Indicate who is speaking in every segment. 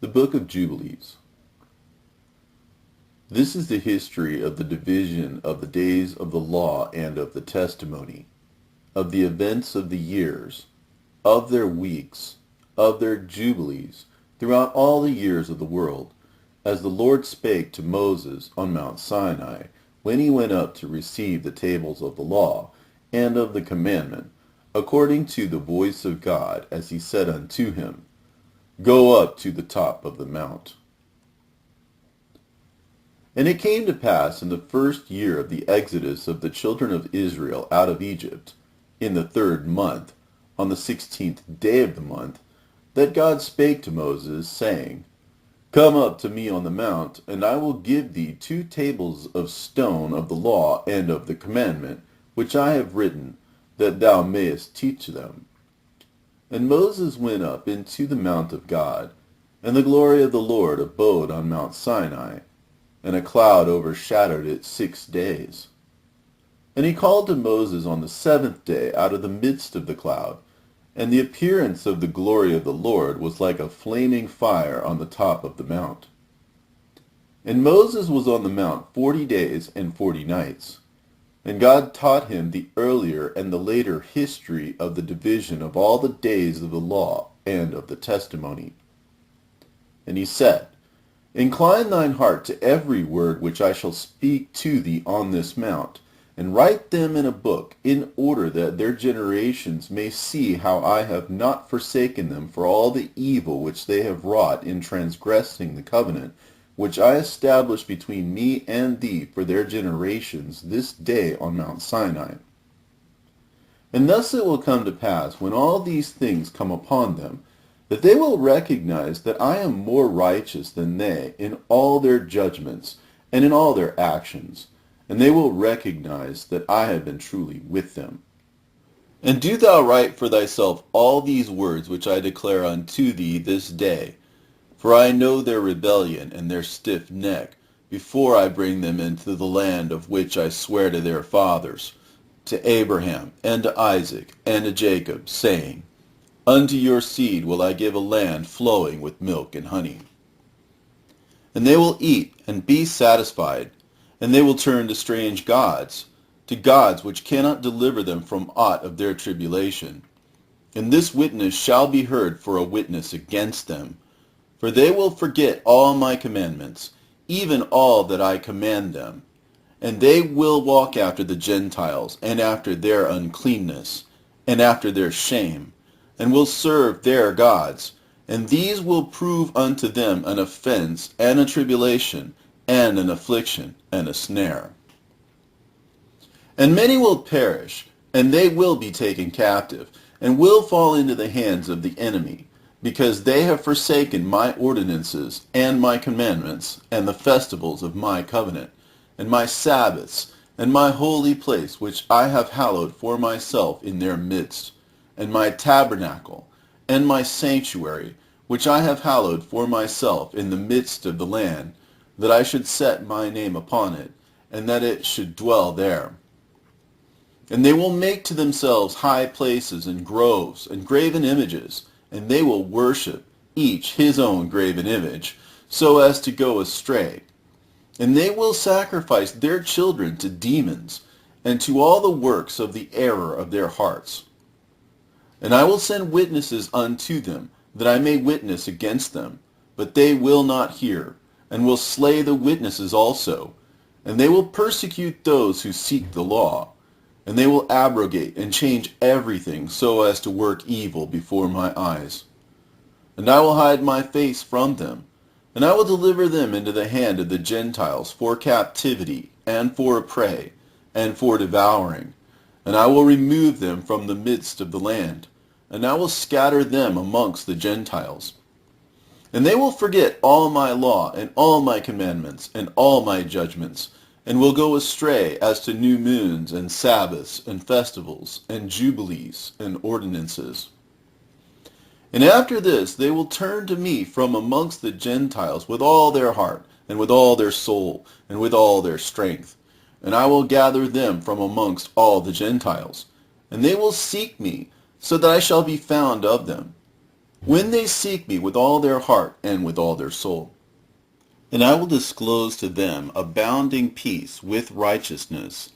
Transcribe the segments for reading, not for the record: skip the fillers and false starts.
Speaker 1: The Book of Jubilees. This is the history of the division of the days of the law and of the testimony, of the events of the years, of their weeks, of their jubilees, throughout all the years of the world, as the Lord spake to Moses on Mount Sinai, when he went up to receive the tables of the law and of the commandment, according to the voice of God, as he said unto him, Go up to the top of the mount. And it came to pass in the first year of the exodus of the children of Israel out of Egypt, in the 3rd month, on the 16th day of the month, that God spake to Moses, saying, Come up to me on the mount, and I will give thee 2 tables of stone of the law and of the commandment, which I have written, that thou mayest teach them. And Moses went up into the mount of God, and the glory of the Lord abode on Mount Sinai, and a cloud overshadowed it 6 days. And he called to Moses on the 7th day out of the midst of the cloud, and the appearance of the glory of the Lord was like a flaming fire on the top of the mount. And Moses was on the mount 40 days and 40 nights. And God taught him the earlier and the later history of the division of all the days of the law and of the testimony. And he said, Incline thine heart to every word which I shall speak to thee on this mount, and write them in a book, in order that their generations may see how I have not forsaken them for all the evil which they have wrought in transgressing the covenant, which I established between me and thee for their generations this day on Mount Sinai. And thus it will come to pass, when all these things come upon them, that they will recognize that I am more righteous than they in all their judgments and in all their actions, and they will recognize that I have been truly with them. And do thou write for thyself all these words which I declare unto thee this day, for I know their rebellion and their stiff neck, before I bring them into the land of which I swear to their fathers, to Abraham, and to Isaac, and to Jacob, saying, Unto your seed will I give a land flowing with milk and honey. And they will eat and be satisfied, and they will turn to strange gods, to gods which cannot deliver them from aught of their tribulation. And this witness shall be heard for a witness against them, for they will forget all my commandments, even all that I command them. And they will walk after the Gentiles, and after their uncleanness, and after their shame, and will serve their gods. And these will prove unto them an offense, and a tribulation, and an affliction, and a snare. And many will perish, and they will be taken captive, and will fall into the hands of the enemy, because they have forsaken my ordinances and my commandments and the festivals of my covenant, and my Sabbaths, and my holy place which I have hallowed for myself in their midst, and my tabernacle, and my sanctuary, which I have hallowed for myself in the midst of the land, that I should set my name upon it, and that it should dwell there. And they will make to themselves high places and groves and graven images, and they will worship each his own graven image, so as to go astray. And they will sacrifice their children to demons, and to all the works of the error of their hearts. And I will send witnesses unto them, that I may witness against them, but they will not hear, and will slay the witnesses also. And they will persecute those who seek the law, and they will abrogate and change everything so as to work evil before my eyes. And I will hide my face from them, and I will deliver them into the hand of the Gentiles for captivity, and for a prey, and for devouring. And I will remove them from the midst of the land, and I will scatter them amongst the Gentiles. And they will forget all my law, and all my commandments, and all my judgments, and will go astray as to new moons, and Sabbaths, and festivals, and jubilees, and ordinances. And after this they will turn to me from amongst the Gentiles with all their heart, and with all their soul, and with all their strength. And I will gather them from amongst all the Gentiles, and they will seek me, so that I shall be found of them. when they seek me with all their heart and with all their soul. And I will disclose to them abounding peace with righteousness,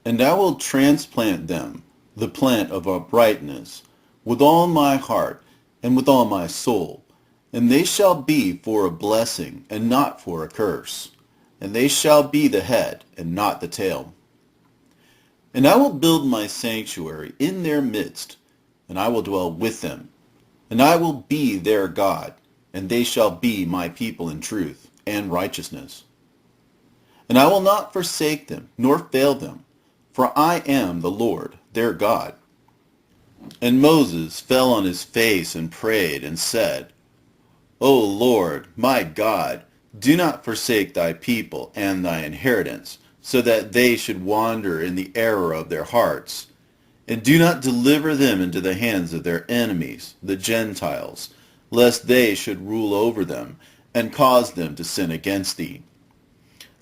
Speaker 1: and I will transplant them, the plant of uprightness, with all my heart and with all my soul. And they shall be for a blessing and not for a curse. And they shall be the head and not the tail. And I will build my sanctuary in their midst, and I will dwell with them. And I will be their God, and they shall be my people in truth and righteousness. And I will not forsake them, nor fail them, for I am the Lord, their God. And Moses fell on his face and prayed and said, O Lord, my God, do not forsake thy people and thy inheritance, so that they should wander in the error of their hearts. And do not deliver them into the hands of their enemies, the Gentiles, lest they should rule over them and cause them to sin against thee.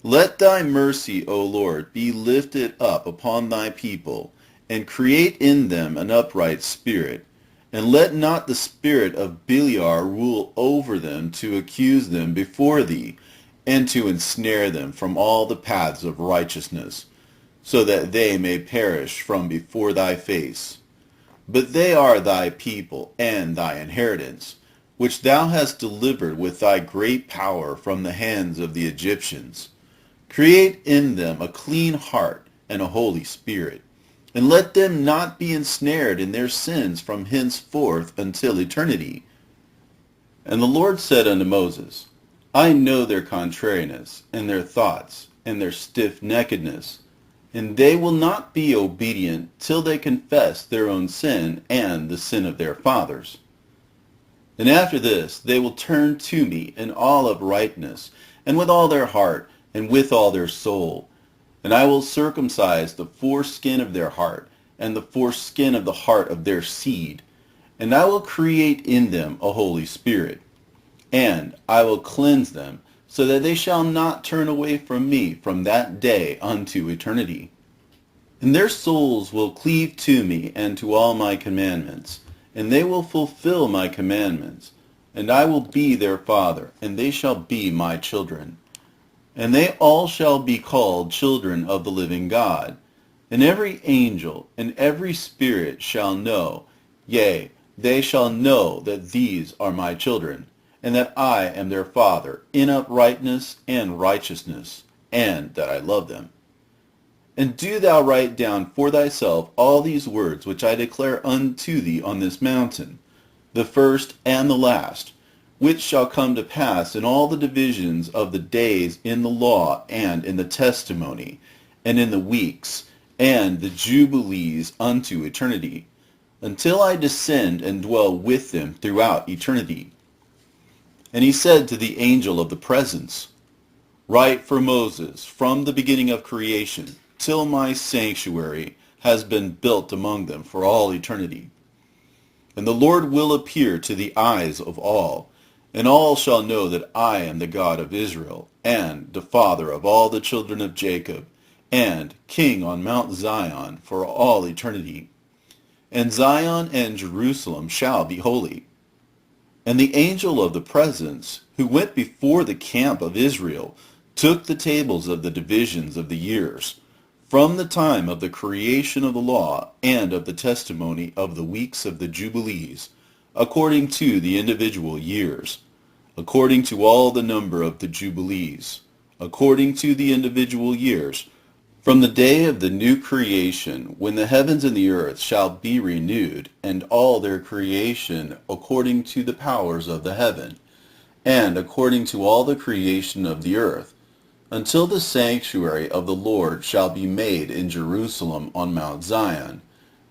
Speaker 1: Let thy mercy, O Lord, be lifted up upon thy people, and create in them an upright spirit. And let not the spirit of Beliar rule over them to accuse them before thee, and to ensnare them from all the paths of righteousness, so that they may perish from before thy face. But they are thy people and thy inheritance, which thou hast delivered with thy great power from the hands of the Egyptians. Create in them a clean heart and a holy spirit, and let them not be ensnared in their sins from henceforth until eternity. And the Lord said unto Moses, I know their contrariness, and their thoughts, and their stiff-neckedness, and they will not be obedient till they confess their own sin and the sin of their fathers. And after this they will turn to me in all uprightness, and with all their heart, and with all their soul. And I will circumcise the foreskin of their heart, and the foreskin of the heart of their seed. And I will create in them a holy spirit. And I will cleanse them, so that they shall not turn away from me from that day unto eternity. And their souls will cleave to me and to all my commandments, and they will fulfill my commandments. And I will be their father, and they shall be my children. And they all shall be called children of the living God. And every angel and every spirit shall know, yea, they shall know that these are my children, and that I am their father in uprightness and righteousness, and that I love them. And do thou write down for thyself all these words which I declare unto thee on this mountain, the first and the last, which shall come to pass in all the divisions of the days in the law and in the testimony, and in the weeks, and the Jubilees unto eternity, until I descend and dwell with them throughout eternity. And he said to the angel of the presence, Write for Moses from the beginning of creation, till my sanctuary has been built among them for all eternity. And the Lord will appear to the eyes of all, and all shall know that I am the God of Israel, and the Father of all the children of Jacob, and King on Mount Zion for all eternity. And Zion and Jerusalem shall be holy. And the angel of the presence, who went before the camp of Israel, took the tables of the divisions of the years, from the time of the creation of the law and of the testimony of the weeks of the Jubilees, according to the individual years, according to all the number of the Jubilees, according to the individual years, from the day of the new creation, when the heavens and the earth shall be renewed, and all their creation according to the powers of the heaven, and according to all the creation of the earth, until the sanctuary of the Lord shall be made in Jerusalem on Mount Zion,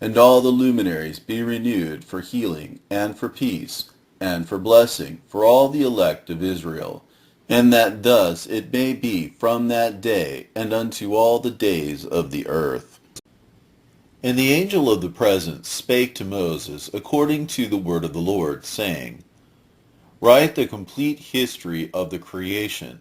Speaker 1: and all the luminaries be renewed for healing, and for peace, and for blessing, for all the elect of Israel. And that thus it may be from that day and unto all the days of the earth. And the angel of the presence spake to Moses according to the word of the Lord, saying, Write the complete history of the creation,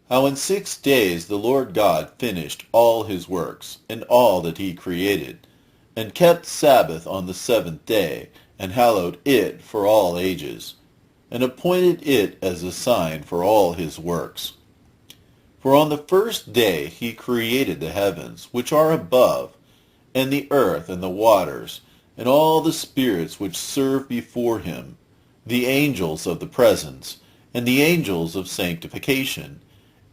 Speaker 1: how in 6 days the Lord God finished all his works, and all that he created, and kept Sabbath on the 7th day, and hallowed it for all ages, and appointed it as a sign for all his works. For on the first day he created the heavens, which are above, and the earth and the waters, and all the spirits which serve before him, the angels of the presence, and the angels of sanctification,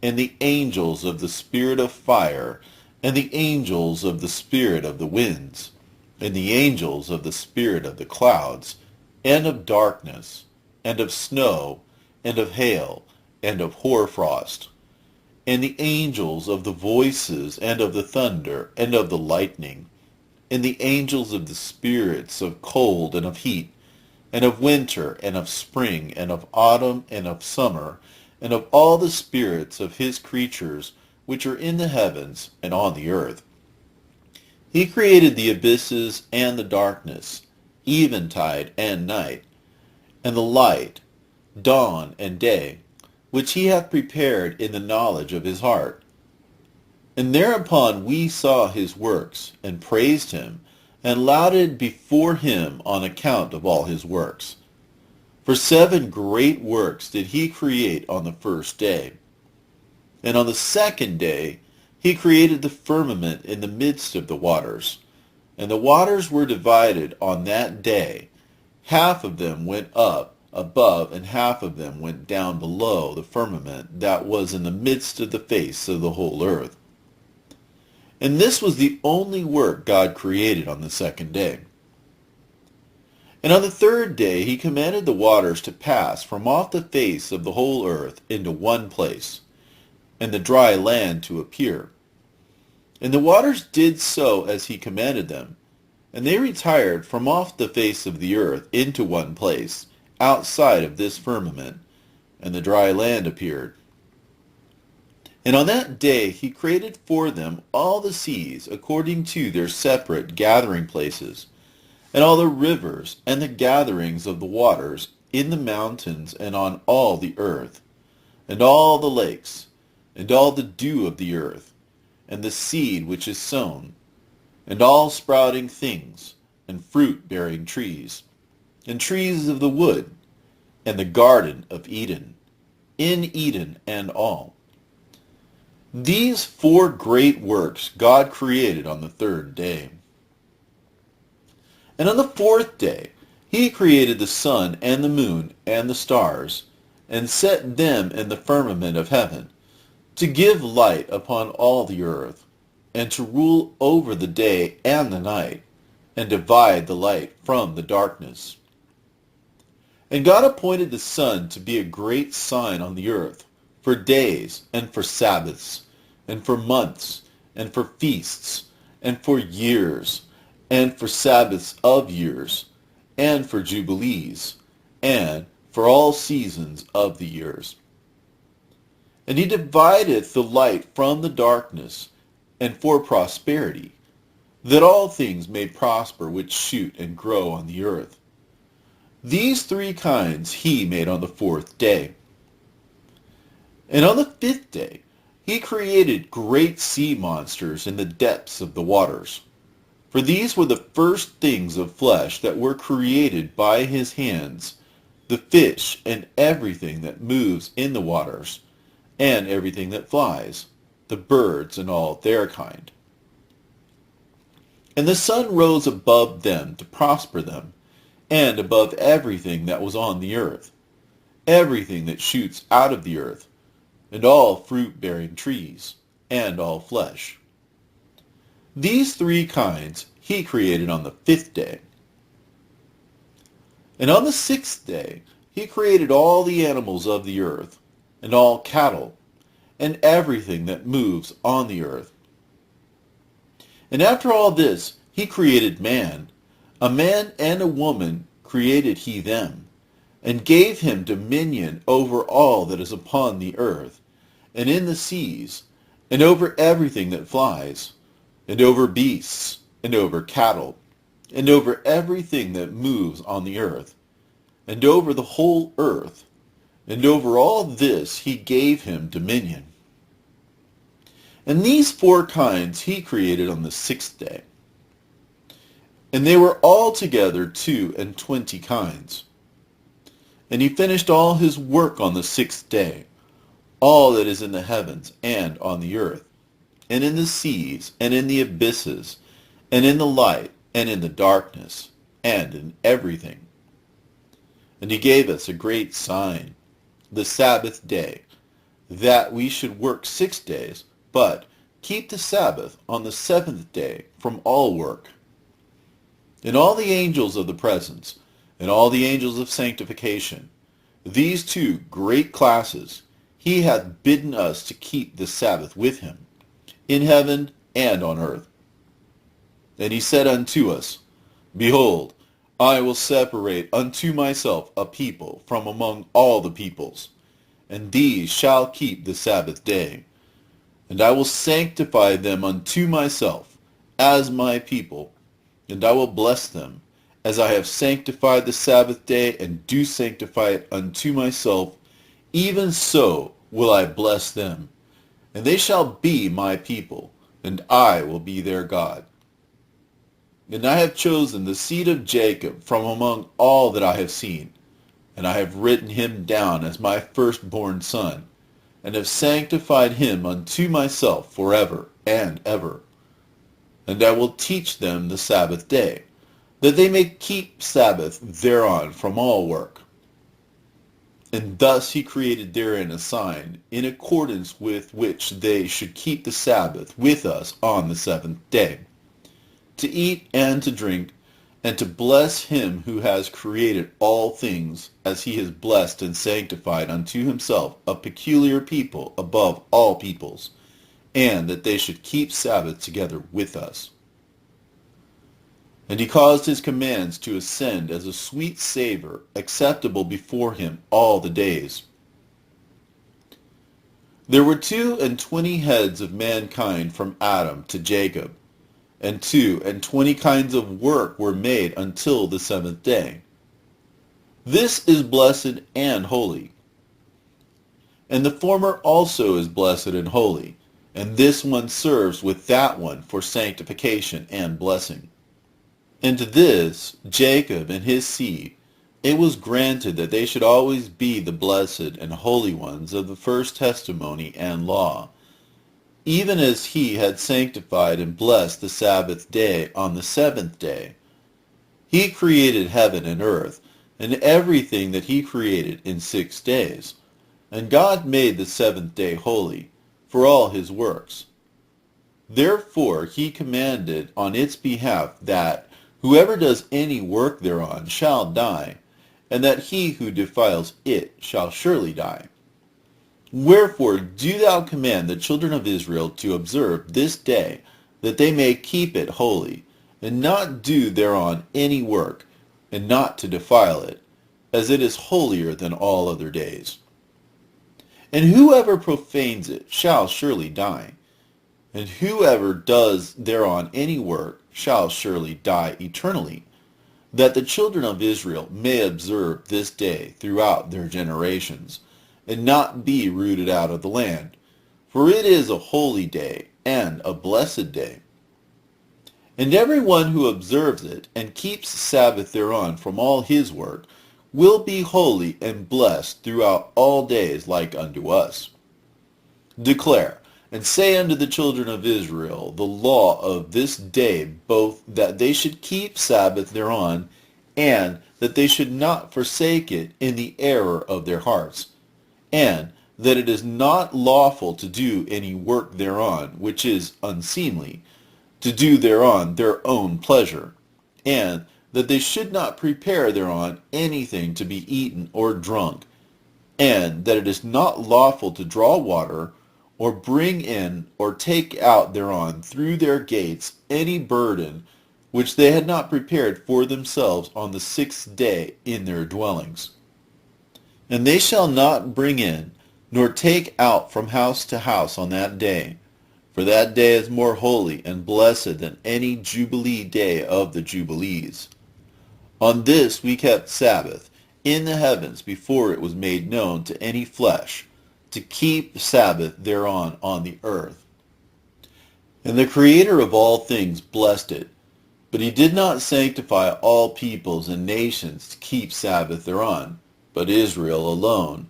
Speaker 1: and the angels of the spirit of fire, and the angels of the spirit of the winds, and the angels of the spirit of the clouds, and of darkness, and of snow, and of hail, and of hoarfrost, and the angels of the voices, and of the thunder, and of the lightning, and the angels of the spirits of cold and of heat, and of winter, and of spring, and of autumn, and of summer, and of all the spirits of his creatures which are in the heavens and on the earth. He created the abysses and the darkness, eventide and night, and the light, dawn and day, which he hath prepared in the knowledge of his heart. And thereupon we saw his works, and praised him, and lauded before him on account of all his works. For 7 great works did he create on the first day. And on the second day he created the firmament in the midst of the waters. And the waters were divided on that day. Half of them went up above, and half of them went down below the firmament that was in the midst of the face of the whole earth. And this was the only work God created on the second day. And on the third day he commanded the waters to pass from off the face of the whole earth into one place, and the dry land to appear. And the waters did so as he commanded them, and they retired from off the face of the earth into one place, outside of this firmament, and the dry land appeared. And on that day he created for them all the seas according to their separate gathering places, and all the rivers and the gatherings of the waters in the mountains and on all the earth, and all the lakes, and all the dew of the earth, and the seed which is sown, and all sprouting things, and fruit-bearing trees, and trees of the wood, and the garden of Eden, in Eden and all. These 4 great works God created on the third day. And on the fourth day he created the sun and the moon and the stars, and set them in the firmament of heaven, to give light upon all the earth, and to rule over the day and the night, and divide the light from the darkness. And God appointed the sun to be a great sign on the earth, for days, and for Sabbaths, and for months, and for feasts, and for years, and for Sabbaths of years, and for Jubilees, and for all seasons of the years. And he divideth the light from the darkness, and for prosperity, that all things may prosper which shoot and grow on the earth. These 3 kinds he made on the fourth day. And on the fifth day he created great sea monsters in the depths of the waters. For these were the first things of flesh that were created by his hands, the fish and everything that moves in the waters, and everything that flies, the birds and all their kind. And the sun rose above them to prosper them, and above everything that was on the earth, everything that shoots out of the earth, and all fruit-bearing trees, and all flesh. These 3 kinds he created on the fifth day. And on the sixth day he created all the animals of the earth, and all cattle, and everything that moves on the earth. And after all this he created man. A man and a woman created he them, and gave him dominion over all that is upon the earth, and in the seas, and over everything that flies, and over beasts, and over cattle, and over everything that moves on the earth, and over the whole earth, and over all this he gave him dominion. And these 4 kinds he created on the sixth day. And they were altogether 22 kinds. And he finished all his work on the sixth day, all that is in the heavens and on the earth, and in the seas, and in the abysses, and in the light, and in the darkness, and in everything. And he gave us a great sign, the Sabbath day, that we should work 6 days, but keep the Sabbath on the seventh day from all work. And all the angels of the presence, and all the angels of sanctification, these two great classes, he hath bidden us to keep the Sabbath with him, in heaven and on earth. And he said unto us, Behold, I will separate unto myself a people from among all the peoples, and these shall keep the Sabbath day. And I will sanctify them unto myself, as my people, and I will bless them, as I have sanctified the Sabbath day, and do sanctify it unto myself, even so will I bless them. And they shall be my people, and I will be their God. And I have chosen the seed of Jacob from among all that I have seen, and I have written him down as my firstborn son, and have sanctified him unto myself forever and ever. And I will teach them the Sabbath day, that they may keep Sabbath thereon from all work. And thus he created therein a sign, in accordance with which they should keep the Sabbath with us on the seventh day, to eat and to drink, and to bless him who has created all things, as he has blessed and sanctified unto himself a peculiar people above all peoples, and that they should keep Sabbath together with us. And he caused his commands to ascend as a sweet savor, acceptable before him all the days. There were 22 heads of mankind from Adam to Jacob, and 22 kinds of work were made until the seventh day. This is blessed and holy. And the former also is blessed and holy, and this one serves with that one for sanctification and blessing. And to this, Jacob and his seed, it was granted that they should always be the blessed and holy ones of the first testimony and law, even as he had sanctified and blessed the Sabbath day on the seventh day. He created heaven and earth, and everything that he created in 6 days. And God made the seventh day holy, for all his works. Therefore he commanded on its behalf that whoever does any work thereon shall die, and that he who defiles it shall surely die. Wherefore do thou command the children of Israel to observe this day, that they may keep it holy, and not do thereon any work, and not to defile it, as it is holier than all other days. And whoever profanes it shall surely die, and whoever does thereon any work shall surely die eternally, that the children of Israel may observe this day throughout their generations, and not be rooted out of the land. For it is a holy day and a blessed day. And every one who observes it and keeps the Sabbath thereon from all his work will be holy and blessed throughout all days like unto us. Declare, and say unto the children of Israel the law of this day, both that they should keep Sabbath thereon, and that they should not forsake it in the error of their hearts, and that it is not lawful to do any work thereon which is unseemly, to do thereon their own pleasure, and that they should not prepare thereon anything to be eaten or drunk, and that it is not lawful to draw water, or bring in or take out thereon through their gates any burden which they had not prepared for themselves on the 6th day in their dwellings. And they shall not bring in, nor take out from house to house on that day, for that day is more holy and blessed than any Jubilee day of the Jubilees. On this we kept Sabbath in the heavens before it was made known to any flesh, to keep Sabbath thereon on the earth. And the Creator of all things blessed it, But he did not sanctify all peoples and nations to keep Sabbath thereon, but Israel alone.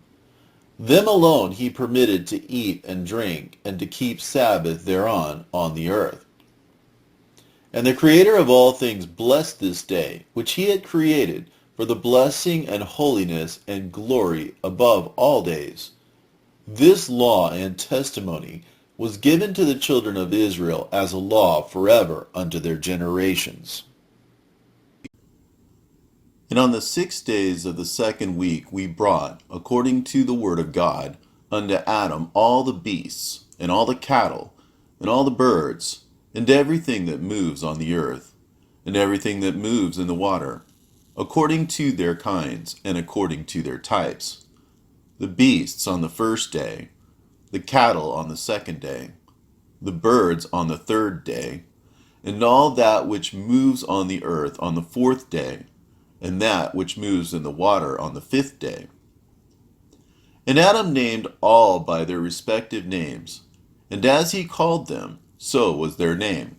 Speaker 1: Them alone he permitted to eat and drink, and to keep Sabbath thereon on the earth. And the Creator of all things blessed this day, which he had created, for the blessing and holiness and glory above all days. This law and testimony was given to the children of Israel as a law forever unto their generations. And on the 6 days of the second week we brought, according to the word of God, unto Adam all the beasts, and all the cattle, and all the birds, and everything that moves on the earth, and everything that moves in the water, according to their kinds, and according to their types. The beasts on the first day, the cattle on the second day, the birds on the third day, and all that which moves on the earth on the fourth day, and that which moves in the water on the fifth day. And Adam named all by their respective names, and as he called them, so was their name.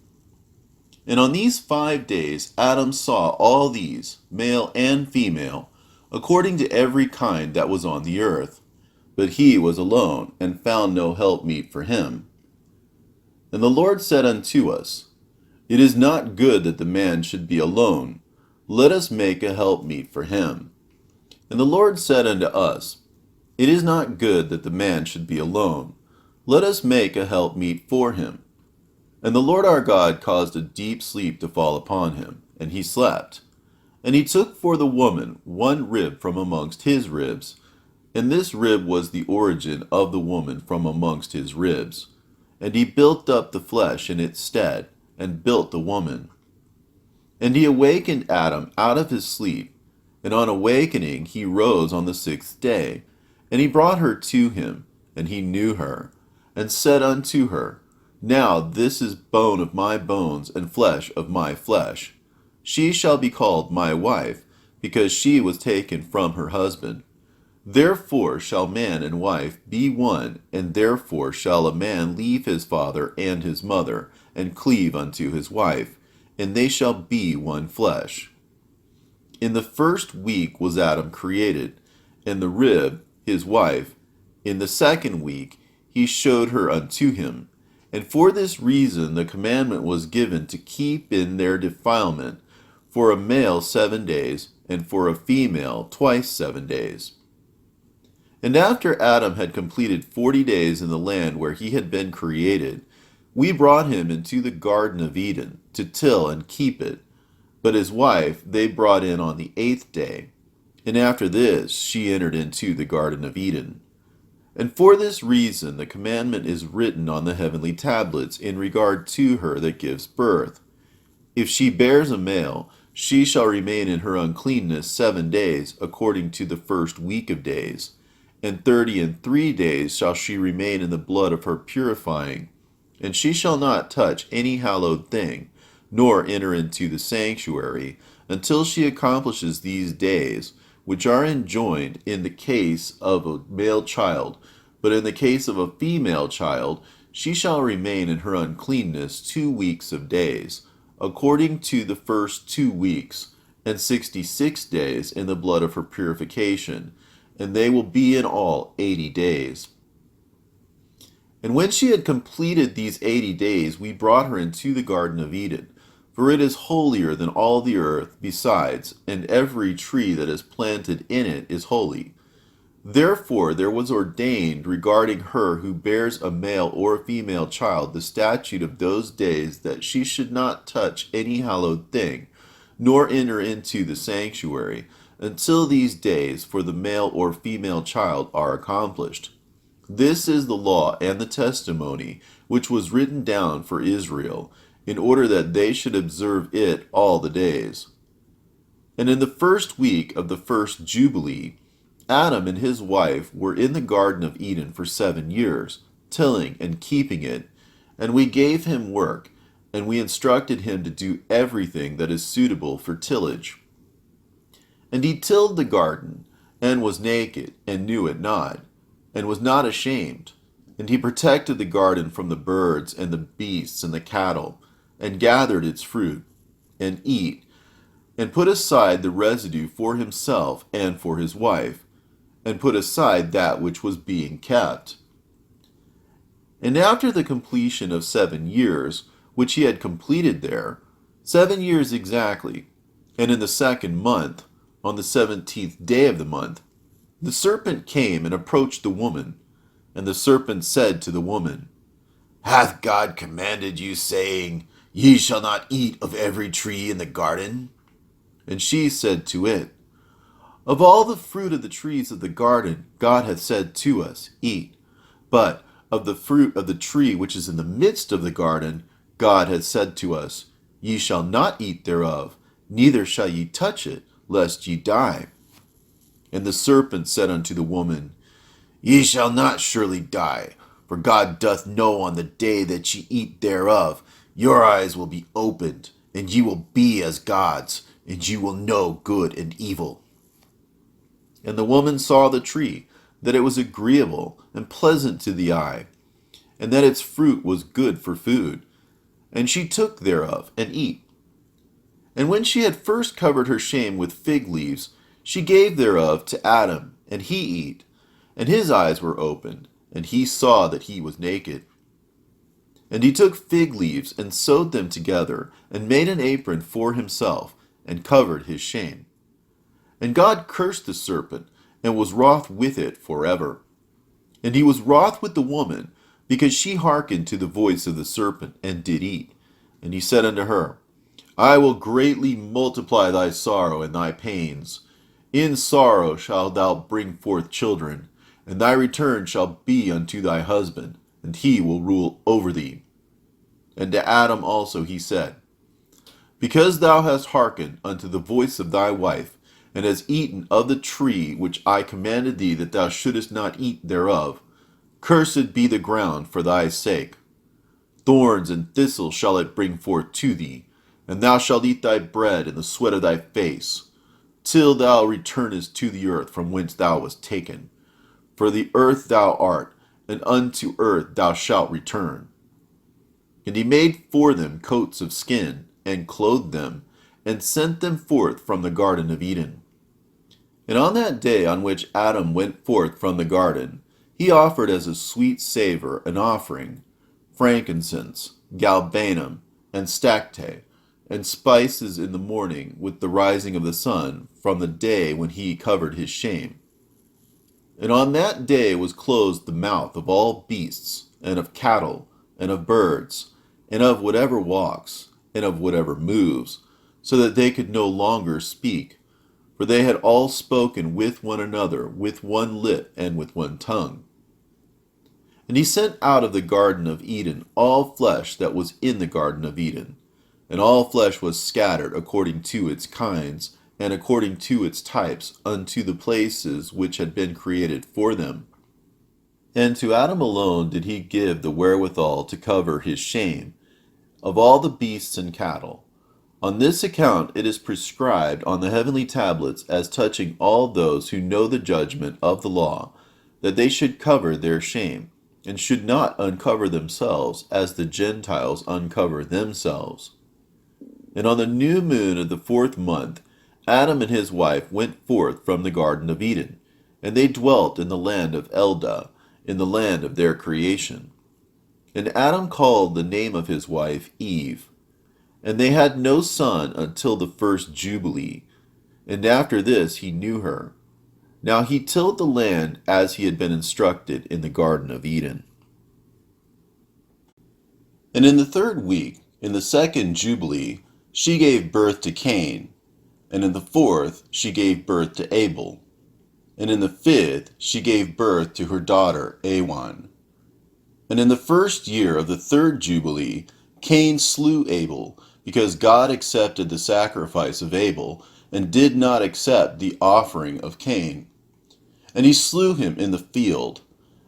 Speaker 1: And on these 5 days Adam saw all these, male and female, according to every kind that was on the earth. But he was alone, and found no helpmeet for him. And the Lord said unto us, It is not good that the man should be alone. Let us make a helpmeet for him. And the Lord said unto us, It is not good that the man should be alone. Let us make a helpmeet for him. And the Lord our God caused a deep sleep to fall upon him, and he slept. And he took for the woman one rib from amongst his ribs, and this rib was the origin of the woman from amongst his ribs. And he built up the flesh in its stead, and built the woman. And he awakened Adam out of his sleep, and on awakening he rose on the 6th day. And he brought her to him, and he knew her, and said unto her, Now this is bone of my bones, and flesh of my flesh. She shall be called my wife, because she was taken from her husband. Therefore shall man and wife be one, and therefore shall a man leave his father and his mother, and cleave unto his wife, and they shall be one flesh. In the first week was Adam created, and the rib, his wife. In the second week he showed her unto him. And for this reason the commandment was given to keep in their defilement, for a male 7 days, and for a female twice 7 days. And after Adam had completed 40 days in the land where he had been created, we brought him into the Garden of Eden, to till and keep it. But his wife they brought in on the 8th day, and after this she entered into the Garden of Eden. And for this reason the commandment is written on the heavenly tablets in regard to her that gives birth. If she bears a male, she shall remain in her uncleanness 7 days, according to the first week of days. And 33 days shall she remain in the blood of her purifying. And she shall not touch any hallowed thing, nor enter into the sanctuary, until she accomplishes these days, which are enjoined in the case of a male child. But in the case of a female child, she shall remain in her uncleanness 2 weeks of days, according to the first 2 weeks, and 66 days in the blood of her purification, and they will be in all 80 days. And when she had completed these 80 days, we brought her into the Garden of Eden, for it is holier than all the earth besides, and every tree that is planted in it is holy. Therefore there was ordained regarding her who bears a male or a female child the statute of those days, that she should not touch any hallowed thing, nor enter into the sanctuary, until these days for the male or female child are accomplished. This is the law and the testimony which was written down for Israel, in order that they should observe it all the days. And in the first week of the first Jubilee, Adam and his wife were in the Garden of Eden for 7 years, tilling and keeping it, and we gave him work, and we instructed him to do everything that is suitable for tillage. And he tilled the garden, and was naked, and knew it not, and was not ashamed. And he protected the garden from the birds, and the beasts, and the cattle, and gathered its fruit. and eat, and put aside the residue for himself and for his wife, and put aside that which was being kept. And after the completion of 7 years, which he had completed there, 7 years exactly, and in the 2nd month, on the 17th day of the month, the serpent came and approached the woman, and the serpent said to the woman, Hath God commanded you, saying, Ye shall not eat of every tree in the garden? And she said to it, Of all the fruit of the trees of the garden God hath said to us, Eat. But of the fruit of the tree which is in the midst of the garden God hath said to us, Ye shall not eat thereof, neither shall ye touch it, lest ye die. And the serpent said unto the woman, Ye shall not surely die, for God doth know on the day that ye eat thereof, your eyes will be opened, and ye will be as gods, and ye will know good and evil. And the woman saw the tree, that it was agreeable and pleasant to the eye, and that its fruit was good for food. And she took thereof, and eat. And when she had first covered her shame with fig leaves, she gave thereof to Adam, and he eat. And his eyes were opened, and he saw that he was naked. And he took fig leaves, and sewed them together, and made an apron for himself, and covered his shame. And God cursed the serpent, and was wroth with it forever. And he was wroth with the woman, because she hearkened to the voice of the serpent, and did eat. And he said unto her, I will greatly multiply thy sorrow and thy pains. In sorrow shalt thou bring forth children, and thy return shall be unto thy husband, and he will rule over thee. And to Adam also he said, Because thou hast hearkened unto the voice of thy wife, and hast eaten of the tree which I commanded thee that thou shouldest not eat thereof, cursed be the ground for thy sake. Thorns and thistles shall it bring forth to thee, and thou shalt eat thy bread in the sweat of thy face, till thou returnest to the earth from whence thou wast taken. For the earth thou art, and unto earth thou shalt return. And he made for them coats of skin, and clothed them, and sent them forth from the Garden of Eden. And on that day on which Adam went forth from the garden, he offered as a sweet savor an offering, frankincense, galbanum, and stacte, and spices in the morning with the rising of the sun from the day when he covered his shame. And on that day was closed the mouth of all beasts, and of cattle, and of birds, and of whatever walks, and of whatever moves, so that they could no longer speak, for they had all spoken with one another, with one lip, and with one tongue. And he sent out of the Garden of Eden all flesh that was in the Garden of Eden, and all flesh was scattered according to its kinds, and according to its types, unto the places which had been created for them. And to Adam alone did he give the wherewithal to cover his shame, of all the beasts and cattle. On this account it is prescribed on the heavenly tablets as touching all those who know the judgment of the law, that they should cover their shame, and should not uncover themselves, as the Gentiles uncover themselves. And on the new moon of the 4th month, Adam and his wife went forth from the Garden of Eden, and they dwelt in the land of Eldah, in the land of their creation. And Adam called the name of his wife Eve. And they had no son until the first Jubilee, and after this he knew her. Now he tilled the land as he had been instructed in the Garden of Eden. And in the 3rd week, in the 2nd Jubilee, she gave birth to Cain, and in the 4th she gave birth to Abel, and in the 5th she gave birth to her daughter Awan. And in the 1st year of the 3rd Jubilee, Cain slew Abel, because God accepted the sacrifice of Abel, and did not accept the offering of Cain. And he slew him in the field,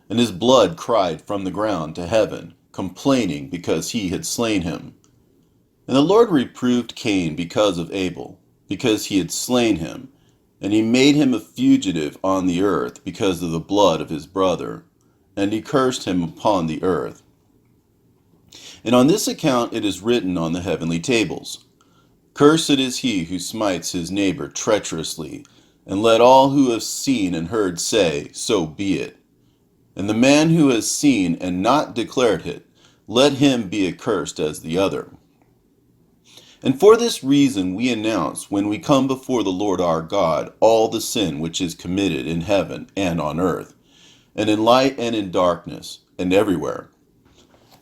Speaker 1: and his blood cried from the ground to heaven, complaining because he had slain him. And the Lord reproved Cain because of Abel, because he had slain him, and he made him a fugitive on the earth because of the blood of his brother, and he cursed him upon the earth. And on this account it is written on the heavenly tables, Cursed is he who smites his neighbor treacherously, and let all who have seen and heard say, so be it. And the man who has seen and not declared it, let him be accursed as the other. And for this reason we announce, when we come before the Lord our God, all the sin which is committed in heaven and on earth, and in light and in darkness, and everywhere.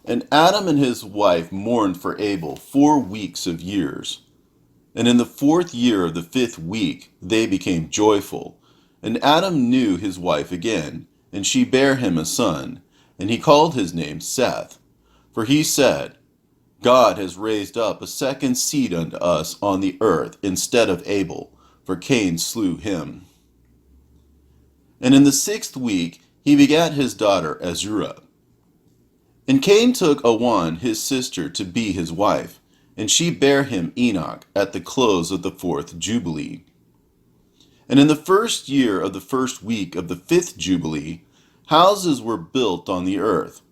Speaker 1: And Adam and his wife mourned for Abel 4 weeks of years. And in the 4th year of the 5th week they became joyful. And Adam knew his wife again, and she bare him a son, and he called his name Seth. For he said, God has raised up a second seed unto us on the earth instead of Abel, for Cain slew him. And in the 6th week he begat his daughter Azurah. And Cain took Awan his sister to be his wife, and she bare him Enoch at the close of the 4th Jubilee. And in the 1st year of the 1st week of the 5th Jubilee, houses were built on the earth.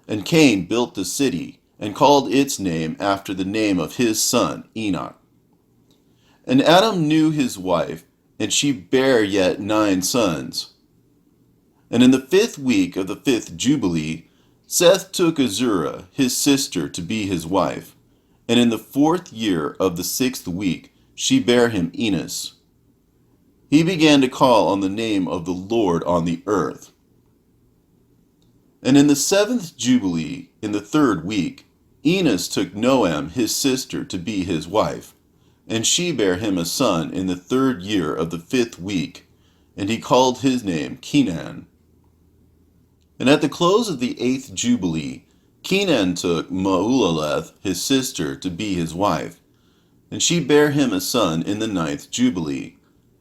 Speaker 1: And Cain built the city, and called its name after the name of his son Enoch. And Adam knew his wife, and she bare yet 9 sons. And in the 5th week of the 5th Jubilee, Seth took Azurah his sister to be his wife, and in the 4th year of the 6th week she bare him Enos. He began to call on the name of the Lord on the earth. And in the 7th Jubilee, in the 3rd week, Enos took Noam his sister to be his wife, and she bare him a son in the 3rd year of the 5th week, and he called his name Kenan. And at the close of the 8th Jubilee, Kenan took Maulaleth his sister to be his wife, and she bare him a son in the 9th Jubilee,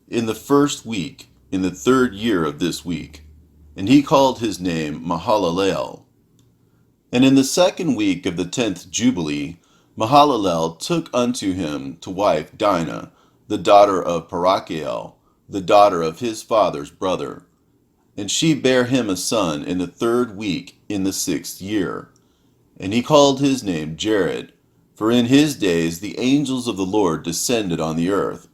Speaker 1: in the 1st week, in the 3rd year of this week, and he called his name Mahalalel. And in the 2nd week of the 10th Jubilee, Mahalalel took unto him to wife Dinah, the daughter of Parachiel, the daughter of his father's brother. And she bare him a son in the 3rd week in the 6th year. And he called his name Jared, for in his days the angels of the Lord descended on the earth,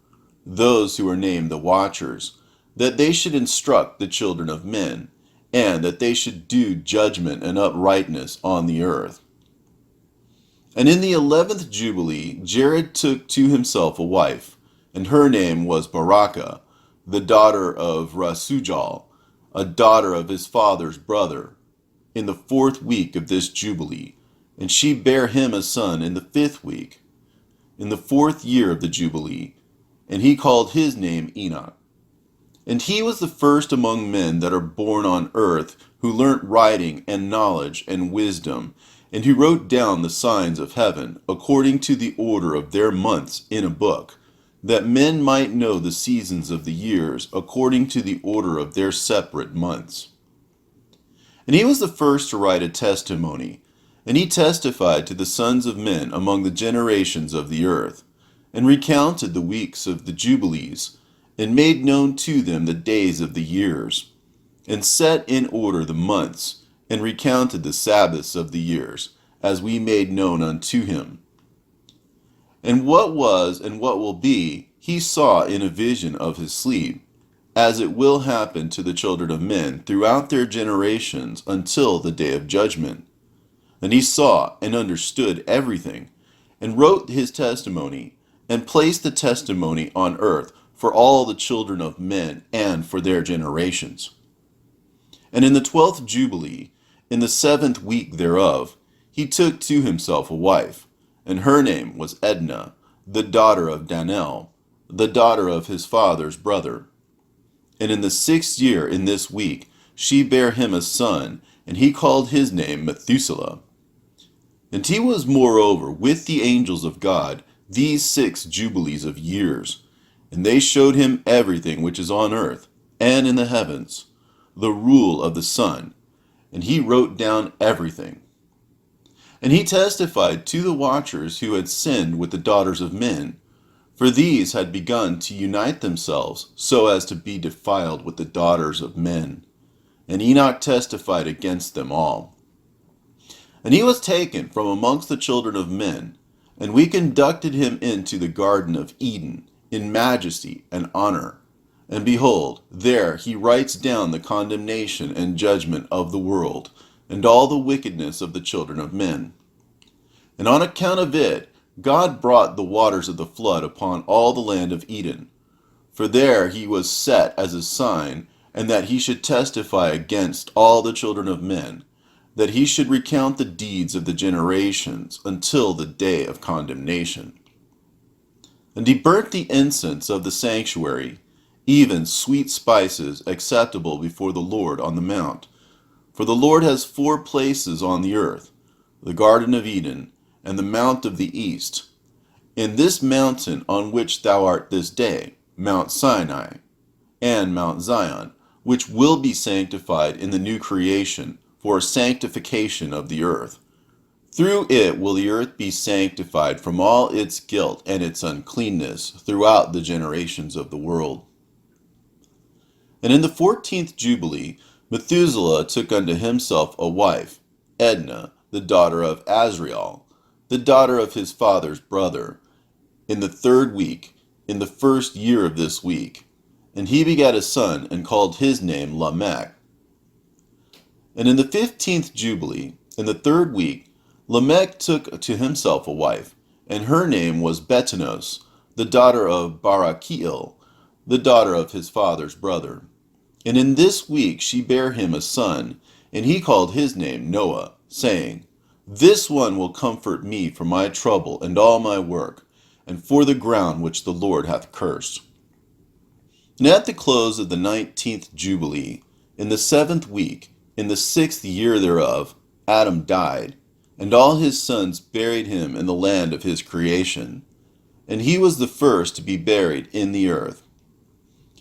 Speaker 1: those who are named the Watchers, that they should instruct the children of men, and that they should do judgment and uprightness on the earth. And in the 11th Jubilee Jared took to himself a wife, and her name was Barakah, the daughter of Rasujal, a daughter of his father's brother, in the 4th week of this Jubilee, and she bare him a son in the 5th week, in the 4th year of the Jubilee, and he called his name Enoch. And he was the first among men that are born on earth, who learnt writing and knowledge and wisdom, and who wrote down the signs of heaven, according to the order of their months in a book, that men might know the seasons of the years, according to the order of their separate months. And he was the first to write a testimony, and he testified to the sons of men among the generations of the earth, and recounted the weeks of the Jubilees, and made known to them the days of the years, and set in order the months, and recounted the Sabbaths of the years, as we made known unto him. And what was and what will be, he saw in a vision of his sleep, as it will happen to the children of men throughout their generations until the day of judgment. And he saw and understood everything, and wrote his testimony, and placed the testimony on earth for all the children of men and for their generations. And in the 12th Jubilee, in the 7th week thereof, he took to himself a wife, and her name was Edna, the daughter of Danel, the daughter of his father's brother. And in the 6th year in this week she bare him a son, and he called his name Methuselah. And he was moreover with the angels of God these 6 Jubilees of years, and they showed him everything which is on earth and in the heavens, the rule of the sun, and he wrote down everything. And he testified to the watchers who had sinned with the daughters of men, for these had begun to unite themselves so as to be defiled with the daughters of men. And Enoch testified against them all. And he was taken from amongst the children of men, And we conducted him into the Garden of Eden in majesty and honor. And behold, there he writes down the condemnation and judgment of the world, and all the wickedness of the children of men. And on account of it, God brought the waters of the flood upon all the land of Eden. For there he was set as a sign, and that he should testify against all the children of men, that he should recount the deeds of the generations until the day of condemnation. And he burnt the incense of the sanctuary, even sweet spices acceptable before the Lord on the mount. For the Lord has 4 places on the earth, the Garden of Eden, and the Mount of the East. In this mountain on which thou art this day, Mount Sinai, and Mount Zion, which will be sanctified in the new creation for a sanctification of the earth. Through it will the earth be sanctified from all its guilt and its uncleanness throughout the generations of the world. And in the 14th Jubilee, Methuselah took unto himself a wife, Edna, the daughter of Azrael, the daughter of his father's brother, in the 3rd week, in the 1st year of this week. And he begat a son, and called his name Lamech. And in the 15th Jubilee, in the 3rd week, Lamech took to himself a wife, and her name was Betanos, the daughter of Barachiel, the daughter of his father's brother. And in this week she bare him a son, and he called his name Noah, saying, This one will comfort me for my trouble and all my work, and for the ground which the Lord hath cursed. And at the close of the 19th Jubilee, in the 7th week, in the 6th year thereof, Adam died, and all his sons buried him in the land of his creation. And he was the first to be buried in the earth.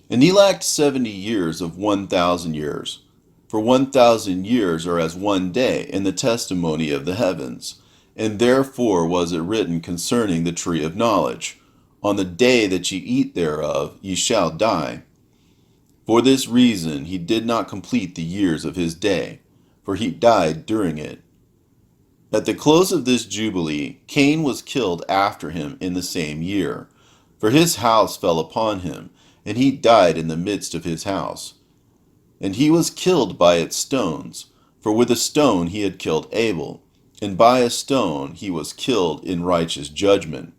Speaker 1: And he lacked 70 years of 1,000 years. For 1,000 years are as one day in the testimony of the heavens. And therefore was it written concerning the tree of knowledge, On the day that ye eat thereof ye shall die. For this reason he did not complete the years of his day, for he died during it. At the close of this Jubilee, Cain was killed after him in the same year, for his house fell upon him, and he died in the midst of his house. And he was killed by its stones, for with a stone he had killed Abel, and by a stone he was killed in righteous judgment.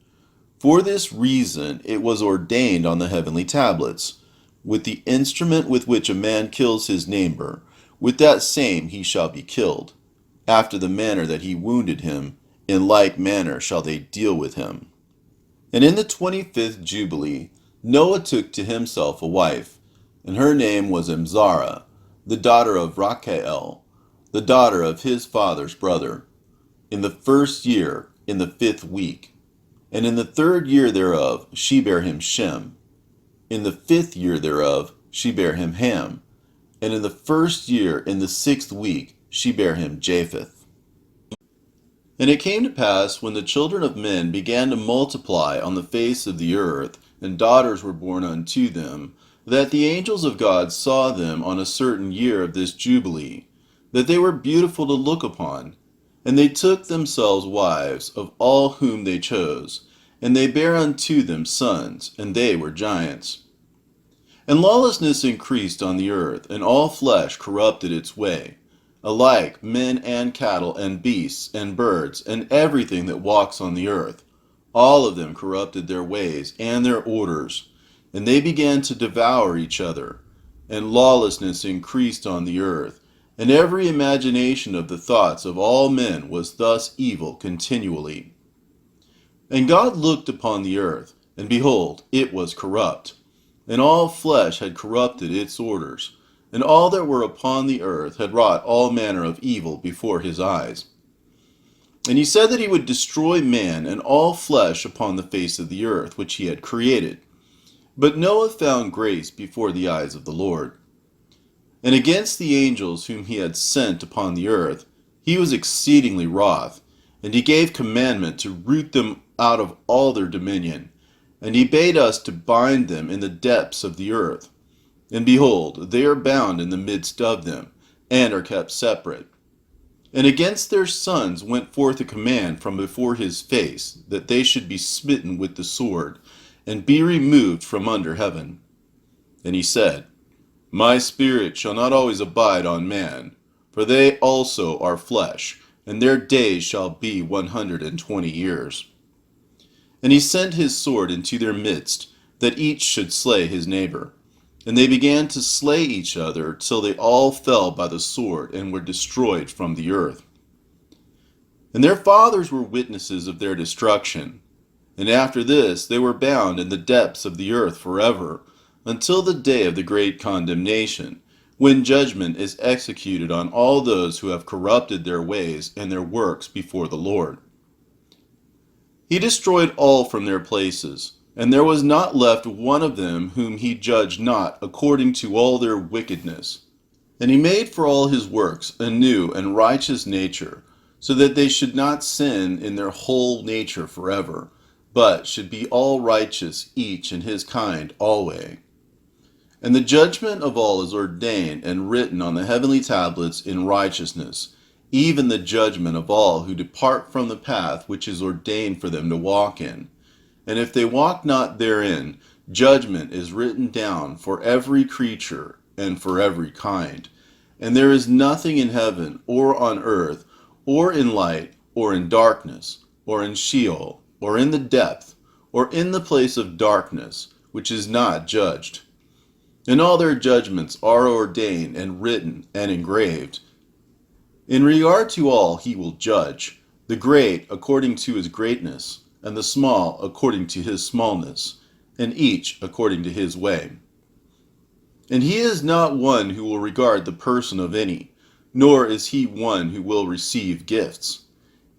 Speaker 1: For this reason it was ordained on the heavenly tablets, With the instrument with which a man kills his neighbor, with that same he shall be killed. After the manner that he wounded him, in like manner shall they deal with him. And in the 25th Jubilee, Noah took to himself a wife, and her name was Zara, the daughter of Rachael, the daughter of his father's brother, in the 1st year, in the 5th week. And in the 3rd year thereof she bare him Shem. In the 5th year thereof she bare him Ham. And in the 1st year, in the 6th week, she bare him Japheth. And it came to pass, when the children of men began to multiply on the face of the earth, and daughters were born unto them, that the angels of God saw them on a certain year of this Jubilee, that they were beautiful to look upon. And they took themselves wives of all whom they chose, and they bare unto them sons, and they were giants. And lawlessness increased on the earth, and all flesh corrupted its way, alike men and cattle and beasts and birds and everything that walks on the earth. All of them corrupted their ways and their orders, and they began to devour each other. And lawlessness increased on the earth, and every imagination of the thoughts of all men was thus evil continually. And God looked upon the earth, and behold, it was corrupt, and all flesh had corrupted its orders, and all that were upon the earth had wrought all manner of evil before his eyes. And he said that he would destroy man and all flesh upon the face of the earth which he had created. But Noah found grace before the eyes of the Lord. And against the angels whom he had sent upon the earth, he was exceedingly wroth, and he gave commandment to root them out of all their dominion. And he bade us to bind them in the depths of the earth. And behold, they are bound in the midst of them, and are kept separate. And against their sons went forth a command from before his face, that they should be smitten with the sword, and be removed from under heaven. And he said, My spirit shall not always abide on man, for they also are flesh, and their days shall be 120 years. And he sent his sword into their midst, that each should slay his neighbor. And they began to slay each other, till they all fell by the sword, and were destroyed from the earth. And their fathers were witnesses of their destruction. And after this they were bound in the depths of the earth forever, until the day of the great condemnation, when judgment is executed on all those who have corrupted their ways and their works before the Lord. He destroyed all from their places, and there was not left one of them whom he judged not according to all their wickedness. And he made for all his works a new and righteous nature, so that they should not sin in their whole nature forever, but should be all righteous, each in his kind alway. And the judgment of all is ordained and written on the heavenly tablets in righteousness, even the judgment of all who depart from the path which is ordained for them to walk in. And if they walk not therein, judgment is written down for every creature and for every kind. And there is nothing in heaven or on earth, or in light, or in darkness, or in Sheol, or in the depth, or in the place of darkness, which is not judged. And all their judgments are ordained and written and engraved. In regard to all he will judge, the great according to his greatness, and the small according to his smallness, and each according to his way. And he is not one who will regard the person of any, nor is he one who will receive gifts.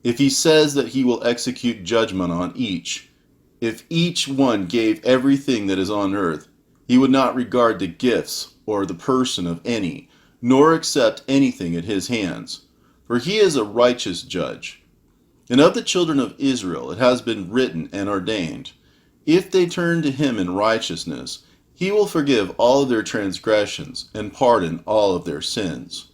Speaker 1: If he says that he will execute judgment on each, if each one gave everything that is on earth, he would not regard the gifts or the person of any, nor accept anything at his hands, for he is a righteous judge. And of the children of Israel it has been written and ordained, if they turn to him in righteousness, he will forgive all of their transgressions and pardon all of their sins.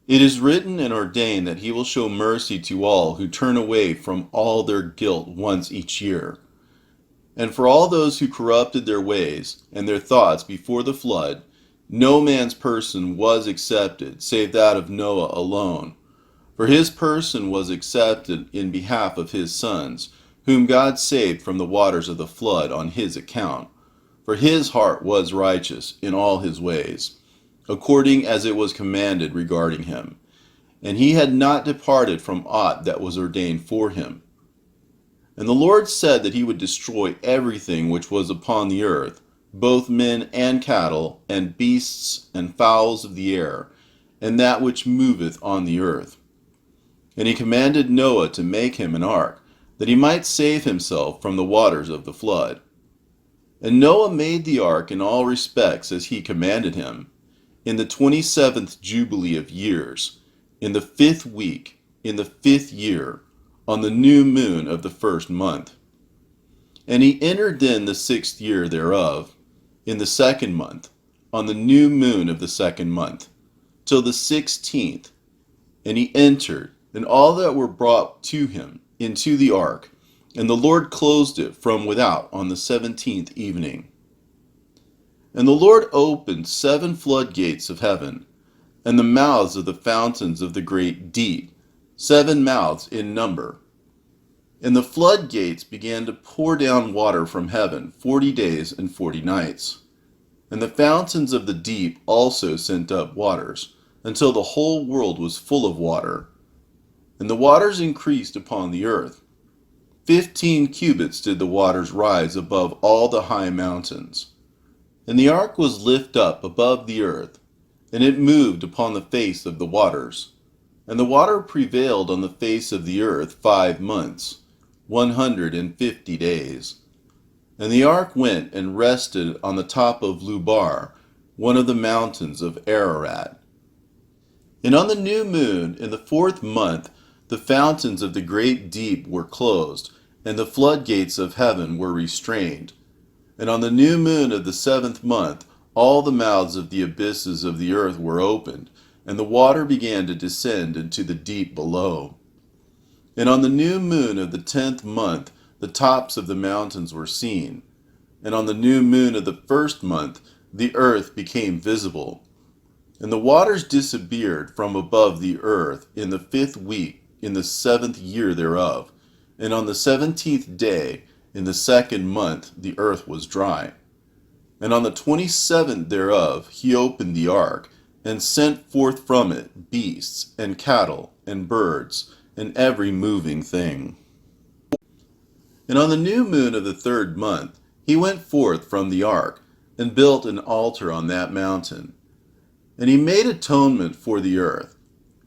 Speaker 1: It is written and ordained that he will show mercy to all who turn away from all their guilt once each year. And for all those who corrupted their ways and their thoughts before the flood, no man's person was accepted, save that of Noah alone. For his person was accepted in behalf of his sons, whom God saved from the waters of the flood on his account. For his heart was righteous in all his ways, according as it was commanded regarding him. And he had not departed from aught that was ordained for him. And the Lord said that he would destroy everything which was upon the earth, both men and cattle, and beasts and fowls of the air, and that which moveth on the earth. And he commanded Noah to make him an ark, that he might save himself from the waters of the flood. And Noah made the ark in all respects as he commanded him, in the 27th Jubilee of years, in the 5th week, in the 5th year, on the new moon of the 1st month. And he entered then the 6th year thereof, in the 2nd month, on the new moon of the 2nd month, till the 16th. And he entered, and all that were brought to him into the ark, and the Lord closed it from without on the 17th evening. And the Lord opened 7 floodgates of heaven, and the mouths of the fountains of the great deep, 7 mouths in number. And the floodgates began to pour down water from heaven 40 days and 40 nights. And the fountains of the deep also sent up waters, until the whole world was full of water. And the waters increased upon the earth. 15 cubits did the waters rise above all the high mountains. And the ark was lifted up above the earth, and it moved upon the face of the waters. And the water prevailed on the face of the earth 5 months, 150 days. And the ark went and rested on the top of Lubar, one of the mountains of Ararat. And on the new moon, in the 4th month, the fountains of the great deep were closed, and the floodgates of heaven were restrained. And on the new moon of the 7th month, all the mouths of the abysses of the earth were opened, and the water began to descend into the deep below. And on the new moon of the 10th month, the tops of the mountains were seen. And on the new moon of the 1st month, the earth became visible. And the waters disappeared from above the earth in the 5th week, in the 7th year thereof. And on the 17th day, in the 2nd month, the earth was dry. And on the 27th thereof, he opened the ark, and sent forth from it beasts, and cattle, and birds, and every moving thing. And on the new moon of the 3rd month, he went forth from the ark, and built an altar on that mountain. And he made atonement for the earth,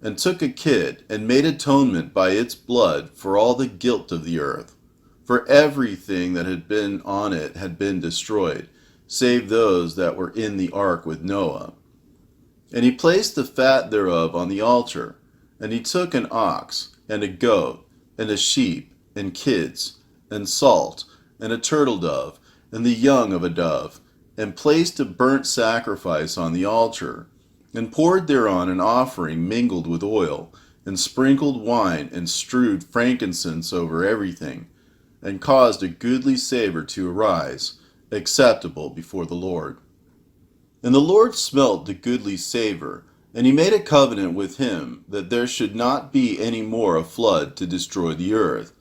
Speaker 1: and took a kid, and made atonement by its blood for all the guilt of the earth. For everything that had been on it had been destroyed, save those that were in the ark with Noah. And he placed the fat thereof on the altar, and he took an ox, and a goat, and a sheep, and kids, and salt, and a turtle dove, and the young of a dove, and placed a burnt sacrifice on the altar, and poured thereon an offering mingled with oil, and sprinkled wine, and strewed frankincense over everything, and caused a goodly savor to arise, acceptable before the Lord. And the Lord smelt the goodly savor, and he made a covenant with him, that there should not be any more a flood to destroy the earth,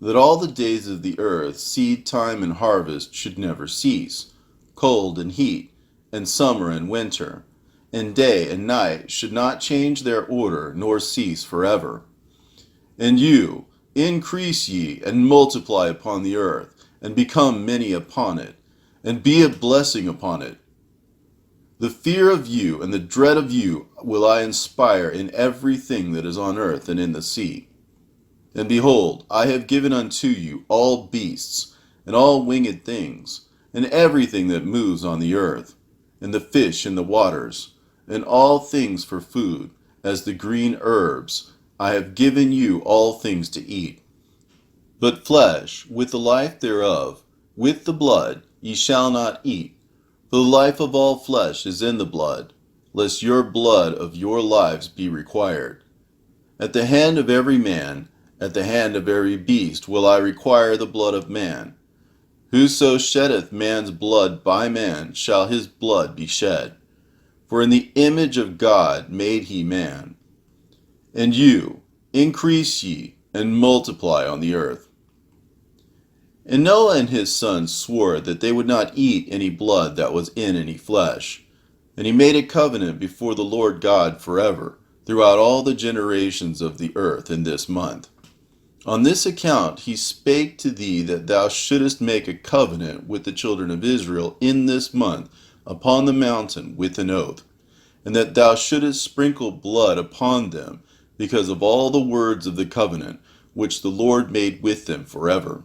Speaker 1: that all the days of the earth, seed time and harvest, should never cease, cold and heat, and summer and winter, and day and night should not change their order, nor cease forever. And you, increase ye, and multiply upon the earth, and become many upon it, and be a blessing upon it. The fear of you and the dread of you will I inspire in everything that is on earth and in the sea. And behold, I have given unto you all beasts, and all winged things, and everything that moves on the earth, and the fish in the waters, and all things for food, as the green herbs. I have given you all things to eat. But flesh, with the life thereof, with the blood, ye shall not eat. For the life of all flesh is in the blood, lest your blood of your lives be required. At the hand of every man, at the hand of every beast will I require the blood of man. Whoso sheddeth man's blood by man, shall his blood be shed. For in the image of God made he man. And you, increase ye, and multiply on the earth. And Noah and his sons swore that they would not eat any blood that was in any flesh. And he made a covenant before the Lord God forever, throughout all the generations of the earth in this month. On this account he spake to thee that thou shouldest make a covenant with the children of Israel in this month upon the mountain with an oath, and that thou shouldest sprinkle blood upon them, because of all the words of the covenant which the Lord made with them forever.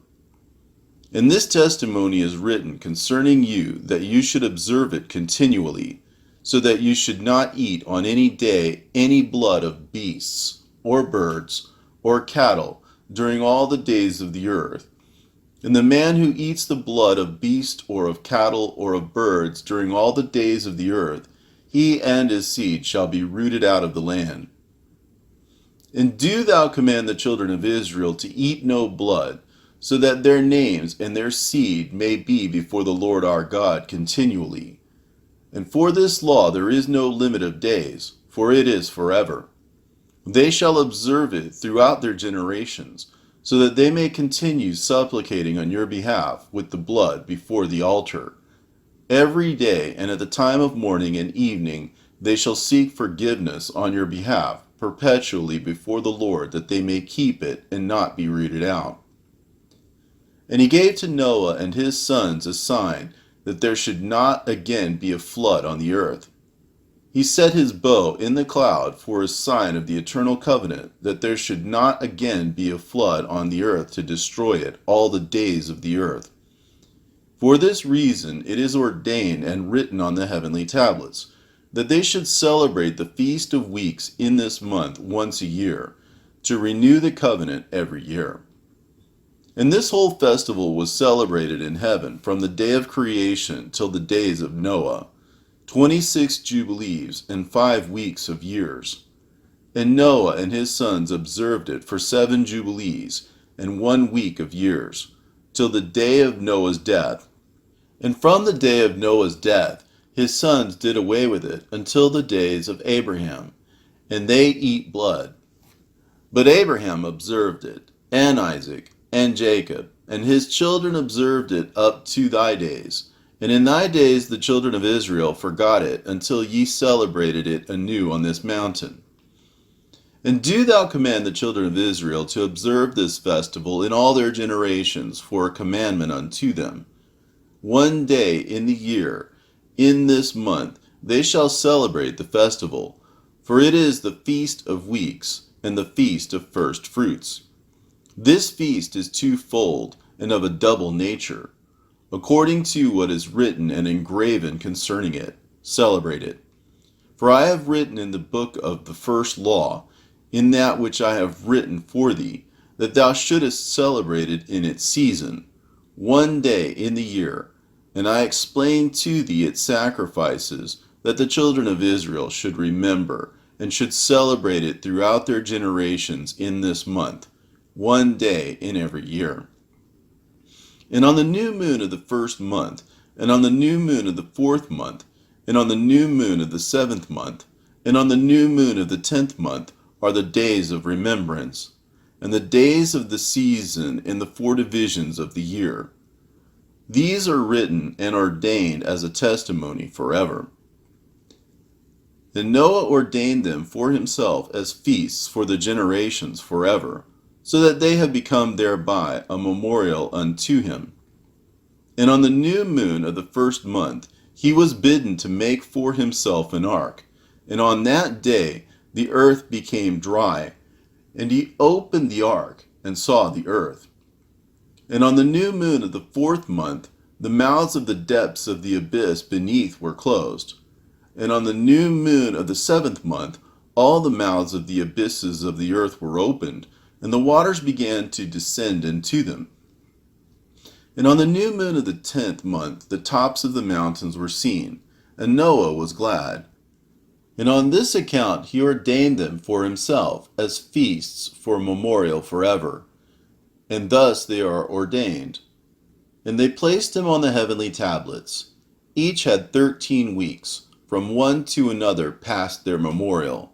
Speaker 1: And this testimony is written concerning you, that you should observe it continually, so that you should not eat on any day any blood of beasts, or birds, or cattle, during all the days of the earth. And the man who eats the blood of beast, or of cattle, or of birds, during all the days of the earth, he and his seed shall be rooted out of the land. And do thou command the children of Israel to eat no blood, so that their names and their seed may be before the Lord our God continually. And for this law there is no limit of days, for it is forever. They shall observe it throughout their generations, so that they may continue supplicating on your behalf with the blood before the altar. Every day and at the time of morning and evening they shall seek forgiveness on your behalf perpetually before the Lord, that they may keep it and not be rooted out. And he gave to Noah and his sons a sign, that there should not again be a flood on the earth. He set his bow in the cloud for a sign of the eternal covenant, that there should not again be a flood on the earth to destroy it all the days of the earth. For this reason it is ordained and written on the heavenly tablets, that they should celebrate the Feast of Weeks in this month once a year, to renew the covenant every year. And this whole festival was celebrated in heaven from the day of creation till the days of Noah. 26 Jubilees and 5 weeks of years. And Noah and his sons observed it for 7 Jubilees and 1 week of years, till the day of Noah's death. And from the day of Noah's death, his sons did away with it until the days of Abraham, and they eat blood. But Abraham observed it, and Isaac, and Jacob, and his children observed it up to thy days. And in thy days the children of Israel forgot it, until ye celebrated it anew on this mountain. And do thou command the children of Israel to observe this festival in all their generations for a commandment unto them. 1 day in the year, in this month, they shall celebrate the festival, for it is the feast of weeks, and the feast of first fruits. This feast is twofold, and of a double nature. According to what is written and engraven concerning it, celebrate it. For I have written in the book of the first law, in that which I have written for thee, that thou shouldest celebrate it in its season, 1 day in the year. And I explained to thee its sacrifices, that the children of Israel should remember, and should celebrate it throughout their generations in this month, 1 day in every year. And on the new moon of the first month, and on the new moon of the 4th month, and on the new moon of the 7th month, and on the new moon of the 10th month, are the days of remembrance, and the days of the season in the 4 divisions of the year. These are written and ordained as a testimony forever. And Noah ordained them for himself as feasts for the generations forever, so that they have become thereby a memorial unto him. And on the new moon of the 1st month he was bidden to make for himself an ark, and on that day the earth became dry, and he opened the ark and saw the earth. And on the new moon of the 4th month the mouths of the depths of the abyss beneath were closed. And on the new moon of the 7th month all the mouths of the abysses of the earth were opened, and the waters began to descend into them. And on the new moon of the 10th month the tops of the mountains were seen, and Noah was glad. And on this account he ordained them for himself as feasts for a memorial forever. And thus they are ordained. And they placed them on the heavenly tablets. Each had 13 weeks, from one to another past their memorial,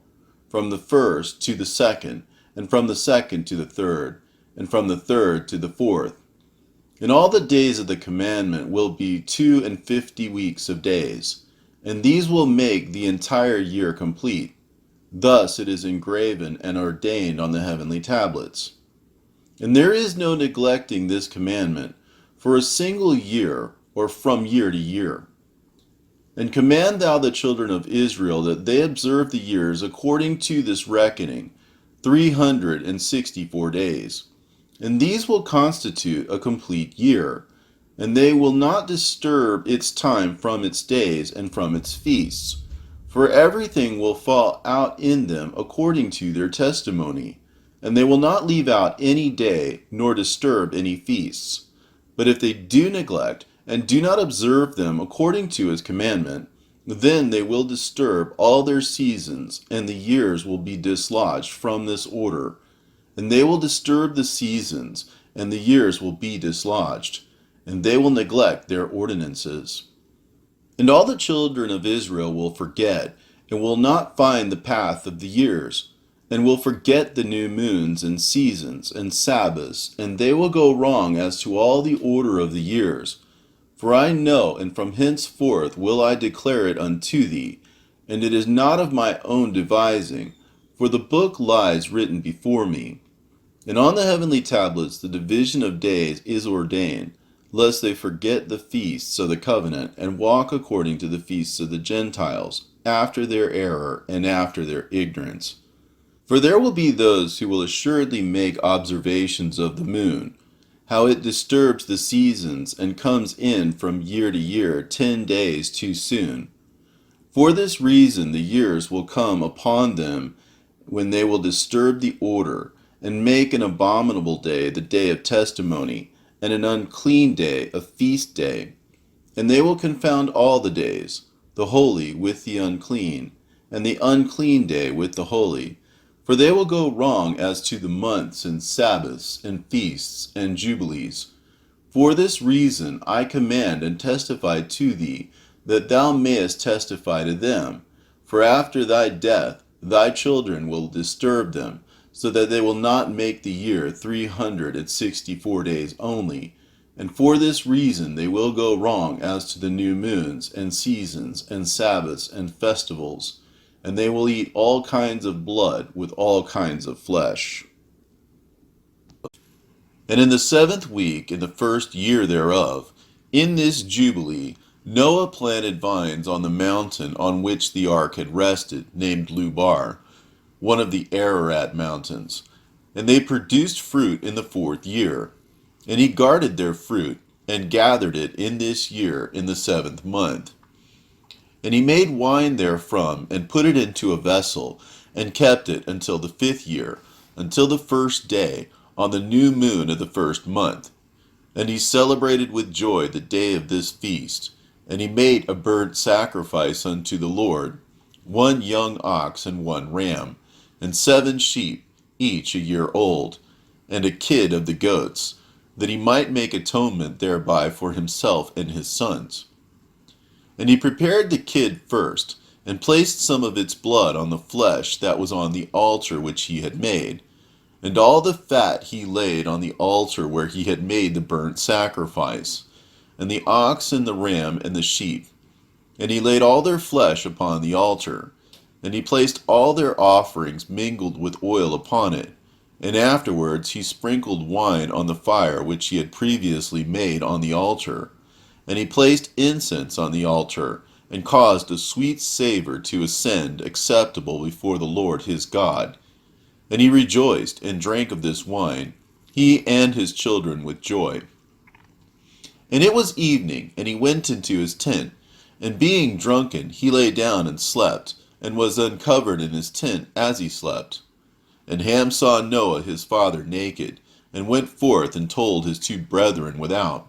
Speaker 1: from the first to the second, and from the second to the third, and from the third to the 4th. And all the days of the commandment will be 52 weeks of days, and these will make the entire year complete. Thus it is engraven and ordained on the heavenly tablets. And there is no neglecting this commandment for a single year, or from year to year. And command thou the children of Israel that they observe the years according to this reckoning, 364 days. And these will constitute a complete year, and they will not disturb its time from its days and from its feasts. For everything will fall out in them according to their testimony, and they will not leave out any day, nor disturb any feasts. But if they do neglect, and do not observe them according to his commandment, then they will disturb all their seasons, and the years will be dislodged from this order. And they will disturb the seasons, and the years will be dislodged, and they will neglect their ordinances. And all the children of Israel will forget, and will not find the path of the years, and will forget the new moons and seasons and Sabbaths, and they will go wrong as to all the order of the years. For I know, and from henceforth will I declare it unto thee, and it is not of my own devising, for the book lies written before me. And on the heavenly tablets the division of days is ordained, lest they forget the feasts of the covenant, and walk according to the feasts of the Gentiles, after their error and after their ignorance. For there will be those who will assuredly make observations of the moon, how it disturbs the seasons, and comes in from year to year 10 days too soon. For this reason the years will come upon them when they will disturb the order, and make an abominable day the day of testimony, and an unclean day a feast day. And they will confound all the days, the holy with the unclean, and the unclean day with the holy. For they will go wrong as to the months and Sabbaths and feasts and jubilees. For this reason I command and testify to thee, that thou mayest testify to them. For after thy death thy children will disturb them, so that they will not make the year 364 days only. And for this reason they will go wrong as to the new moons, and seasons, and Sabbaths, and festivals. And they will eat all kinds of blood with all kinds of flesh. And in the 7th week, in the 1st year thereof, in this Jubilee, Noah planted vines on the mountain on which the ark had rested, named Lubar, one of the Ararat mountains. And they produced fruit in the 4th year. And he guarded their fruit, and gathered it in this year in the 7th month. And he made wine therefrom, and put it into a vessel, and kept it until the 5th year, until the 1st day, on the new moon of the 1st month. And he celebrated with joy the day of this feast. And he made a burnt sacrifice unto the Lord, 1 young ox and 1 ram, and 7 sheep, each a year old, and a kid of the goats, that he might make atonement thereby for himself and his sons. And he prepared the kid first, and placed some of its blood on the flesh that was on the altar which he had made. And all the fat he laid on the altar where he had made the burnt sacrifice, and the ox and the ram and the sheep. And he laid all their flesh upon the altar. And he placed all their offerings mingled with oil upon it. And afterwards he sprinkled wine on the fire which he had previously made on the altar. And he placed incense on the altar, and caused a sweet savor to ascend acceptable before the Lord his God. And he rejoiced and drank of this wine, he and his children with joy. And it was evening, and he went into his tent. And being drunken, he lay down and slept, and was uncovered in his tent as he slept. And Ham saw Noah his father naked, and went forth and told his 2 brethren without.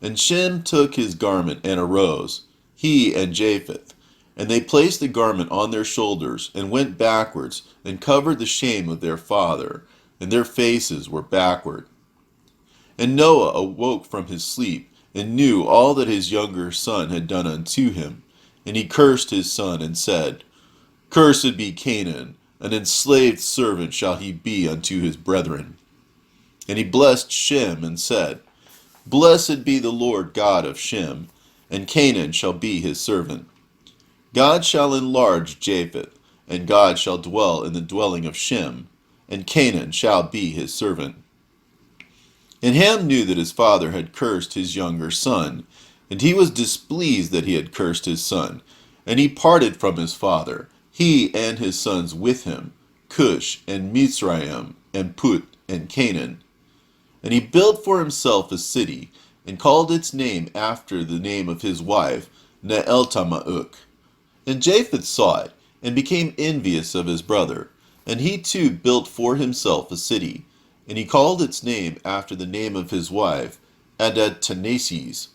Speaker 1: And Shem took his garment and arose, he and Japheth. And they placed the garment on their shoulders, and went backwards, and covered the shame of their father, and their faces were backward. And Noah awoke from his sleep, and knew all that his younger son had done unto him. And he cursed his son, and said, Cursed be Canaan, an enslaved servant shall he be unto his brethren. And he blessed Shem, and said, Blessed be the Lord God of Shem, and Canaan shall be his servant. God shall enlarge Japheth, and God shall dwell in the dwelling of Shem, and Canaan shall be his servant. And Ham knew that his father had cursed his younger son, and he was displeased that he had cursed his son. And he parted from his father, he and his sons with him, Cush and Mizraim, and Put and Canaan. And he built for himself a city, and called its name after the name of his wife, Neeltamauk. And Japheth saw it, and became envious of his brother. And he too built for himself a city, and he called its name after the name of his wife, Adad-Taneses.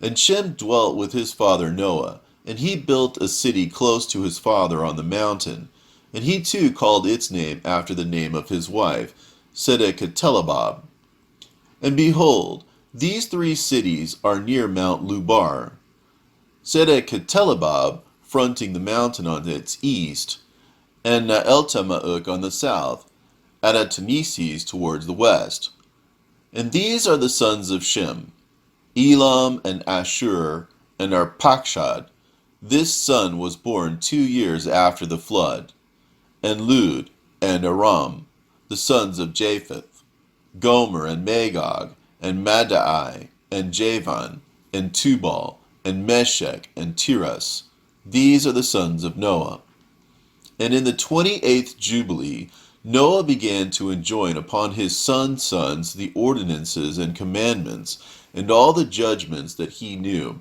Speaker 1: And Shem dwelt with his father Noah, and he built a city close to his father on the mountain. And he too called its name after the name of his wife, Sedekatelabab. And behold, these 3 cities are near Mount Lubar. Sedekatelabab, fronting the mountain on its east, and Neeltamauk on the south, Adad-Taneses towards the west. And these are the sons of Shem, Elam and Ashur and Arpachshad. This son was born 2 years after the flood. And Lud and Aram, the sons of Japheth, Gomer and Magog, and Madai, and Javan, and Tubal, and Meshech, and Tiras. These are the sons of Noah. And in the 28th Jubilee, Noah began to enjoin upon his sons' sons the ordinances and commandments, and all the judgments that he knew.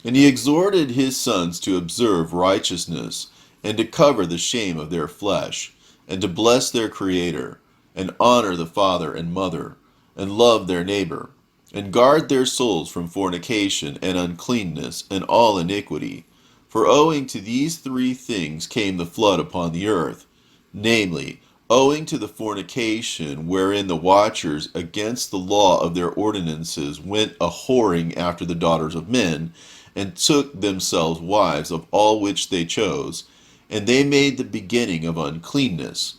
Speaker 1: And he exhorted his sons to observe righteousness, and to cover the shame of their flesh, and to bless their Creator, and honor the father and mother, and love their neighbor, and guard their souls from fornication and uncleanness and all iniquity, For owing to these three things came the flood upon the earth, namely, owing to the fornication wherein the watchers against the law of their ordinances went a whoring after the daughters of men, and took themselves wives of all which they chose, and they made the beginning of uncleanness.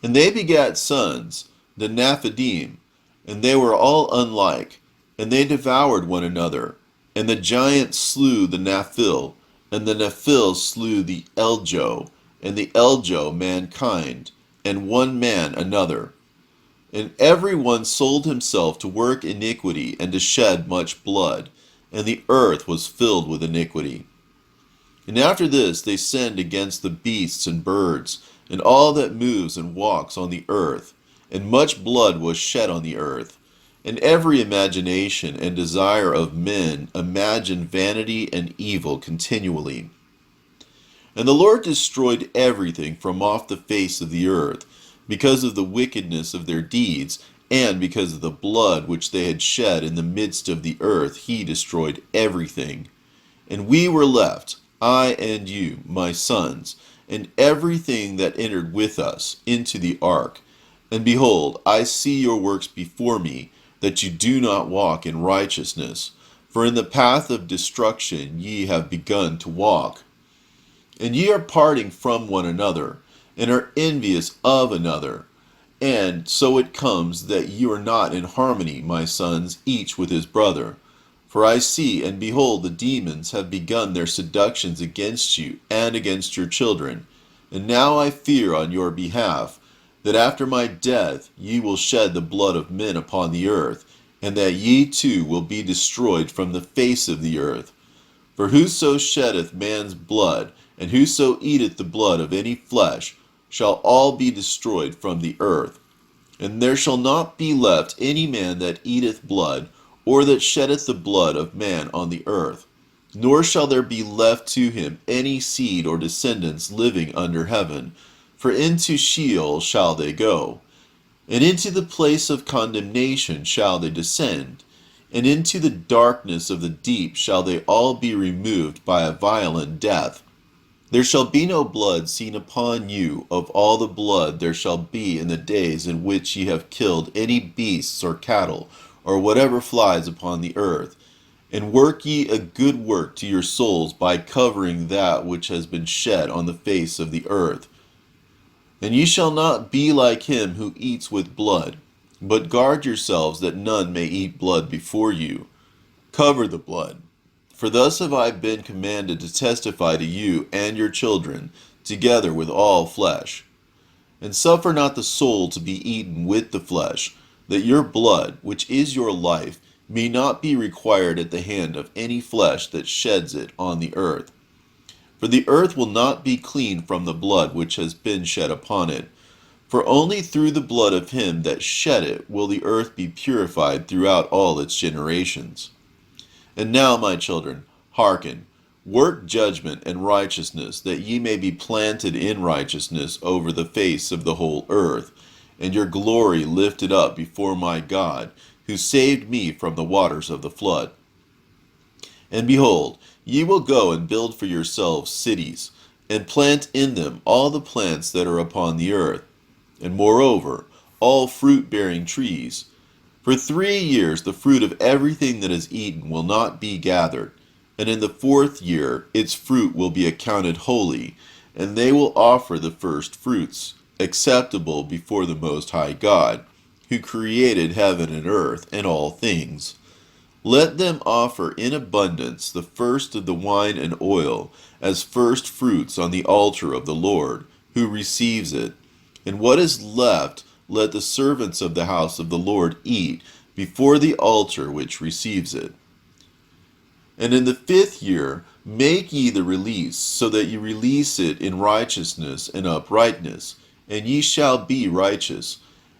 Speaker 1: And they begat sons, the Nephidim, and they were all unlike, and they devoured one another. And the giant slew the Nephil, and the Nephil slew the Eljo, and the Eljo mankind, and one man another. And every one sold himself to work iniquity, and to shed much blood, and the earth was filled with iniquity. And after this they sinned against the beasts and birds, and all that moves and walks on the earth, and much blood was shed on the earth. And every imagination and desire of men imagine vanity and evil continually. And the Lord destroyed everything from off the face of the earth, because of the wickedness of their deeds, and because of the blood which they had shed in the midst of the earth, he destroyed everything. And we were left, I and you, my sons, and everything that entered with us into the ark. And behold, I see your works before me, that you do not walk in righteousness. For in the path of destruction ye have begun to walk. And ye are parting from one another, and are envious of another. And so it comes that you are not in harmony, my sons, each with his brother. For I see, and behold, the demons have begun their seductions against you, and against your children. And now I fear on your behalf, that after my death ye will shed the blood of men upon the earth, and that ye too will be destroyed from the face of the earth. For whoso sheddeth man's blood, and whoso eateth the blood of any flesh, shall all be destroyed from the earth. And there shall not be left any man that eateth blood, or that sheddeth the blood of man on the earth. Nor shall there be left to him any seed or descendants living under heaven. For into Sheol shall they go, and into the place of condemnation shall they descend, and into the darkness of the deep shall they all be removed by a violent death. There shall be no blood seen upon you of all the blood there shall be in the days in which ye have killed any beasts or cattle, or whatever flies upon the earth. And work ye a good work to your souls by covering that which has been shed on the face of the earth. And ye shall not be like him who eats with blood, but guard yourselves that none may eat blood before you. Cover the blood. For thus have I been commanded to testify to you and your children, together with all flesh. And suffer not the soul to be eaten with the flesh, that your blood, which is your life, may not be required at the hand of any flesh that sheds it on the earth. For the earth will not be clean from the blood which has been shed upon it. For only through the blood of him that shed it will the earth be purified throughout all its generations. And now, my children, hearken, work judgment and righteousness, that ye may be planted in righteousness over the face of the whole earth, and your glory lifted up before my God, who saved me from the waters of the flood. And behold, ye will go and build for yourselves cities, and plant in them all the plants that are upon the earth, and moreover, all fruit-bearing trees. For 3 years the fruit of everything that is eaten will not be gathered, and in the 4th year its fruit will be accounted holy, and they will offer the first fruits, acceptable before the Most High God, who created heaven and earth and all things. Let them offer in abundance the first of the wine and oil, as first fruits on the altar of the Lord, who receives it. And what is left, let the servants of the house of the Lord eat before the altar which receives it. And in the 5th year make ye the release, so that ye release it in righteousness and uprightness, and ye shall be righteous,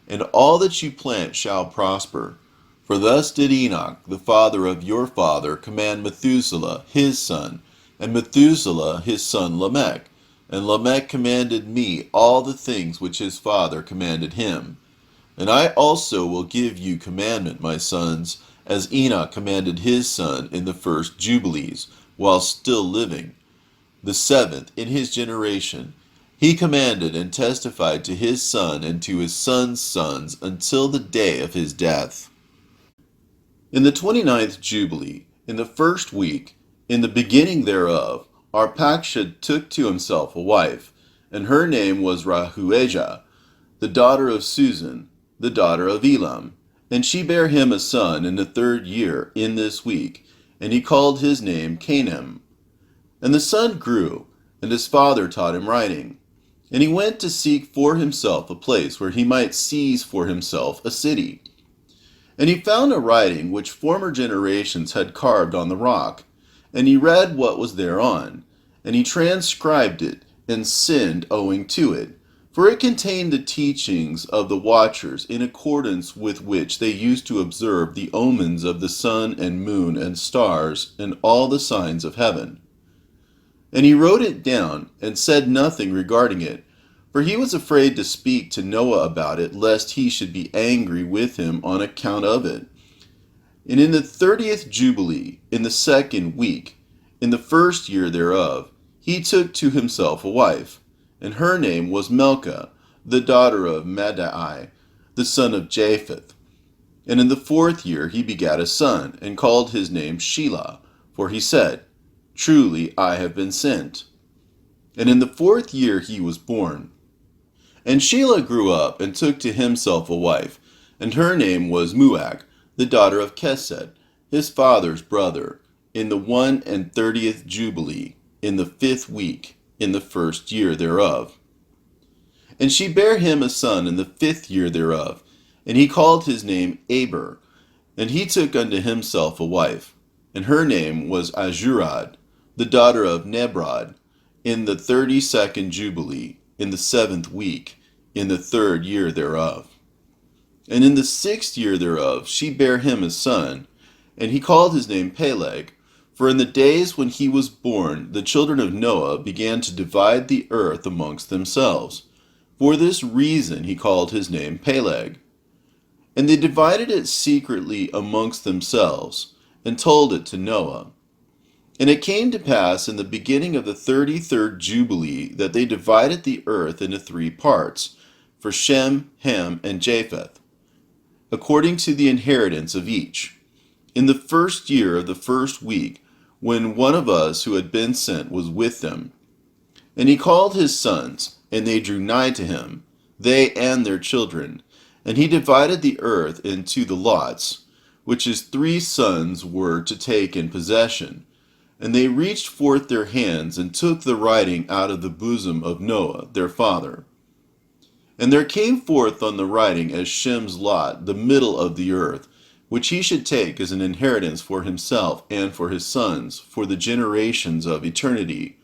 Speaker 1: and all that you plant shall prosper. For thus did Enoch, the father of your father, command Methuselah his son, and Methuselah his son Lamech. And Lamech commanded me all the things which his father commanded him. And I also will give you commandment, my sons, as Enoch commanded his son in the first Jubilees, while still living. the seventh in his generation, he commanded and testified to his son and to his son's sons until the day of his death. In the 29th Jubilee, in the first week, in the beginning thereof, Arpachshad took to himself a wife, and her name was Rahuijah, the daughter of Susan, the daughter of Elam. And she bare him a son in the third year, in this week, and he called his name Canem. And the son grew, and his father taught him writing. And he went to seek for himself a place where he might seize for himself a city. And he found a writing which former generations had carved on the rock, and he read what was thereon, and he transcribed it, and sinned owing to it, for it contained the teachings of the watchers, in accordance with which they used to observe the omens of the sun and moon and stars, and all the signs of heaven. And he wrote it down, and said nothing regarding it, for he was afraid to speak to Noah about it, lest he should be angry with him on account of it. And in the 30th Jubilee, in the second week, in the first year thereof, he took to himself a wife, and her name was Melchah, the daughter of Madai, the son of Japheth. And in the fourth year he begat a son, and called his name Shelah, for he said, Truly I have been sent. And in the fourth year he was born. And Shelah grew up, and took to himself a wife, and her name was Muach, the daughter of Kesed, his father's brother, in the 31st Jubilee, in the 5th week, in the first year thereof. And she bare him a son in the 5th year thereof, and he called his name Aber. And he took unto himself a wife, and her name was Azurad, the daughter of Nebrod, in the 32nd Jubilee, in the 7th week, in the 3rd year thereof. And in the 6th year thereof she bare him a son, and he called his name Peleg. For in the days when he was born, the children of Noah began to divide the earth amongst themselves. For this reason he called his name Peleg. And they divided it secretly amongst themselves, and told it to Noah. And it came to pass in the beginning of the 33rd Jubilee that they divided the earth into 3 parts, for Shem, Ham, and Japheth, according to the inheritance of each. In the first year of the first week, when one of us who had been sent was with them. And he called his sons, and they drew nigh to him, they and their children. And he divided the earth into the lots, which his 3 sons were to take in possession. And they reached forth their hands, and took the writing out of the bosom of Noah, their father. And there came forth on the writing as Shem's lot, the middle of the earth, which he should take as an inheritance for himself and for his sons, for the generations of eternity,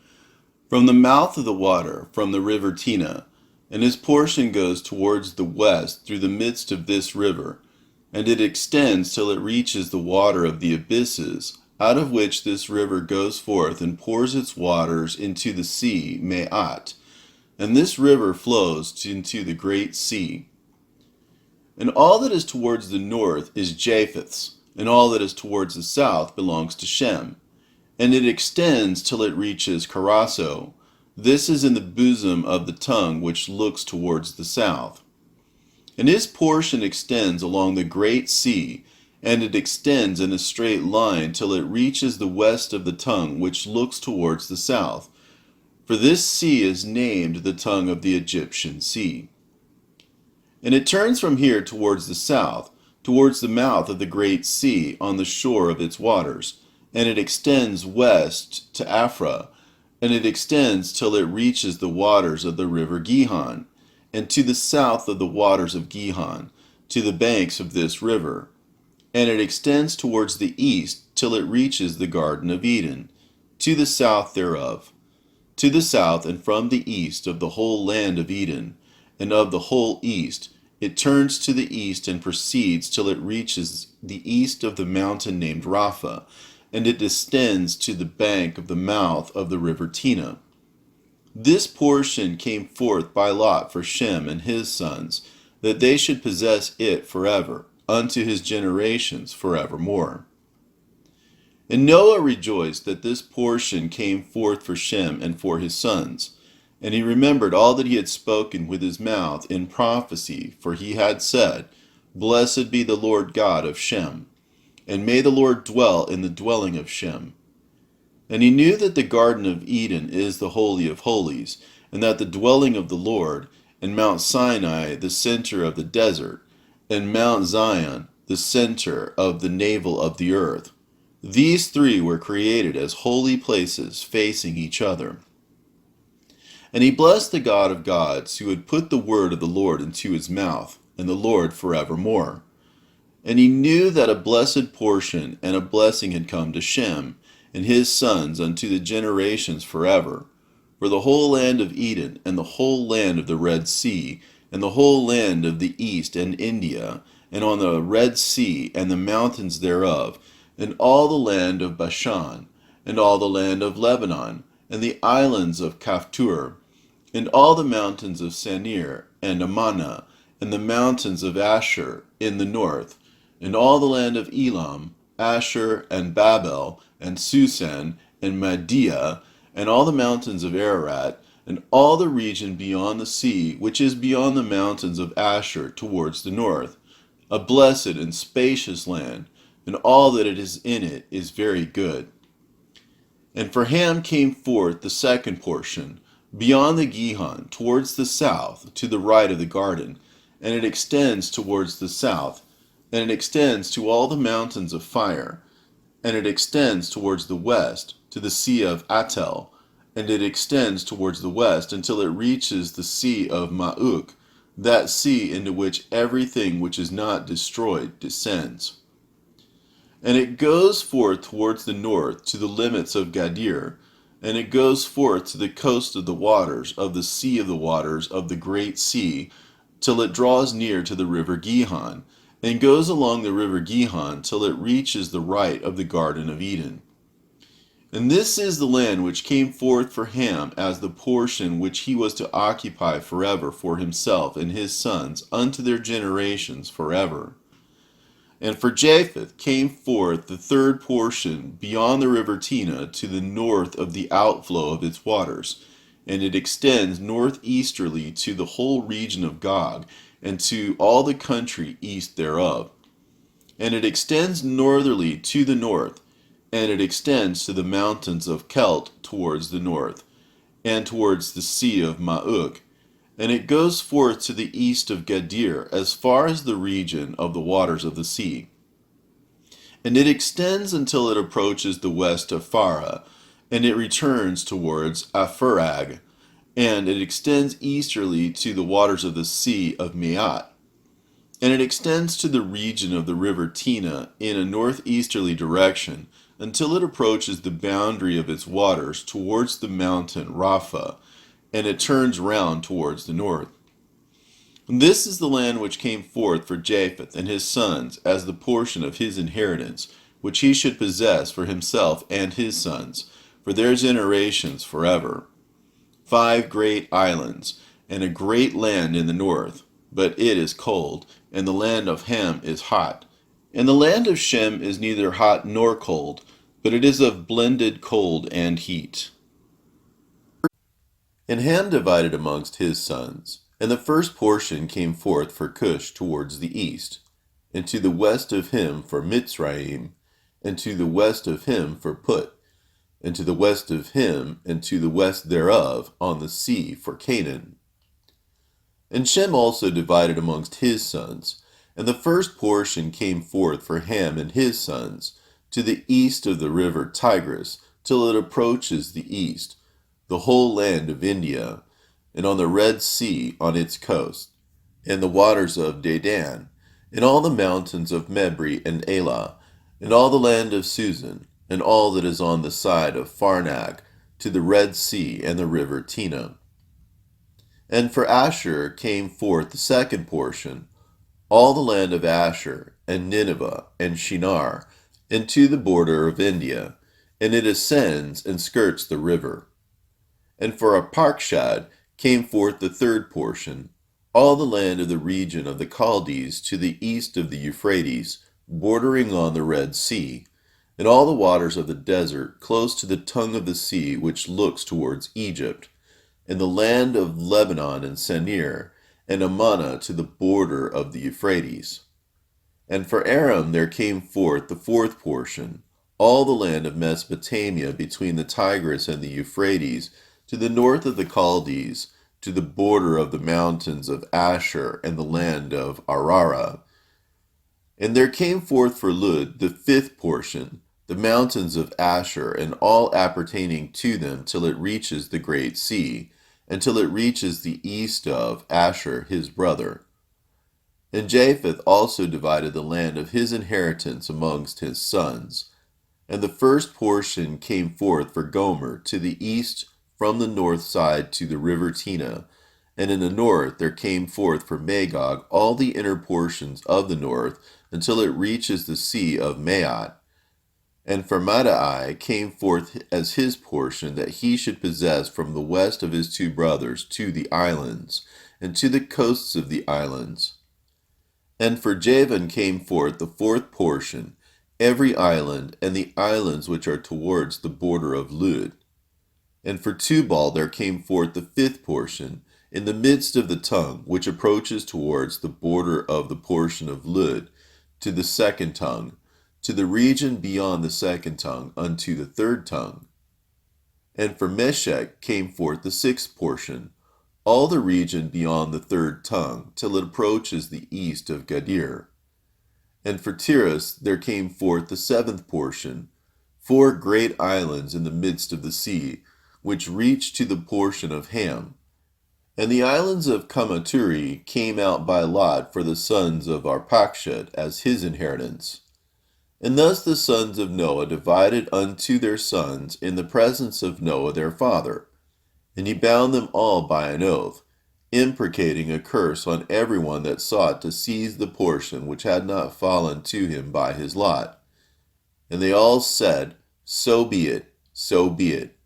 Speaker 1: from the mouth of the water, from the river Tina. And his portion goes towards the west through the midst of this river, and it extends till it reaches the water of the abysses, out of which this river goes forth and pours its waters into the sea, Me'at. And this river flows into the great sea. And all that is towards the north is Japheth's, and all that is towards the south belongs to Shem. And it extends till it reaches Carasso. This is in the bosom of the tongue which looks towards the south. And his portion extends along the great sea, and it extends in a straight line till it reaches the west of the tongue which looks towards the south. For this sea is named the tongue of the Egyptian sea. And it turns from here towards the south, towards the mouth of the great sea, on the shore of its waters. And it extends west to Aphra, and it extends till it reaches the waters of the river Gihon, and to the south of the waters of Gihon, to the banks of this river. And it extends towards the east till it reaches the Garden of Eden, to the south thereof. To the south and from the east of the whole land of Eden, and of the whole east, it turns to the east and proceeds till it reaches the east of the mountain named Rapha, and it descends to the bank of the mouth of the river Tina. This portion came forth by lot for Shem and his sons, that they should possess it forever, unto his generations forevermore. And Noah rejoiced that this portion came forth for Shem and for his sons. And he remembered all that he had spoken with his mouth in prophecy, for he had said, Blessed be the Lord God of Shem, and may the Lord dwell in the dwelling of Shem. And he knew that the Garden of Eden is the Holy of Holies, and that the dwelling of the Lord, and Mount Sinai the center of the desert, and Mount Zion the center of the navel of the earth. These three were created as holy places facing each other. And he blessed the God of gods, who had put the word of the Lord into his mouth, and the Lord forevermore. And he knew that a blessed portion and a blessing had come to Shem and his sons unto the generations forever. For the whole land of Eden, and the whole land of the Red Sea, and the whole land of the east and India, and on the Red Sea and the mountains thereof, and all the land of Bashan, and all the land of Lebanon, and the islands of Kaphtor, and all the mountains of Senir, and Amanah, and the mountains of Asher in the north, and all the land of Elam, Asher, and Babel, and Susan, and Media, and all the mountains of Ararat, and all the region beyond the sea, which is beyond the mountains of Asher towards the north, a blessed and spacious land, and all that it is in it is very good. And for Ham came forth the second portion, beyond the Gihon, towards the south, to the right of the garden, and it extends towards the south, and it extends to all the mountains of fire, and it extends towards the west, to the sea of Attel, and it extends towards the west until it reaches the sea of Ma'uk, that sea into which everything which is not destroyed descends. And it goes forth towards the north to the limits of Gadir, and it goes forth to the coast of the waters, of the sea of the waters, of the great sea, till it draws near to the river Gihon, and goes along the river Gihon till it reaches the right of the Garden of Eden. And this is the land which came forth for Ham as the portion which he was to occupy forever for himself and his sons unto their generations forever. And for Japheth came forth the third portion beyond the river Tina to the north of the outflow of its waters, and it extends northeasterly to the whole region of Gog, and to all the country east thereof. And it extends northerly to the north, and it extends to the mountains of Kelt towards the north, and towards the sea of Ma'uk, and it goes forth to the east of Gadir as far as the region of the waters of the sea. And it extends until it approaches the west of Farah, and it returns towards Aphurag, and it extends easterly to the waters of the sea of Meat. And it extends to the region of the river Tina in a northeasterly direction until it approaches the boundary of its waters towards the mountain Rapha, and it turns round towards the north. And this is the land which came forth for Japheth and his sons as the portion of his inheritance, which he should possess for himself and his sons, for their generations forever. 5 great islands, and a great land in the north, but it is cold, and the land of Ham is hot. And the land of Shem is neither hot nor cold, but it is of blended cold and heat. And Ham divided amongst his sons, and the first portion came forth for Cush towards the east, and to the west of him for Mitzrayim, and to the west of him for Put, and to the west of him, and to the west thereof, on the sea for Canaan. And Shem also divided amongst his sons, and the first portion came forth for Ham and his sons, to the east of the river Tigris, till it approaches the east, the whole land of India, and on the Red Sea on its coast, and the waters of Dedan, and all the mountains of Mebri and Elah, and all the land of Susan, and all that is on the side of Pharnag, to the Red Sea and the river Tina. And for Asher came forth the second portion, all the land of Asher, and Nineveh, and Shinar, and to the border of India, and it ascends and skirts the river. And for Arpachshad came forth the third portion, all the land of the region of the Chaldees to the east of the Euphrates, bordering on the Red Sea, and all the waters of the desert, close to the tongue of the sea which looks towards Egypt, and the land of Lebanon and Senir, and Ammana to the border of the Euphrates. And for Aram there came forth the fourth portion, all the land of Mesopotamia between the Tigris and the Euphrates, to the north of the Chaldees, to the border of the mountains of Asher and the land of Arara. And there came forth for Lud the fifth portion, the mountains of Asher and all appertaining to them, till it reaches the great sea, and till it reaches the east of Asher his brother. And Japheth also divided the land of his inheritance amongst his sons. And the first portion came forth for Gomer to the east from the north side to the river Tina, and in the north there came forth for Magog all the inner portions of the north, until it reaches the sea of Maat. And for Madai came forth as his portion, that he should possess from the west of his two brothers to the islands, and to the coasts of the islands. And for Javan came forth the fourth portion, every island, and the islands which are towards the border of Lud. And for Tubal there came forth the fifth portion, in the midst of the tongue, which approaches towards the border of the portion of Lud, to the second tongue, to the region beyond the second tongue, unto the third tongue. And for Meshech came forth the sixth portion, all the region beyond the third tongue, till it approaches the east of Gadir. And for Tiras there came forth the seventh portion, 4 great islands in the midst of the sea, which reach to the portion of Ham. And the islands of Kamaturi came out by lot for the sons of Arpachshad as his inheritance. And thus the sons of Noah divided unto their sons in the presence of Noah their father. And he bound them all by an oath, imprecating a curse on everyone that sought to seize the portion which had not fallen to him by his lot. And they all said, So be it, so be it,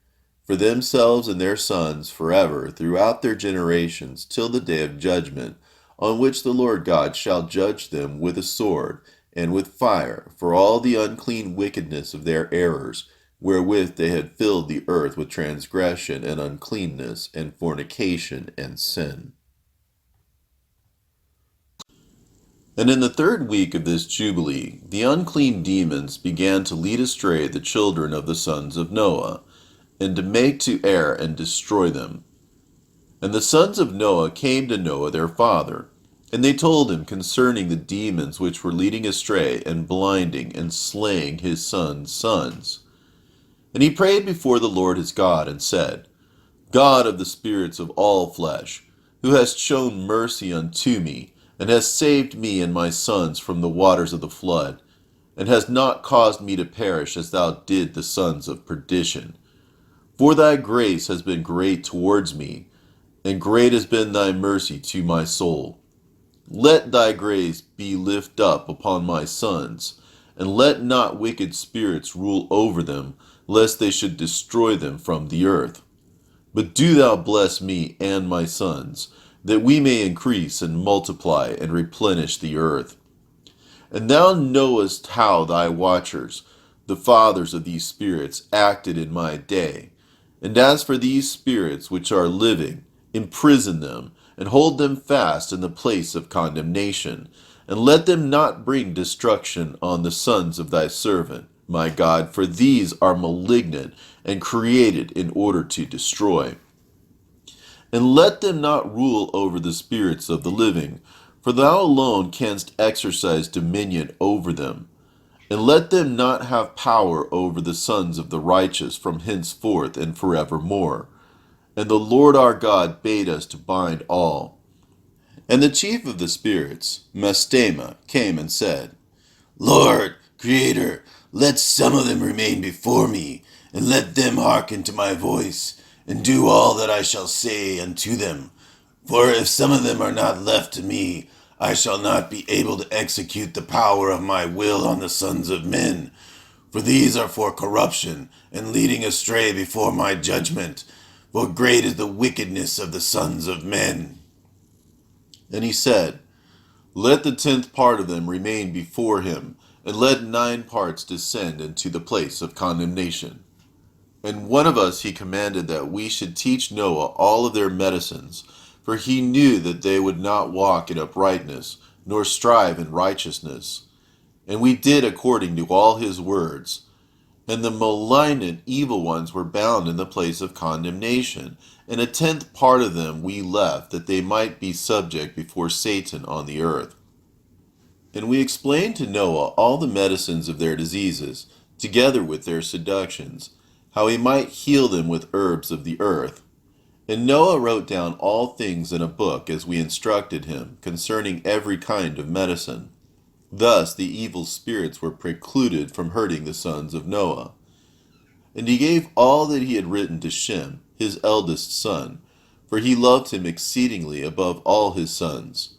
Speaker 1: for themselves and their sons forever throughout their generations, till the day of judgment, on which the Lord God shall judge them with a sword and with fire for all the unclean wickedness of their errors, wherewith they had filled the earth with transgression and uncleanness and fornication and sin. And in the 3rd week of this Jubilee, the unclean demons began to lead astray the children of the sons of Noah, and to make to err and destroy them. And the sons of Noah came to Noah their father, and they told him concerning the demons which were leading astray and blinding and slaying his sons' sons. And he prayed before the Lord his God, and said, God of the spirits of all flesh, who hast shown mercy unto me, and hast saved me and my sons from the waters of the flood, and hast not caused me to perish as thou did the sons of perdition. For thy grace has been great towards me, and great has been thy mercy to my soul. Let thy grace be lift up upon my sons, and let not wicked spirits rule over them, lest they should destroy them from the earth. But do thou bless me and my sons, that we may increase and multiply and replenish the earth. And thou knowest how thy watchers, the fathers of these spirits, acted in my day. And as for these spirits which are living, imprison them, and hold them fast in the place of condemnation, and let them not bring destruction on the sons of thy servant, my God, for these are malignant and created in order to destroy. And let them not rule over the spirits of the living, for thou alone canst exercise dominion over them. And let them not have power over the sons of the righteous from henceforth and forevermore. And the Lord our God bade us to bind all. And the chief of the spirits, Mastema, came and said, Lord, Creator, let some of them remain before me, and let them hearken to my voice, and do all that I shall say unto them. For if some of them are not left to me, I shall not be able to execute the power of my will on the sons of men. For these are for corruption, and leading astray before my judgment. For great is the wickedness of the sons of men. And he said, Let the 10th part of them remain before him, and let 9 parts descend into the place of condemnation. And one of us he commanded that we should teach Noah all of their medicines, for he knew that they would not walk in uprightness, nor strive in righteousness. And we did according to all his words. And the malignant evil ones were bound in the place of condemnation, and 1/10 part of them we left, that they might be subject before Satan on the earth. And we explained to Noah all the medicines of their diseases, together with their seductions, how he might heal them with herbs of the earth. And Noah wrote down all things in a book as we instructed him, concerning every kind of medicine. Thus the evil spirits were precluded from hurting the sons of Noah. And he gave all that he had written to Shem, his eldest son, for he loved him exceedingly above all his sons.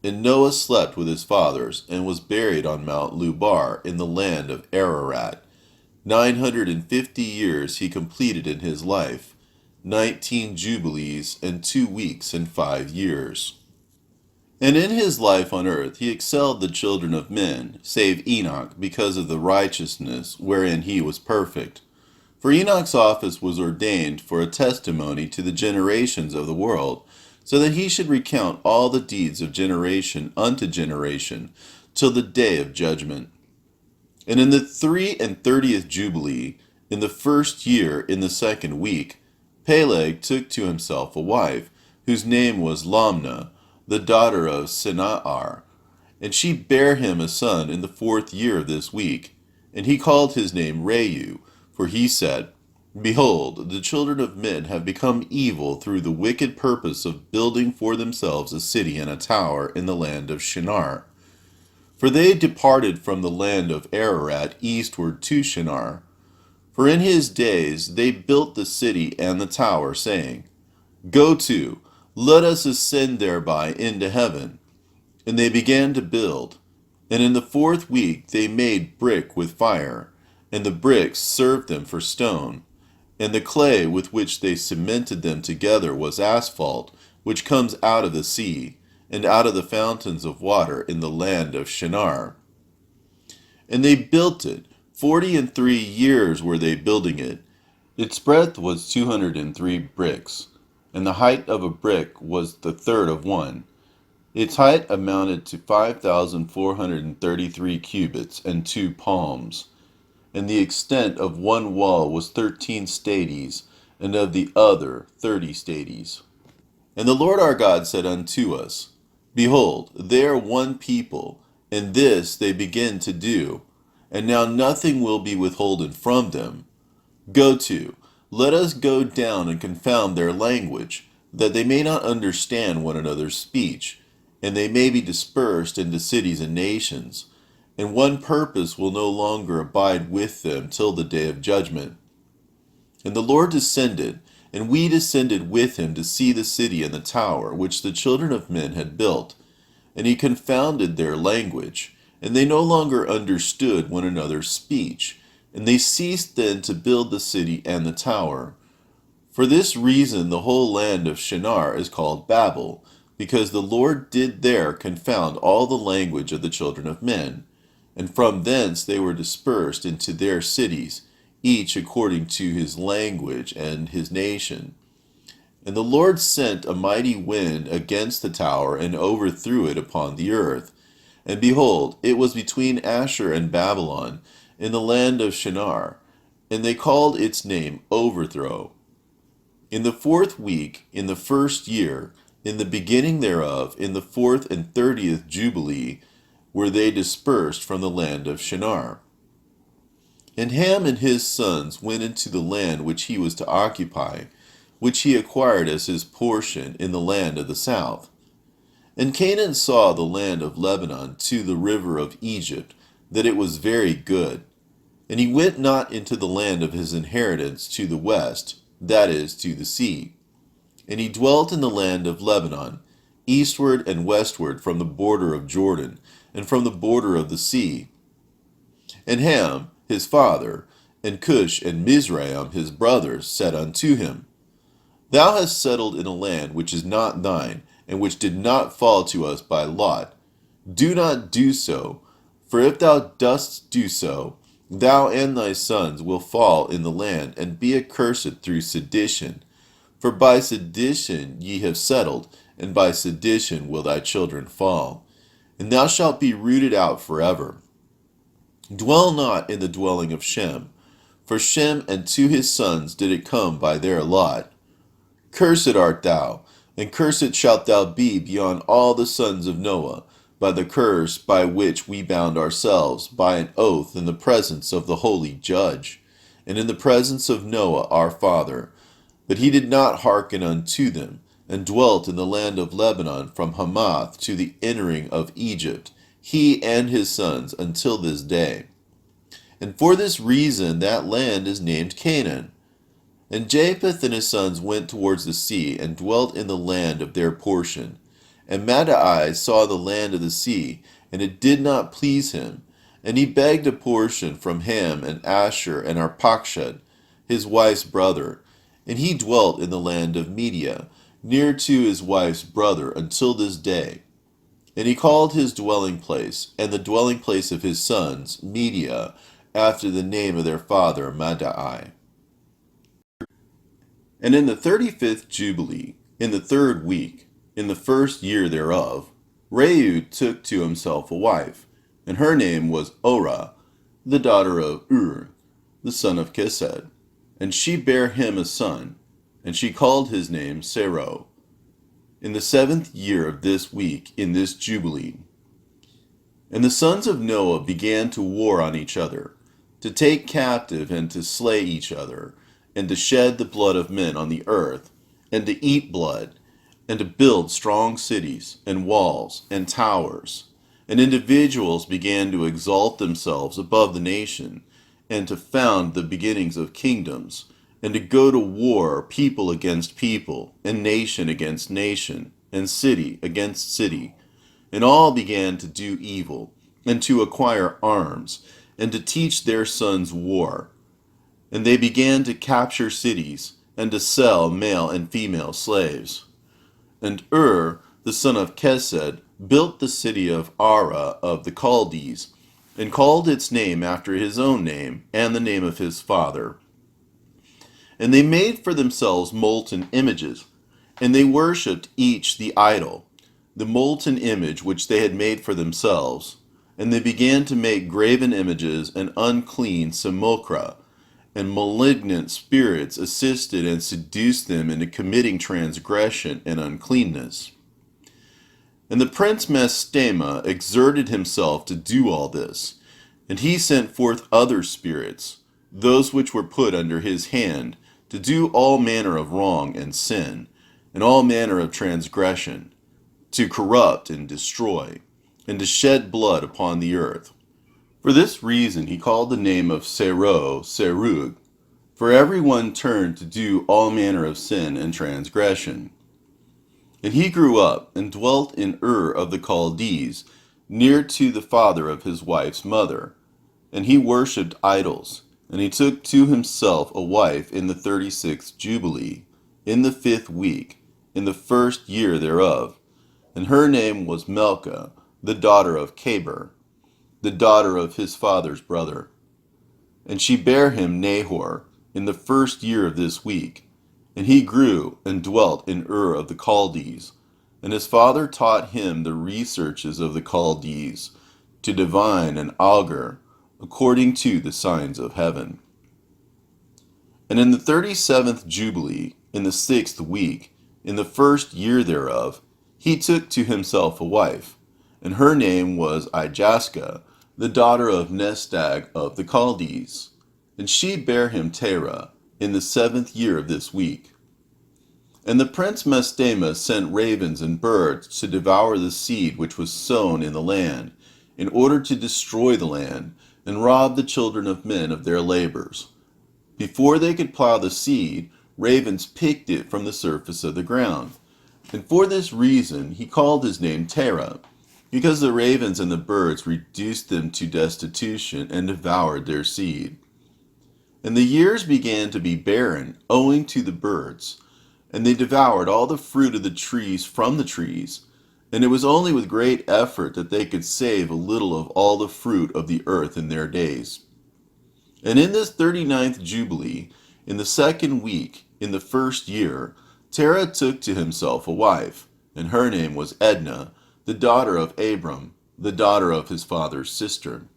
Speaker 1: And Noah slept with his fathers, and was buried on Mount Lubar in the land of Ararat. 950 years he completed in his life, 19 jubilees, and 2 weeks and 5 years. And in his life on earth he excelled the children of men, save Enoch, because of the righteousness wherein he was perfect. For Enoch's office was ordained for a testimony to the generations of the world, so that he should recount all the deeds of generation unto generation, till the day of judgment. And in the 33rd Jubilee, in the 1st year, in the 2nd week, Peleg took to himself a wife, whose name was Lamna, the daughter of Sinahar. And she bare him a son in the 4th year of this week. And he called his name Reu, for he said, Behold, the children of men have become evil through the wicked purpose of building for themselves a city and a tower in the land of Shinar. For they departed from the land of Ararat eastward to Shinar. For in his days they built the city and the tower, saying, Go to, let us ascend thereby into heaven. And they began to build. And in the 4th week they made brick with fire, and the bricks served them for stone. And the clay with which they cemented them together was asphalt, which comes out of the sea, and out of the fountains of water in the land of Shinar. And they built it. 43 years were they building it. Its breadth was 203 bricks, and the height of a brick was the third of one. Its height amounted to 5,433 cubits and 2 palms. And the extent of one wall was 13 stadies, and of the other 30 stadies. And the Lord our God said unto us, Behold, they are one people, and this they begin to do, and now nothing will be withholden from them. Go to, let us go down and confound their language, that they may not understand one another's speech, and they may be dispersed into cities and nations, and one purpose will no longer abide with them till the day of judgment. And the Lord descended, and we descended with him to see the city and the tower, which the children of men had built. And he confounded their language, and they no longer understood one another's speech. And they ceased then to build the city and the tower. For this reason the whole land of Shinar is called Babel, because the Lord did there confound all the language of the children of men. And from thence they were dispersed into their cities, each according to his language and his nation. And the Lord sent a mighty wind against the tower, and overthrew it upon the earth. And behold, it was between Ashur and Babylon, in the land of Shinar, and they called its name Overthrow. In the 4th week, in the 1st year, in the beginning thereof, in the 4th and 30th Jubilee, were they dispersed from the land of Shinar. And Ham and his sons went into the land which he was to occupy, which he acquired as his portion in the land of the south. And Canaan saw the land of Lebanon to the river of Egypt, that it was very good. And he went not into the land of his inheritance to the west, that is, to the sea. And he dwelt in the land of Lebanon, eastward and westward from the border of Jordan, and from the border of the sea. And Ham, his father, and Cush and Mizraim, his brothers, said unto him, Thou hast settled in a land which is not thine, and which did not fall to us by lot. Do not do so, For if thou dost do so, thou and thy sons will fall in the land, and be accursed through sedition. For by sedition ye have settled, and by sedition will thy children fall. And thou shalt be rooted out forever. Dwell not in the dwelling of Shem, for Shem and to his sons did it come by their lot. Cursed art thou, and cursed shalt thou be beyond all the sons of Noah, by the curse by which we bound ourselves, by an oath in the presence of the holy judge, and in the presence of Noah our father. But he did not hearken unto them, and dwelt in the land of Lebanon from Hamath to the entering of Egypt, he and his sons, until this day. And for this reason that land is named Canaan. And Japheth and his sons went towards the sea, and dwelt in the land of their portion. And Madai saw the land of the sea, and it did not please him. And he begged a portion from Ham and Asher and Arpachshad, his wife's brother. And he dwelt in the land of Media, near to his wife's brother, until this day. And he called his dwelling place, and the dwelling place of his sons, Media, after the name of their father Madai. And in the 35th Jubilee, in the 3rd week, in the 1st year thereof, Reu took to himself a wife, and her name was Orah, the daughter of Ur, the son of Kesed. And she bare him a son, and she called his name Sarai, in the 7th year of this week, in this Jubilee. And the sons of Noah began to war on each other, to take captive and to slay each other, and to shed the blood of men on the earth, and to eat blood, and to build strong cities, and walls, and towers. And individuals began to exalt themselves above the nation, and to found the beginnings of kingdoms, and to go to war, people against people, and nation against nation, and city against city. And all began to do evil, and to acquire arms, and to teach their sons war. And they began to capture cities, and to sell male and female slaves. And Ur, the son of Kesed, built the city of Ara of the Chaldees, and called its name after his own name, and the name of his father. And they made for themselves molten images, and they worshipped each the idol, the molten image which they had made for themselves. And they began to make graven images and unclean simulacra, and malignant spirits assisted and seduced them into committing transgression and uncleanness. And the prince Mastema exerted himself to do all this, and he sent forth other spirits, those which were put under his hand, to do all manner of wrong and sin, and all manner of transgression, to corrupt and destroy, and to shed blood upon the earth. For this reason he called the name of Sarai Serug, for every one turned to do all manner of sin and transgression. And he grew up and dwelt in Ur of the Chaldees, near to the father of his wife's mother. And he worshipped idols, and he took to himself a wife in the 36th Jubilee, in the 5th week, in the 1st year thereof. And her name was Melcha, the daughter of Caber, the daughter of his father's brother. And she bare him Nahor, in the 1st year of this week. And he grew and dwelt in Ur of the Chaldees. And his father taught him the researches of the Chaldees, to divine and augur, according to the signs of heaven. And in the 37th Jubilee, in the 6th week, in the 1st year thereof, he took to himself a wife, and her name was Ijaska, the daughter of Nestag of the Chaldees. And she bare him Terah, in the 7th year of this week. And the prince Mastema sent ravens and birds to devour the seed which was sown in the land, in order to destroy the land, and rob the children of men of their labors. Before they could plow the seed, ravens picked it from the surface of the ground. And for this reason he called his name Terah, because the ravens and the birds reduced them to destitution and devoured their seed. And the years began to be barren, owing to the birds, and they devoured all the fruit of the trees from the trees, and it was only with great effort that they could save a little of all the fruit of the earth in their days. And in this 39th Jubilee, in the second week, in the first year, Terah took to himself a wife, and her name was Edna, the daughter of Abram, the daughter of his father's sister.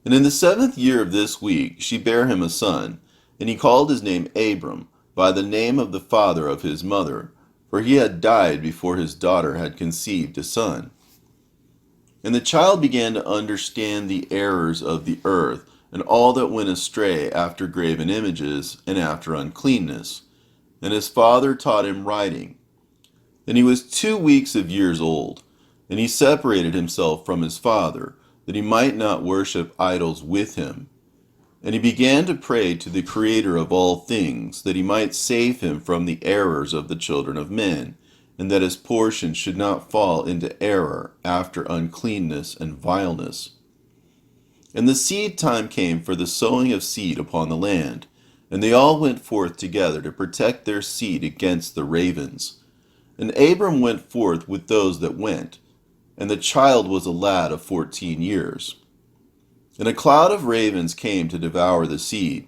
Speaker 1: And in the 7th year of this week she bare him a son, and he called his name Abram, by the name of the father of his mother, for he had died before his daughter had conceived a son. And the child began to understand the errors of the earth, and all that went astray after graven images, and after uncleanness. And his father taught him writing. And he was 2 weeks of years old, and he separated himself from his father, that he might not worship idols with him. And he began to pray to the Creator of all things, that he might save him from the errors of the children of men, and that his portion should not fall into error after uncleanness and vileness. And the seed time came for the sowing of seed upon the land, and they all went forth together to protect their seed against the ravens. And Abram went forth with those that went, and the child was a lad of 14 years. And a cloud of ravens came to devour the seed.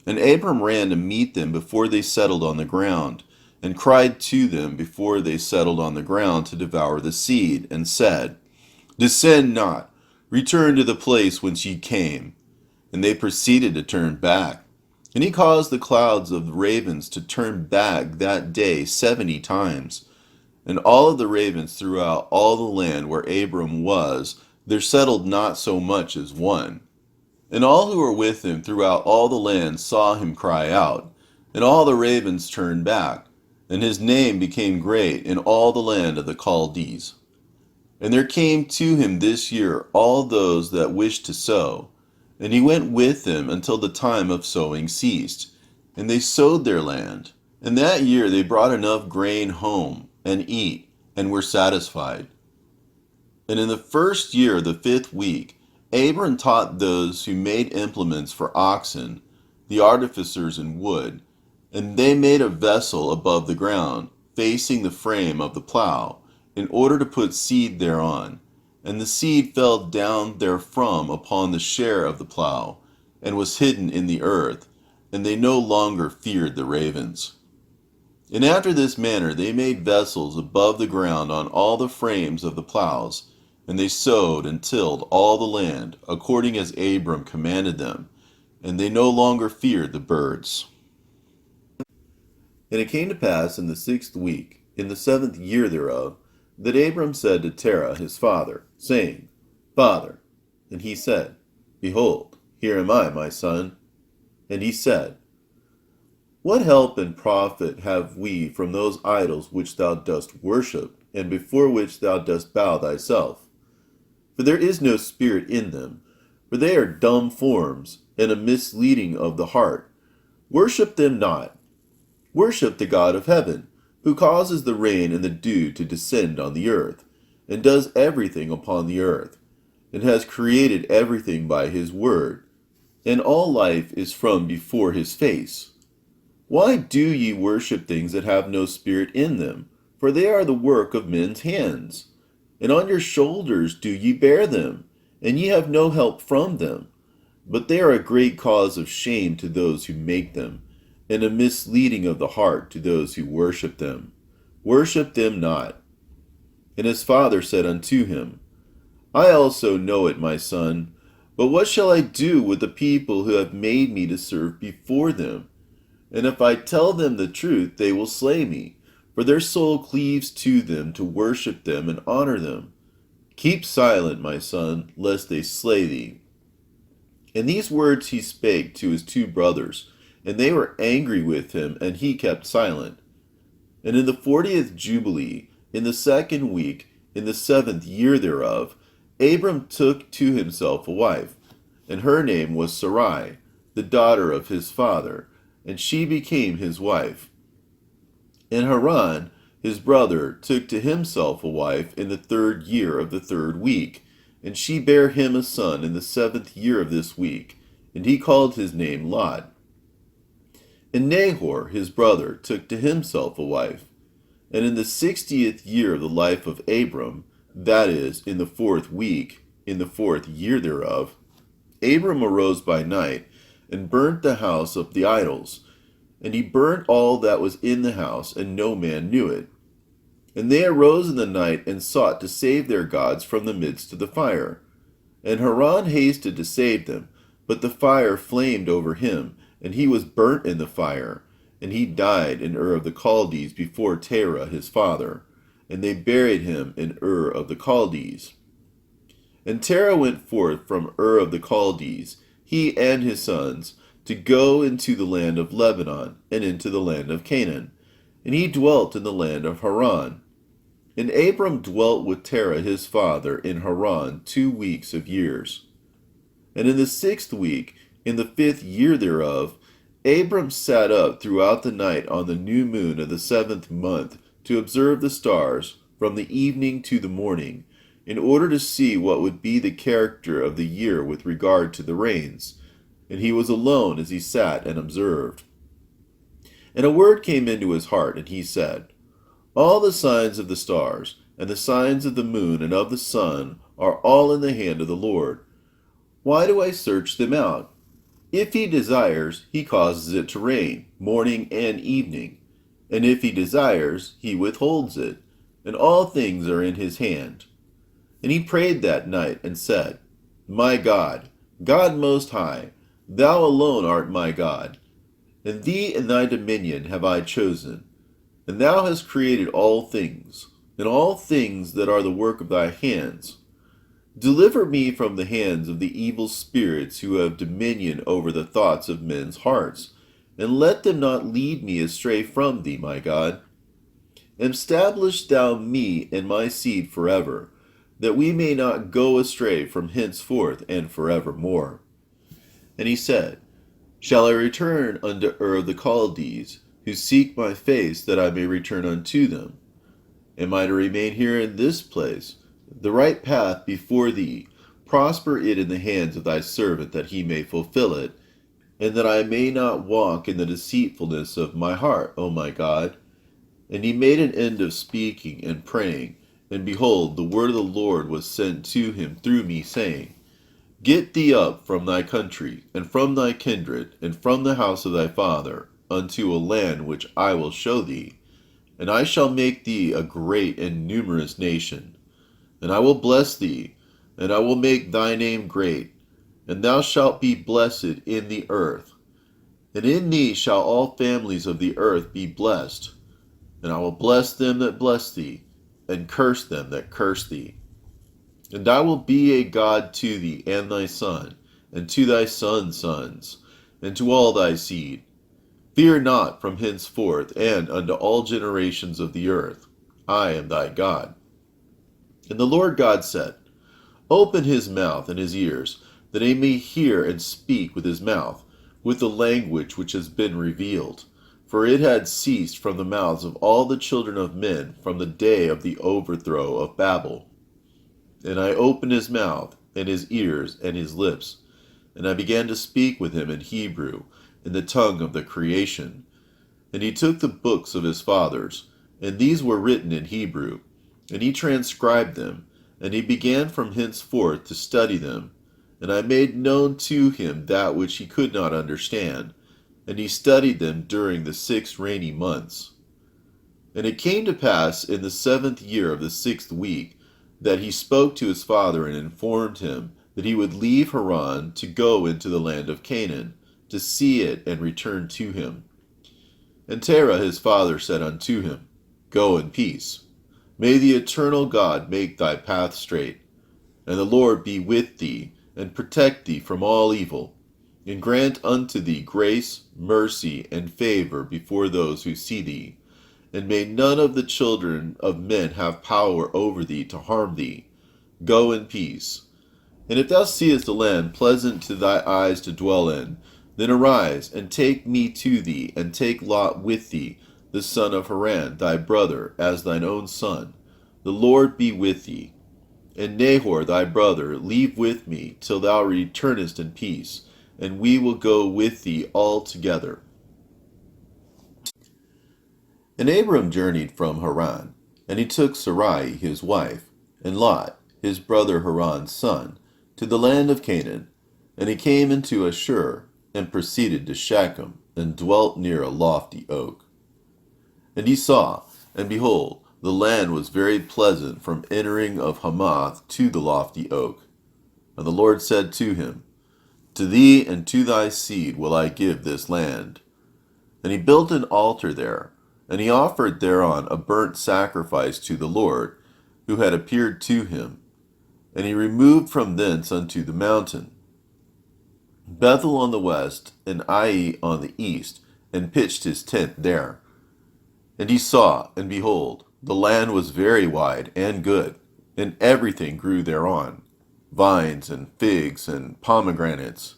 Speaker 1: And Abram ran to meet them before they settled on the ground, and cried to them before they settled on the ground to devour the seed, and said, Descend not, return to the place whence ye came. And they proceeded to turn back. And he caused the clouds of the ravens to turn back that day 70 times. And all of the ravens throughout all the land where Abram was, there settled not so much as one. And all who were with him throughout all the land saw him cry out, and all the ravens turned back, and his name became great in all the land of the Chaldees. And there came to him this year all those that wished to sow, and he went with them until the time of sowing ceased, and they sowed their land. And that year they brought enough grain home, and eat, and were satisfied. And in the first year, the 5th week, Abram taught those who made implements for oxen, the artificers in wood, and they made a vessel above the ground, facing the frame of the plow, in order to put seed thereon. And the seed fell down therefrom upon the share of the plow, and was hidden in the earth, and they no longer feared the ravens. And after this manner they made vessels above the ground on all the frames of the plows, and they sowed and tilled all the land, according as Abram commanded them, and they no longer feared the birds. And it came to pass in the 6th week, in the 7th year thereof, that Abram said to Terah his father, saying, Father. And he said, Behold, here am I, my son. And he said, What help and profit have we from those idols which thou dost worship, and before which thou dost bow thyself? For there is no spirit in them, for they are dumb forms, and a misleading of the heart. Worship them not. Worship the God of heaven, who causes the rain and the dew to descend on the earth, and does everything upon the earth, and has created everything by his word, and all life is from before his face. Why do ye worship things that have no spirit in them? For they are the work of men's hands. And on your shoulders do ye bear them, and ye have no help from them. But they are a great cause of shame to those who make them, and a misleading of the heart to those who worship them. Worship them not. And his father said unto him, I also know it, my son, but what shall I do with the people who have made me to serve before them? And if I tell them the truth, they will slay me, for their soul cleaves to them to worship them and honor them. Keep silent, my son, lest they slay thee. And these words he spake to his 2 brothers, and they were angry with him, and he kept silent. And in the 40th Jubilee, in the 2nd week, in the 7th year thereof, Abram took to himself a wife, and her name was Sarai, the daughter of his father, and she became his wife. And Haran, his brother, took to himself a wife in the 3rd year of the 3rd week, and she bare him a son in the 7th year of this week, and he called his name Lot. And Nahor, his brother, took to himself a wife, And in the 60th year of the life of Abram, that is, in the 4th week, in the 4th year thereof, Abram arose by night, and burnt the house of the idols. And he burnt all that was in the house, and no man knew it. And they arose in the night, and sought to save their gods from the midst of the fire. And Haran hasted to save them, but the fire flamed over him, and he was burnt in the fire. And he died in Ur of the Chaldees before Terah his father. And they buried him in Ur of the Chaldees. And Terah went forth from Ur of the Chaldees, he and his sons, to go into the land of Lebanon, and into the land of Canaan. And he dwelt in the land of Haran. And Abram dwelt with Terah his father in Haran 2 weeks of years. And in the 6th week, in the 5th year thereof, Abram sat up throughout the night on the new moon of the 7th month to observe the stars from the evening to the morning, in order to see what would be the character of the year with regard to the rains. And he was alone as he sat and observed. And a word came into his heart, and he said, All the signs of the stars, and the signs of the moon and of the sun, are all in the hand of the Lord. Why do I search them out? If he desires, he causes it to rain, morning and evening. And if he desires, he withholds it. And all things are in his hand. And he prayed that night, and said, My God, God most high, thou alone art my God. And thee and thy dominion have I chosen. And thou hast created all things, and all things that are the work of thy hands. Deliver me from the hands of the evil spirits who have dominion over the thoughts of men's hearts, and let them not lead me astray from thee, my God. Establish thou me and my seed forever, that we may not go astray from henceforth and forevermore. And he said, Shall I return unto Ur of the Chaldees, who seek my face, that I may return unto them? Am I to remain here in this place? The right path before thee, prosper it in the hands of thy servant, that he may fulfill it, and that I may not walk in the deceitfulness of my heart, O my God. And he made an end of speaking and praying, and behold, the word of the Lord was sent to him through me, saying, Get thee up from thy country, and from thy kindred, and from the house of thy father, unto a land which I will show thee, and I shall make thee a great and numerous nation. And I will bless thee, and I will make thy name great, and thou shalt be blessed in the earth. And in thee shall all families of the earth be blessed. And I will bless them that bless thee, and curse them that curse thee. And I will be a God to thee and thy son, and to thy sons' sons, and to all thy seed. Fear not from henceforth and unto all generations of the earth. I am thy God. And the Lord God said, Open his mouth and his ears, that he may hear and speak with his mouth, with the language which has been revealed. For it had ceased from the mouths of all the children of men from the day of the overthrow of Babel. And I opened his mouth, and his ears, and his lips, and I began to speak with him in Hebrew, in the tongue of the creation. And he took the books of his fathers, and these were written in Hebrew, and he transcribed them, and he began from henceforth to study them. And I made known to him that which he could not understand, and he studied them during the 6 rainy months. And it came to pass in the 7th year of the 6th week, that he spoke to his father and informed him that he would leave Haran to go into the land of Canaan, to see it and return to him. And Terah his father said unto him, Go in peace. May the eternal God make thy path straight, and the Lord be with thee, and protect thee from all evil, and grant unto thee grace, mercy, and favor before those who see thee. And may none of the children of men have power over thee to harm thee. Go in peace. And if thou seest a land pleasant to thy eyes to dwell in, then arise, and take me to thee, and take Lot with thee, the son of Haran, thy brother, as thine own son. The Lord be with thee. And Nahor thy brother leave with me, till thou returnest in peace, and we will go with thee all together. And Abram journeyed from Haran, and he took Sarai his wife, and Lot, his brother Haran's son, to the land of Canaan. And he came into Ashur, and proceeded to Shechem, and dwelt near a lofty oak. And he saw, and behold, the land was very pleasant from entering of Hamath to the lofty oak. And the Lord said to him, To thee and to thy seed will I give this land. And he built an altar there, and he offered thereon a burnt sacrifice to the Lord, who had appeared to him. And he removed from thence unto the mountain, Bethel on the west, and Ai on the east, and pitched his tent there. And he saw, and behold, the land was very wide and good, and everything grew thereon, vines and figs and pomegranates,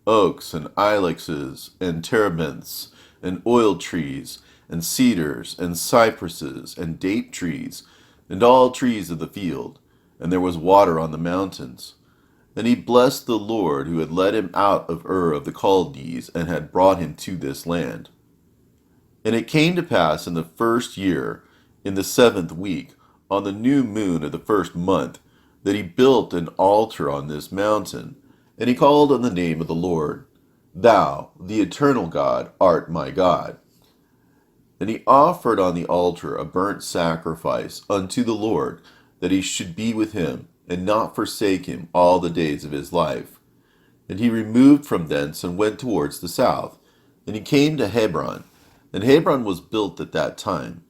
Speaker 1: oaks and ilexes and terebinths, and oil trees, and cedars, and cypresses, and date trees, and all trees of the field, and there was water on the mountains. And he blessed the Lord who had led him out of Ur of the Chaldees, and had brought him to this land. And it came to pass in the first year, in the 7th week, on the new moon of the 1st month, that he built an altar on this mountain, and he called on the name of the Lord. Thou, the eternal God, art my God. And he offered on the altar a burnt sacrifice unto the Lord, that he should be with him, and not forsake him all the days of his life. And he removed from thence, and went towards the south. And he came to Hebron, and Hebron was built at that time.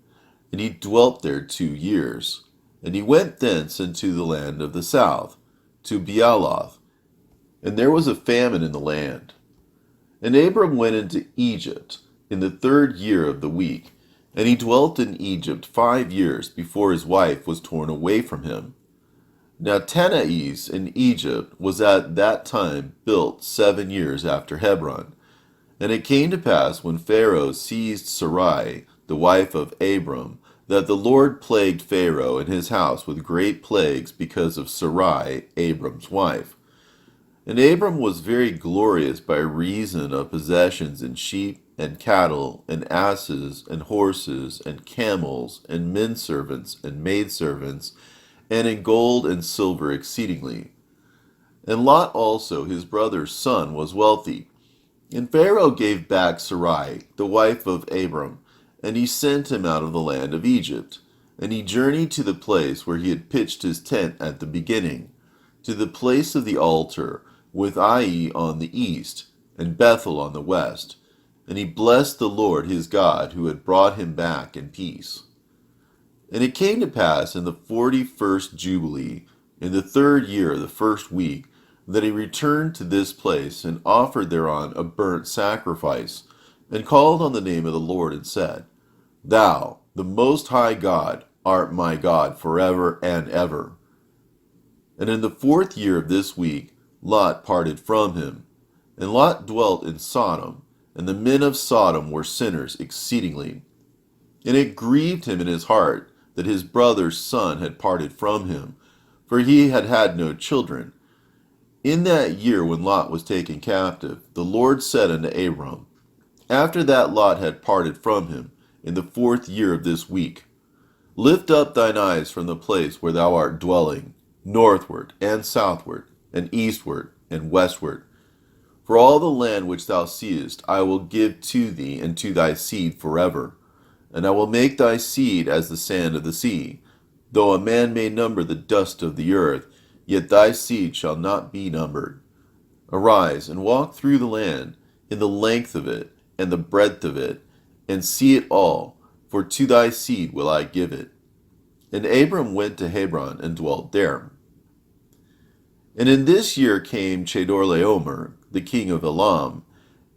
Speaker 1: And he dwelt there 2 years. And he went thence into the land of the south, to Bealoth. And there was a famine in the land. And Abram went into Egypt in the 3rd year of the week. And he dwelt in Egypt 5 years before his wife was torn away from him. Now Tanais in Egypt was at that time built 7 years after Hebron. And it came to pass, when Pharaoh seized Sarai, the wife of Abram, that the Lord plagued Pharaoh and his house with great plagues because of Sarai, Abram's wife. And Abram was very glorious by reason of possessions in sheep and cattle and asses and horses and camels and men servants and maidservants, and in gold and silver exceedingly. And Lot also, his brother's son, was wealthy. And Pharaoh gave back Sarai, the wife of Abram, and he sent him out of the land of Egypt. And he journeyed to the place where he had pitched his tent at the beginning, to the place of the altar, with Ai on the east, and Bethel on the west. And he blessed the Lord his God, who had brought him back in peace. And it came to pass in the 41st Jubilee, in the 3rd year of the 1st week, that he returned to this place, and offered thereon a burnt sacrifice, and called on the name of the Lord, and said, Thou, the Most High God, art my God forever and ever. And in the 4th year of this week, Lot parted from him. And Lot dwelt in Sodom, and the men of Sodom were sinners exceedingly. And it grieved him in his heart that his brother's son had parted from him, for he had had no children. In that year when Lot was taken captive, the Lord said unto Abram, after that Lot had parted from him, in the 4th year of this week, Lift up thine eyes from the place where thou art dwelling, northward and southward, and eastward and westward. For all the land which thou seest I will give to thee and to thy seed forever. And I will make thy seed as the sand of the sea. Though a man may number the dust of the earth, yet thy seed shall not be numbered. Arise, and walk through the land, in the length of it, and the breadth of it, and see it all, for to thy seed will I give it. And Abram went to Hebron, and dwelt there. And in this year came Chedorlaomer, the king of Elam,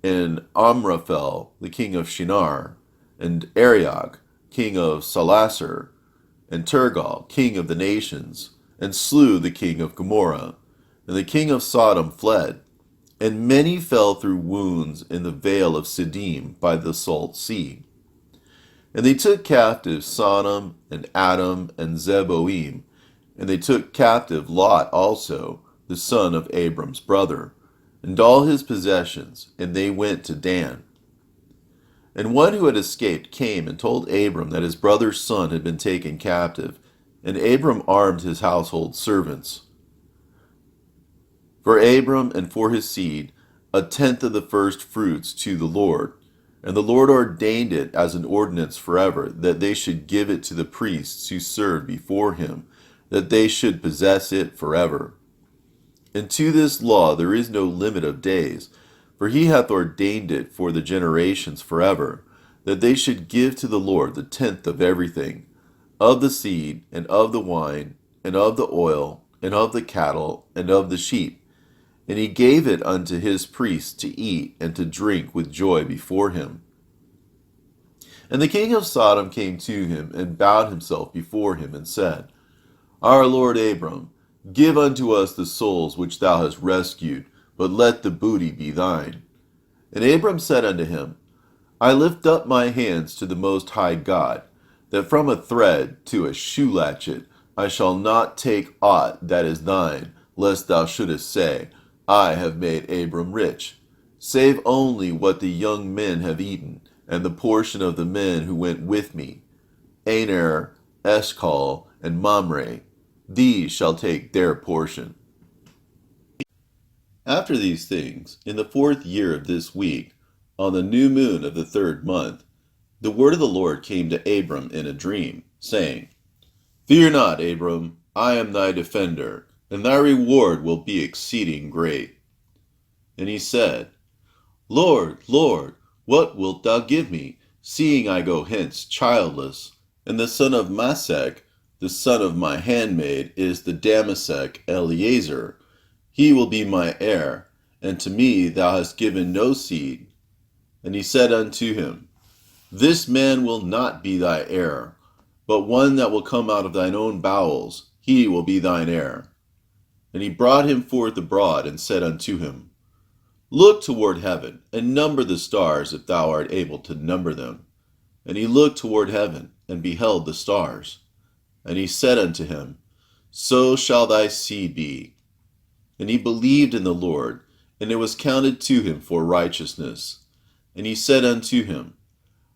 Speaker 1: and Amraphel, the king of Shinar, and Arioch, king of Salasar, and Turgal, king of the nations, and slew the king of Gomorrah. And the king of Sodom fled, and many fell through wounds in the vale of Siddim by the salt sea. And they took captive Sodom, and Adam, and Zeboim, and they took captive Lot also, the son of Abram's brother, and all his possessions, and they went to Dan. And one who had escaped came and told Abram that his brother's son had been taken captive, and Abram armed his household servants. For Abram and for his seed, a tenth of the first fruits to the Lord. And the Lord ordained it as an ordinance forever, that they should give it to the priests who serve before him, that they should possess it forever. And to this law there is no limit of days, for he hath ordained it for the generations forever, that they should give to the Lord the tenth of everything, of the seed, and of the wine, and of the oil, and of the cattle, and of the sheep. And he gave it unto his priests to eat and to drink with joy before him. And the king of Sodom came to him, and bowed himself before him, and said, Our Lord Abram, give unto us the souls which thou hast rescued, but let the booty be thine. And Abram said unto him, I lift up my hands to the Most High God, that from a thread to a shoe latchet I shall not take aught that is thine, lest thou shouldest say, I have made Abram rich, save only what the young men have eaten, and the portion of the men who went with me, Aner, Eshcol, and Mamre. These shall take their portion. After these things, in the 4th year of this week, on the new moon of the 3rd month, the word of the Lord came to Abram in a dream, saying, Fear not, Abram, I am thy defender, and thy reward will be exceeding great. And he said, Lord, Lord, what wilt thou give me, seeing I go hence childless? And the son of Masech, the son of my handmaid, is the Damasek Eliezer. He will be my heir, and to me thou hast given no seed. And he said unto him, This man will not be thy heir, but one that will come out of thine own bowels, he will be thine heir. And he brought him forth abroad, and said unto him, Look toward heaven, and number the stars, if thou art able to number them. And he looked toward heaven, and beheld the stars. And he said unto him, So shall thy seed be. And he believed in the Lord, and it was counted to him for righteousness. And he said unto him,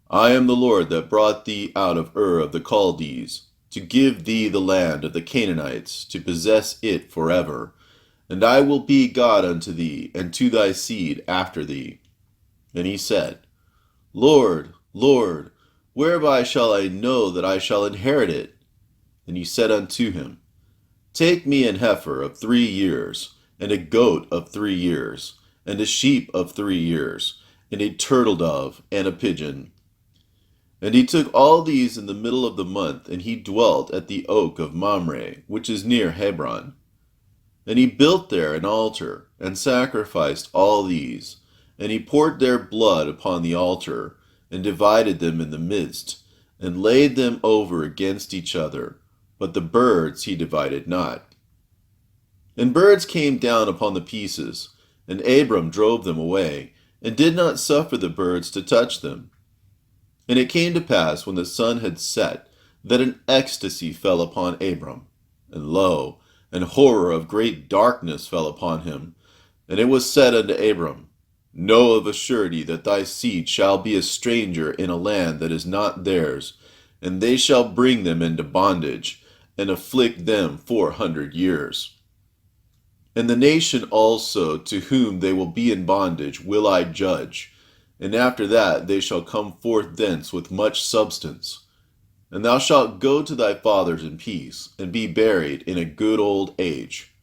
Speaker 1: I am the Lord that brought thee out of Ur of the Chaldees, to give thee the land of the Canaanites, to possess it forever. And I will be God unto thee, and to thy seed after thee. And he said, Lord, Lord, whereby shall I know that I shall inherit it? And he said unto him, Take me an heifer of 3 years, and a goat of 3 years, and a sheep of 3 years, and a turtle dove, and a pigeon. And he took all these in the middle of the month, and he dwelt at the oak of Mamre, which is near Hebron. And he built there an altar, and sacrificed all these. And he poured their blood upon the altar, and divided them in the midst, and laid them over against each other. But the birds he divided not. And birds came down upon the pieces, and Abram drove them away, and did not suffer the birds to touch them. And it came to pass, when the sun had set, that an ecstasy fell upon Abram. And lo, an horror of great darkness fell upon him. And it was said unto Abram, Know of a surety that thy seed shall be a stranger in a land that is not theirs, and they shall bring them into bondage, and afflict them 400 years. And the nation also to whom they will be in bondage will I judge, and after that they shall come forth thence with much substance. And thou shalt go to thy fathers in peace, and be buried in a good old age.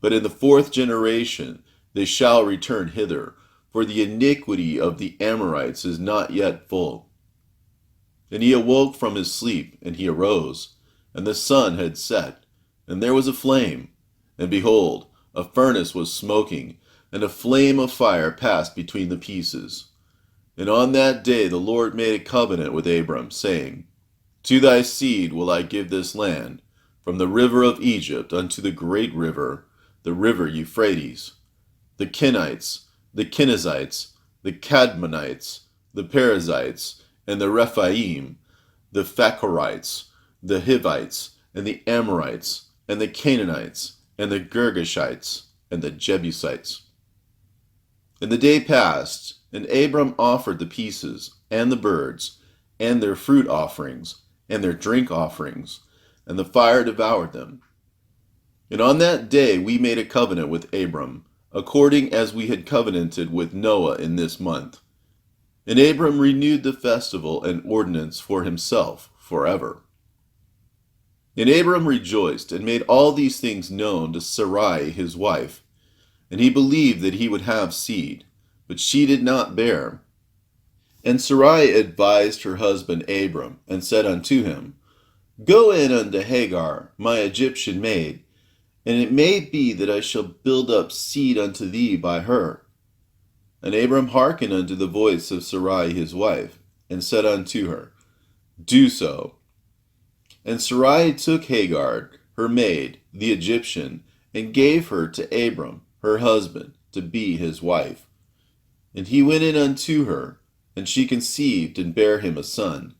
Speaker 1: But in the 4th generation they shall return hither, for the iniquity of the Amorites is not yet full. And he awoke from his sleep, and he arose, and the sun had set, and there was a flame, and behold, a furnace was smoking, and a flame of fire passed between the pieces. And on that day the Lord made a covenant with Abram, saying, To thy seed will I give this land, from the river of Egypt unto the great river, the river Euphrates. The Kenites, the Kenizzites, the Cadmonites, the Perizzites, and the Rephaim, the Phacharites, the Hivites, and the Amorites, and the Canaanites, and the Girgashites, and the Jebusites. And the day passed, and Abram offered the pieces, and the birds, and their fruit offerings, and their drink offerings, and the fire devoured them. And on that day we made a covenant with Abram, according as we had covenanted with Noah in this month. And Abram renewed the festival and ordinance for himself forever. And Abram rejoiced and made all these things known to Sarai his wife. And he believed that he would have seed, but she did not bear. And Sarai advised her husband Abram, and said unto him, Go in unto Hagar, my Egyptian maid, and it may be that I shall build up seed unto thee by her. And Abram hearkened unto the voice of Sarai his wife, and said unto her, Do so. And Sarai took Hagar, her maid, the Egyptian, and gave her to Abram, her husband, to be his wife. And he went in unto her, and she conceived and bare him a son.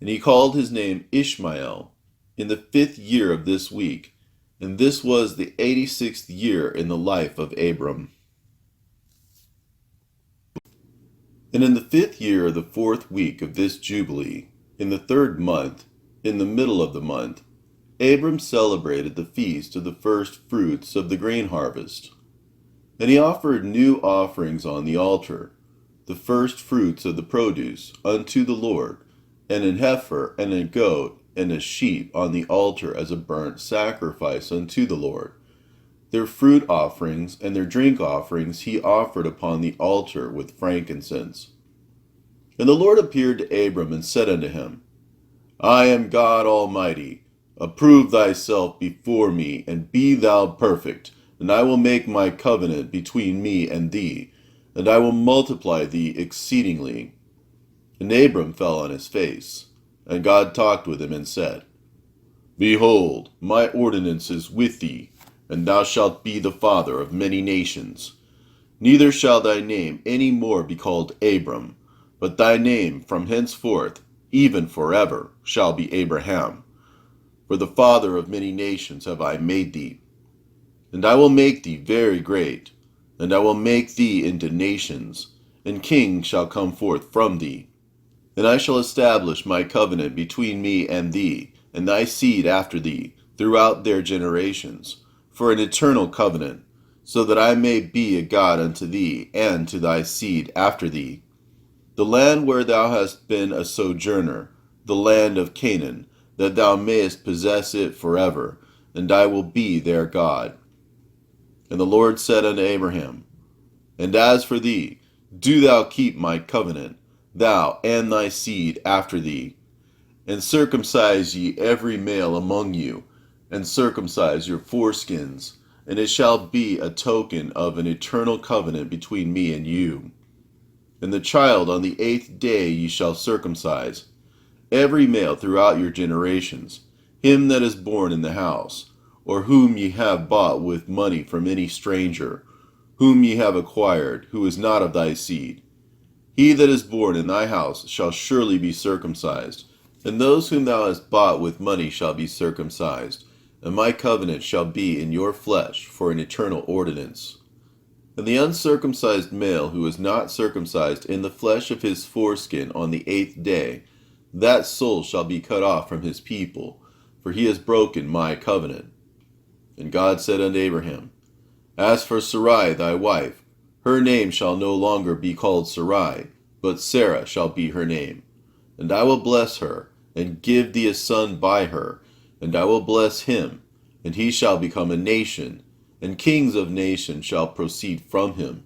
Speaker 1: And he called his name Ishmael, in the 5th year of this week. And this was the 86th year in the life of Abram. And in the 5th year of the 4th week of this Jubilee, in the 3rd month, in the middle of the month, Abram celebrated the feast of the first fruits of the grain harvest. And he offered new offerings on the altar, the first fruits of the produce, unto the Lord, and an heifer, and a goat, and a sheep on the altar as a burnt sacrifice unto the Lord. Their fruit offerings and their drink offerings he offered upon the altar with frankincense. And the Lord appeared to Abram and said unto him, I am God Almighty. Approve thyself before me, and be thou perfect, and I will make my covenant between me and thee, and I will multiply thee exceedingly. And Abram fell on his face, and God talked with him and said, Behold, my ordinance is with thee, and thou shalt be the father of many nations. Neither shall thy name any more be called Abram, but thy name from henceforth, even forever, shall be Abraham. For the father of many nations have I made thee. And I will make thee very great, and I will make thee into nations, and kings shall come forth from thee. And I shall establish my covenant between me and thee, and thy seed after thee, throughout their generations, for an eternal covenant, so that I may be a God unto thee, and to thy seed after thee. The land where thou hast been a sojourner, the land of Canaan, that thou mayest possess it forever, and I will be their God. And the Lord said unto Abraham, And as for thee, do thou keep my covenant, thou and thy seed after thee, and circumcise ye every male among you, and circumcise your foreskins, and it shall be a token of an eternal covenant between me and you. And the child on the 8th day ye shall circumcise, every male throughout your generations, him that is born in the house, or whom ye have bought with money from any stranger, whom ye have acquired, who is not of thy seed. He that is born in thy house shall surely be circumcised, and those whom thou hast bought with money shall be circumcised, and my covenant shall be in your flesh for an eternal ordinance. And the uncircumcised male who is not circumcised in the flesh of his foreskin on the 8th day, that soul shall be cut off from his people, for he has broken my covenant. And God said unto Abraham, As for Sarai thy wife, her name shall no longer be called Sarai, but Sarah shall be her name. And I will bless her, and give thee a son by her, and I will bless him, and he shall become a nation, and kings of nations shall proceed from him.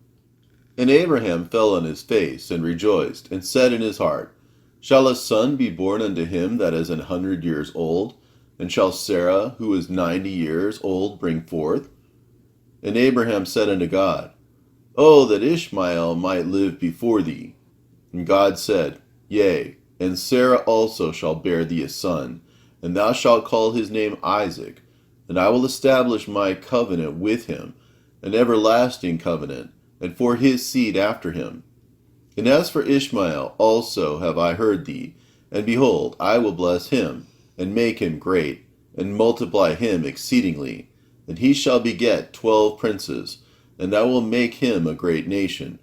Speaker 1: And Abraham fell on his face, and rejoiced, and said in his heart, Shall a son be born unto him that is 100 years old? And shall Sarah, who is 90 years old, bring forth? And Abraham said unto God, Oh, that Ishmael might live before thee. And God said, Yea, and Sarah also shall bear thee a son, and thou shalt call his name Isaac. And I will establish my covenant with him, an everlasting covenant, and for his seed after him. And as for Ishmael also have I heard thee, and behold, I will bless him, and make him great, and multiply him exceedingly. And he shall beget 12 princes, and I will make him a great nation.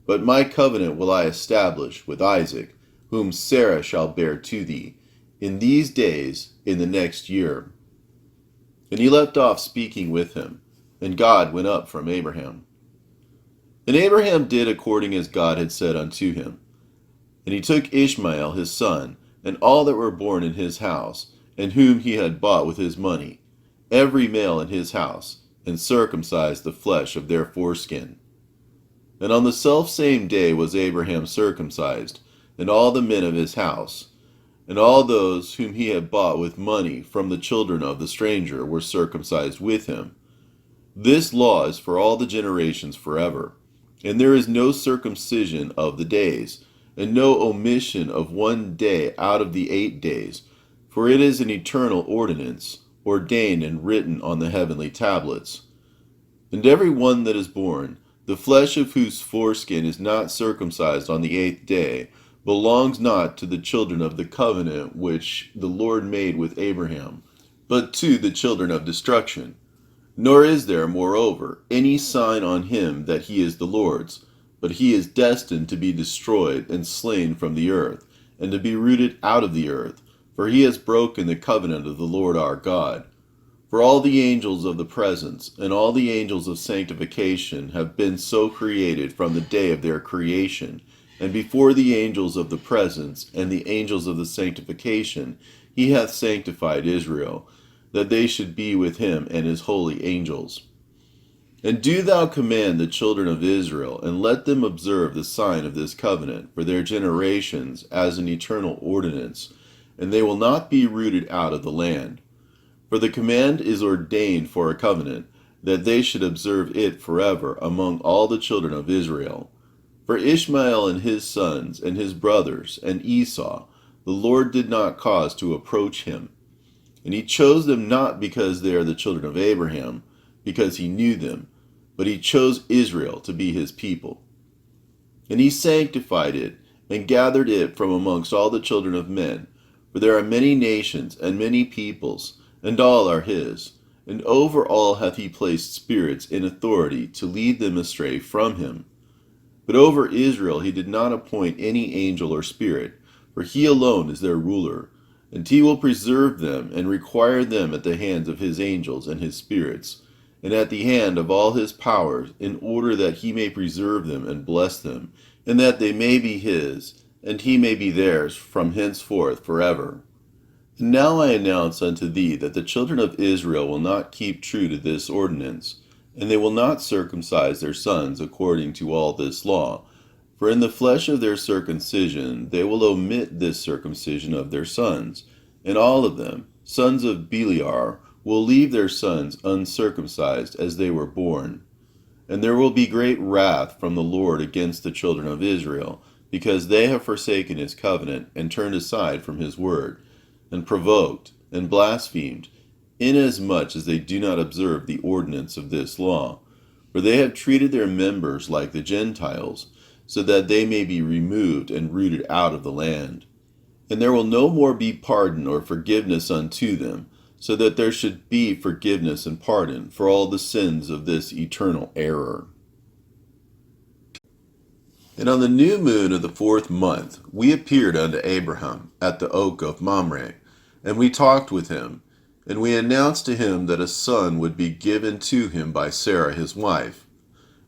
Speaker 1: But my covenant will I establish with Isaac, whom Sarah shall bear to thee, in these days, in the next year. And he left off speaking with him, and God went up from Abraham. And Abraham did according as God had said unto him. And he took Ishmael his son, and all that were born in his house, and whom he had bought with his money, every male in his house, and circumcised the flesh of their foreskin. And on the selfsame day was Abraham circumcised, and all the men of his house, and all those whom he had bought with money from the children of the stranger were circumcised with him. This law is for all the generations forever. And there is no circumcision of the days, and no omission of one day out of the 8 days, for it is an eternal ordinance, ordained and written on the heavenly tablets. And every one that is born, the flesh of whose foreskin is not circumcised on the 8th day, belongs not to the children of the covenant which the Lord made with Abraham, but to the children of destruction. Nor is there, moreover, any sign on him that he is the Lord's, but he is destined to be destroyed and slain from the earth, and to be rooted out of the earth, for he has broken the covenant of the Lord our God. For all the angels of the presence and all the angels of sanctification have been so created from the day of their creation, and before the angels of the presence and the angels of the sanctification he hath sanctified Israel, that they should be with him and his holy angels. And do thou command the children of Israel, and let them observe the sign of this covenant for their generations as an eternal ordinance, and they will not be rooted out of the land. For the command is ordained for a covenant, that they should observe it forever among all the children of Israel. For Ishmael and his sons and his brothers and Esau, the Lord did not cause to approach him. And he chose them not because they are the children of Abraham, because he knew them, but he chose Israel to be his people. And he sanctified it, and gathered it from amongst all the children of men. For there are many nations and many peoples, and all are his. And over all hath he placed spirits in authority to lead them astray from him. But over Israel he did not appoint any angel or spirit, for he alone is their ruler. And he will preserve them, and require them at the hands of his angels and his spirits, and at the hand of all his powers, in order that he may preserve them and bless them, and that they may be his, and he may be theirs from henceforth forever. And now I announce unto thee that the children of Israel will not keep true to this ordinance, and they will not circumcise their sons according to all this law. For in the flesh of their circumcision they will omit this circumcision of their sons, and all of them, sons of Beliar, will leave their sons uncircumcised as they were born. And there will be great wrath from the Lord against the children of Israel, because they have forsaken his covenant, and turned aside from his word, and provoked, and blasphemed, inasmuch as they do not observe the ordinance of this law. For they have treated their members like the Gentiles, so that they may be removed and rooted out of the land. And there will no more be pardon or forgiveness unto them, so that there should be forgiveness and pardon for all the sins of this eternal error. And on the new moon of the 4th month we appeared unto Abraham at the oak of Mamre, and we talked with him, and we announced to him that a son would be given to him by Sarah his wife.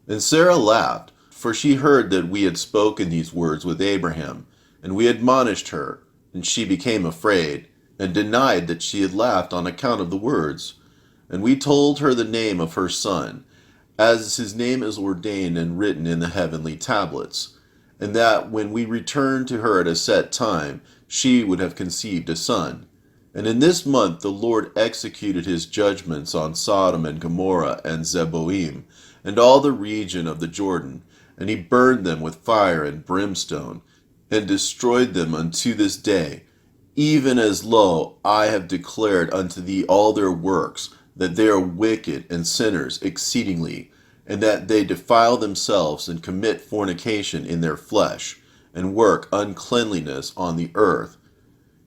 Speaker 1: And Sarah laughed, for she heard that we had spoken these words with Abraham, and we admonished her, and she became afraid, and denied that she had laughed on account of the words. And we told her the name of her son, as his name is ordained and written in the heavenly tablets, and that when we returned to her at a set time, she would have conceived a son. And in this month the Lord executed his judgments on Sodom and Gomorrah and Zeboim, and all the region of the Jordan, and he burned them with fire and brimstone, and destroyed them unto this day, even as, lo, I have declared unto thee all their works, that they are wicked and sinners exceedingly, and that they defile themselves and commit fornication in their flesh, and work uncleanliness on the earth.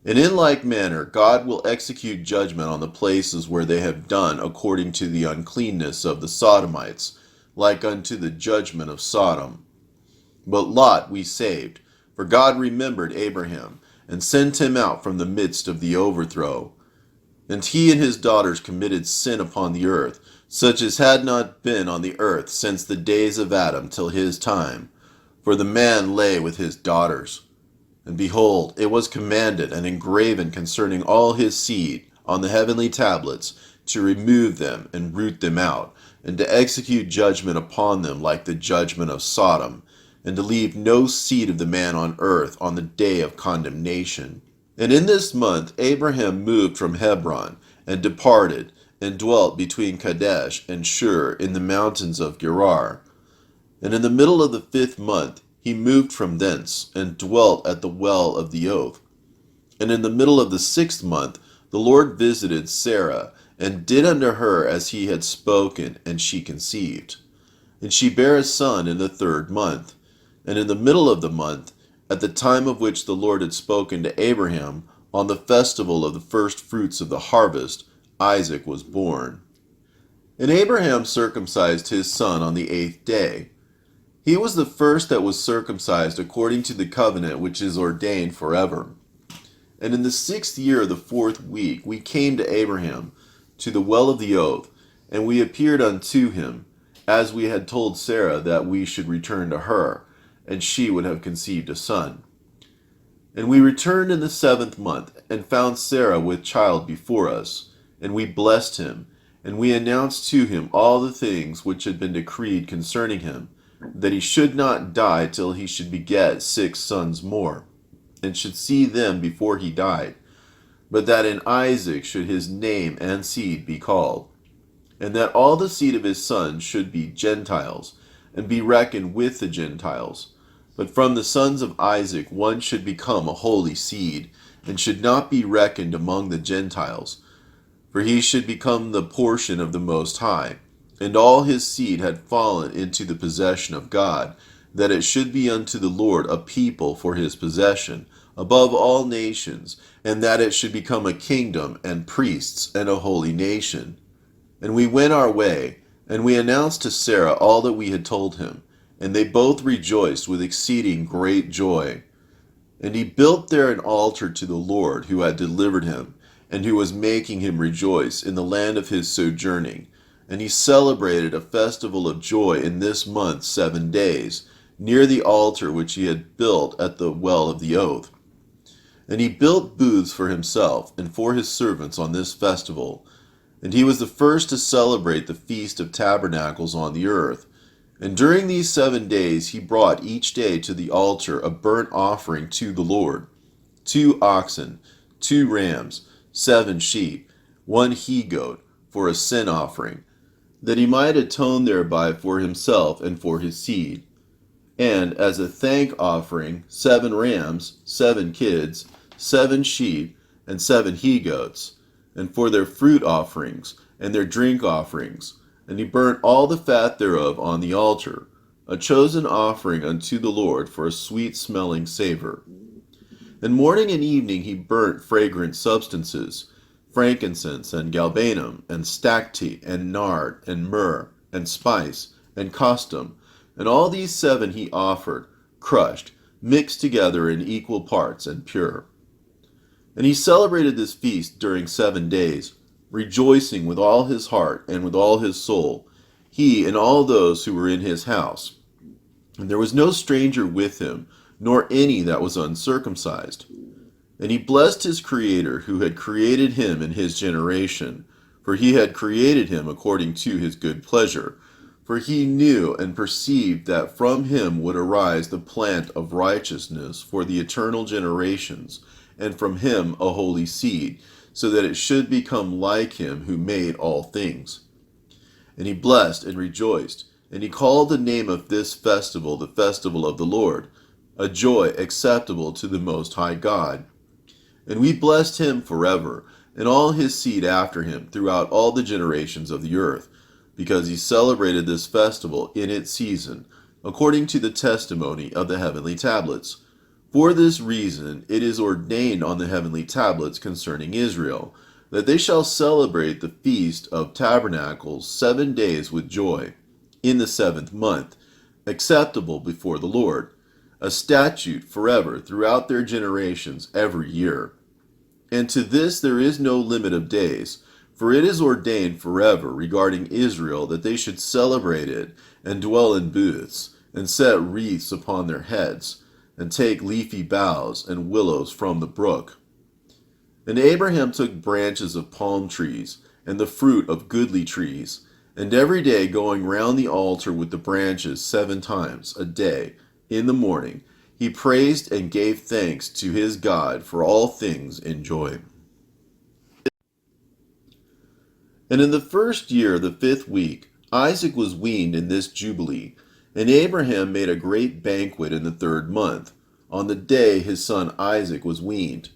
Speaker 1: And in like manner God will execute judgment on the places where they have done according to the uncleanness of the Sodomites, like unto the judgment of Sodom. But Lot we saved, For God remembered Abraham, and sent him out from the midst of the overthrow. And he and his daughters committed sin upon the earth, such as had not been on the earth since the days of Adam till his time. For the man lay with his daughters. And behold, it was commanded and engraven concerning all his seed on the heavenly tablets, to remove them and root them out, and to execute judgment upon them like the judgment of Sodom, and to leave no seed of the man on earth on the day of condemnation. And in this month Abraham moved from Hebron, and departed, and dwelt between Kadesh and Shur in the mountains of Gerar. And in the middle of the 5th month he moved from thence, and dwelt at the well of the oath. And in the middle of the 6th month the Lord visited Sarah, and did unto her as he had spoken, and she conceived. And she bare a son in the 3rd month. And in the middle of the month, at the time of which the Lord had spoken to Abraham, on the festival of the first fruits of the harvest, Isaac was born. And Abraham circumcised his son on the 8th day. He was the first that was circumcised according to the covenant which is ordained forever. And in the 6th year of the 4th week we came to Abraham, to the well of the oath, and we appeared unto him, as we had told Sarah that we should return to her, and she would have conceived a son. And we returned in the 7th month, and found Sarah with child before us, and we blessed him, and we announced to him all the things which had been decreed concerning him, that he should not die till he should beget 6 sons more, and should see them before he died, but that in Isaac should his name and seed be called, and that all the seed of his sons should be Gentiles, and be reckoned with the Gentiles. But from the sons of Isaac one should become a holy seed, and should not be reckoned among the Gentiles, for he should become the portion of the Most High. And all his seed had fallen into the possession of God, that it should be unto the Lord a people for his possession, above all nations, and that it should become a kingdom and priests and a holy nation. And we went our way, and we announced to Sarah all that we had told him, and they both rejoiced with exceeding great joy. And he built there an altar to the Lord who had delivered him, and who was making him rejoice in the land of his sojourning. And he celebrated a festival of joy in this month 7 days, near the altar which he had built at the well of the oath. And he built booths for himself and for his servants on this festival. And he was the first to celebrate the Feast of Tabernacles on the earth. And during these 7 days he brought each day to the altar a burnt offering to the Lord, 2 oxen, 2 rams, 7 sheep, 1 he-goat, for a sin offering, that he might atone thereby for himself and for his seed. And as a thank offering, 7 rams, 7 kids, 7 sheep, and 7 he-goats, and for their fruit offerings, and their drink offerings. And he burnt all the fat thereof on the altar, a chosen offering unto the Lord for a sweet-smelling savor. And morning and evening he burnt fragrant substances, frankincense and galbanum, and stacte, and nard, and myrrh, and spice, and costum, and all these 7 he offered, crushed, mixed together in equal parts, and pure. And he celebrated this feast during 7 days, rejoicing with all his heart and with all his soul, he and all those who were in his house. And there was no stranger with him, nor any that was uncircumcised. And he blessed his Creator, who had created him in his generation, for he had created him according to his good pleasure. For he knew and perceived that from him would arise the plant of righteousness for the eternal generations, and from him a holy seed, so that it should become like him who made all things. And he blessed and rejoiced, and he called the name of this festival the festival of the Lord, a joy acceptable to the Most High God. And we blessed him forever, and all his seed after him throughout all the generations of the earth, because he celebrated this festival in its season, according to the testimony of the heavenly tablets. For this reason it is ordained on the heavenly tablets concerning Israel, that they shall celebrate the Feast of Tabernacles 7 days with joy, in the 7th month, acceptable before the Lord, a statute forever throughout their generations every year. And to this there is no limit of days, for it is ordained forever regarding Israel that they should celebrate it and dwell in booths, and set wreaths upon their heads, and take leafy boughs and willows from the brook. And Abraham took branches of palm trees, and the fruit of goodly trees, and every day going round the altar with the branches 7 times a day, in the morning, he praised and gave thanks to his God for all things enjoyed. And in the first year, the 5th week, Isaac was weaned in this Jubilee, and Abraham made a great banquet in the 3rd month, on the day his son Isaac was weaned.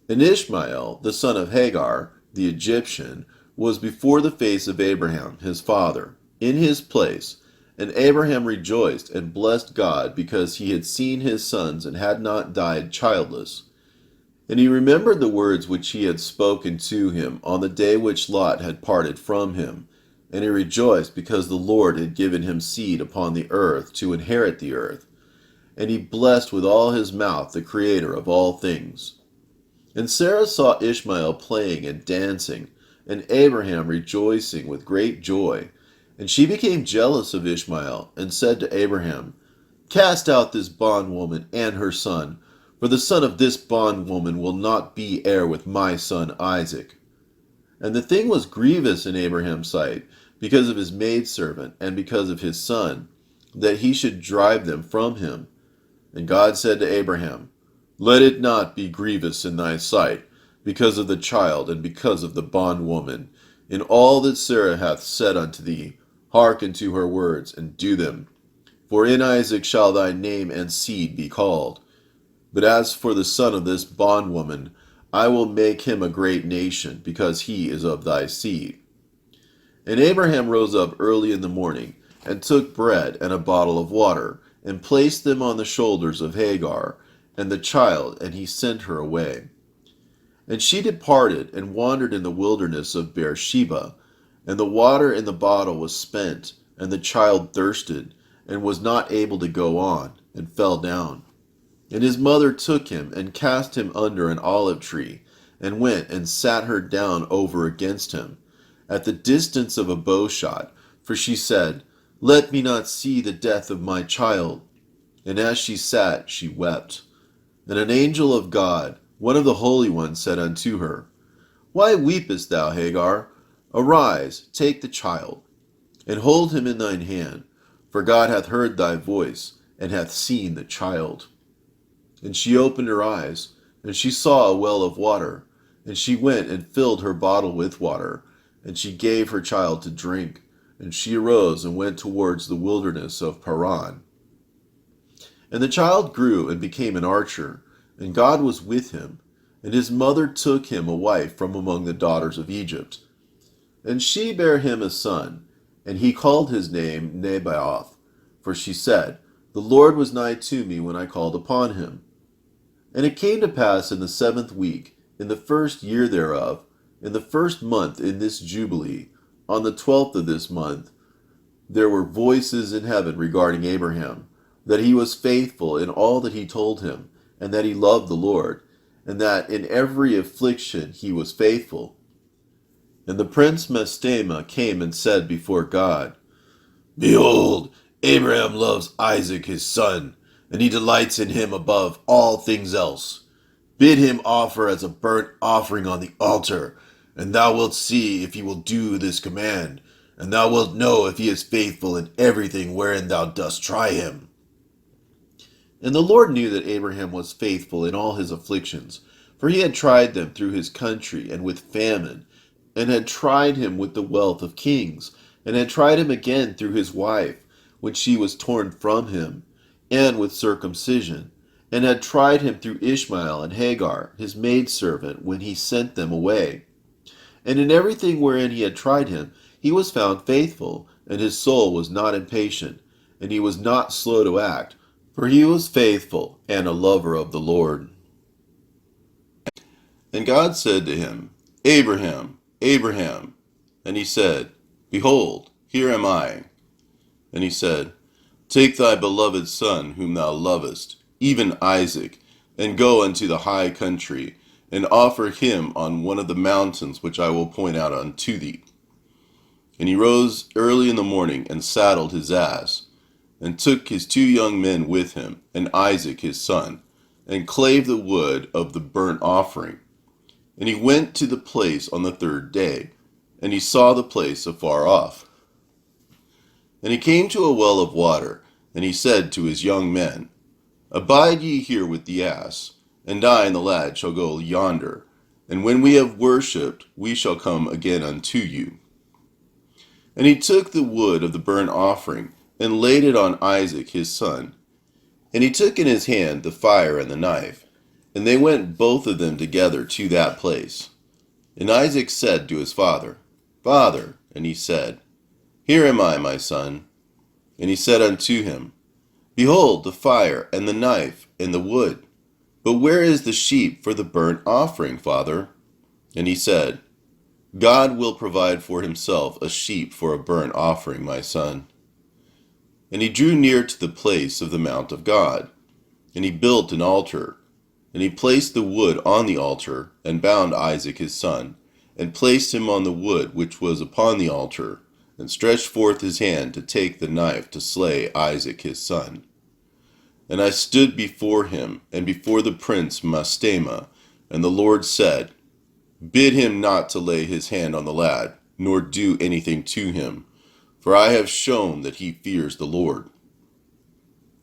Speaker 1: And Ishmael, the son of Hagar, the Egyptian, was before the face of Abraham, his father, in his place, and Abraham rejoiced and blessed God because he had seen his sons and had not died childless. And he remembered the words which he had spoken to him on the day which Lot had parted from him, and he rejoiced because the Lord had given him seed upon the earth to inherit the earth. And he blessed with all his mouth the Creator of all things. And Sarah saw Ishmael playing and dancing, and Abraham rejoicing with great joy. And she became jealous of Ishmael, and said to Abraham, "Cast out this bondwoman and her son, for the son of this bondwoman will not be heir with my son Isaac." And the thing was grievous in Abraham's sight, because of his maidservant, and because of his son, that he should drive them from him. And God said to Abraham, "Let it not be grievous in thy sight, because of the child, and because of the bondwoman. In all that Sarah hath said unto thee, hearken to her words, and do them. For in Isaac shall thy name and seed be called. But as for the son of this bondwoman, I will make him a great nation, because he is of thy seed." And Abraham rose up early in the morning, and took bread and a bottle of water, and placed them on the shoulders of Hagar and the child, and he sent her away. And she departed, and wandered in the wilderness of Beersheba. And the water in the bottle was spent, and the child thirsted, and was not able to go on, and fell down. And his mother took him, and cast him under an olive tree, and went and sat her down over against him, at the distance of a bowshot, for she said, "Let me not see the death of my child." And as she sat, she wept. And an angel of God, one of the holy ones, said unto her, "Why weepest thou, Hagar? Arise, take the child, and hold him in thine hand, for God hath heard thy voice, and hath seen the child." And she opened her eyes, and she saw a well of water, and she went and filled her bottle with water, and she gave her child to drink, and she arose and went towards the wilderness of Paran. And the child grew and became an archer, and God was with him, and his mother took him a wife from among the daughters of Egypt. And she bare him a son, and he called his name Nebaioth, for she said, "The Lord was nigh to me when I called upon him." And it came to pass in the 7th week, in the 1st year thereof, in the 1st month in this Jubilee, on the 12th of this month, there were voices in heaven regarding Abraham, that he was faithful in all that he told him, and that he loved the Lord, and that in every affliction he was faithful. And the prince Mestema came and said before God, "Behold, Abraham loves Isaac his son, and he delights in him above all things else. Bid him offer as a burnt offering on the altar, and thou wilt see if he will do this command, and thou wilt know if he is faithful in everything wherein thou dost try him." And the Lord knew that Abraham was faithful in all his afflictions, for he had tried them through his country and with famine, and had tried him with the wealth of kings, and had tried him again through his wife, when she was torn from him, and with circumcision, and had tried him through Ishmael and Hagar, his maidservant, when he sent them away. And in everything wherein he had tried him, he was found faithful, and his soul was not impatient, and he was not slow to act, for he was faithful and a lover of the Lord. And God said to him, "Abraham, Abraham." And he said, "Behold, here am I." And he said, Take thy beloved son, whom thou lovest, even Isaac, and go unto the high country, and offer him on one of the mountains which I will point out unto thee. And he rose early in the morning, and saddled his ass, and took his 2 young men with him, and Isaac his son, and clave the wood of the burnt offering. And he went to the place on the 3rd day, and he saw the place afar off. And he came to a well of water, and he said to his young men, Abide ye here with the ass, and I and the lad shall go yonder, and when we have worshipped, we shall come again unto you. And he took the wood of the burnt offering, and laid it on Isaac his son. And he took in his hand the fire and the knife, and they went both of them together to that place. And Isaac said to his father, Father, and he said, Here am I, my son. And he said unto him, Behold the fire and the knife and the wood, but where is the sheep for the burnt offering, father? And he said, God will provide for himself a sheep for a burnt offering, my son. And he drew near to the place of the mount of God, and he built an altar, and he placed the wood on the altar, and bound Isaac his son, and placed him on the wood which was upon the altar, and stretched forth his hand to take the knife to slay Isaac his son. And I stood before him, and before the prince Mastema, and the Lord said, Bid him not to lay his hand on the lad, nor do anything to him, for I have shown that he fears the Lord.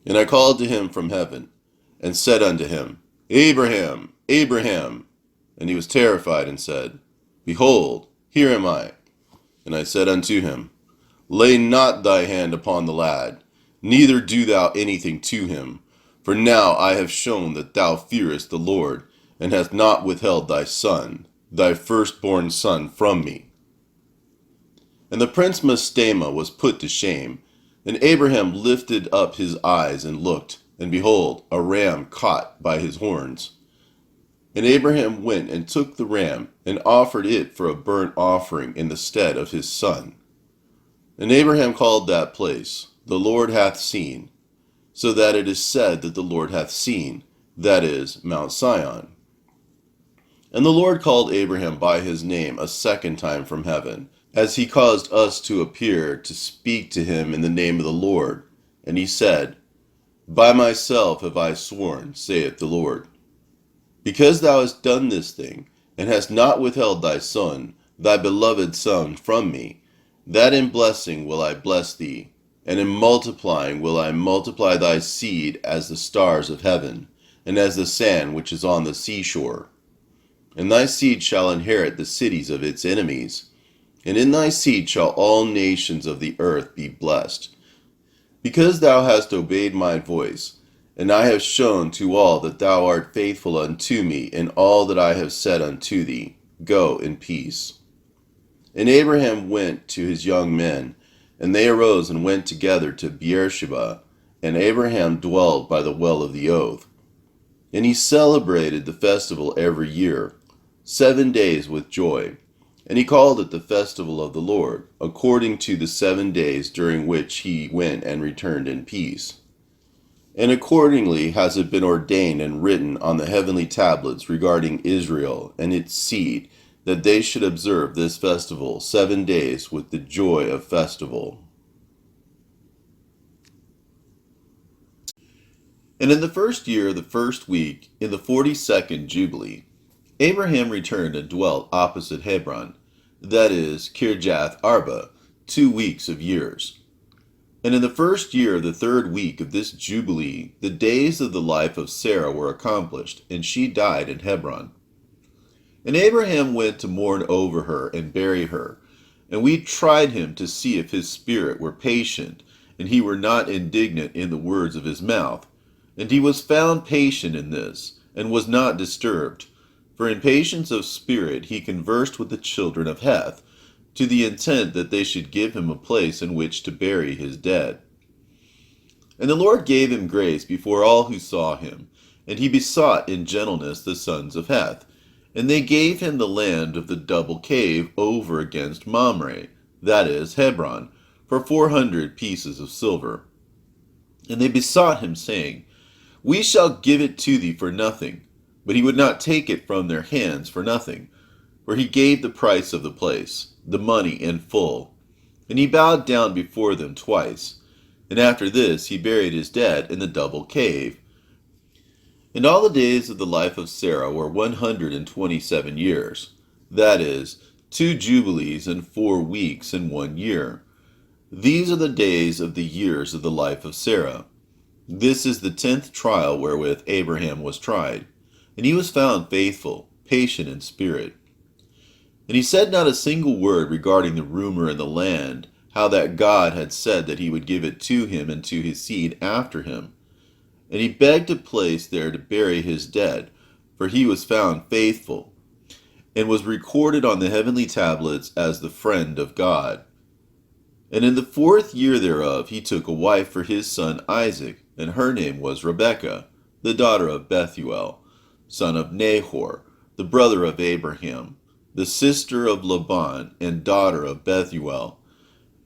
Speaker 1: And I called to him from heaven, and said unto him, Abraham, Abraham. And he was terrified, and said, Behold, here am I. And I said unto him, Lay not thy hand upon the lad, neither do thou anything to him, for now I have shown that thou fearest the Lord, and hast not withheld thy son, thy firstborn son, from me. And the prince Mastema was put to shame, and Abraham lifted up his eyes and looked, and behold, a ram caught by his horns. And Abraham went and took the ram, and offered it for a burnt offering in the stead of his son. And Abraham called that place, The Lord hath seen, so that it is said that the Lord hath seen, that is, Mount Sion. And the Lord called Abraham by his name a second time from heaven, as he caused us to appear to speak to him in the name of the Lord. And he said, By myself have I sworn, saith the Lord. Because thou hast done this thing, and hast not withheld thy son, thy beloved son, from me, that in blessing will I bless thee, and in multiplying will I multiply thy seed as the stars of heaven, and as the sand which is on the seashore. And thy seed shall inherit the cities of its enemies, and in thy seed shall all nations of the earth be blessed. Because thou hast obeyed my voice, and I have shown to all that thou art faithful unto me in all that I have said unto thee, go in peace. And Abraham went to his young men, and they arose and went together to Beersheba, and Abraham dwelt by the well of the oath. And he celebrated the festival every year, 7 days with joy, and he called it the festival of the Lord, according to the 7 days during which he went and returned in peace. And accordingly has it been ordained and written on the heavenly tablets regarding Israel and its seed, that they should observe this festival 7 days with the joy of festival. And in the 1st year of the 1st week, in the 42nd Jubilee, Abraham returned and dwelt opposite Hebron, that is, Kirjath Arba, 2 weeks of years. And in the 1st year of the 3rd week of this Jubilee, the days of the life of Sarah were accomplished, and she died in Hebron. And Abraham went to mourn over her and bury her. And we tried him to see if his spirit were patient, and he were not indignant in the words of his mouth. And he was found patient in this, and was not disturbed. For in patience of spirit he conversed with the children of Heth, to the intent that they should give him a place in which to bury his dead. And the Lord gave him grace before all who saw him, and he besought in gentleness the sons of Heth. And they gave him the land of the double cave over against Mamre, that is, Hebron, for 400 pieces of silver. And they besought him, saying, We shall give it to thee for nothing. But he would not take it from their hands for nothing, for he gave the price of the place, the money in full. And he bowed down before them twice. And after this he buried his dead in the double cave. And all the days of the life of Sarah were 127 years. That is, 2 jubilees and 4 weeks in 1 year. These are the days of the years of the life of Sarah. This is the 10th trial wherewith Abraham was tried. And he was found faithful, patient in spirit. And he said not a single word regarding the rumor in the land, how that God had said that he would give it to him and to his seed after him. And he begged a place there to bury his dead, for he was found faithful, and was recorded on the heavenly tablets as the friend of God. And in the 4th year thereof he took a wife for his son Isaac, and her name was Rebekah, the daughter of Bethuel, son of Nahor, the brother of Abraham, the sister of Laban, and daughter of Bethuel.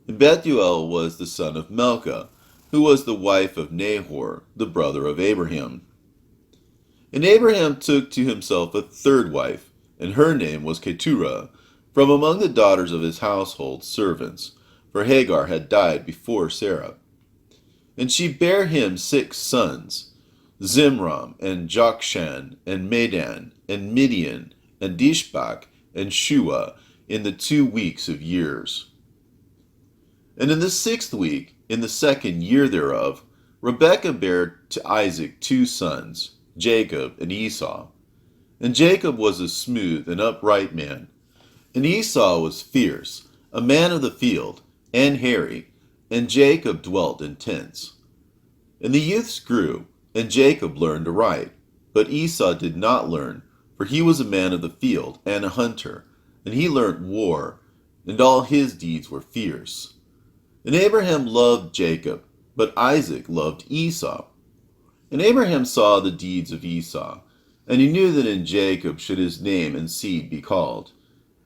Speaker 1: And Bethuel was the son of Milcah, who was the wife of Nahor, the brother of Abraham. And Abraham took to himself a 3rd wife, and her name was Keturah, from among the daughters of his household servants, for Hagar had died before Sarah. And she bare him 6 sons, Zimram, and Jokshan, and Medan, and Midian, and Dishbak, and Shua, in the 2 weeks of years. And in the 6th week, in the 2nd year thereof, Rebekah bare to Isaac 2 sons, Jacob and Esau. And Jacob was a smooth and upright man, and Esau was fierce, a man of the field, and hairy, and Jacob dwelt in tents. And the youths grew, and Jacob learned to write, but Esau did not learn, for he was a man of the field, and a hunter, and he learnt war, and all his deeds were fierce. And Abraham loved Jacob, but Isaac loved Esau. And Abraham saw the deeds of Esau, and he knew that in Jacob should his name and seed be called.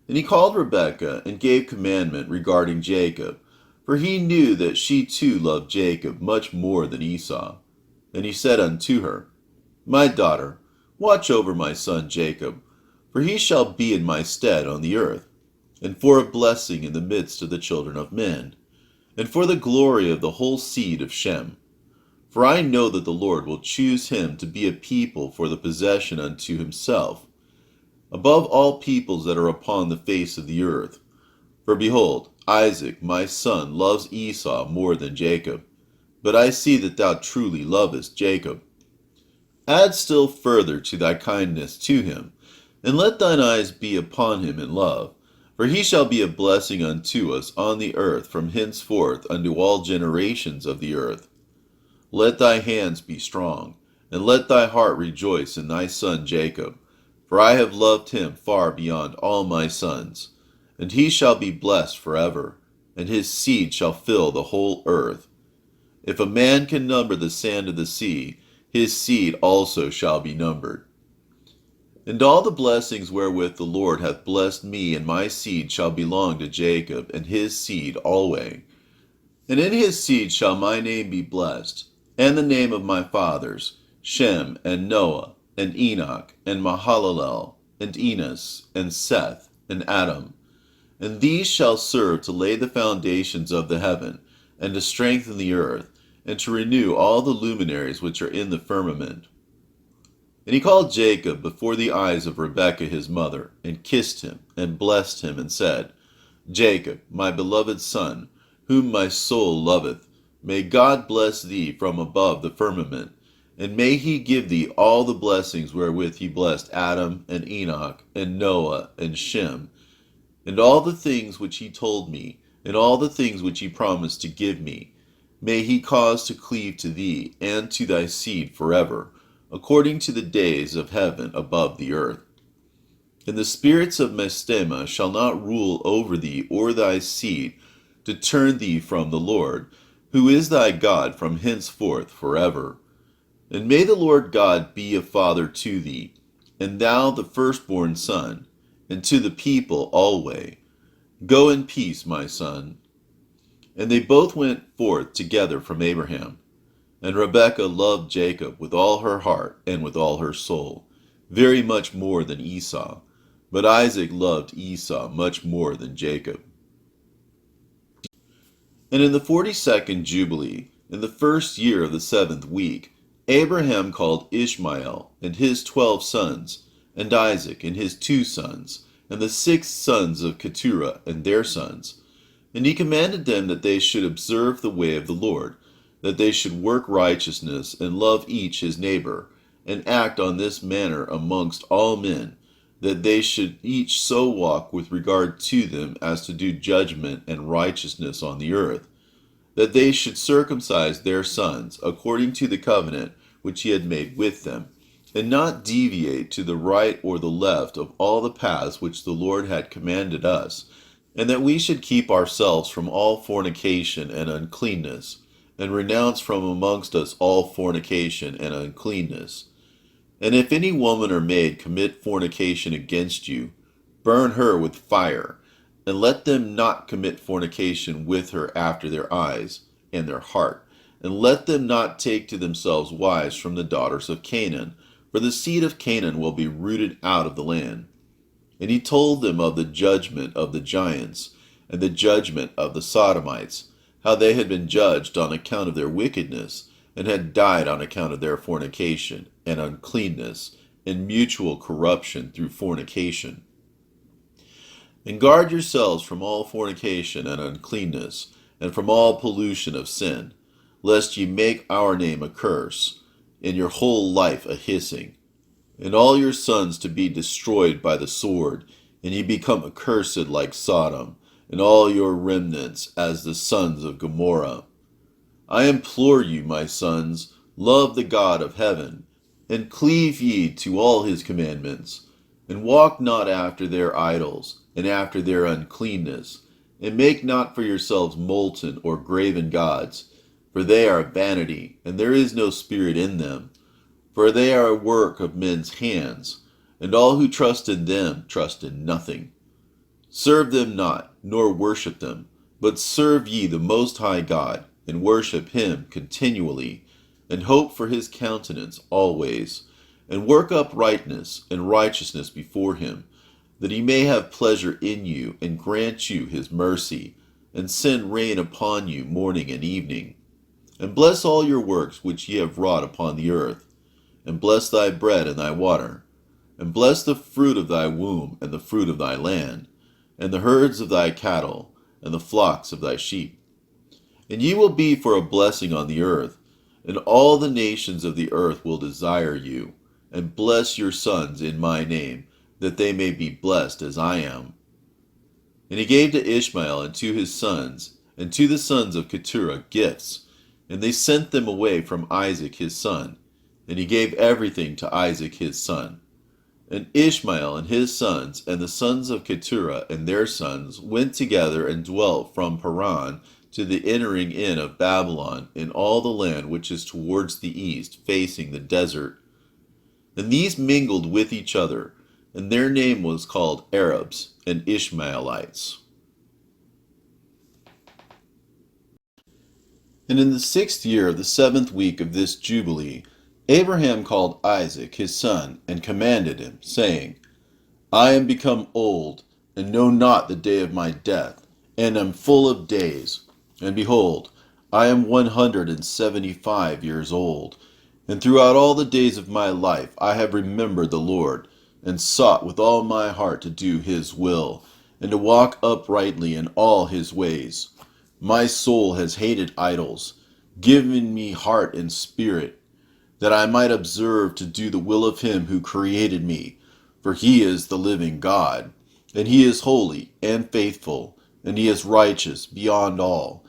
Speaker 1: And he called Rebekah, and gave commandment regarding Jacob, for he knew that she too loved Jacob much more than Esau. And he said unto her, My daughter, watch over my son Jacob, for he shall be in my stead on the earth, and for a blessing in the midst of the children of men, and for the glory of the whole seed of Shem. For I know that the Lord will choose him to be a people for the possession unto himself, above all peoples that are upon the face of the earth. For behold, Isaac my son loves Esau more than Jacob, but I see that thou truly lovest Jacob. Add still further to thy kindness to him, and let thine eyes be upon him in love, for he shall be a blessing unto us on the earth from henceforth unto all generations of the earth. Let thy hands be strong, and let thy heart rejoice in thy son Jacob, for I have loved him far beyond all my sons, and he shall be blessed forever, and his seed shall fill the whole earth. If a man can number the sand of the sea, his seed also shall be numbered. And all the blessings wherewith the Lord hath blessed me and my seed shall belong to Jacob and his seed alway. And in his seed shall my name be blessed, and the name of my fathers, Shem and Noah and Enoch and Mahalalel and Enos and Seth and Adam. And these shall serve to lay the foundations of the heaven, and to strengthen the earth, and to renew all the luminaries which are in the firmament. And he called Jacob before the eyes of Rebekah his mother, and kissed him, and blessed him, and said, Jacob, my beloved son, whom my soul loveth, may God bless thee from above the firmament, and may he give thee all the blessings wherewith he blessed Adam, and Enoch, and Noah, and Shem, and all the things which he told me, and all the things which he promised to give me. May he cause to cleave to thee, and to thy seed forever, according to the days of heaven above the earth. And the spirits of Mestema shall not rule over thee or thy seed, to turn thee from the Lord, who is thy God from henceforth forever. And may the Lord God be a father to thee, and thou the firstborn son, and to the people alway. Go in peace, my son. And they both went forth together from Abraham. And Rebekah loved Jacob with all her heart and with all her soul, very much more than Esau. But Isaac loved Esau much more than Jacob. And in the 42nd Jubilee, in the first year of the 7th week, Abraham called Ishmael and his 12 sons, and Isaac and his 2 sons, and the 6 sons of Keturah and their sons. And he commanded them that they should observe the way of the Lord, that they should work righteousness and love each his neighbor, and act on this manner amongst all men, that they should each so walk with regard to them as to do judgment and righteousness on the earth, that they should circumcise their sons according to the covenant which he had made with them, and not deviate to the right or the left of all the paths which the Lord had commanded us, and that we should keep ourselves from all fornication and uncleanness, and renounce from amongst us all fornication and uncleanness. And if any woman or maid commit fornication against you, burn her with fire, and let them not commit fornication with her after their eyes and their heart, and let them not take to themselves wives from the daughters of Canaan, for the seed of Canaan will be rooted out of the land. And he told them of the judgment of the giants, and the judgment of the Sodomites, how they had been judged on account of their wickedness, and had died on account of their fornication, and uncleanness, and mutual corruption through fornication. And guard yourselves from all fornication and uncleanness, and from all pollution of sin, lest ye make our name a curse, and your whole life a hissing, and all your sons to be destroyed by the sword, and ye become accursed like Sodom, and all your remnants as the sons of Gomorrah. I implore you, my sons, love the God of heaven, and cleave ye to all his commandments, and walk not after their idols, and after their uncleanness, and make not for yourselves molten or graven gods, for they are vanity, and there is no spirit in them, for they are a work of men's hands, and all who trust in them trust in nothing. Serve them not, nor worship them, but serve ye the Most High God, and worship him continually, and hope for his countenance always, and work uprightness and righteousness before him, that he may have pleasure in you, and grant you his mercy, and send rain upon you morning and evening. And bless all your works which ye have wrought upon the earth, and bless thy bread and thy water, and bless the fruit of thy womb, and the fruit of thy land, and the herds of thy cattle, and the flocks of thy sheep. And ye will be for a blessing on the earth, and all the nations of the earth will desire you, and bless your sons in my name, that they may be blessed as I am. And he gave to Ishmael and to his sons, and to the sons of Keturah gifts, and they sent them away from Isaac his son, and he gave everything to Isaac his son. And Ishmael and his sons, and the sons of Keturah and their sons, went together and dwelt from Paran to the entering in of Babylon in all the land which is towards the east, facing the desert. And these mingled with each other, and their name was called Arabs and Ishmaelites. And in the 6th year of the 7th week of this Jubilee, Abraham called Isaac his son, and commanded him, saying, I am become old, and know not the day of my death, and am full of days. And behold, I am 175 years old, and throughout all the days of my life I have remembered the Lord, and sought with all my heart to do his will, and to walk uprightly in all his ways. My soul has hated idols, given me heart and spirit, that I might observe to do the will of him who created me, for he is the living God, and he is holy and faithful, and he is righteous beyond all.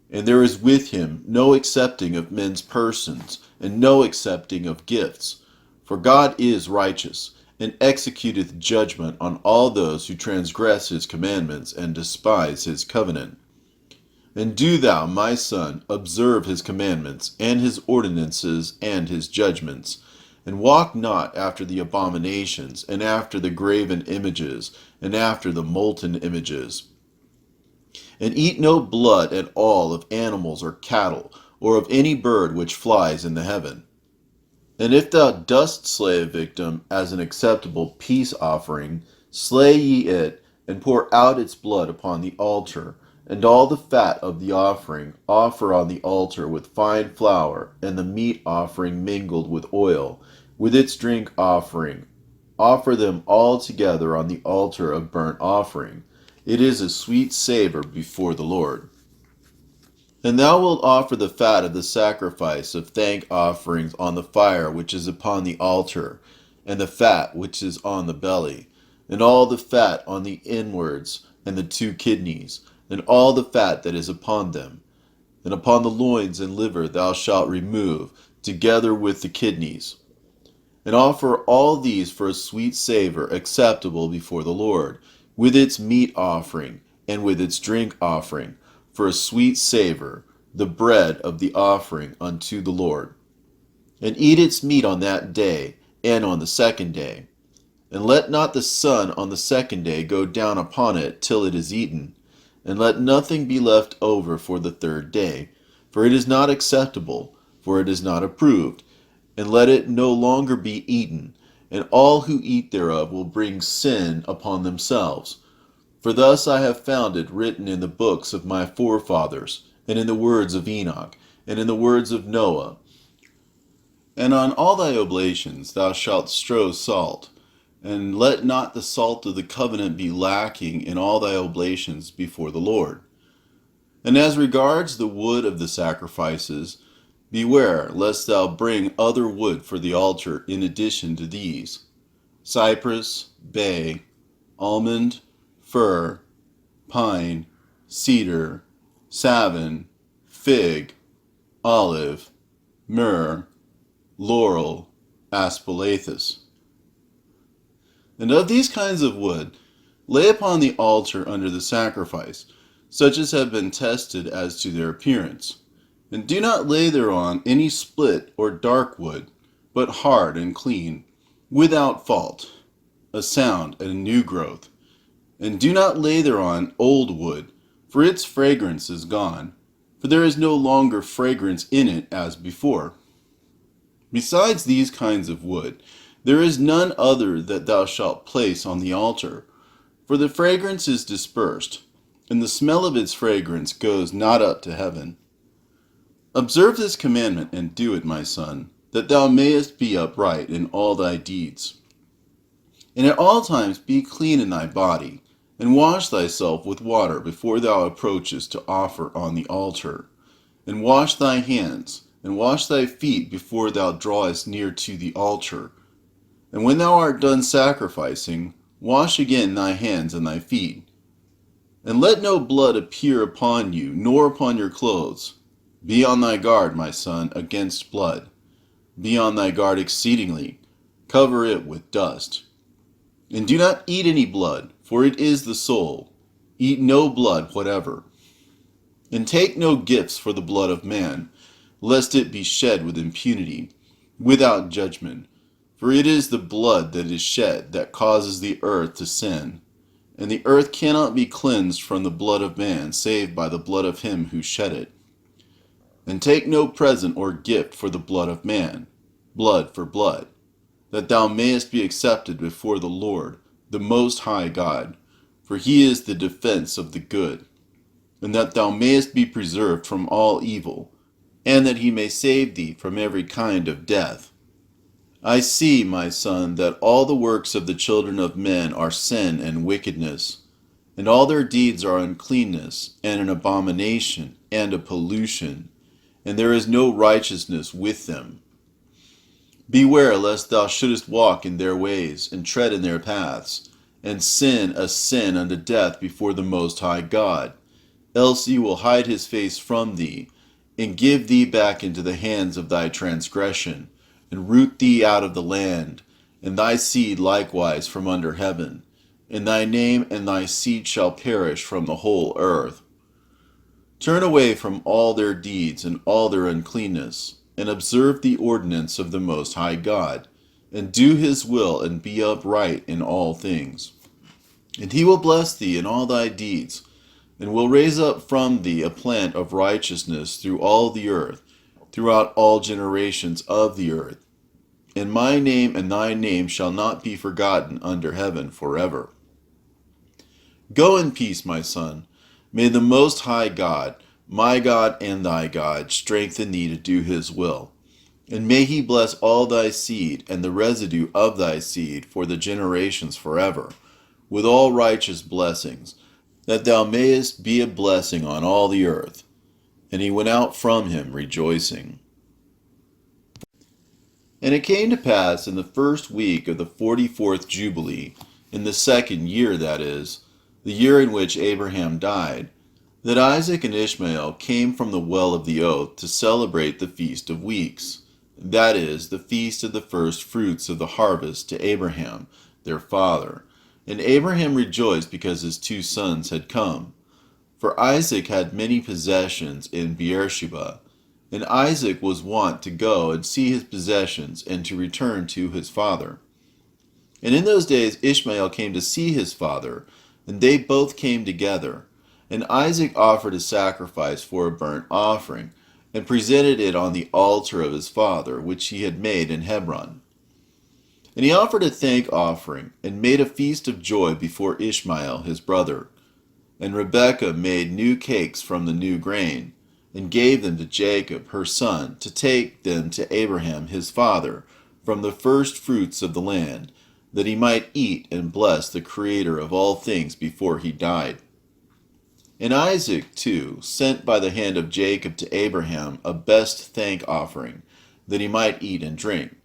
Speaker 1: And there is with him no accepting of men's persons, and no accepting of gifts. For God is righteous, and executeth judgment on all those who transgress his commandments and despise his covenant. And do thou, my son, observe his commandments, and his ordinances, and his judgments, and walk not after the abominations, and after the graven images, and after the molten images. And eat no blood at all of animals or cattle, or of any bird which flies in the heaven. And if thou dost slay a victim as an acceptable peace offering, slay ye it, and pour out its blood upon the altar, and all the fat of the offering offer on the altar with fine flour, and the meat offering mingled with oil, with its drink offering. Offer them all together on the altar of burnt offering. It is a sweet savor before the Lord. And thou wilt offer the fat of the sacrifice of thank offerings on the fire which is upon the altar, and the fat which is on the belly, and all the fat on the inwards, and the 2 kidneys, and all the fat that is upon them. And upon the loins and liver thou shalt remove, together with the kidneys. And offer all these for a sweet savor acceptable before the Lord, with its meat offering, and with its drink offering, for a sweet savor, the bread of the offering unto the Lord. And eat its meat on that day, and on the 2nd day. And let not the sun on the 2nd day go down upon it till it is eaten. And let nothing be left over for the 3rd day, for it is not acceptable, for it is not approved. And let it no longer be eaten, and all who eat thereof will bring sin upon themselves. For thus I have found it written in the books of my forefathers, and in the words of Enoch, and in the words of Noah. And on all thy oblations thou shalt strew salt, and let not the salt of the covenant be lacking in all thy oblations before the Lord. And as regards the wood of the sacrifices, beware lest thou bring other wood for the altar in addition to these: cypress, bay, almond, fir, pine, cedar, savin, fig, olive, myrrh, laurel, aspalathus. And of these kinds of wood, lay upon the altar under the sacrifice, such as have been tested as to their appearance. And do not lay thereon any split or dark wood, but hard and clean, without fault, a sound and a new growth. And do not lay thereon old wood, for its fragrance is gone, for there is no longer fragrance in it as before. Besides these kinds of wood, there is none other that thou shalt place on the altar, for the fragrance is dispersed, and the smell of its fragrance goes not up to heaven. Observe this commandment and do it, my son, that thou mayest be upright in all thy deeds. And at all times be clean in thy body, and wash thyself with water before thou approachest to offer on the altar. And wash thy hands, and wash thy feet before thou drawest near to the altar. And when thou art done sacrificing, wash again thy hands and thy feet. And let no blood appear upon you, nor upon your clothes. Be on thy guard, my son, against blood. Be on thy guard exceedingly. Cover it with dust. And do not eat any blood, for it is the soul. Eat no blood whatever. And take no gifts for the blood of man, lest it be shed with impunity, without judgment. For it is the blood that is shed that causes the earth to sin. And the earth cannot be cleansed from the blood of man, save by the blood of him who shed it. And take no present or gift for the blood of man, blood for blood, that thou mayest be accepted before the Lord, the Most High God, for he is the defense of the good, and that thou mayest be preserved from all evil, and that he may save thee from every kind of death. I see, my son, that all the works of the children of men are sin and wickedness, and all their deeds are uncleanness, and an abomination, and a pollution, and there is no righteousness with them. Beware lest thou shouldest walk in their ways, and tread in their paths, and sin a sin unto death before the Most High God. Else he will hide his face from thee, and give thee back into the hands of thy transgression, and root thee out of the land, and thy seed likewise from under heaven. And thy name and thy seed shall perish from the whole earth. Turn away from all their deeds and all their uncleanness, and observe the ordinance of the Most High God, and do his will, and be upright in all things. And he will bless thee in all thy deeds, and will raise up from thee a plant of righteousness through all the earth, throughout all generations of the earth. And my name and thy name shall not be forgotten under heaven forever. Go in peace, my son. May the Most High God, my God and thy God, strengthen thee to do his will. And may he bless all thy seed and the residue of thy seed for the generations forever, with all righteous blessings, that thou mayest be a blessing on all the earth. And he went out from him rejoicing. And it came to pass in the first week of the 44th Jubilee, in the second year, that is, the year in which Abraham died, that Isaac and Ishmael came from the well of the oath to celebrate the Feast of Weeks, that is, the feast of the first fruits of the harvest to Abraham, their father. And Abraham rejoiced because his two sons had come. For Isaac had many possessions in Beersheba, and Isaac was wont to go and see his possessions and to return to his father. And in those days Ishmael came to see his father, and they both came together. And Isaac offered a sacrifice for a burnt offering, and presented it on the altar of his father, which he had made in Hebron. And he offered a thank offering, and made a feast of joy before Ishmael his brother. And Rebekah made new cakes from the new grain, and gave them to Jacob her son, to take them to Abraham his father, from the first fruits of the land, that he might eat and bless the Creator of all things before he died. And Isaac, too, sent by the hand of Jacob to Abraham a best thank offering, that he might eat and drink.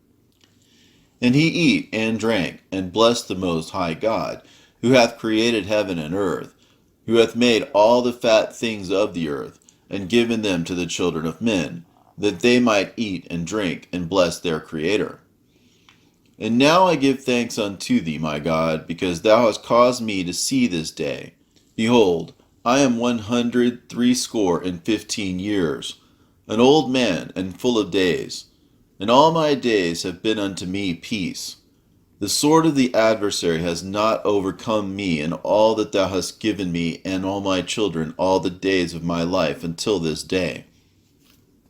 Speaker 1: And he ate and drank, and blessed the Most High God, who hath created heaven and earth, who hath made all the fat things of the earth, and given them to the children of men, that they might eat and drink, and bless their Creator. And now I give thanks unto thee, my God, because thou hast caused me to see this day. Behold, I am 160 years, an old man and full of days, and all my days have been unto me peace. The sword of the adversary has not overcome me in all that thou hast given me and all my children all the days of my life until this day.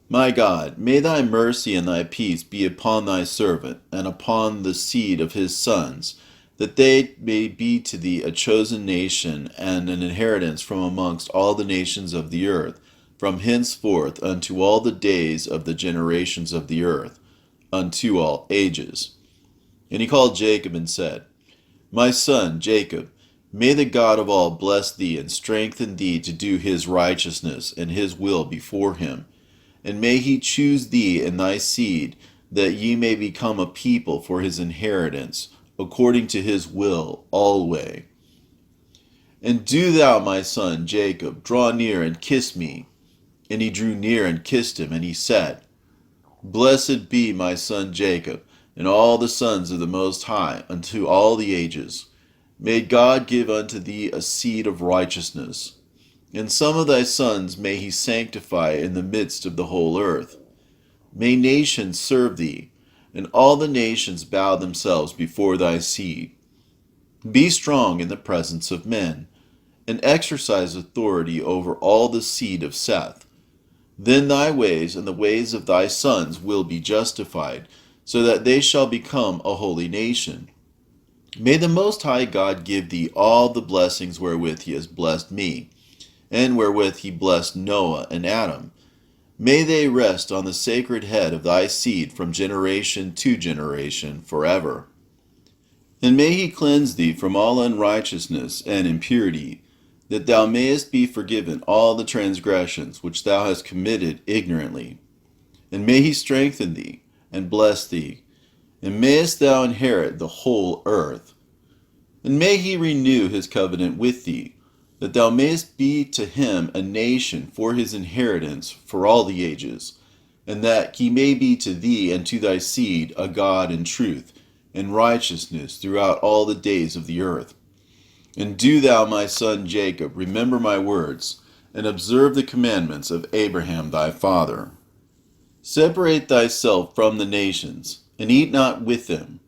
Speaker 1: My God, may thy mercy and thy peace be upon thy servant and upon the seed of his sons, that they may be to thee a chosen nation and an inheritance from amongst all the nations of the earth, from henceforth unto all the days of the generations of the earth, unto all ages. And he called Jacob and said, My son Jacob, may the God of all bless thee and strengthen thee to do his righteousness and his will before him. And may he choose thee and thy seed, that ye may become a people for his inheritance, according to his will alway. And do thou, my son Jacob, draw near and kiss me. And he drew near and kissed him, and he said, Blessed be my son Jacob, and all the sons of the Most High, unto all the ages. May God give unto thee a seed of righteousness. And some of thy sons may he sanctify in the midst of the whole earth. May nations serve thee, and all the nations bow themselves before thy seed. Be strong in the presence of men, and exercise authority over all the seed of Seth. Then thy ways and the ways of thy sons will be justified, so that they shall become a holy nation. May the Most High God give thee all the blessings wherewith he has blessed me, and wherewith he blessed Noah and Adam. May they rest on the sacred head of thy seed from generation to generation forever. And may he cleanse thee from all unrighteousness and impurity, that thou mayest be forgiven all the transgressions which thou hast committed ignorantly. And may he strengthen thee, and bless thee, and mayest thou inherit the whole earth. And may he renew his covenant with thee, that thou mayest be to him a nation for his inheritance for all the ages, and that he may be to thee and to thy seed a God in truth and righteousness throughout all the days of the earth. And do thou, my son Jacob, remember my words, and observe the commandments of Abraham thy father. Separate thyself from the nations, and eat not with them,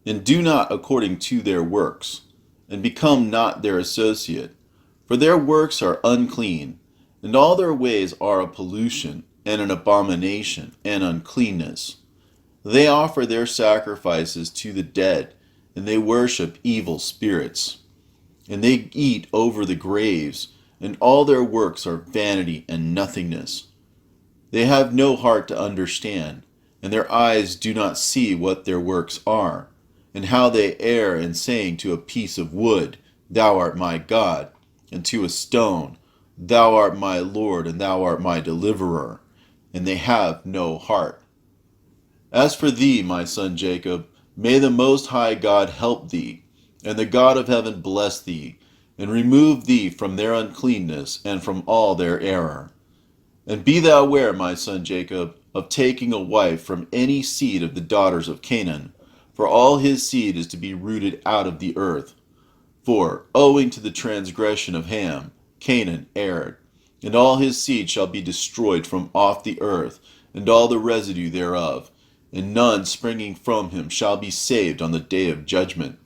Speaker 1: and do not according to their works, and become not their associate. For their works are unclean, and all their ways are a pollution, and an abomination and uncleanness. They offer their sacrifices to the dead, and they worship evil spirits. And they eat over the graves, and all their works are vanity and nothingness. They have no heart to understand, and their eyes do not see what their works are, and how they err in saying to a piece of wood, Thou art my God, and to a stone, Thou art my Lord, and thou art my deliverer, and they have no heart. As for thee, my son Jacob, may the Most High God help thee, and the God of heaven bless thee, and remove thee from their uncleanness and from all their error. And be thou aware, my son Jacob, of taking a wife from any seed of the daughters of Canaan, for all his seed is to be rooted out of the earth. For, owing to the transgression of Ham, Canaan erred, and all his seed shall be destroyed from off the earth, and all the residue thereof, and none springing from him shall be saved on the day of judgment.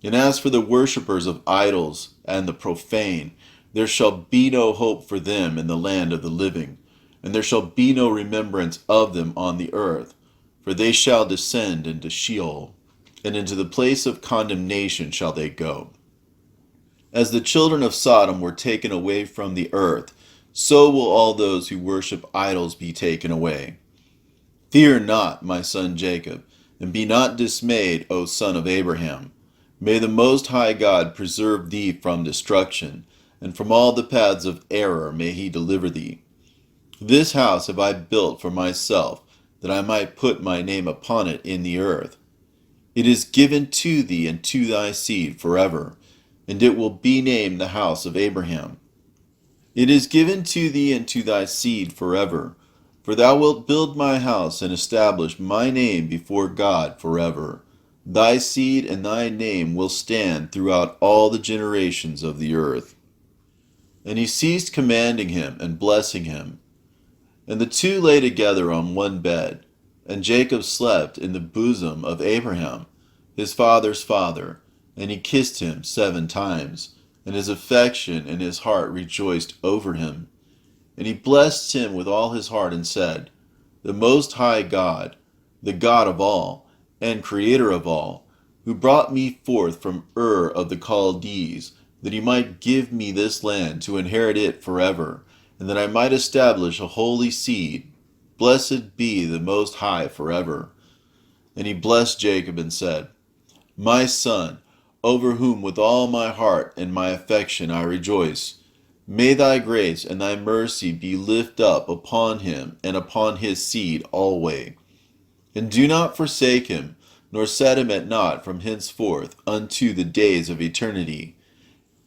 Speaker 1: And as for the worshippers of idols and the profane, there shall be no hope for them in the land of the living, and there shall be no remembrance of them on the earth, for they shall descend into Sheol, and into the place of condemnation shall they go. As the children of Sodom were taken away from the earth, so will all those who worship idols be taken away. Fear not, my son Jacob, and be not dismayed, O son of Abraham. May the Most High God preserve thee from destruction, and from all the paths of error may he deliver thee. This house have I built for myself, that I might put my name upon it in the earth. It is given to thee and to thy seed forever, and it will be named the house of Abraham. It is given to thee and to thy seed forever, for thou wilt build my house and establish my name before God forever. Thy seed and thy name will stand throughout all the generations of the earth. And he ceased commanding him and blessing him. And the two lay together on one bed, and Jacob slept in the bosom of Abraham, his father's father, and he kissed him 7 times, and his affection and his heart rejoiced over him. And he blessed him with all his heart and said, The Most High God, the God of all, and Creator of all, who brought me forth from Ur of the Chaldees, that he might give me this land to inherit it forever, and that I might establish a holy seed. Blessed be the Most High forever. And he blessed Jacob and said, My son, over whom with all my heart and my affection I rejoice, may thy grace and thy mercy be lifted up upon him and upon his seed alway. And do not forsake him, nor set him at naught from henceforth unto the days of eternity.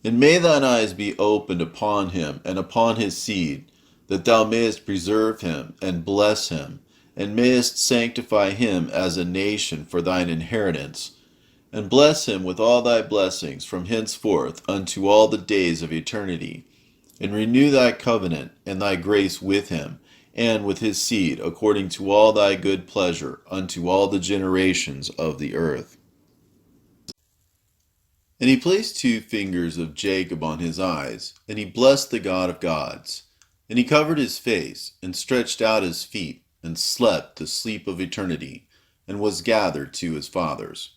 Speaker 1: And may thine eyes be opened upon him and upon his seed, that thou mayest preserve him and bless him, and mayest sanctify him as a nation for thine inheritance. And bless him with all thy blessings from henceforth unto all the days of eternity. And renew thy covenant and thy grace with him, and with his seed, according to all thy good pleasure, unto all the generations of the earth. And he placed 2 fingers of Jacob on his eyes, and he blessed the God of gods. And he covered his face, and stretched out his feet, and slept the sleep of eternity, and was gathered to his fathers.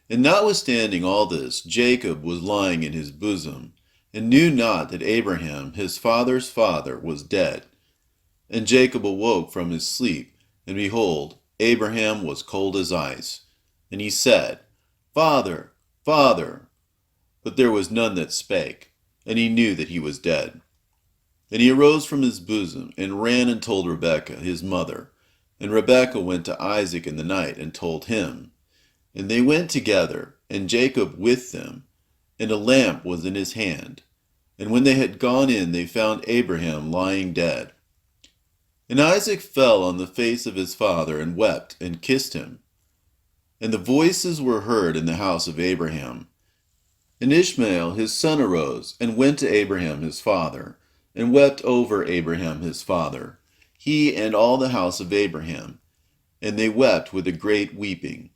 Speaker 1: And notwithstanding all this, Jacob was lying in his bosom, and knew not that Abraham his father's father was dead. And Jacob awoke from his sleep, and behold, Abraham was cold as ice. And he said, Father, Father. But there was none that spake, and he knew that he was dead. And he arose from his bosom, and ran and told Rebekah his mother. And Rebekah went to Isaac in the night, and told him. And they went together, and Jacob with them, and a lamp was in his hand. And when they had gone in, they found Abraham lying dead. And Isaac fell on the face of his father, and wept, and kissed him. And the voices were heard in the house of Abraham. And Ishmael his son arose, and went to Abraham his father, and wept over Abraham his father, he and all the house of Abraham. And they wept with a great weeping.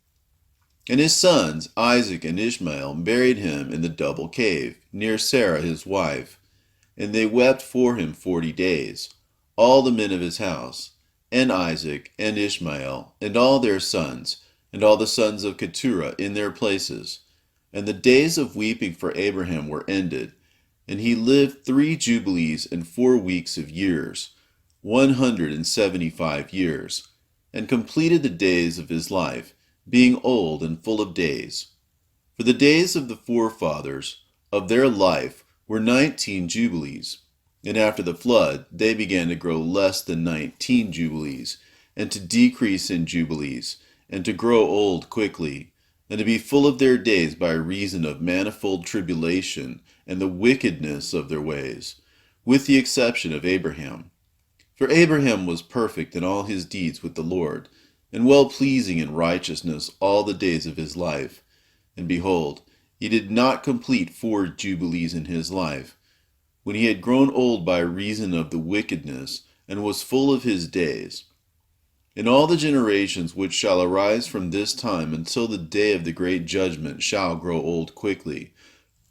Speaker 1: And his sons, Isaac and Ishmael, buried him in the double cave, near Sarah his wife. And they wept for him 40 days. all the men of his house, and Isaac, and Ishmael, and all their sons, and all the sons of Keturah in their places. And the days of weeping for Abraham were ended, and he lived 3 jubilees and 4 weeks of years, 175 years, and completed the days of his life, being old and full of days. For the days of the forefathers of their life were 19 jubilees, and after the flood they began to grow less than 19 jubilees, and to decrease in jubilees, and to grow old quickly, and to be full of their days by reason of manifold tribulation and the wickedness of their ways, with the exception of Abraham. For Abraham was perfect in all his deeds with the Lord, and well-pleasing in righteousness all the days of his life. And behold, he did not complete 4 jubilees in his life, when he had grown old by reason of the wickedness, and was full of his days. And all the generations which shall arise from this time until the day of the great judgment shall grow old quickly,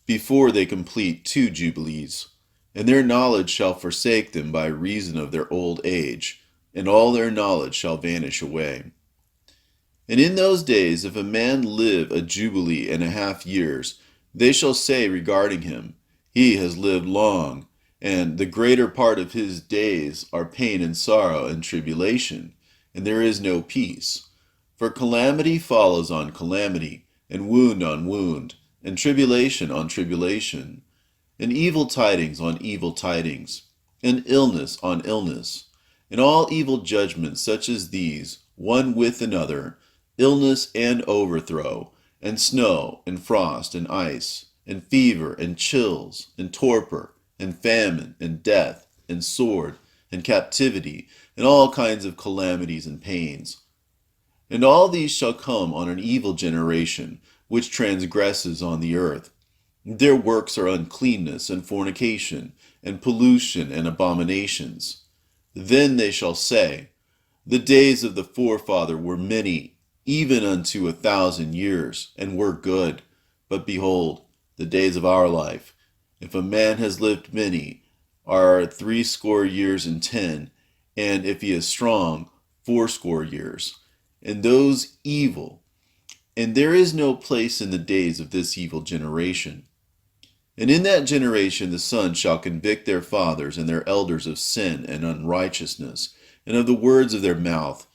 Speaker 1: before they complete 2 jubilees. And their knowledge shall forsake them by reason of their old age, and all their knowledge shall vanish away. And in those days, if a man live a jubilee and a half years, they shall say regarding him, he has lived long, and the greater part of his days are pain and sorrow and tribulation, and there is no peace. For calamity follows on calamity, and wound on wound, and tribulation on tribulation, and evil tidings on evil tidings, and illness on illness, and all evil judgments such as these, one with another, illness and overthrow, and snow, and frost, and ice, and fever, and chills, and torpor, and famine, and death, and sword, and captivity, and all kinds of calamities and pains. And all these shall come on an evil generation, which transgresses on the earth. Their works are uncleanness, and fornication, and pollution, and abominations. Then they shall say, the days of the forefather were many, even unto 1,000 years, and were good. But behold, the days of our life, if a man has lived many, are 60 years and 10, and if he is strong, 80 years. And those evil, and there is no place in the days of this evil generation. And in that generation the sons shall convict their fathers and their elders of sin and unrighteousness, and of the words of their mouth,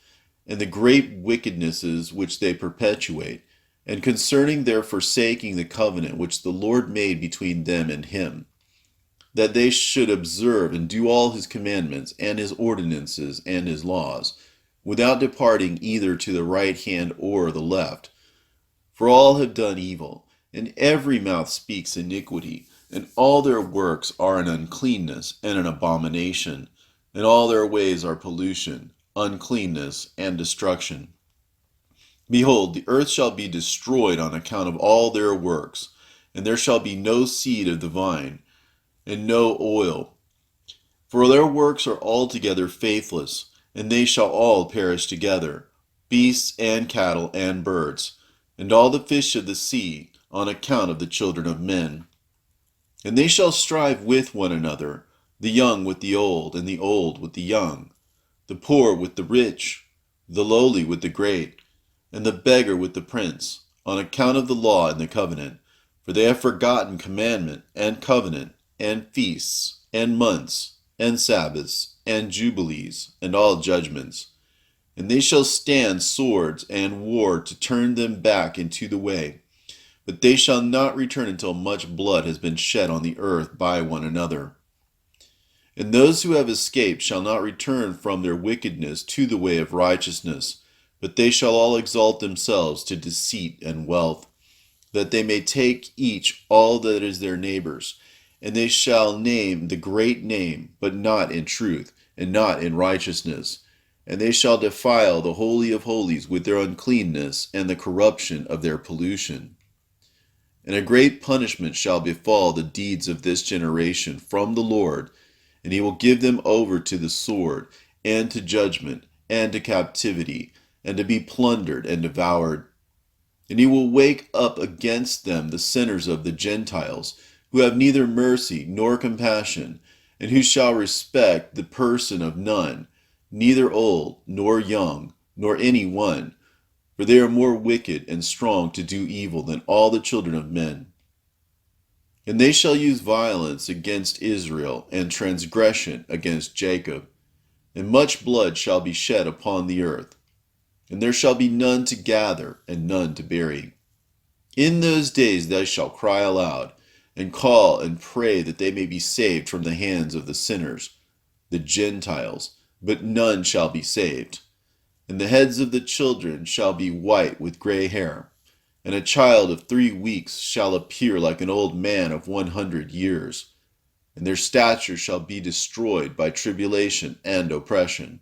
Speaker 1: and the great wickednesses which they perpetuate, and concerning their forsaking the covenant which the Lord made between them and him, that they should observe and do all his commandments, and his ordinances, and his laws, without departing either to the right hand or the left. For all have done evil, and every mouth speaks iniquity, and all their works are an uncleanness and an abomination, and all their ways are pollution, uncleanness, and destruction. Behold, the earth shall be destroyed on account of all their works, and there shall be no seed of the vine, and no oil. For their works are altogether faithless, and they shall all perish together, beasts and cattle and birds, and all the fish of the sea, on account of the children of men. And they shall strive with one another, the young with the old, and the old with the young, the poor with the rich, the lowly with the great, and the beggar with the prince, on account of the law and the covenant. For they have forgotten commandment, and covenant, and feasts, and months, and Sabbaths, and jubilees, and all judgments. And they shall stand swords and war to turn them back into the way. But they shall not return until much blood has been shed on the earth by one another. And those who have escaped shall not return from their wickedness to the way of righteousness, but they shall all exalt themselves to deceit and wealth, that they may take each all that is their neighbor's. And they shall name the great name, but not in truth, and not in righteousness. And they shall defile the Holy of Holies with their uncleanness, and the corruption of their pollution. And a great punishment shall befall the deeds of this generation from the Lord, and he will give them over to the sword, and to judgment, and to captivity, and to be plundered and devoured. And he will wake up against them the sinners of the Gentiles, who have neither mercy nor compassion, and who shall respect the person of none, neither old, nor young, nor any one, for they are more wicked and strong to do evil than all the children of men. And they shall use violence against Israel, and transgression against Jacob, and much blood shall be shed upon the earth, and there shall be none to gather, and none to bury. In those days they shall cry aloud, and call and pray that they may be saved from the hands of the sinners, the Gentiles, but none shall be saved. And the heads of the children shall be white with gray hair, and a child of 3 weeks shall appear like an old man of 100 years, and their stature shall be destroyed by tribulation and oppression.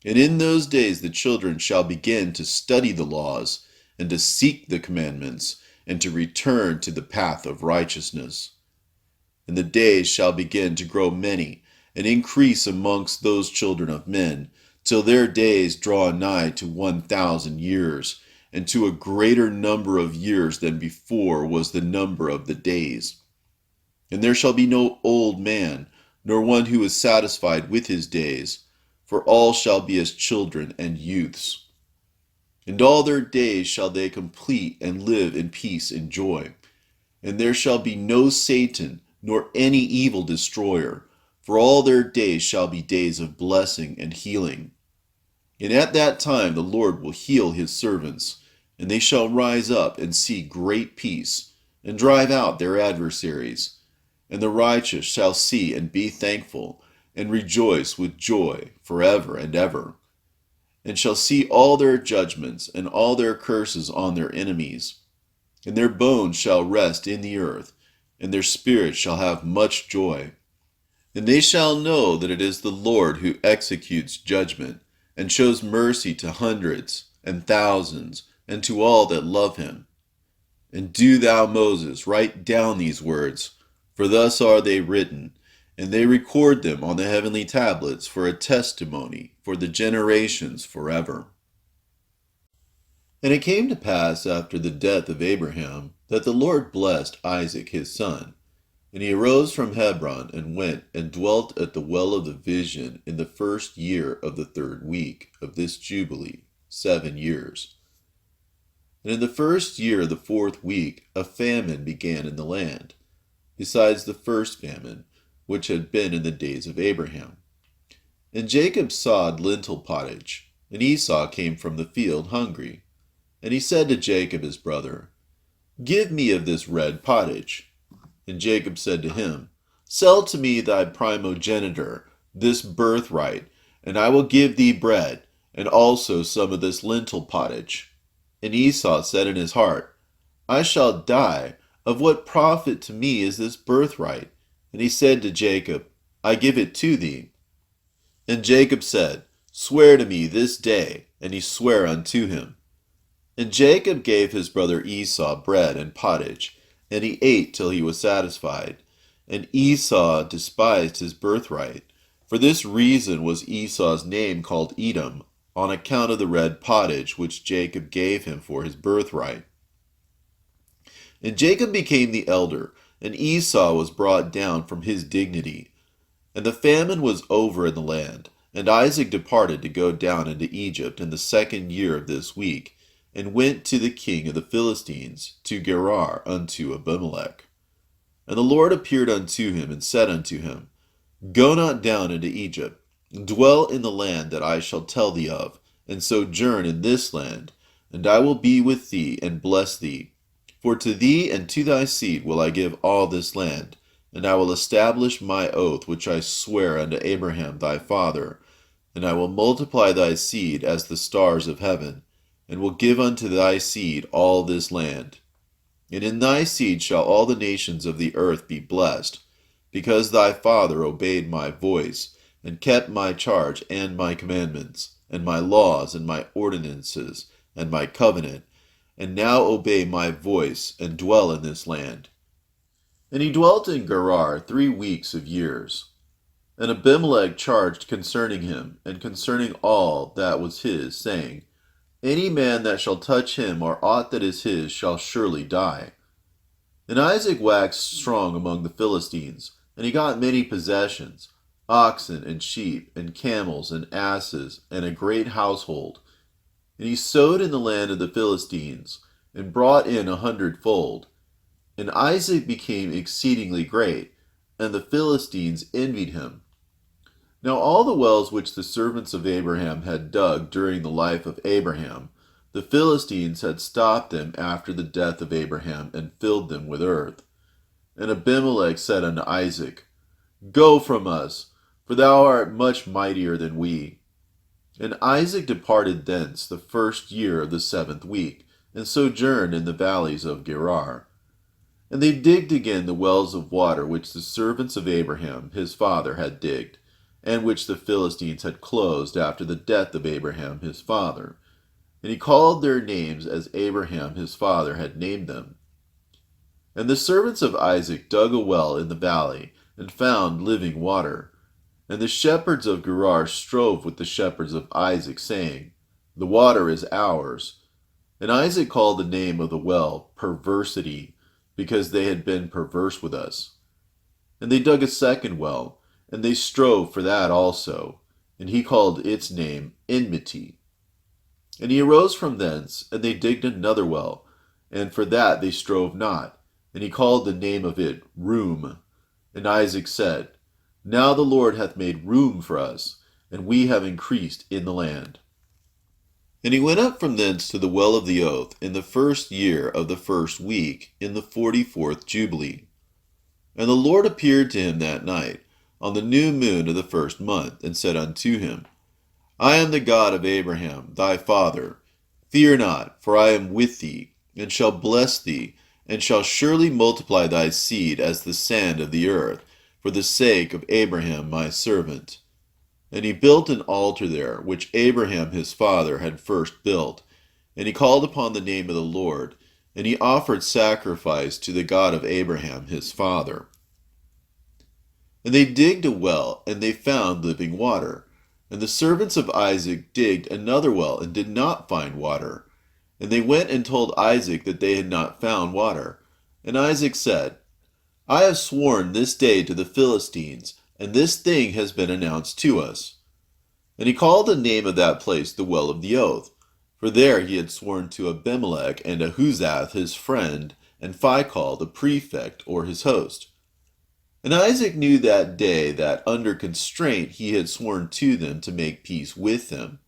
Speaker 1: And in those days the children shall begin to study the laws, and to seek the commandments, and to return to the path of righteousness. And the days shall begin to grow many, and increase amongst those children of men, till their days draw nigh to 1,000 years, and to a greater number of years than before was the number of the days. And there shall be no old man, nor one who is satisfied with his days, for all shall be as children and youths. And all their days shall they complete and live in peace and joy. And there shall be no Satan, nor any evil destroyer, for all their days shall be days of blessing and healing. And at that time the Lord will heal his servants, and they shall rise up and see great peace, and drive out their adversaries. And the righteous shall see and be thankful, and rejoice with joy forever and ever. And shall see all their judgments and all their curses on their enemies. And their bones shall rest in the earth, and their spirits shall have much joy. And they shall know that it is the Lord who executes judgment, and shows mercy to hundreds and thousands, and to all that love him. And do thou, Moses, write down these words, for thus are they written, and they record them on the heavenly tablets for a testimony for the generations forever. And it came to pass after the death of Abraham that the Lord blessed Isaac his son. And he arose from Hebron and went and dwelt at the well of the vision in the 1st year of the 3rd week of this Jubilee, 7 years. And in the 1st year of the 4th week a famine began in the land, besides the first famine, which had been in the days of Abraham. And Jacob sawed lentil pottage, and Esau came from the field hungry. And he said to Jacob his brother, Give me of this red pottage. And Jacob said to him, Sell to me thy primogeniture, this birthright, and I will give thee bread, and also some of this lentil pottage. And Esau said in his heart, I shall die. Of what profit to me is this birthright? And he said to Jacob, I give it to thee. And Jacob said, Swear to me this day. And he sware unto him. And Jacob gave his brother Esau bread and pottage, and he ate till he was satisfied. And Esau despised his birthright. For this reason was Esau's name called Edom, on account of the red pottage which Jacob gave him for his birthright. And Jacob became the elder, and Esau was brought down from his dignity. And the famine was over in the land, and Isaac departed to go down into Egypt in the 2nd year of this week, and went to the king of the Philistines, to Gerar, unto Abimelech. And the Lord appeared unto him, and said unto him, Go not down into Egypt, dwell in the land that I shall tell thee of, and sojourn in this land, and I will be with thee, and bless thee. For to thee and to thy seed will I give all this land, and I will establish my oath which I sware unto Abraham thy father, and I will multiply thy seed as the stars of heaven, and will give unto thy seed all this land. And in thy seed shall all the nations of the earth be blessed, because thy father obeyed my voice, and kept my charge and my commandments, and my laws and my ordinances, and my covenant, and now obey my voice, and dwell in this land. And he dwelt in Gerar 3 weeks of years. And Abimelech charged concerning him, and concerning all that was his, saying, Any man that shall touch him or aught that is his shall surely die. And Isaac waxed strong among the Philistines, and he got many possessions, oxen and sheep and camels and asses, and a great household. And he sowed in the land of the Philistines, and brought in 100-fold. And Isaac became exceedingly great, and the Philistines envied him. Now all the wells which the servants of Abraham had dug during the life of Abraham, the Philistines had stopped them after the death of Abraham, and filled them with earth. And Abimelech said unto Isaac, Go from us, for thou art much mightier than we. And Isaac departed thence the 1st year of the 7th week, and sojourned in the valleys of Gerar. And they digged again the wells of water which the servants of Abraham his father had digged, and which the Philistines had closed after the death of Abraham his father. And he called their names as Abraham his father had named them. And the servants of Isaac dug a well in the valley, and found living water. And the shepherds of Gerar strove with the shepherds of Isaac, saying, The water is ours. And Isaac called the name of the well Perversity, because they had been perverse with us. And they dug a second well, and they strove for that also, and he called its name Enmity. And he arose from thence, and they digged another well, and for that they strove not, and he called the name of it Room. And Isaac said, Now the Lord hath made room for us, and we have increased in the land. And he went up from thence to the well of the oath in the 1st year of the 1st week, in the 44th Jubilee. And the Lord appeared to him that night, on the new moon of the 1st month, and said unto him, I am the God of Abraham thy father. Fear not, for I am with thee, and shall bless thee, and shall surely multiply thy seed as the sand of the earth, for the sake of Abraham my servant. And he built an altar there, which Abraham his father had first built. And he called upon the name of the Lord, and he offered sacrifice to the God of Abraham his father. And they digged a well, and they found living water. And the servants of Isaac digged another well, and did not find water. And they went and told Isaac that they had not found water. And Isaac said, I have sworn this day to the Philistines, and this thing has been announced to us. And he called the name of that place the well of the oath, for there he had sworn to Abimelech and Ahuzath his friend, and Phicol the prefect, or his host. And Isaac knew that day that under constraint he had sworn to them to make peace with them.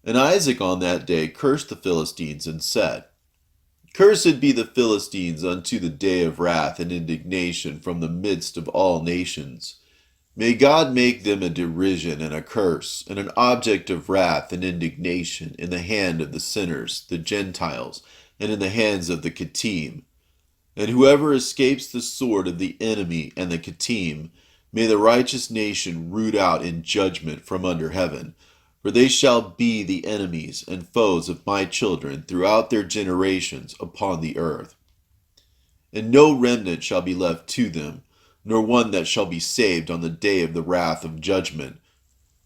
Speaker 1: And Isaac on that day cursed the Philistines, and said, Cursed be the Philistines unto the day of wrath and indignation from the midst of all nations. May God make them a derision and a curse, and an object of wrath and indignation in the hand of the sinners, the Gentiles, and in the hands of the Kittim. And whoever escapes the sword of the enemy and the Kittim, may the righteous nation root out in judgment from under heaven. For they shall be the enemies and foes of my children throughout their generations upon the earth. And no remnant shall be left to them, nor one that shall be saved on the day of the wrath of judgment.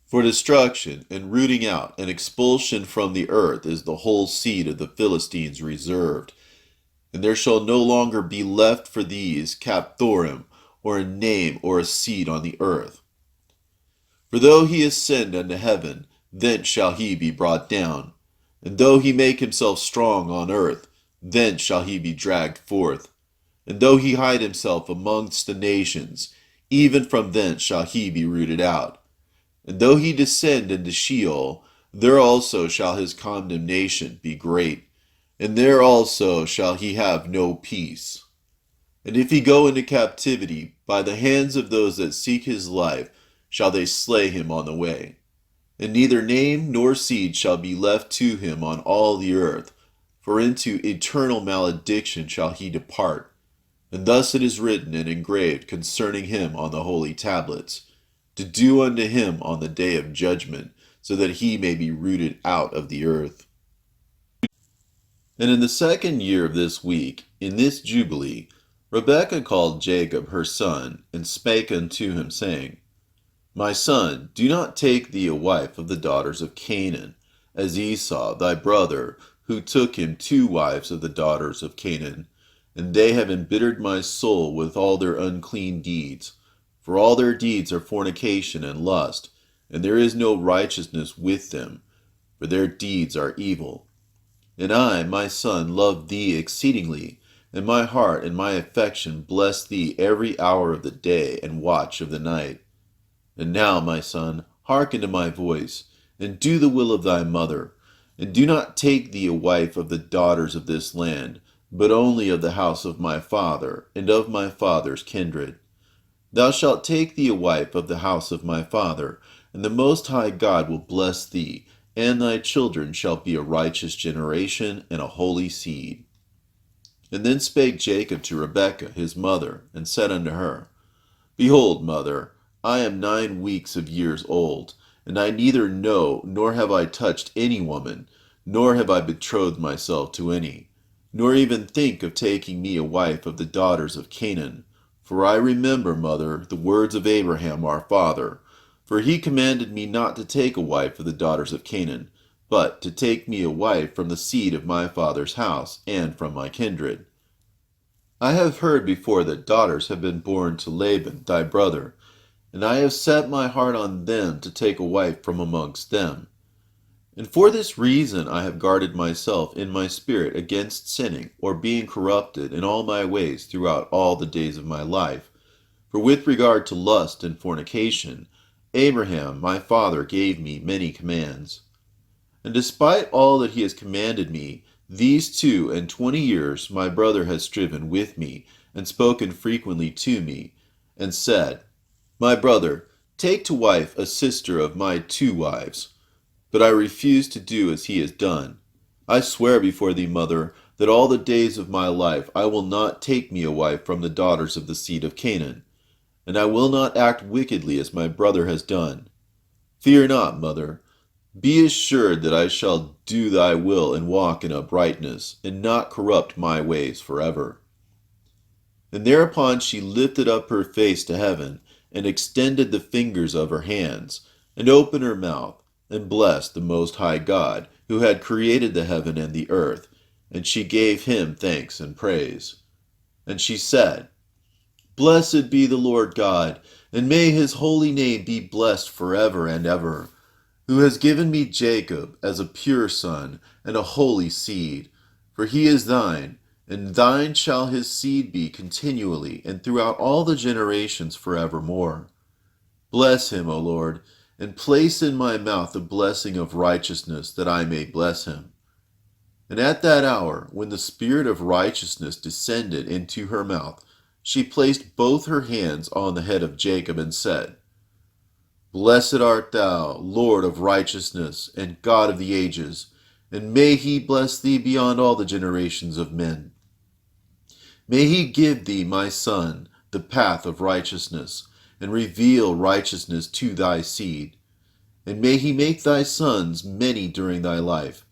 Speaker 1: For destruction and rooting out and expulsion from the earth is the whole seed of the Philistines reserved. And there shall no longer be left for these Capthorim, or a name or a seed on the earth. For though he ascend unto heaven, thence shall he be brought down. And though he make himself strong on earth, thence shall he be dragged forth. And though he hide himself amongst the nations, even from thence shall he be rooted out. And though he descend into Sheol, there also shall his condemnation be great, and there also shall he have no peace. And if he go into captivity, by the hands of those that seek his life shall they slay him on the way. And neither name nor seed shall be left to him on all the earth, for into eternal malediction shall he depart. And thus it is written and engraved concerning him on the holy tablets, to do unto him on the day of judgment, so that he may be rooted out of the earth. And in the 2nd year of this week, in this Jubilee, Rebekah called Jacob her son, and spake unto him, saying, My son, do not take thee a wife of the daughters of Canaan, as Esau thy brother, who took him 2 wives of the daughters of Canaan. And they have embittered my soul with all their unclean deeds. For all their deeds are fornication and lust, and there is no righteousness with them, for their deeds are evil. And I, my son, love thee exceedingly, and my heart and my affection bless thee every hour of the day and watch of the night. And now, my son, hearken to my voice, and do the will of thy mother, and do not take thee a wife of the daughters of this land, but only of the house of my father, and of my father's kindred. Thou shalt take thee a wife of the house of my father, and the Most High God will bless thee, and thy children shall be a righteous generation and a holy seed. And then spake Jacob to Rebekah his mother, and said unto her, Behold, mother, I am 9 weeks of years old, and I neither know nor have I touched any woman, nor have I betrothed myself to any, nor even think of taking me a wife of the daughters of Canaan. For I remember, mother, the words of Abraham our father, for he commanded me not to take a wife of the daughters of Canaan, but to take me a wife from the seed of my father's house, and from my kindred. I have heard before that daughters have been born to Laban thy brother, and I have set my heart on them to take a wife from amongst them. And for this reason I have guarded myself in my spirit against sinning, or being corrupted in all my ways throughout all the days of my life. For with regard to lust and fornication, Abraham my father gave me many commands. And despite all that he has commanded me, these 22 years my brother has striven with me, and spoken frequently to me, and said, My brother, take to wife a sister of my 2 wives. But I refuse to do as he has done. I swear before thee, mother, that all the days of my life I will not take me a wife from the daughters of the seed of Canaan, and I will not act wickedly as my brother has done. Fear not, mother. Be assured that I shall do thy will and walk in uprightness, and not corrupt my ways forever. And thereupon she lifted up her face to heaven, and extended the fingers of her hands, and opened her mouth, and blessed the Most High God, who had created the heaven and the earth, and she gave him thanks and praise. And she said, Blessed be the Lord God, and may his holy name be blessed forever and ever, who has given me Jacob as a pure son and a holy seed. For he is thine, and thine shall his seed be continually, and throughout all the generations forevermore. Bless him, O Lord, and place in my mouth the blessing of righteousness, that I may bless him. And at that hour, when the spirit of righteousness descended into her mouth, she placed both her hands on the head of Jacob, and said, Blessed art thou, Lord of righteousness, and God of the ages, and may he bless thee beyond all the generations of men. May he give thee, my son, the path of righteousness, and reveal righteousness to thy seed. And may he make thy sons many during thy life,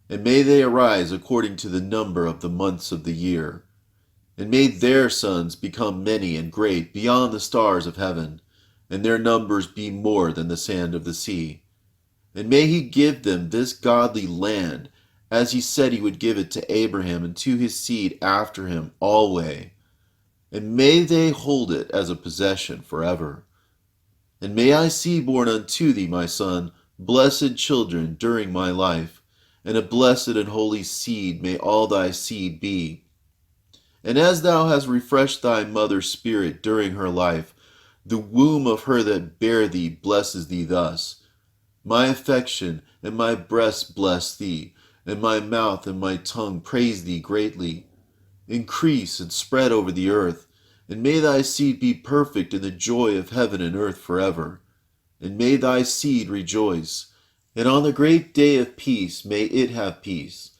Speaker 1: and may they arise according to the number of the months of the year. And may their sons become many and great beyond the stars of heaven, and their numbers be more than the sand of the sea. And may he give them this godly land, as he said he would give it to Abraham and to his seed after him alway. And may they hold it as a possession forever. And may I see born unto thee, my son, blessed children during my life, and a blessed and holy seed may all thy seed be. And as thou hast refreshed thy mother's spirit during her life, the womb of her that bare thee blesses thee thus. My affection and my breast bless thee, and my mouth and my tongue praise thee greatly. Increase and spread over the earth, and may thy seed be perfect in the joy of heaven and earth forever. And may thy seed rejoice, and on the great day of peace may it have peace.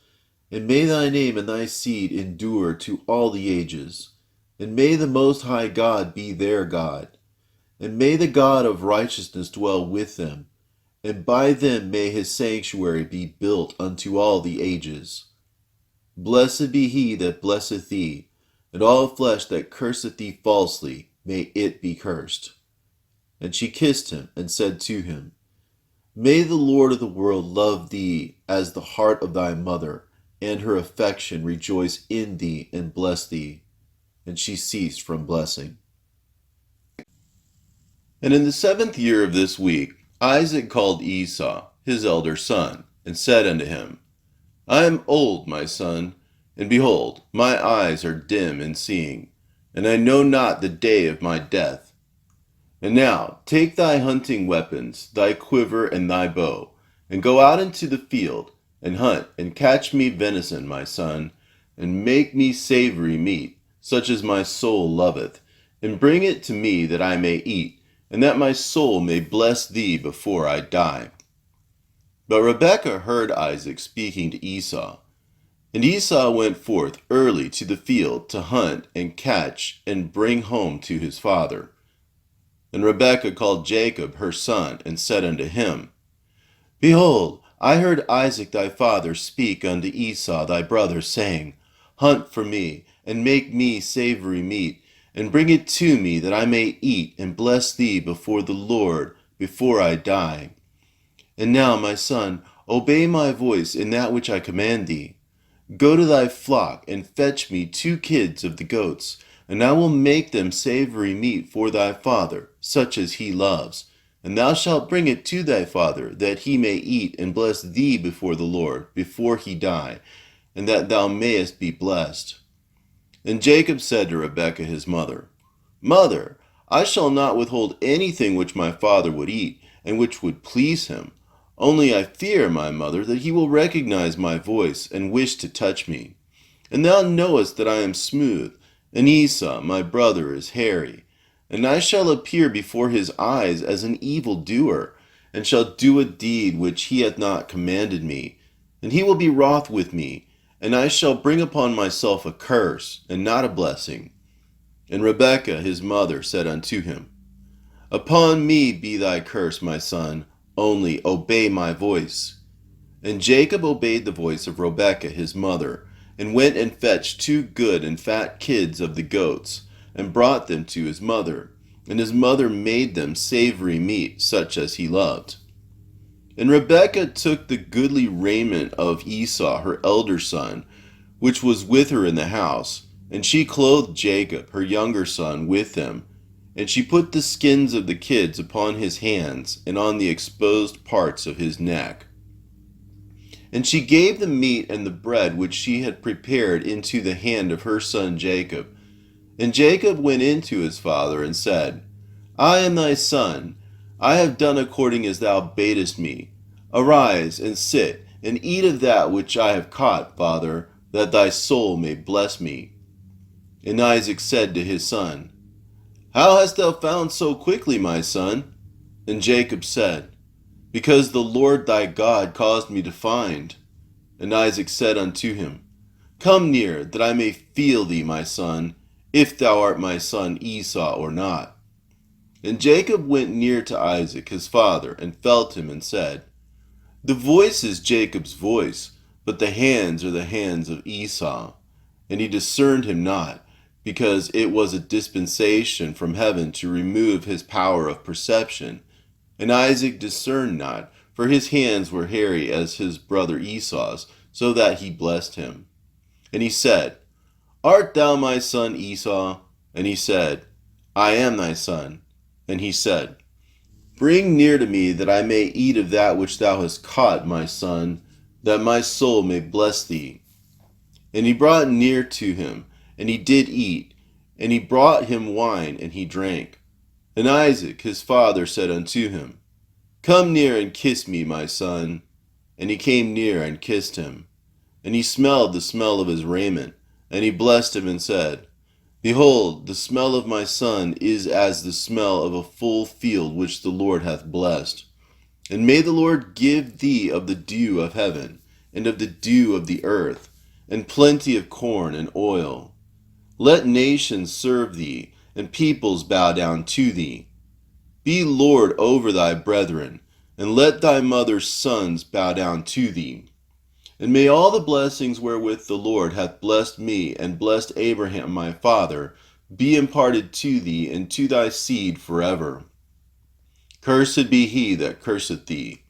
Speaker 1: And may thy name and thy seed endure to all the ages. And may the Most High God be their God. And may the God of righteousness dwell with them, and by them may his sanctuary be built unto all the ages. Blessed be he that blesseth thee, and all flesh that curseth thee falsely, may it be cursed. And she kissed him, and said to him, May the Lord of the world love thee as the heart of thy mother, and her affection rejoice in thee and bless thee. And she ceased from blessing. And in the 7th year of this week, Isaac called Esau, his elder son, and said unto him, I am old, my son, and behold, my eyes are dim in seeing, and I know not the day of my death. And now take thy hunting weapons, thy quiver and thy bow, and go out into the field, and hunt, and catch me venison, my son, and make me savory meat, such as my soul loveth, and bring it to me that I may eat, and that my soul may bless thee before I die. But Rebekah heard Isaac speaking to Esau. And Esau went forth early to the field to hunt and catch and bring home to his father. And Rebekah called Jacob her son, and said unto him, Behold, I heard Isaac thy father speak unto Esau thy brother, saying, Hunt for me, and make me savory meat, and bring it to me, that I may eat and bless thee before the Lord, before I die. And now, my son, obey my voice in that which I command thee. Go to thy flock, and fetch me 2 kids of the goats, and I will make them savory meat for thy father, such as he loves. And thou shalt bring it to thy father, that he may eat and bless thee before the Lord, before he die, and that thou mayest be blessed. And Jacob said to Rebekah his mother, Mother, I shall not withhold anything which my father would eat, and which would please him. Only I fear, my mother, that he will recognize my voice, and wish to touch me. And thou knowest that I am smooth, and Esau my brother is hairy. And I shall appear before his eyes as an evildoer, and shall do a deed which he hath not commanded me. And he will be wroth with me, and I shall bring upon myself a curse, and not a blessing. And Rebekah his mother said unto him, Upon me be thy curse, my son, only obey my voice. And Jacob obeyed the voice of Rebekah his mother, and went and fetched 2 good and fat kids of the goats, and brought them to his mother. And his mother made them savory meat, such as he loved. And Rebekah took the goodly raiment of Esau her elder son, which was with her in the house, and she clothed Jacob her younger son with them. And she put the skins of the kids upon his hands, and on the exposed parts of his neck. And she gave the meat and the bread which she had prepared into the hand of her son Jacob. And Jacob went in to his father, and said, I am thy son. I have done according as thou badest me. Arise, and sit, and eat of that which I have caught, father, that thy soul may bless me. And Isaac said to his son, How hast thou found so quickly, my son? And Jacob said, Because the Lord thy God caused me to find. And Isaac said unto him, Come near, that I may feel thee, my son, if thou art my son Esau or not. And Jacob went near to Isaac his father, and felt him, and said, The voice is Jacob's voice, but the hands are the hands of Esau. And he discerned him not, because it was a dispensation from heaven to remove his power of perception. And Isaac discerned not, for his hands were hairy as his brother Esau's, so that he blessed him. And he said, Art thou my son Esau? And he said, I am thy son. And he said, Bring near to me, that I may eat of that which thou hast caught, my son, that my soul may bless thee. And he brought near to him, and he did eat, and he brought him wine, and he drank. And Isaac his father said unto him, Come near and kiss me, my son. And he came near and kissed him. And he smelled the smell of his raiment, and he blessed him, and said, Behold, the smell of my son is as the smell of a full field which the Lord hath blessed. And may the Lord give thee of the dew of heaven, and of the dew of the earth, and plenty of corn and oil. Let nations serve thee, and peoples bow down to thee. Be Lord over thy brethren, and let thy mother's sons bow down to thee. And may all the blessings wherewith the Lord hath blessed me, and blessed Abraham my father, be imparted to thee and to thy seed forever. Cursed be he that curseth thee,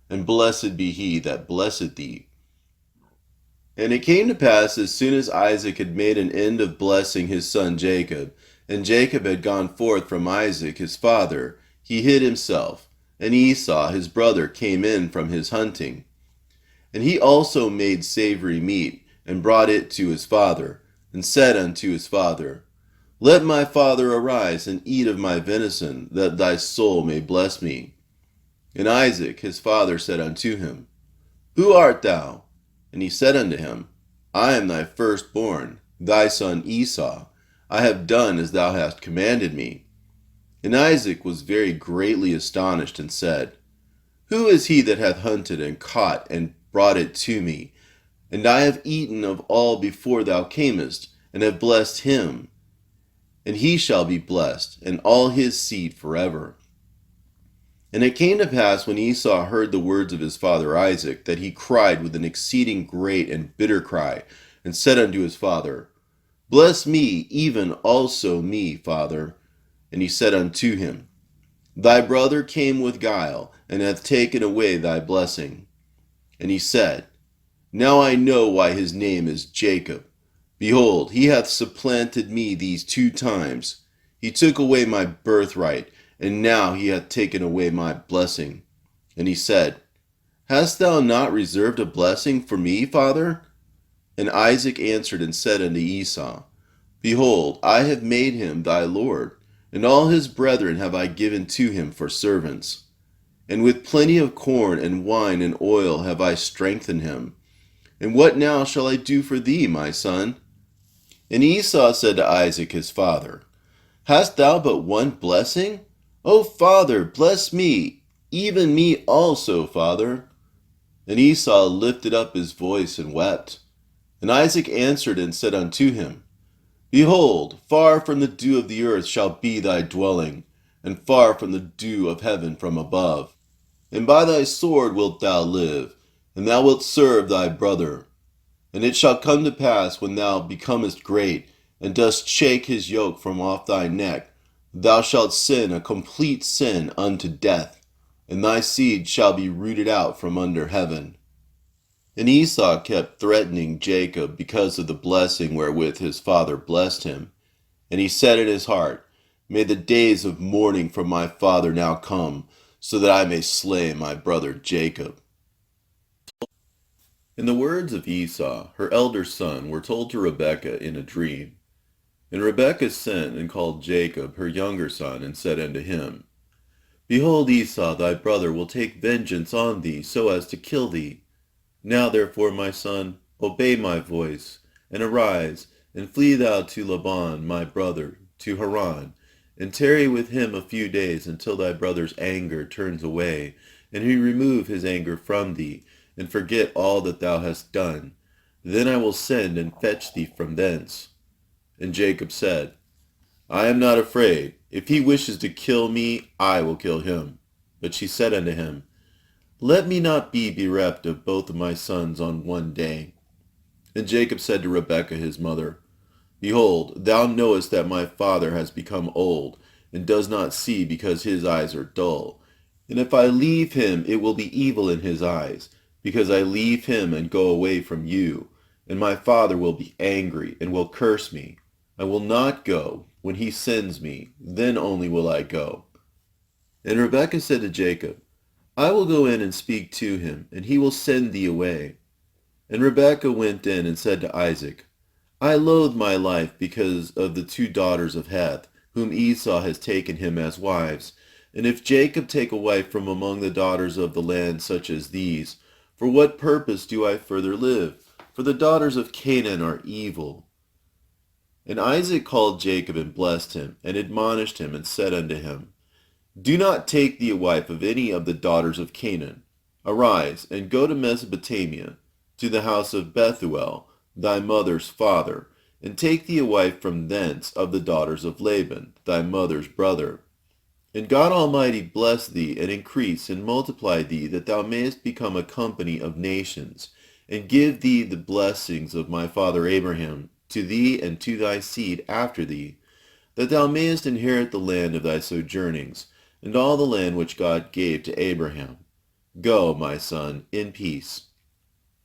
Speaker 1: and blessed be he that blesseth thee. And it came to pass, as soon as Isaac had made an end of blessing his son Jacob, and Jacob had gone forth from Isaac his father, he hid himself, and Esau his brother came in from his hunting. And he also made savory meat, and brought it to his father, and said unto his father, Let my father arise, and eat of my venison, that thy soul may bless me. And Isaac his father said unto him, Who art thou? And he said unto him, I am thy firstborn, thy son Esau. I have done as thou hast commanded me. And Isaac was very greatly astonished, and said, Who is he that hath hunted and caught and brought it to me? And I have eaten of all before thou camest, and have blessed him. And he shall be blessed, and all his seed forever. And it came to pass, when Esau heard the words of his father Isaac, that he cried with an exceeding great and bitter cry, and said unto his father, Bless me, even also me, father. And he said unto him, Thy brother came with guile, and hath taken away thy blessing. And he said, Now I know why his name is Jacob. Behold, he hath supplanted me these 2 times. He took away my birthright, and now he hath taken away my blessing. And he said, Hast thou not reserved a blessing for me, father? And Isaac answered and said unto Esau, Behold, I have made him thy lord, and all his brethren have I given to him for servants. And with plenty of corn and wine and oil have I strengthened him. And what now shall I do for thee, my son? And Esau said to Isaac his father, Hast thou but one blessing? O father, bless me, even me also, father. And Esau lifted up his voice and wept. And Isaac answered and said unto him, Behold, far from the dew of the earth shall be thy dwelling, and far from the dew of heaven from above. And by thy sword wilt thou live, and thou wilt serve thy brother. And it shall come to pass, when thou becomest great, and dost shake his yoke from off thy neck, thou shalt sin a complete sin unto death, and thy seed shall be rooted out from under heaven. And Esau kept threatening Jacob because of the blessing wherewith his father blessed him. And he said in his heart, May the days of mourning for my father now come, so that I may slay my brother Jacob. And the words of Esau, her elder son, were told to Rebekah in a dream. And Rebekah sent and called Jacob, her younger son, and said unto him, Behold, Esau thy brother will take vengeance on thee, so as to kill thee. Now therefore, my son, obey my voice, and arise, and flee thou to Laban my brother, to Haran, and tarry with him a few days, until thy brother's anger turns away, and he remove his anger from thee, and forget all that thou hast done. Then I will send and fetch thee from thence. And Jacob said, I am not afraid. If he wishes to kill me, I will kill him. But she said unto him, Let me not be bereft of both of my sons on one day. And Jacob said to Rebekah his mother, Behold, thou knowest that my father has become old, and does not see because his eyes are dull. And if I leave him, it will be evil in his eyes, because I leave him and go away from you. And my father will be angry, and will curse me. I will not go. When he sends me, then only will I go. And Rebekah said to Jacob, I will go in and speak to him, and he will send thee away. And Rebekah went in and said to Isaac, I loathe my life because of the 2 daughters of Heth, whom Esau has taken him as wives. And if Jacob take a wife from among the daughters of the land such as these, for what purpose do I further live? For the daughters of Canaan are evil. And Isaac called Jacob and blessed him, and admonished him, and said unto him, Do not take thee a wife of any of the daughters of Canaan. Arise, and go to Mesopotamia, to the house of Bethuel, thy mother's father, and take thee a wife from thence of the daughters of Laban, thy mother's brother. And God Almighty bless thee, and increase and multiply thee, that thou mayest become a company of nations, and give thee the blessings of my father Abraham, to thee and to thy seed after thee, that thou mayest inherit the land of thy sojournings, and all the land which God gave to Abraham. Go, my son, in peace.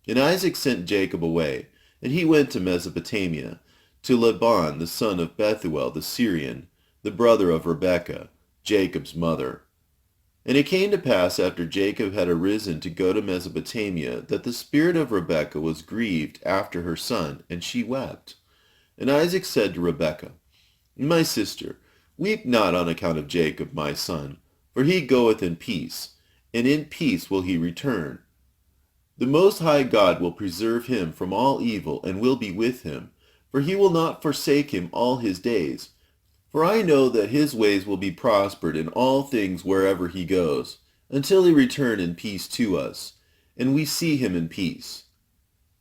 Speaker 1: And Isaac sent Jacob away, and he went to Mesopotamia, to Laban the son of Bethuel the Syrian, the brother of Rebekah, Jacob's mother. And it came to pass after Jacob had arisen to go to Mesopotamia, that the spirit of Rebekah was grieved after her son, and she wept. And Isaac said to Rebekah, My sister, weep not on account of Jacob my son, for he goeth in peace, and in peace will he return. The Most High God will preserve him from all evil, and will be with him, for he will not forsake him all his days. For I know that his ways will be prospered in all things wherever he goes, until he return in peace to us, and we see him in peace.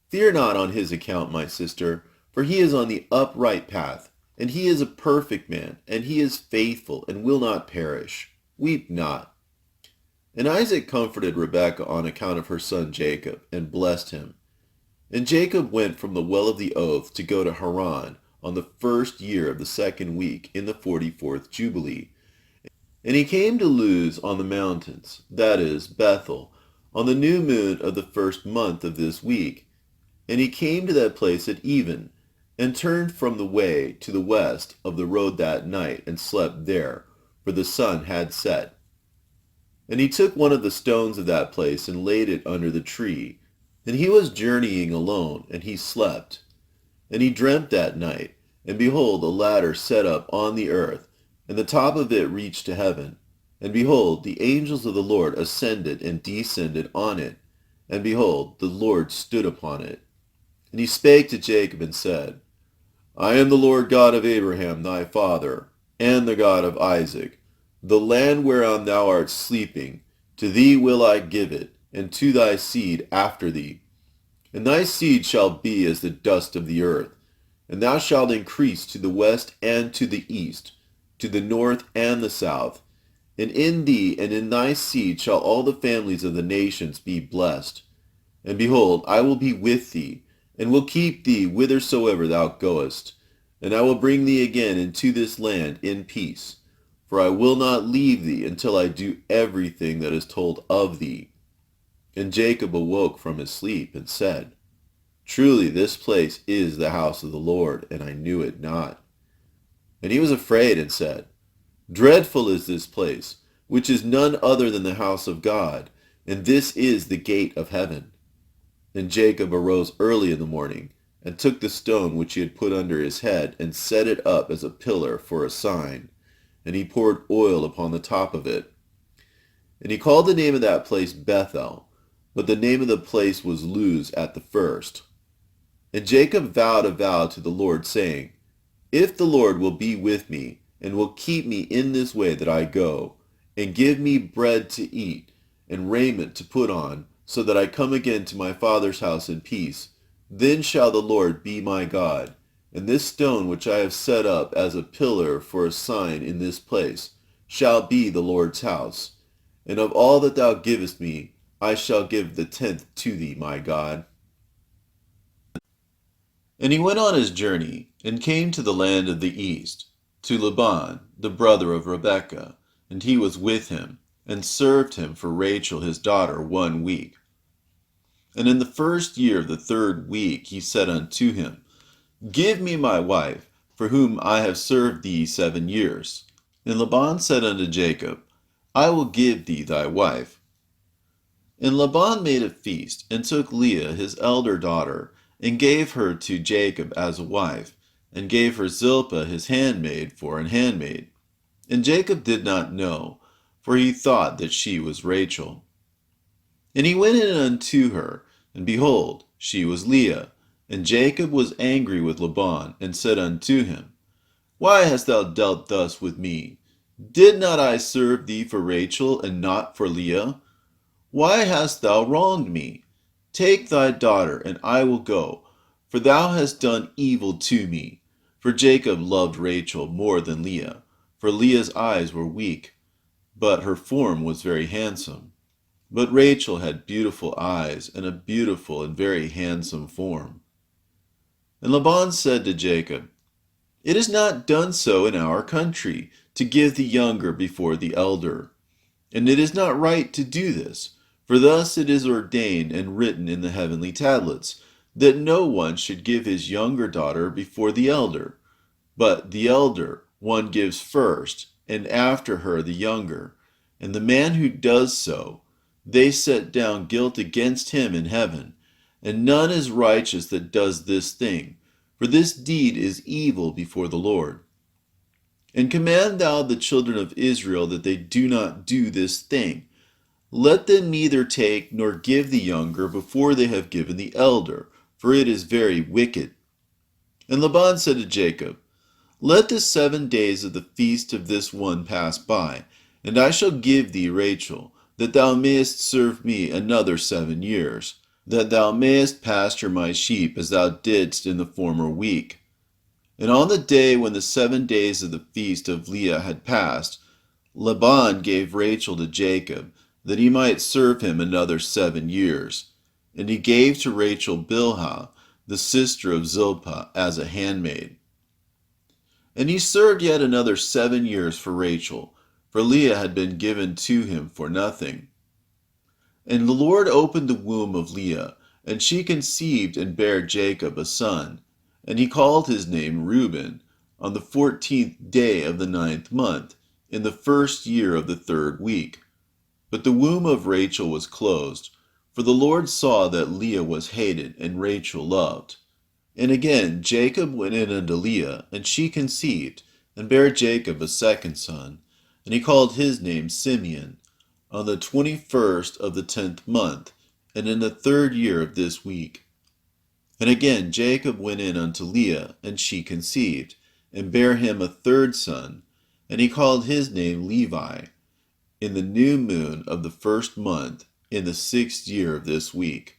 Speaker 1: Fear not on his account, my sister, for he is on the upright path, and he is a perfect man, and he is faithful, and will not perish. Weep not. And Isaac comforted Rebekah on account of her son Jacob, and blessed him. And Jacob went from the well of the oath to go to Haran, on the 1st year of the 2nd week in the 44th Jubilee. And he came to Luz on the mountains, that is, Bethel, on the new moon of the 1st month of this week. And he came to that place at even, and turned from the way to the west of the road that night, and slept there, for the sun had set. And he took one of the stones of that place, and laid it under the tree. And he was journeying alone, and he slept. And he dreamt that night, and behold, a ladder set up on the earth, and the top of it reached to heaven. And behold, the angels of the Lord ascended and descended on it. And behold, the Lord stood upon it. And he spake to Jacob and said, I am the Lord God of Abraham thy father, and the God of Isaac. The land whereon thou art sleeping, to thee will I give it, and to thy seed after thee. And thy seed shall be as the dust of the earth, and thou shalt increase to the west and to the east, to the north and the south. And in thee and in thy seed shall all the families of the nations be blessed. And behold, I will be with thee, and will keep thee whithersoever thou goest. And I will bring thee again into this land in peace. For I will not leave thee until I do everything that is told of thee. And Jacob awoke from his sleep, and said, Truly this place is the house of the Lord, and I knew it not. And he was afraid, and said, Dreadful is this place, which is none other than the house of God, and this is the gate of heaven. And Jacob arose early in the morning, and took the stone which he had put under his head, and set it up as a pillar for a sign, and he poured oil upon the top of it. And he called the name of that place Bethel, but the name of the place was Luz at the first. And Jacob vowed a vow to the Lord, saying, If the Lord will be with me, and will keep me in this way that I go, and give me bread to eat, and raiment to put on, so that I come again to my father's house in peace, then shall the Lord be my God, and this stone which I have set up as a pillar for a sign in this place shall be the Lord's house. And of all that thou givest me, I shall give the 10th to thee, my God. And he went on his journey, and came to the land of the east, to Laban, the brother of Rebekah, and he was with him, and served him for Rachel his daughter 1 week. And in the 1st year of the 3rd week he said unto him, Give me my wife, for whom I have served thee 7 years. And Laban said unto Jacob, I will give thee thy wife. And Laban made a feast, and took Leah his elder daughter, and gave her to Jacob as a wife, and gave her Zilpah his handmaid for an handmaid. And Jacob did not know, for he thought that she was Rachel. And he went in unto her, and behold, she was Leah. And Jacob was angry with Laban, and said unto him, Why hast thou dealt thus with me? Did not I serve thee for Rachel, and not for Leah? Why hast thou wronged me? Take thy daughter, and I will go, for thou hast done evil to me. For Jacob loved Rachel more than Leah, for Leah's eyes were weak, but her form was very handsome. But Rachel had beautiful eyes, and a beautiful and very handsome form. And Laban said to Jacob, It is not done so in our country, to give the younger before the elder. And it is not right to do this, for thus it is ordained and written in the heavenly tablets, that no one should give his younger daughter before the elder. But the elder one gives first, and after her the younger. and the man who does so, they set down guilt against him in heaven, and none is righteous that does this thing, for this deed is evil before the Lord. And command thou the children of Israel that they do not do this thing. Let them neither take nor give the younger before they have given the elder, for it is very wicked. And Laban said to Jacob, Let the 7 days of the feast of this one pass by, and I shall give thee Rachel, that thou mayest serve me another 7 years, that thou mayest pasture my sheep as thou didst in the former week. And on the day when the 7 days of the feast of Leah had passed, Laban gave Rachel to Jacob, that he might serve him another 7 years. And he gave to Rachel Bilhah, the sister of Zilpah, as a handmaid. And he served yet another 7 years for Rachel, for Leah had been given to him for nothing. And the Lord opened the womb of Leah, and she conceived and bare Jacob a son. And he called his name Reuben, on the 14th day of the 9th month, in the 1st year of the 3rd week. But the womb of Rachel was closed, for the Lord saw that Leah was hated, and Rachel loved. And again Jacob went in unto Leah, and she conceived, and bare Jacob a second son. And he called his name Simeon, on the 21st of the 10th month, and in the 3rd year of this week. And again Jacob went in unto Leah, and she conceived, and bare him a 3rd son, and he called his name Levi, in the new moon of the 1st month, in the 6th year of this week.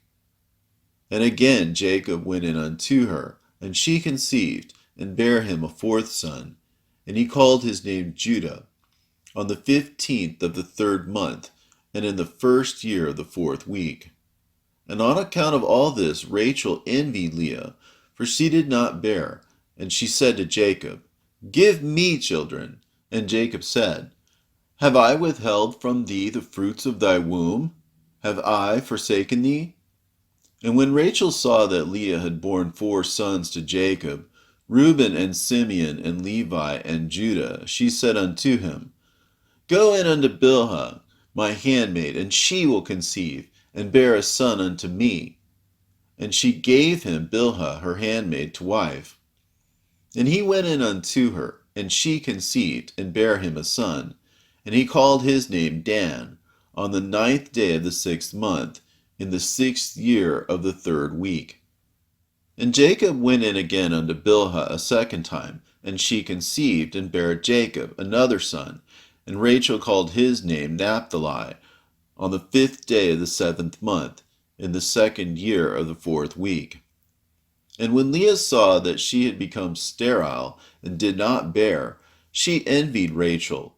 Speaker 1: And again Jacob went in unto her, and she conceived, and bare him a 4th son, and he called his name Judah, on the 15th of the 3rd month, and in the 1st year of the 4th week. And on account of all this Rachel envied Leah, for she did not bear, and she said to Jacob, Give me children. And Jacob said, Have I withheld from thee the fruits of thy womb? Have I forsaken thee? And when Rachel saw that Leah had borne 4 sons to Jacob, Reuben and Simeon and Levi and Judah, she said unto him, Go in unto Bilhah, my handmaid, and she will conceive, and bear a son unto me. And she gave him Bilhah her handmaid to wife. And he went in unto her, and she conceived, and bare him a son. And he called his name Dan, on the 9th day of the 6th month, in the 6th year of the 3rd week. And Jacob went in again unto Bilhah a second time, and she conceived, and bare Jacob another son. And Rachel called his name Naphtali, on the 5th day of the 7th month, in the 2nd year of the 4th week. And when Leah saw that she had become sterile, and did not bear, she envied Rachel.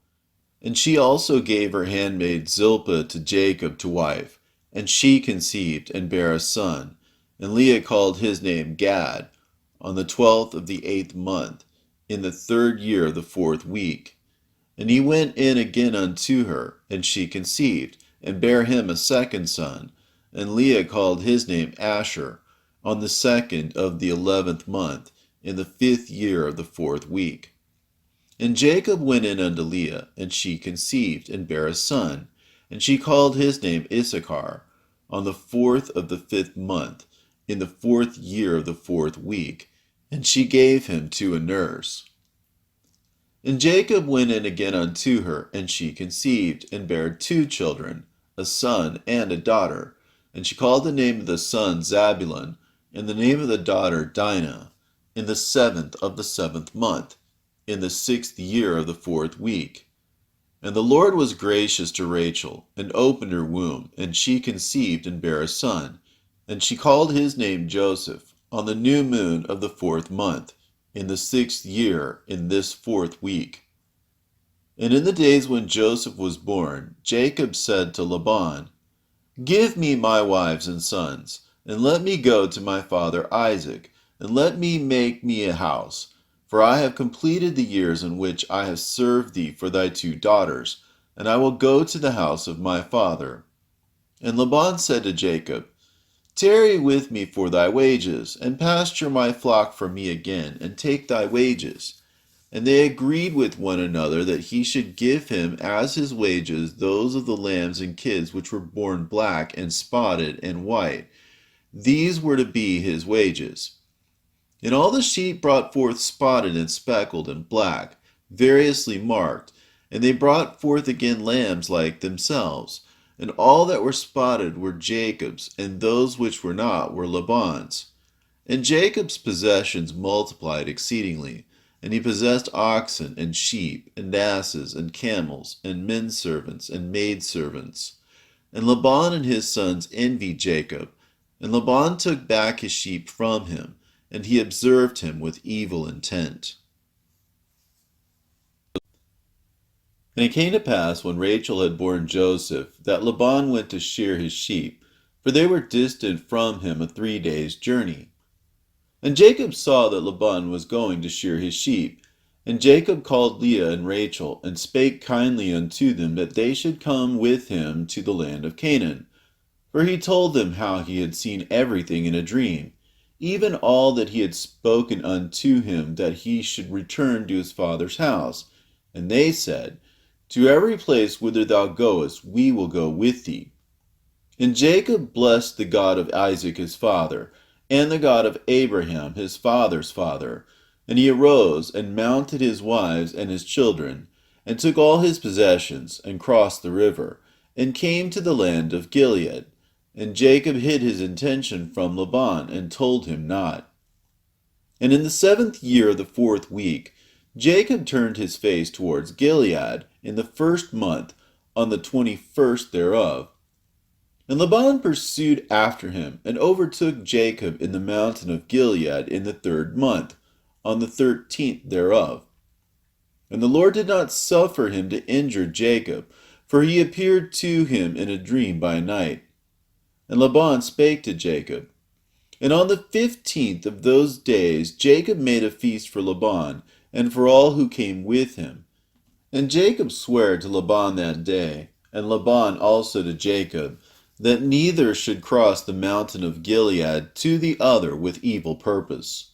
Speaker 1: And she also gave her handmaid Zilpah to Jacob to wife, and she conceived, and bare a son. And Leah called his name Gad, on the 12th of the 8th month, in the 3rd year of the 4th week. And he went in again unto her, and she conceived, and bare him a second son. And Leah called his name Asher, on the 2nd of the 11th month, in the 5th year of the 4th week. And Jacob went in unto Leah, and she conceived, and bare a son. And she called his name Issachar, on the 4th of the 5th month, in the 4th year of the 4th week. And she gave him to a nurse. And Jacob went in again unto her, and she conceived, and bare 2 children, a son and a daughter. And she called the name of the son Zabulon, and the name of the daughter Dinah, in the 7th of the 7th month, in the 6th year of the 4th week. And the Lord was gracious to Rachel, and opened her womb, and she conceived, and bare a son. And she called his name Joseph, on the new moon of the 4th month, in the 6th year, in this 4th week. And in the days when Joseph was born, Jacob said to Laban, Give me my wives and sons, and let me go to my father Isaac, and let me make me a house. For I have completed the years in which I have served thee for thy 2 daughters, and I will go to the house of my father. And Laban said to Jacob, Tarry with me for thy wages, and pasture my flock for me again, and take thy wages. And they agreed with one another that he should give him as his wages those of the lambs and kids which were born black and spotted and white. These were to be his wages. And all the sheep brought forth spotted and speckled and black, variously marked, and they brought forth again lambs like themselves. And all that were spotted were Jacob's, and those which were not were Laban's. And Jacob's possessions multiplied exceedingly, and he possessed oxen and sheep and asses and camels and menservants and maidservants. And Laban and his sons envied Jacob, and Laban took back his sheep from him, and he observed him with evil intent. And it came to pass, when Rachel had borne Joseph, that Laban went to shear his sheep, for they were distant from him a 3 days' journey. And Jacob saw that Laban was going to shear his sheep. And Jacob called Leah and Rachel, and spake kindly unto them that they should come with him to the land of Canaan. For he told them how he had seen everything in a dream, even all that he had spoken unto him, that he should return to his father's house. And they said, To every place whither thou goest, we will go with thee. And Jacob blessed the God of Isaac his father, and the God of Abraham his father's father. And he arose, and mounted his wives and his children, and took all his possessions, and crossed the river, and came to the land of Gilead. And Jacob hid his intention from Laban, and told him not. And in the 7th year of the 4th week, Jacob turned his face towards Gilead in the 1st month, on the 21st thereof. And Laban pursued after him, and overtook Jacob in the mountain of Gilead in the 3rd month, on the 13th thereof. And the Lord did not suffer him to injure Jacob, for he appeared to him in a dream by night. And Laban spake to Jacob. And on the 15th of those days Jacob made a feast for Laban, and for all who came with him. And Jacob sware to Laban that day, and Laban also to Jacob, that neither should cross the mountain of Gilead to the other with evil purpose.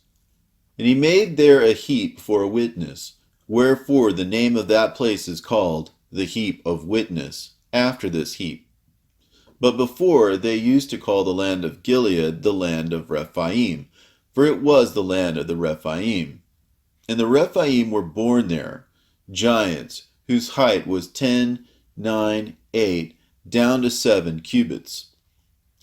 Speaker 1: And he made there a heap for a witness, wherefore the name of that place is called the heap of witness, after this heap. But before they used to call the land of Gilead the land of Rephaim, for it was the land of the Rephaim. And the Rephaim were born there, giants, whose height was 10, 9, 8, down to 7 cubits.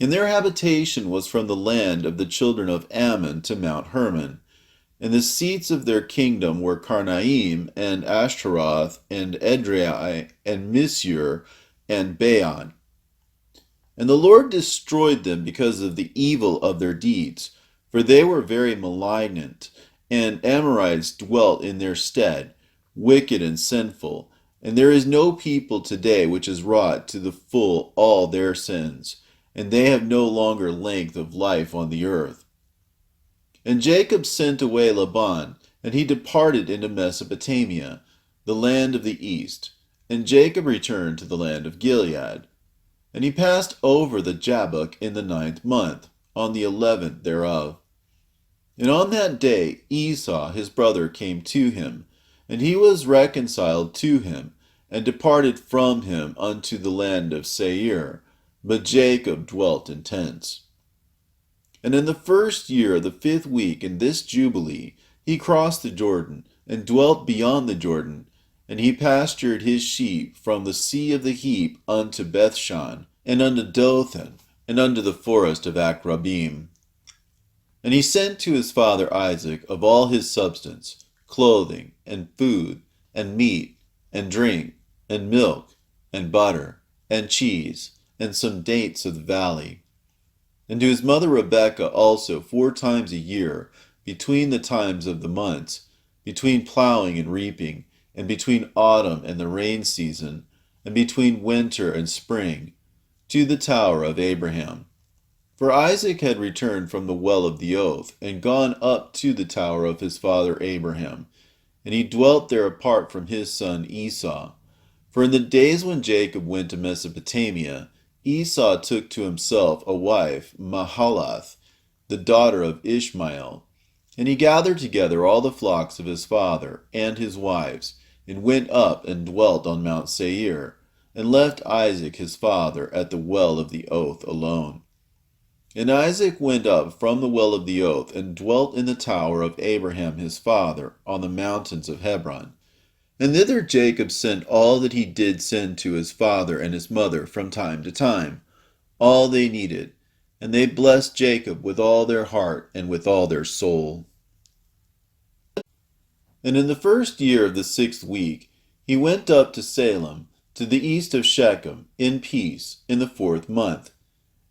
Speaker 1: And their habitation was from the land of the children of Ammon to Mount Hermon. And the seats of their kingdom were Karnaim, and Ashtaroth, and Edrei, and Mishur, and Baan. And the Lord destroyed them because of the evil of their deeds, for they were very malignant, and Amorites dwelt in their stead, wicked and sinful. And there is no people today which has wrought to the full all their sins, and they have no longer length of life on the earth. And Jacob sent away Laban, and he departed into Mesopotamia, the land of the east. And Jacob returned to the land of Gilead. And he passed over the Jabbok in the 9th month, on the 11th thereof. And on that day Esau his brother came to him, and he was reconciled to him, and departed from him unto the land of Seir. But Jacob dwelt in tents. And in the 1st year of the 5th week in this Jubilee, he crossed the Jordan, and dwelt beyond the Jordan, and he pastured his sheep from the sea of the heap unto Bethshan, and unto Dothan, and unto the forest of Akrabim. And he sent to his father Isaac of all his substance, clothing, and food, and meat, and drink, and milk, and butter, and cheese, and some dates of the valley. And to his mother Rebekah also 4 times a year, between the times of the months, between plowing and reaping, and between autumn and the rain season, and between winter and spring, to the tower of Abraham. For Isaac had returned from the well of the oath, and gone up to the tower of his father Abraham, and he dwelt there apart from his son Esau. For in the days when Jacob went to Mesopotamia, Esau took to himself a wife, Mahalath, the daughter of Ishmael. And he gathered together all the flocks of his father and his wives, and went up and dwelt on Mount Seir, and left Isaac his father at the well of the oath alone. And Isaac went up from the well of the oath, and dwelt in the tower of Abraham his father, on the mountains of Hebron. And thither Jacob sent all that he did send to his father and his mother from time to time, all they needed, and they blessed Jacob with all their heart and with all their soul. And in the 1st year of the 6th week, he went up to Salem, to the east of Shechem, in peace, in the 4th month.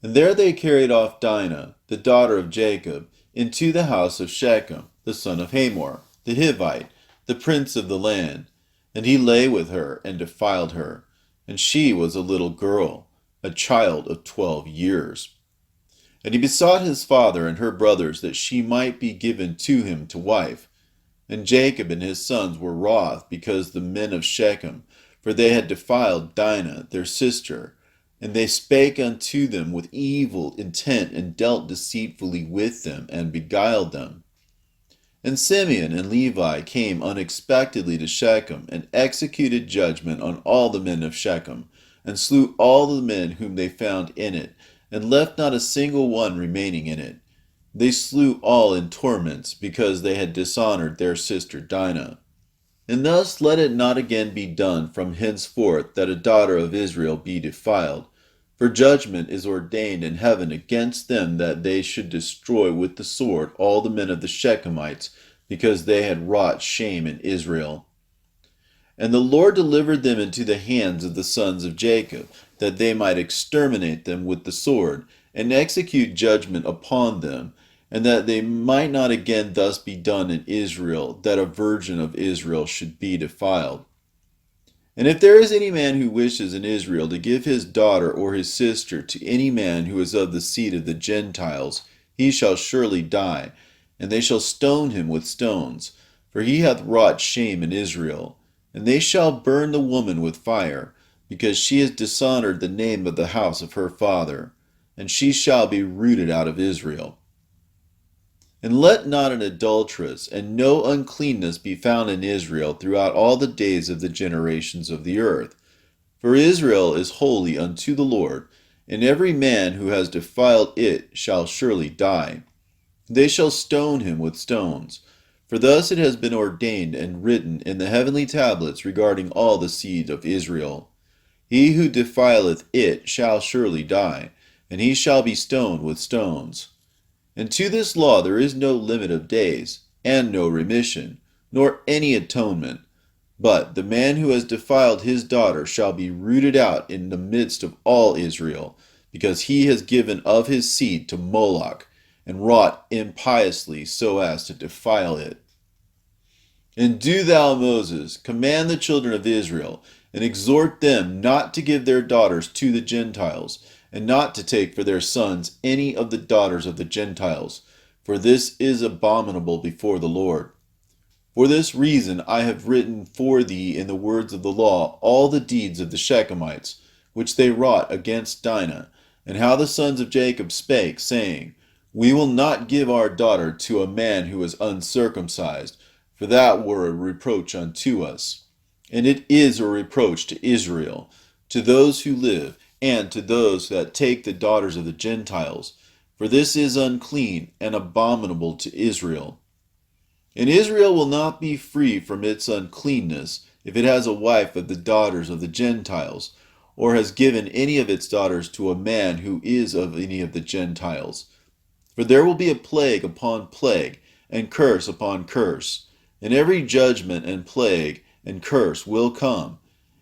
Speaker 1: And there they carried off Dinah, the daughter of Jacob, into the house of Shechem, the son of Hamor, the Hivite, the prince of the land. And he lay with her and defiled her. And she was a little girl, a child of 12 years. And he besought his father and her brothers that she might be given to him to wife. And Jacob and his sons were wroth because the men of Shechem, for they had defiled Dinah, their sister. And they spake unto them with evil intent, and dealt deceitfully with them, and beguiled them. And Simeon and Levi came unexpectedly to Shechem, and executed judgment on all the men of Shechem, and slew all the men whom they found in it, and left not a single one remaining in it. They slew all in torments, because they had dishonored their sister Dinah. And thus let it not again be done from henceforth that a daughter of Israel be defiled. For judgment is ordained in heaven against them, that they should destroy with the sword all the men of the Shechemites, because they had wrought shame in Israel. And the Lord delivered them into the hands of the sons of Jacob, that they might exterminate them with the sword, and execute judgment upon them, and that they might not again thus be done in Israel, that a virgin of Israel should be defiled. And if there is any man who wishes in Israel to give his daughter or his sister to any man who is of the seed of the Gentiles, he shall surely die, and they shall stone him with stones, for he hath wrought shame in Israel. And they shall burn the woman with fire, because she has dishonored the name of the house of her father, and she shall be rooted out of Israel. And let not an adulteress and no uncleanness be found in Israel throughout all the days of the generations of the earth. For Israel is holy unto the Lord, and every man who has defiled it shall surely die. They shall stone him with stones. For thus it has been ordained and written in the heavenly tablets regarding all the seed of Israel. He who defileth it shall surely die, and he shall be stoned with stones. And to this law there is no limit of days, and no remission, nor any atonement. But the man who has defiled his daughter shall be rooted out in the midst of all Israel, because he has given of his seed to Moloch, and wrought impiously so as to defile it. And do thou, Moses, command the children of Israel, and exhort them not to give their daughters to the Gentiles, and not to take for their sons any of the daughters of the Gentiles, for this is abominable before the Lord. For this reason I have written for thee in the words of the law all the deeds of the Shechemites, which they wrought against Dinah, and how the sons of Jacob spake, saying, We will not give our daughter to a man who is uncircumcised, for that were a reproach unto us. And it is a reproach to Israel, to those who live, and to those that take the daughters of the Gentiles, for this is unclean and abominable to Israel. And Israel will not be free from its uncleanness, if it has a wife of the daughters of the Gentiles, or has given any of its daughters to a man who is of any of the Gentiles. For there will be a plague upon plague, and curse upon curse, and every judgment and plague and curse will come,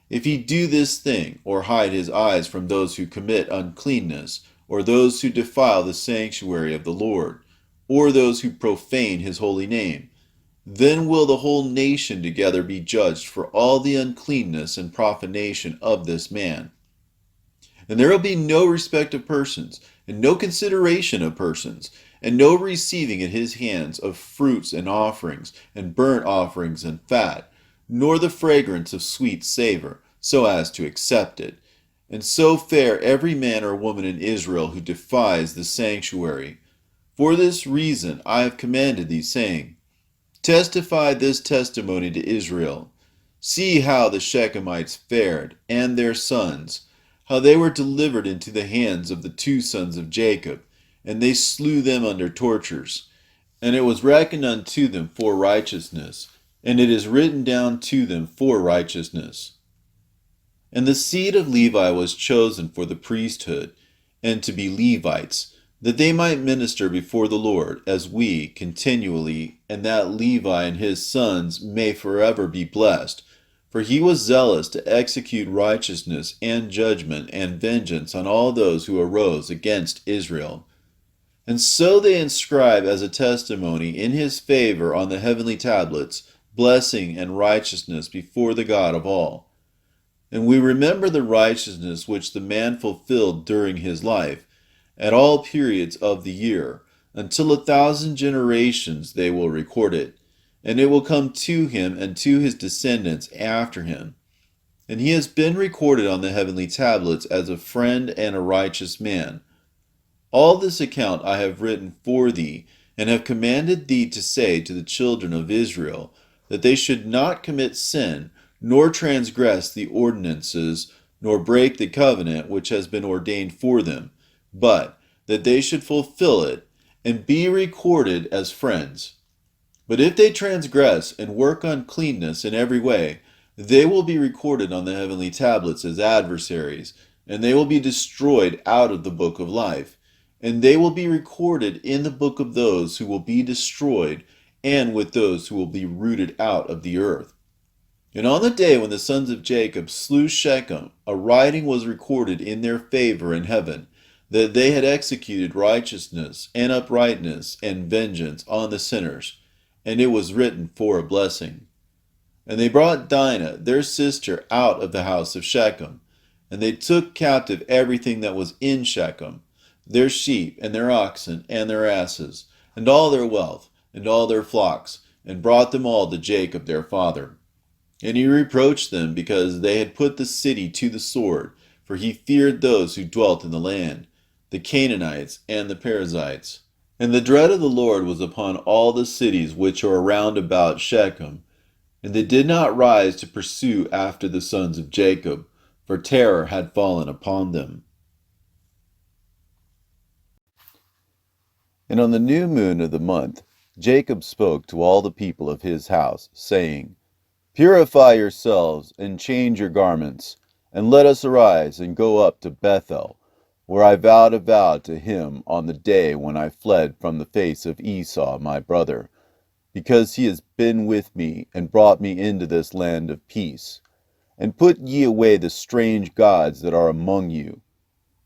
Speaker 1: if he do this thing, or hide his eyes from those who commit uncleanness, or those who defile the sanctuary of the Lord, or those who profane his holy name. Then will the whole nation together be judged for all the uncleanness and profanation of this man. And there will be no respect of persons, and no consideration of persons, and no receiving at his hands of fruits and offerings, and burnt offerings and fat, nor the fragrance of sweet savor, so as to accept it. And so fare every man or woman in Israel who defies the sanctuary. For this reason I have commanded thee, saying, Testify this testimony to Israel. See how the Shechemites fared, and their sons, how they were delivered into the hands of the two sons of Jacob, and they slew them under tortures. And it was reckoned unto them for righteousness, and it is written down to them for righteousness. And the seed of Levi was chosen for the priesthood, and to be Levites, that they might minister before the Lord, as we continually, and that Levi and his sons may forever be blessed. For he was zealous to execute righteousness and judgment and vengeance on all those who arose against Israel. And so they inscribe as a testimony in his favor on the heavenly tablets, blessing and righteousness before the God of all. And we remember the righteousness which the man fulfilled during his life, at all periods of the year, until 1,000 generations they will record it, and it will come to him and to his descendants after him. And he has been recorded on the heavenly tablets as a friend and a righteous man. All this account I have written for thee, and have commanded thee to say to the children of Israel, that they should not commit sin, nor transgress the ordinances, nor break the covenant which has been ordained for them, but that they should fulfill it, and be recorded as friends. But if they transgress and work uncleanness in every way, they will be recorded on the heavenly tablets as adversaries, and they will be destroyed out of the book of life, and they will be recorded in the book of those who will be destroyed, and with those who will be rooted out of the earth. And on the day when the sons of Jacob slew Shechem, a writing was recorded in their favor in heaven, that they had executed righteousness and uprightness and vengeance on the sinners, and it was written for a blessing. And they brought Dinah, their sister, out of the house of Shechem, and they took captive everything that was in Shechem, their sheep and their oxen and their asses, and all their wealth, and all their flocks, and brought them all to Jacob their father. And he reproached them because they had put the city to the sword, for he feared those who dwelt in the land, the Canaanites and the Perizzites. And the dread of the Lord was upon all the cities which are around about Shechem, and they did not rise to pursue after the sons of Jacob, for terror had fallen upon them. And on the new moon of the month, Jacob spoke to all the people of his house, saying, Purify yourselves, and change your garments, and let us arise and go up to Bethel, where I vowed a vow to him on the day when I fled from the face of Esau my brother, because he has been with me and brought me into this land of peace. And put ye away the strange gods that are among you.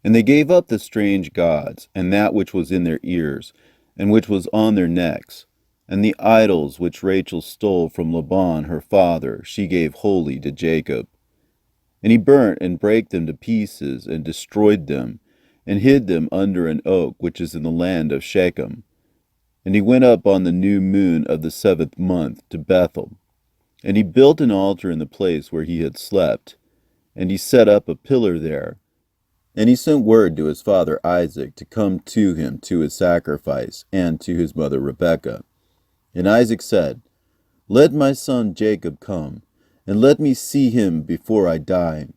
Speaker 1: And they gave up the strange gods, and that which was in their ears, and which was on their necks, and the idols which Rachel stole from Laban her father, she gave wholly to Jacob. And he burnt and brake them to pieces, and destroyed them, and hid them under an oak which is in the land of Shechem. And he went up on the new moon of the 7th month to Bethel. And he built an altar in the place where he had slept, and he set up a pillar there. And he sent word to his father Isaac to come to him to his sacrifice, and to his mother Rebekah. And Isaac said, Let my son Jacob come, and let me see him before I die.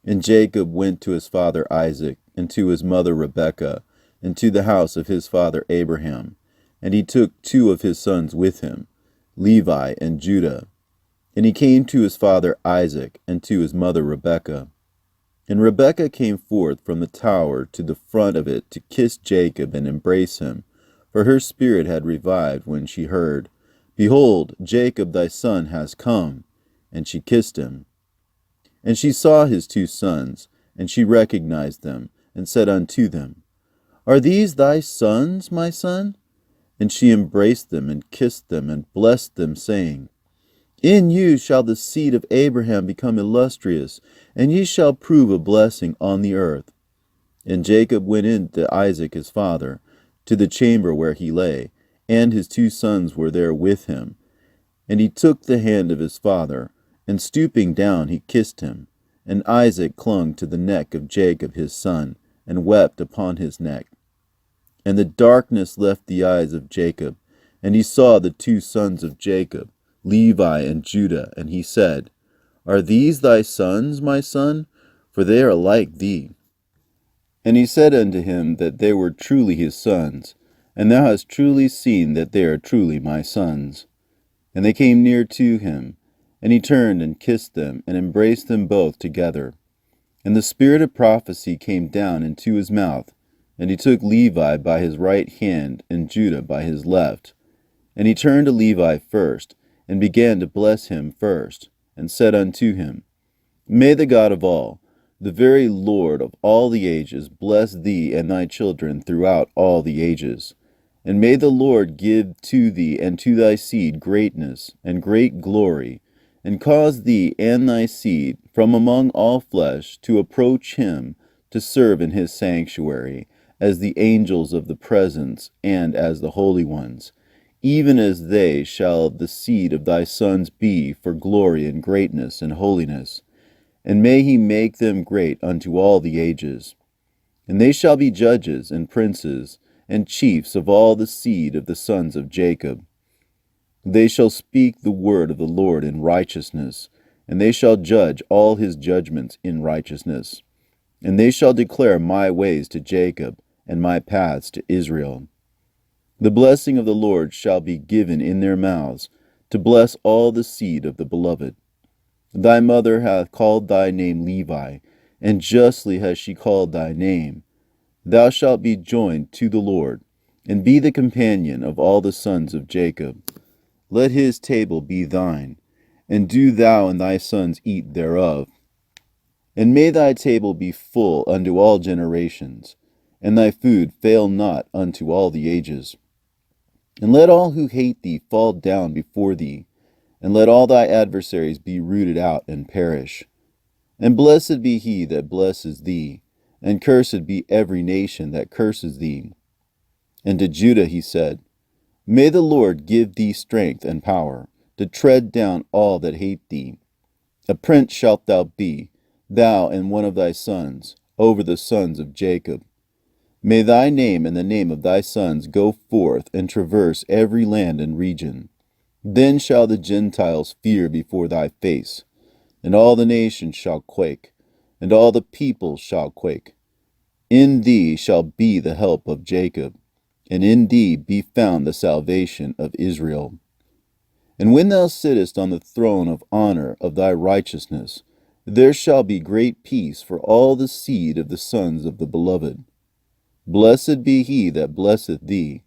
Speaker 1: And Jacob went to his father Isaac, and to his mother Rebekah, and to the house of his father Abraham. And he took 2 of his sons with him, Levi and Judah. And he came to his father Isaac, and to his mother Rebekah. And Rebekah came forth from the tower to the front of it to kiss Jacob and embrace him, for her spirit had revived when she heard, Behold, Jacob thy son has come. And she kissed him. And she saw his 2 sons, and she recognized them, and said unto them, Are these thy sons, my son? And she embraced them, and kissed them, and blessed them, saying, In you shall the seed of Abraham become illustrious, and ye shall prove a blessing on the earth. And Jacob went in to Isaac his father, to the chamber where he lay, and his 2 sons were there with him. And he took the hand of his father, and stooping down he kissed him. And Isaac clung to the neck of Jacob his son, and wept upon his neck. And the darkness left the eyes of Jacob, and he saw the two sons of Jacob, Levi and Judah, and he said, Are these thy sons, my son? For they are like thee. And he said unto him that they were truly his sons, and thou hast truly seen that they are truly my sons. And they came near to him, and he turned and kissed them, and embraced them both together. And the spirit of prophecy came down into his mouth, and he took Levi by his right hand, and Judah by his left. And he turned to Levi first, and began to bless him first, and said unto him, May the God of all, the very Lord of all the ages, bless thee and thy children throughout all the ages. And may the Lord give to thee and to thy seed greatness and great glory, and cause thee and thy seed from among all flesh to approach him to serve in his sanctuary, as the angels of the presence and as the holy ones, even as they shall the seed of thy sons be for glory and greatness and holiness. And may he make them great unto all the ages. And they shall be judges and princes and chiefs of all the seed of the sons of Jacob. They shall speak the word of the Lord in righteousness, and they shall judge all his judgments in righteousness. And they shall declare my ways to Jacob, and my paths to Israel. The blessing of the Lord shall be given in their mouths, to bless all the seed of the beloved. Thy mother hath called thy name Levi, and justly has she called thy name. Thou shalt be joined to the Lord, and be the companion of all the sons of Jacob. Let his table be thine, and do thou and thy sons eat thereof. And may thy table be full unto all generations, and thy food fail not unto all the ages. And let all who hate thee fall down before thee, and let all thy adversaries be rooted out and perish. And blessed be he that blesses thee, and cursed be every nation that curses thee. And to Judah he said, May the Lord give thee strength and power, to tread down all that hate thee. A prince shalt thou be, thou and one of thy sons, over the sons of Jacob. May thy name and the name of thy sons go forth and traverse every land and region. Then shall the Gentiles fear before thy face, and all the nations shall quake, and all the peoples shall quake. In thee shall be the help of Jacob, and in thee be found the salvation of Israel. And when thou sittest on the throne of honor of thy righteousness, there shall be great peace for all the seed of the sons of the beloved. Blessed be he that blesseth thee,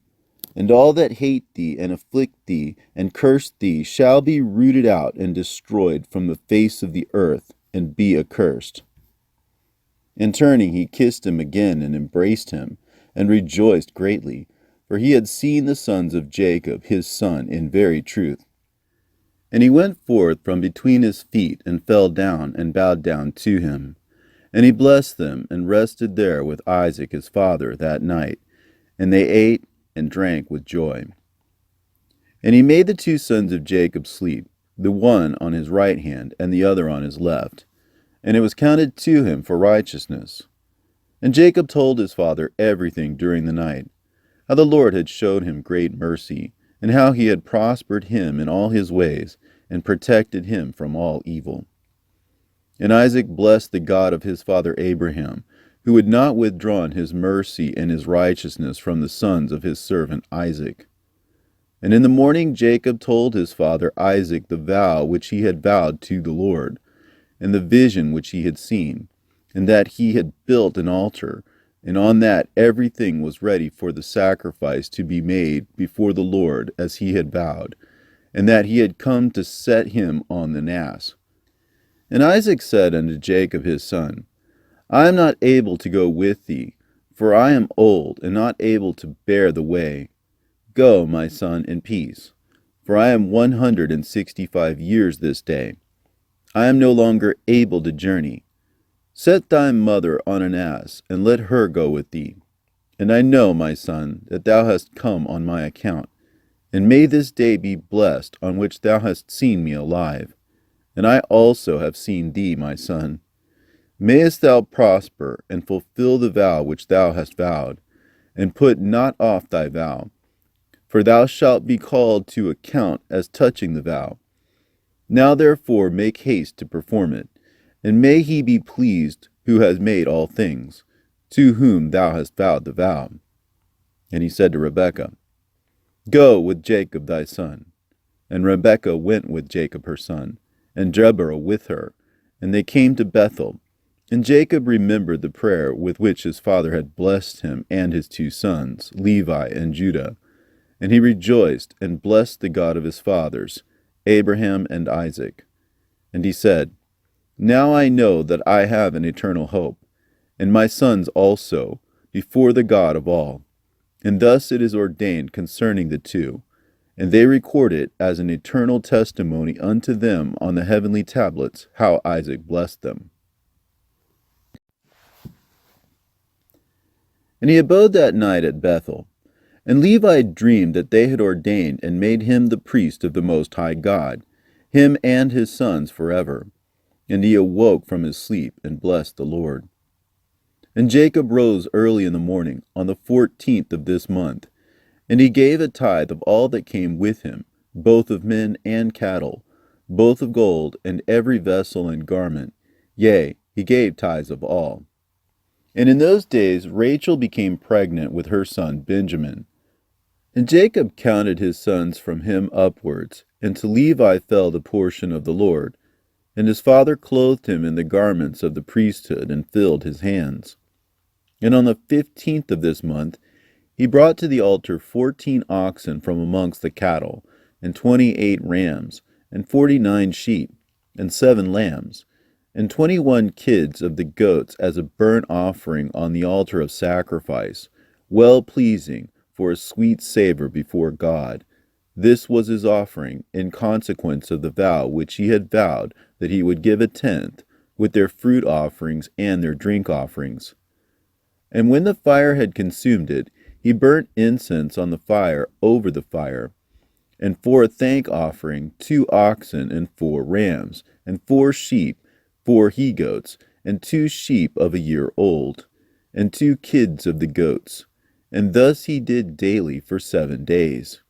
Speaker 1: and all that hate thee and afflict thee and curse thee shall be rooted out and destroyed from the face of the earth, and be accursed. And turning, he kissed him again and embraced him, and rejoiced greatly, for he had seen the sons of Jacob his son in very truth. And he went forth from between his feet, and fell down and bowed down to him. And he blessed them, and rested there with Isaac his father that night. And they ate and drank with joy. And he made the two sons of Jacob sleep, the one on his right hand, and the other on his left. And it was counted to him for righteousness. And Jacob told his father everything during the night, how the Lord had showed him great mercy, and how he had prospered him in all his ways, and protected him from all evil. And Isaac blessed the God of his father Abraham, who had not withdrawn his mercy and his righteousness from the sons of his servant Isaac. And in the morning Jacob told his father Isaac the vow which he had vowed to the Lord, and the vision which he had seen, and that he had built an altar, and on that everything was ready for the sacrifice to be made before the Lord as he had vowed, and that he had come to set him on the ass. And Isaac said unto Jacob his son, I am not able to go with thee, for I am old, and not able to bear the way. Go, my son, in peace, for I am 165 years this day. I am no longer able to journey. Set thy mother on an ass, and let her go with thee. And I know, my son, that thou hast come on my account. And may this day be blessed on which thou hast seen me alive. And I also have seen thee, my son. Mayest thou prosper, and fulfill the vow which thou hast vowed. and put not off thy vow. For thou shalt be called to account as touching the vow. Now therefore make haste to perform it, and may he be pleased who has made all things, to whom thou hast vowed the vow. And he said to Rebekah, Go with Jacob thy son. And Rebekah went with Jacob her son, and Deborah with her, and they came to Bethel. And Jacob remembered the prayer with which his father had blessed him and his 2 sons, Levi and Judah. And he rejoiced and blessed the God of his fathers, Abraham and Isaac. And he said, Now I know that I have an eternal hope, and my sons also, before the God of all. And thus it is ordained concerning the 2, and they record it as an eternal testimony unto them on the heavenly tablets, how Isaac blessed them. And he abode that night at Bethel. And Levi dreamed that they had ordained and made him the priest of the Most High God, him and his sons forever. And he awoke from his sleep and blessed the Lord. And Jacob rose early in the morning, on the 14th of this month, and he gave a tithe of all that came with him, both of men and cattle, both of gold, and every vessel and garment. Yea, he gave tithes of all. And in those days Rachel became pregnant with her son Benjamin. And Jacob counted his sons from him upwards, and to Levi fell the portion of the Lord. And his father clothed him in the garments of the priesthood, and filled his hands. And on the 15th of this month he brought to the altar 14 oxen from amongst the cattle, and 28 rams, and 49 sheep, and 7 lambs, and 21 kids of the goats as a burnt offering on the altar of sacrifice, well pleasing, for a sweet savor before God. This was his offering, in consequence of the vow which he had vowed that he would give a tenth, with their fruit offerings and their drink offerings. And when the fire had consumed it, he burnt incense on the fire over the fire. And for a thank offering 2 oxen and 4 rams, and 4 sheep, 4 he-goats, and 2 sheep of a year old, and 2 kids of the goats. And thus he did daily for 7 days.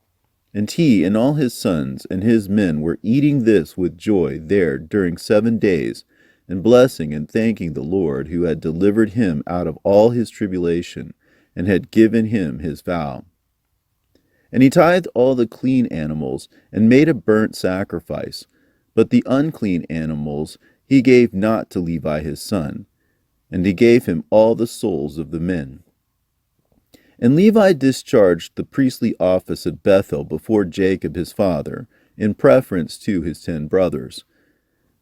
Speaker 1: And he and all his sons and his men were eating this with joy there during 7 days, and blessing and thanking the Lord, who had delivered him out of all his tribulation, and had given him his vow. And he tithed all the clean animals, and made a burnt sacrifice. But the unclean animals he gave not to Levi his son, and he gave him all the souls of the men. And Levi discharged the priestly office at Bethel before Jacob his father, in preference to his 10 brothers.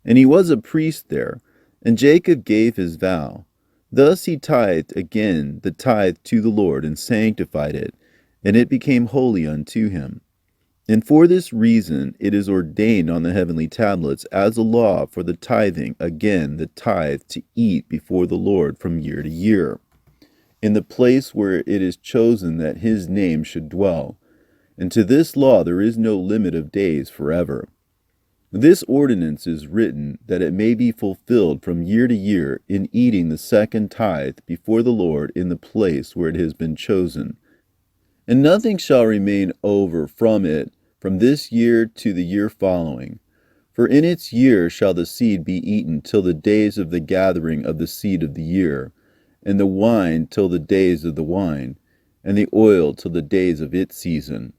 Speaker 1: And he was a priest there, and Jacob gave his vow. Thus he tithed again the tithe to the Lord, and sanctified it, and it became holy unto him. And for this reason it is ordained on the heavenly tablets as a law for the tithing, again the tithe to eat before the Lord from year to year, in the place where it is chosen that his name should dwell. And to this law there is no limit of days forever. This ordinance is written that it may be fulfilled from year to year in eating the second tithe before the Lord in the place where it has been chosen. And nothing shall remain over from it from this year to the year following. For in its year shall the seed be eaten till the days of the gathering of the seed of the year, and the wine till the days of the wine, and the oil till the days of its season.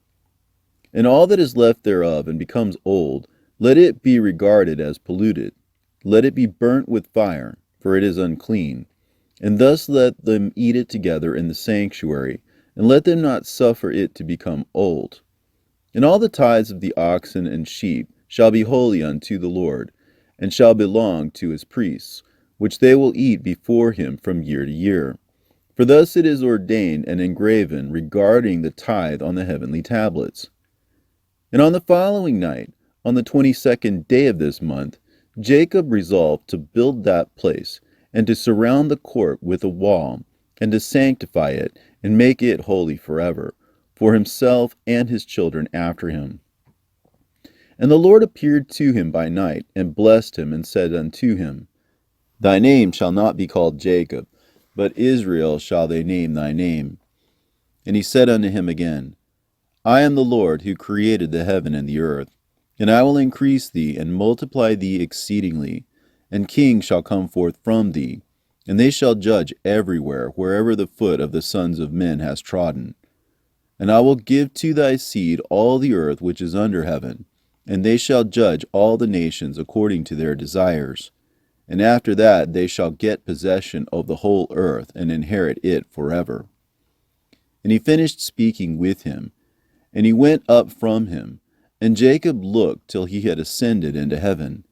Speaker 1: And all that is left thereof and becomes old, let it be regarded as polluted. Let it be burnt with fire, for it is unclean. And thus let them eat it together in the sanctuary, and let them not suffer it to become old. And all the tithes of the oxen and sheep shall be holy unto the Lord, and shall belong to his priests, which they will eat before him from year to year. For thus it is ordained and engraven regarding the tithe on the heavenly tablets. And on the following night, on the 22nd day of this month, Jacob resolved to build that place, and to surround the court with a wall, and to sanctify it, and make it holy forever, for himself and his children after him. And the Lord appeared to him by night, and blessed him, and said unto him, Thy name shall not be called Jacob, but Israel shall they name thy name. And he said unto him again, I am the Lord who created the heaven and the earth, and I will increase thee and multiply thee exceedingly, and kings shall come forth from thee, and they shall judge everywhere, wherever the foot of the sons of men has trodden. And I will give to thy seed all the earth which is under heaven, and they shall judge all the nations according to their desires. And after that they shall get possession of the whole earth, and inherit it forever. And he finished speaking with him, and he went up from him, and Jacob looked till he had ascended into heaven.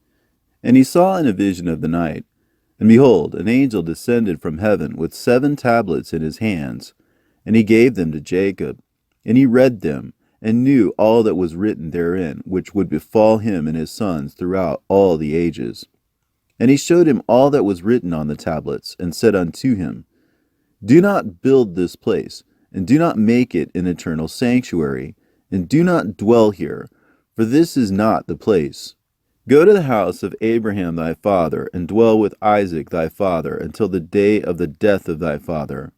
Speaker 1: And he saw in a vision of the night, and behold, an angel descended from heaven with 7 tablets in his hands, and he gave them to Jacob. And he read them, and knew all that was written therein, which would befall him and his sons throughout all the ages. And he showed him all that was written on the tablets, and said unto him, Do not build this place, and do not make it an eternal sanctuary, and do not dwell here, for this is not the place. Go to the house of Abraham thy father, and dwell with Isaac thy father, until the day of the death of thy father.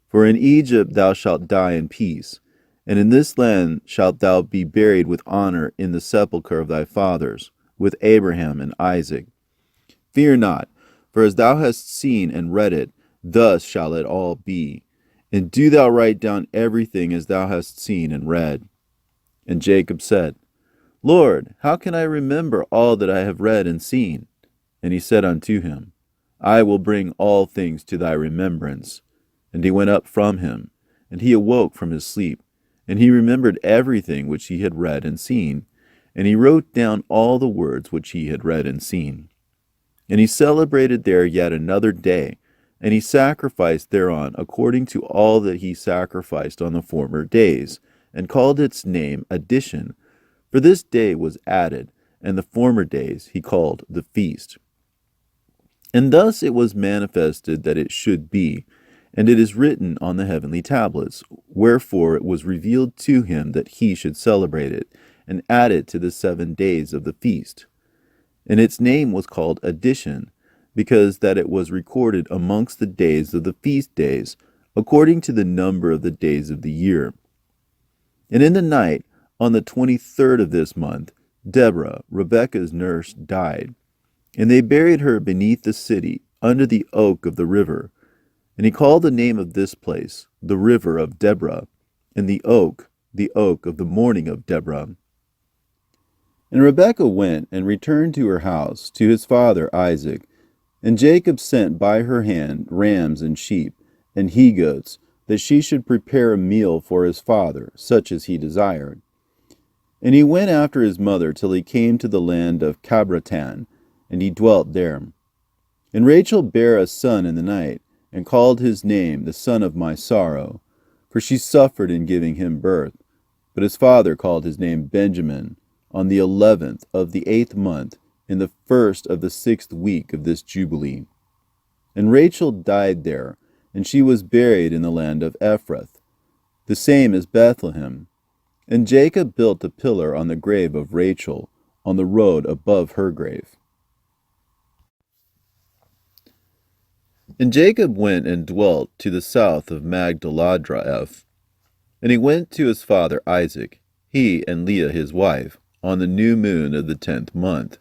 Speaker 1: For in Egypt thou shalt die in peace, and in this land shalt thou be buried with honor in the sepulchre of thy fathers, with Abraham and Isaac. Fear not, for as thou hast seen and read it, thus shall it all be. And do thou write down everything as thou hast seen and read. And Jacob said, Lord, how can I remember all that I have read and seen? And he said unto him, I will bring all things to thy remembrance. And he went up from him, and he awoke from his sleep, and he remembered everything which he had read and seen, and he wrote down all the words which he had read and seen. And he celebrated there yet another day, and he sacrificed thereon according to all that he sacrificed on the former days, and called its name Addition, for this day was added, and the former days he called the feast. And thus it was manifested that it should be, and it is written on the heavenly tablets, wherefore it was revealed to him that he should celebrate it, and add it to the 7 days of the feast. And its name was called Addition, because that it was recorded amongst the days of the feast days, according to the number of the days of the year. And in the night, on the 23rd of this month, Deborah, Rebekah's nurse, died. And they buried her beneath the city, under the oak of the river. And he called the name of this place, the river of Deborah, and the oak of the mourning of Deborah. And Rebekah went and returned to her house, to his father Isaac. And Jacob sent by her hand rams and sheep, and he-goats, that she should prepare a meal for his father, such as he desired. And he went after his mother till he came to the land of Cabratan, and he dwelt there. And Rachel bare a son in the night, and called his name the son of my sorrow, for she suffered in giving him birth. But his father called his name Benjamin, on the 11th of the 8th month, in the 1st of the 6th week of this Jubilee. And Rachel died there, and she was buried in the land of Ephrath, the same as Bethlehem. And Jacob built a pillar on the grave of Rachel, on the road above her grave. And Jacob went and dwelt to the south of Magdaladraeph. And he went to his father Isaac, he and Leah his wife, on the new moon of the 10th month.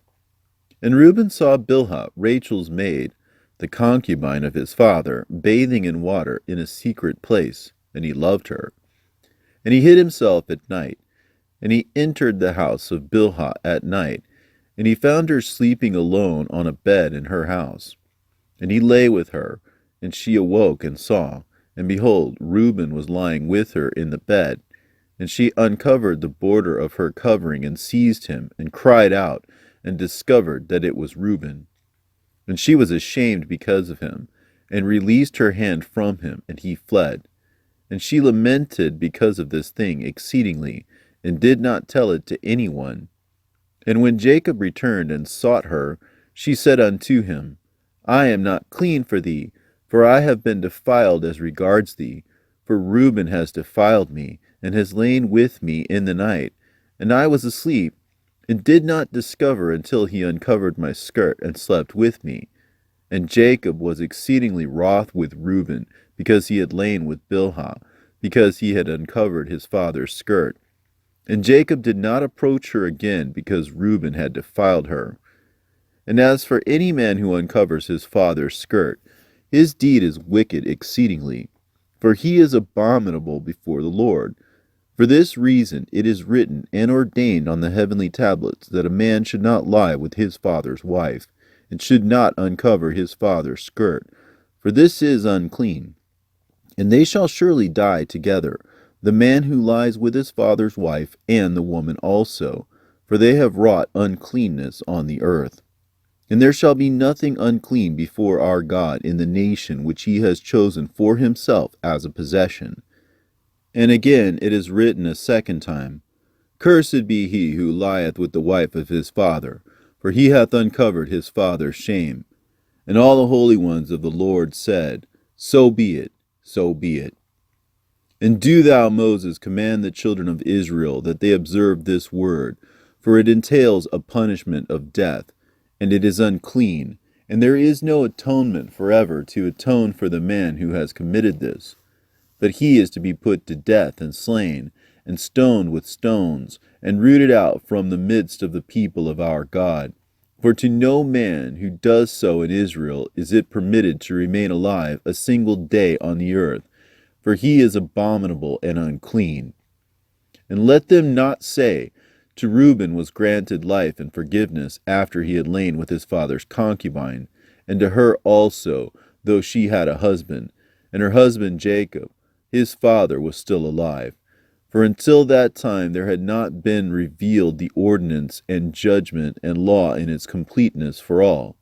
Speaker 1: And Reuben saw Bilhah, Rachel's maid, the concubine of his father, bathing in water in a secret place, and he loved her. And he hid himself at night, and he entered the house of Bilhah at night, and he found her sleeping alone on a bed in her house. And he lay with her, and she awoke and saw, and behold, Reuben was lying with her in the bed. And she uncovered the border of her covering, and seized him, and cried out, and discovered that it was Reuben. And she was ashamed because of him, and released her hand from him, and he fled. And she lamented because of this thing exceedingly, and did not tell it to anyone. And when Jacob returned and sought her, she said unto him, I am not clean for thee, for I have been defiled as regards thee. For Reuben has defiled me, and has lain with me in the night. And I was asleep, and did not discover until he uncovered my skirt, and slept with me. And Jacob was exceedingly wroth with Reuben, because he had lain with Bilhah, because he had uncovered his father's skirt. And Jacob did not approach her again, because Reuben had defiled her. And as for any man who uncovers his father's skirt, his deed is wicked exceedingly, for he is abominable before the Lord. For this reason it is written and ordained on the heavenly tablets that a man should not lie with his father's wife, and should not uncover his father's skirt, for this is unclean. And they shall surely die together, the man who lies with his father's wife, and the woman also, for they have wrought uncleanness on the earth. And there shall be nothing unclean before our God in the nation which he has chosen for himself as a possession. And again it is written a second time, Cursed be he who lieth with the wife of his father, for he hath uncovered his father's shame. And all the holy ones of the Lord said, So be it, so be it. And do thou, Moses, command the children of Israel that they observe this word, for it entails a punishment of death, and it is unclean, and there is no atonement forever to atone for the man who has committed this. But he is to be put to death and slain, and stoned with stones, and rooted out from the midst of the people of our God. For to no man who does so in Israel is it permitted to remain alive a single day on the earth, for he is abominable and unclean. And let them not say, To Reuben was granted life and forgiveness after he had lain with his father's concubine, and to her also, though she had a husband, and her husband Jacob, his father, was still alive. For until that time there had not been revealed the ordinance and judgment and law in its completeness for all.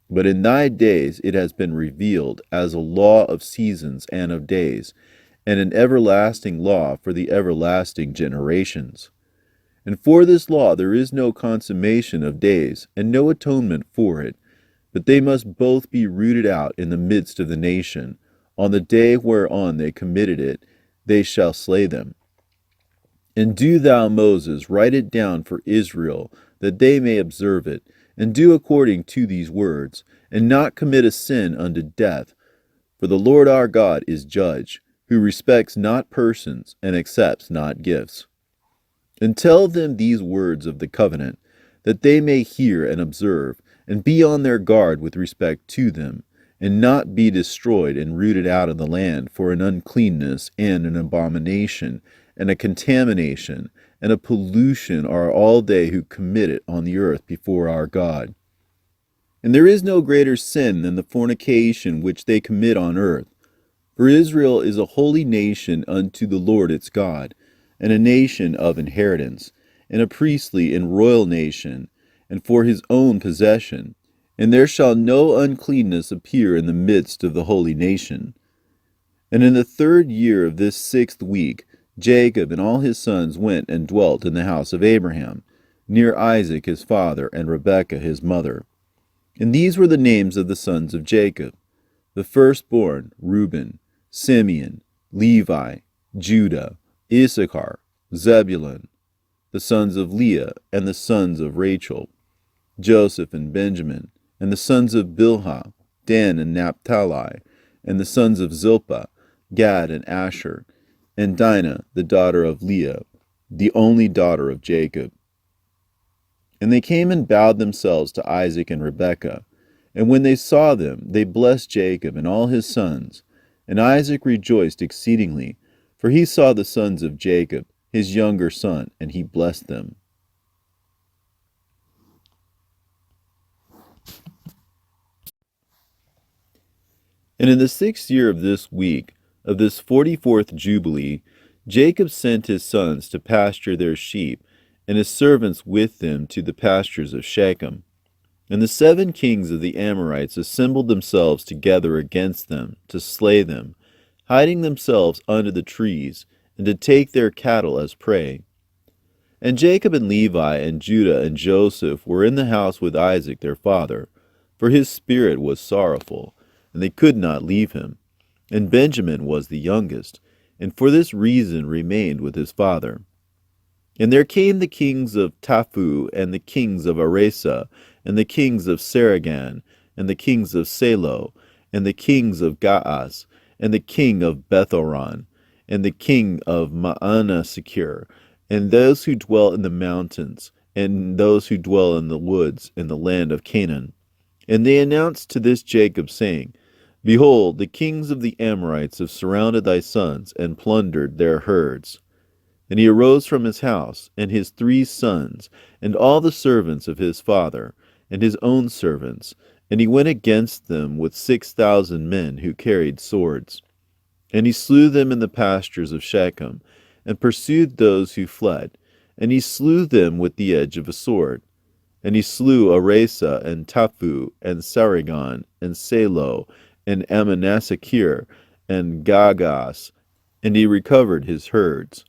Speaker 1: But in thy days it has been revealed as a law of seasons and of days, and an everlasting law for the everlasting generations. And for this law there is no consummation of days, and no atonement for it, but they must both be rooted out in the midst of the nation. On the day whereon they committed it, they shall slay them. And do thou, Moses, write it down for Israel, that they may observe it, and do according to these words, and not commit a sin unto death. For the Lord our God is judge, who respects not persons, and accepts not gifts. And tell them these words of the covenant, that they may hear and observe, and be on their guard with respect to them, and not be destroyed and rooted out of the land for an uncleanness and an abomination, and a contamination, and a pollution are all they who commit it on the earth before our God. And there is no greater sin than the fornication which they commit on earth. For Israel is a holy nation unto the Lord its God, and a nation of inheritance, and a priestly and royal nation, and for his own possession. And there shall no uncleanness appear in the midst of the holy nation. And in the 3rd year of this 6th week, Jacob and all his sons went and dwelt in the house of Abraham, near Isaac his father, and Rebekah his mother. And these were the names of the sons of Jacob: the firstborn, Reuben; Simeon, Levi, Judah, Issachar, Zebulun; the sons of Leah, and the sons of Rachel, Joseph and Benjamin; and the sons of Bilhah, Dan and Naphtali; and the sons of Zilpah, Gad and Asher; and Dinah, the daughter of Leah, the only daughter of Jacob. And they came and bowed themselves to Isaac and Rebekah. And when they saw them, they blessed Jacob and all his sons. And Isaac rejoiced exceedingly, for he saw the sons of Jacob, his younger son, and he blessed them. And in the 6th year of this week, of this 44th Jubilee, Jacob sent his sons to pasture their sheep, and his servants with them to the pastures of Shechem. And the 7 kings of the Amorites assembled themselves together against them, to slay them, hiding themselves under the trees, and to take their cattle as prey. And Jacob and Levi and Judah and Joseph were in the house with Isaac their father, for his spirit was sorrowful, and they could not leave him. And Benjamin was the youngest, and for this reason remained with his father. And there came the kings of Taphu, and the kings of Aresa, and the kings of Saragan, and the kings of Selo, and the kings of Gaas, and the king of Bethoron, and the king of Manasseh, and those who dwell in the mountains, and those who dwell in the woods in the land of Canaan. And they announced to this Jacob, saying, Behold, the kings of the Amorites have surrounded thy sons, and plundered their herds. And he arose from his house, and his 3 sons, and all the servants of his father, and his own servants, and he went against them with 6,000 men who carried swords. And he slew them in the pastures of Shechem, and pursued those who fled, and he slew them with the edge of a sword. And he slew Arasa, and Taphu, and Saragon, and Salo, and Amanasseh, and Gagas, and he recovered his herds.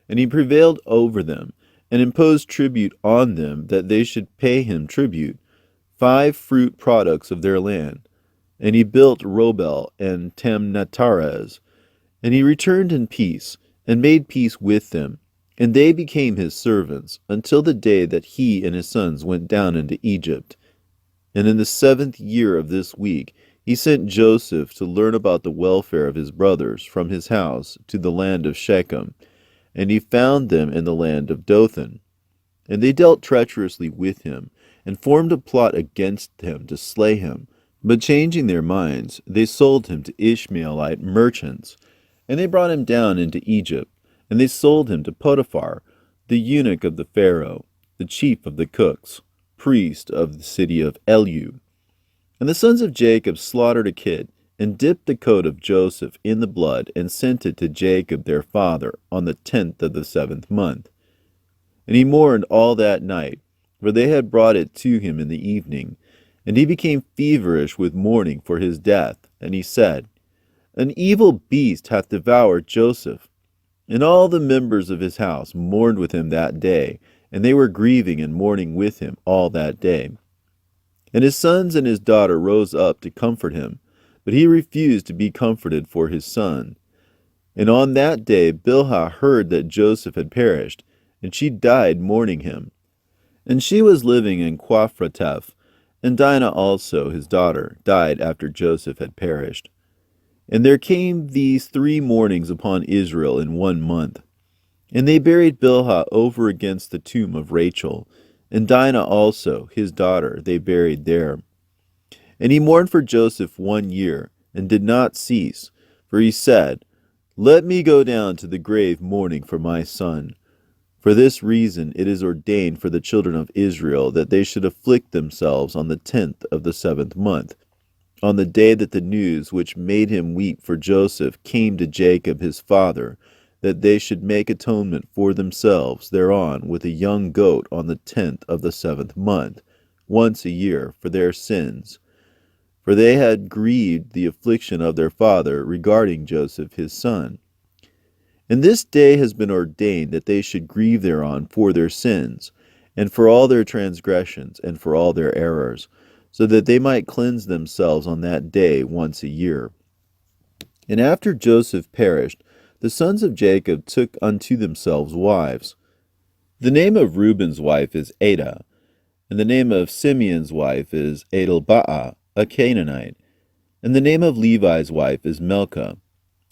Speaker 1: And he prevailed over them, and imposed tribute on them, that they should pay him tribute, 5 fruit products of their land. And he built Robel and Tamnatares. And he returned in peace, and made peace with them, and they became his servants, until the day that he and his sons went down into Egypt. And in the 7th year of this week he sent Joseph to learn about the welfare of his brothers from his house to the land of Shechem. And he found them in the land of Dothan. And they dealt treacherously with him, and formed a plot against him to slay him. But changing their minds, they sold him to Ishmaelite merchants. And they brought him down into Egypt, and they sold him to Potiphar, the eunuch of the Pharaoh, the chief of the cooks, priest of the city of Elu. And the sons of Jacob slaughtered a kid, and dipped the coat of Joseph in the blood, and sent it to Jacob their father on the 10th of the 7th month. And he mourned all that night, for they had brought it to him in the evening. And he became feverish with mourning for his death, and he said, An evil beast hath devoured Joseph. And all the members of his house mourned with him that day, and they were grieving and mourning with him all that day. And his sons and his daughter rose up to comfort him, but he refused to be comforted for his son. And on that day Bilhah heard that Joseph had perished, and she died mourning him. And she was living in Quaphrateph, and Dinah also, his daughter, died after Joseph had perished. And there came these 3 mournings upon Israel in 1 month. And they buried Bilhah over against the tomb of Rachel, and Dinah also, his daughter, they buried there. And he mourned for Joseph 1 year, and did not cease, for he said, Let me go down to the grave mourning for my son. For this reason it is ordained for the children of Israel that they should afflict themselves on the 10th of the 7th month, on the day that the news which made him weep for Joseph came to Jacob his father, that they should make atonement for themselves thereon with a young goat on the 10th of the 7th month, once a year, for their sins. For they had grieved the affliction of their father regarding Joseph his son. And this day has been ordained that they should grieve thereon for their sins, and for all their transgressions, and for all their errors, so that they might cleanse themselves on that day once a year. And after Joseph perished, the sons of Jacob took unto themselves wives. The name of Reuben's wife is Adah, and the name of Simeon's wife is Adelbaah, a Canaanite, and the name of Levi's wife is Melchah,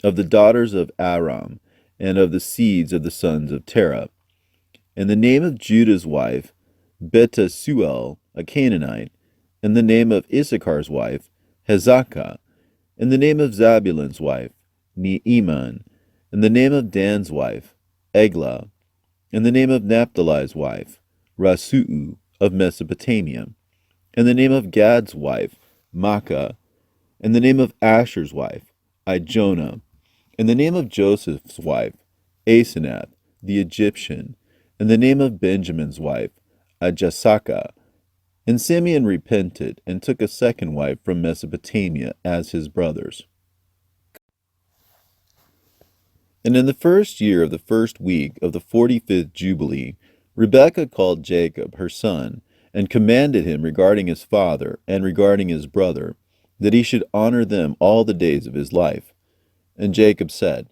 Speaker 1: of the daughters of Aram, and of the seeds of the sons of Terah. And the name of Judah's wife, Betasuel, a Canaanite, and the name of Issachar's wife, Hezakah, and the name of Zabulon's wife, Neeman, and the name of Dan's wife, Eglah, and the name of Naphtali's wife, Rasu'u, of Mesopotamia, and the name of Gad's wife, Makkah, and the name of Asher's wife, Ijonah, and the name of Joseph's wife, Asenath, the Egyptian, and the name of Benjamin's wife, Ajasaka. And Simeon repented, and took a second wife from Mesopotamia as his brothers. And in the 1st year of the 1st week of the 45th Jubilee, Rebekah called Jacob her son, and commanded him regarding his father and regarding his brother, that he should honor them all the days of his life. And Jacob said,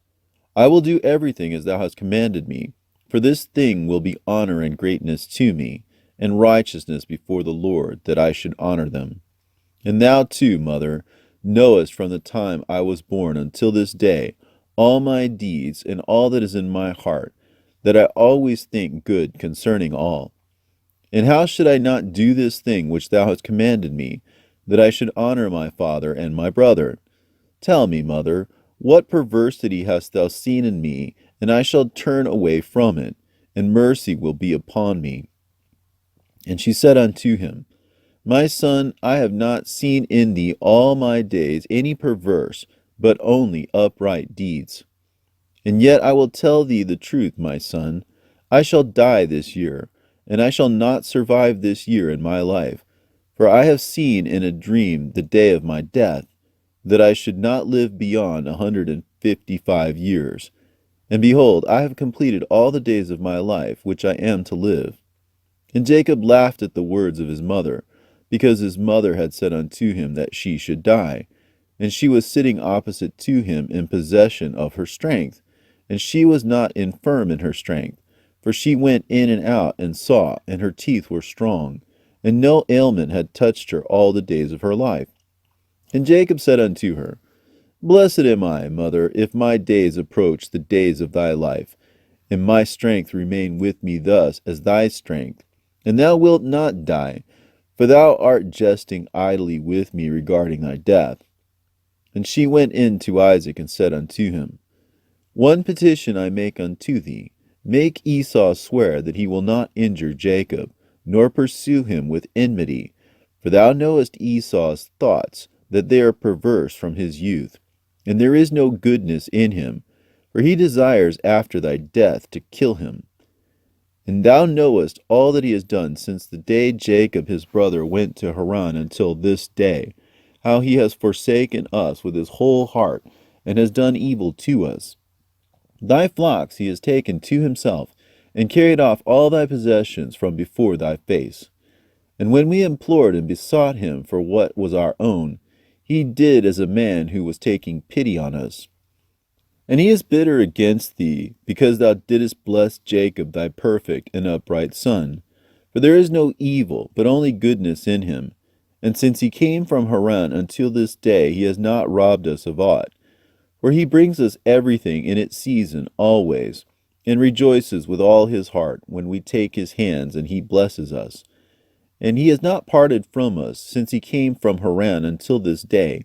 Speaker 1: I will do everything as thou hast commanded me, for this thing will be honor and greatness to me, and righteousness before the Lord, that I should honor them. And thou too, mother, knowest from the time I was born until this day all my deeds and all that is in my heart, that I always think good concerning all. And how should I not do this thing which thou hast commanded me, that I should honor my father and my brother? Tell me, mother, what perversity hast thou seen in me, and I shall turn away from it, and mercy will be upon me. And she said unto him, My son, I have not seen in thee all my days any perverse, but only upright deeds. And yet I will tell thee the truth, my son. I shall die this year, and I shall not survive this year in my life. For I have seen in a dream the day of my death, that I should not live beyond 155 years. And behold, I have completed all the days of my life which I am to live. And Jacob laughed at the words of his mother, because his mother had said unto him that she should die. And she was sitting opposite to him in possession of her strength. And she was not infirm in her strength, for she went in and out and saw, and her teeth were strong, and no ailment had touched her all the days of her life. And Jacob said unto her, Blessed am I, mother, if my days approach the days of thy life, and my strength remain with me thus as thy strength, and thou wilt not die, for thou art jesting idly with me regarding thy death. And she went in to Isaac and said unto him, One petition I make unto thee, make Esau swear that he will not injure Jacob, nor pursue him with enmity, for thou knowest Esau's thoughts, that they are perverse from his youth, and there is no goodness in him, for he desires after thy death to kill him. And thou knowest all that he has done since the day Jacob his brother went to Haran until this day, how he has forsaken us with his whole heart, and has done evil to us. Thy flocks he has taken to himself, and carried off all thy possessions from before thy face. And when we implored and besought him for what was our own, he did as a man who was taking pity on us. And he is bitter against thee, because thou didst bless Jacob thy perfect and upright son. For there is no evil, but only goodness in him. And since he came from Haran until this day, he has not robbed us of aught. For he brings us everything in its season always, and rejoices with all his heart when we take his hands and he blesses us. And he has not parted from us since he came from Haran until this day,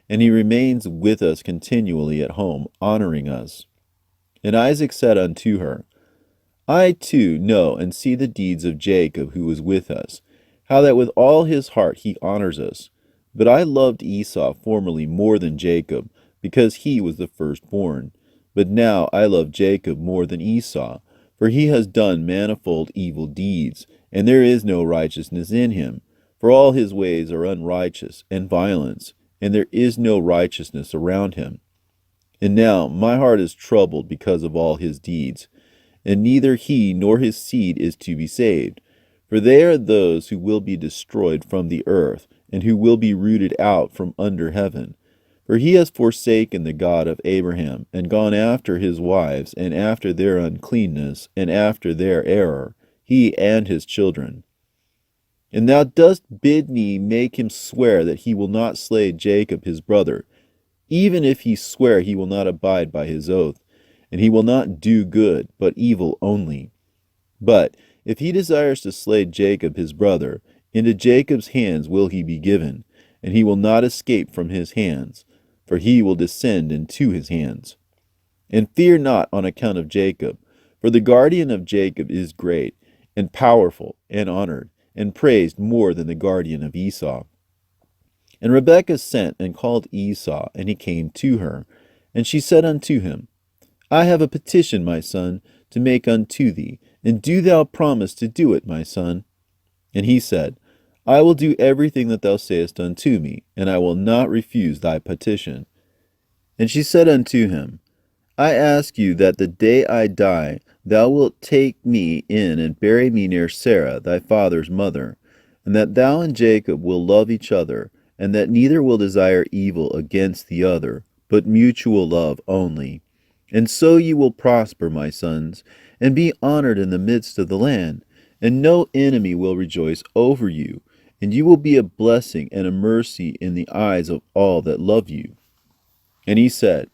Speaker 1: and he remains with us continually at home, honoring us. And Isaac said unto her, I too know and see the deeds of Jacob who was with us, how that with all his heart he honors us. But I loved Esau formerly more than Jacob, because he was the firstborn. But now I love Jacob more than Esau, for he has done manifold evil deeds, and there is no righteousness in him. For all his ways are unrighteous and violence, and there is no righteousness around him. And now my heart is troubled because of all his deeds, and neither he nor his seed is to be saved. For they are those who will be destroyed from the earth, and who will be rooted out from under heaven. For he has forsaken the God of Abraham, and gone after his wives, and after their uncleanness, and after their error, he and his children. And thou dost bid me make him swear that he will not slay Jacob his brother, even if he swear he will not abide by his oath, and he will not do good, but evil only. But if he desires to slay Jacob his brother, into Jacob's hands will he be given, and he will not escape from his hands, for he will descend into his hands. And fear not on account of Jacob, for the guardian of Jacob is great, and powerful, and honored, and praised more than the guardian of Esau. And Rebekah sent and called Esau, and he came to her. And she said unto him, I have a petition, my son, to make unto thee, and do thou promise to do it, my son. And he said, I will do everything that thou sayest unto me, and I will not refuse thy petition. And she said unto him, I ask you that the day I die, thou wilt take me in and bury me near Sarah, thy father's mother, and that thou and Jacob will love each other, and that neither will desire evil against the other, but mutual love only. And so you will prosper, my sons, and be honored in the midst of the land, and no enemy will rejoice over you, and you will be a blessing and a mercy in the eyes of all that love you. And he said,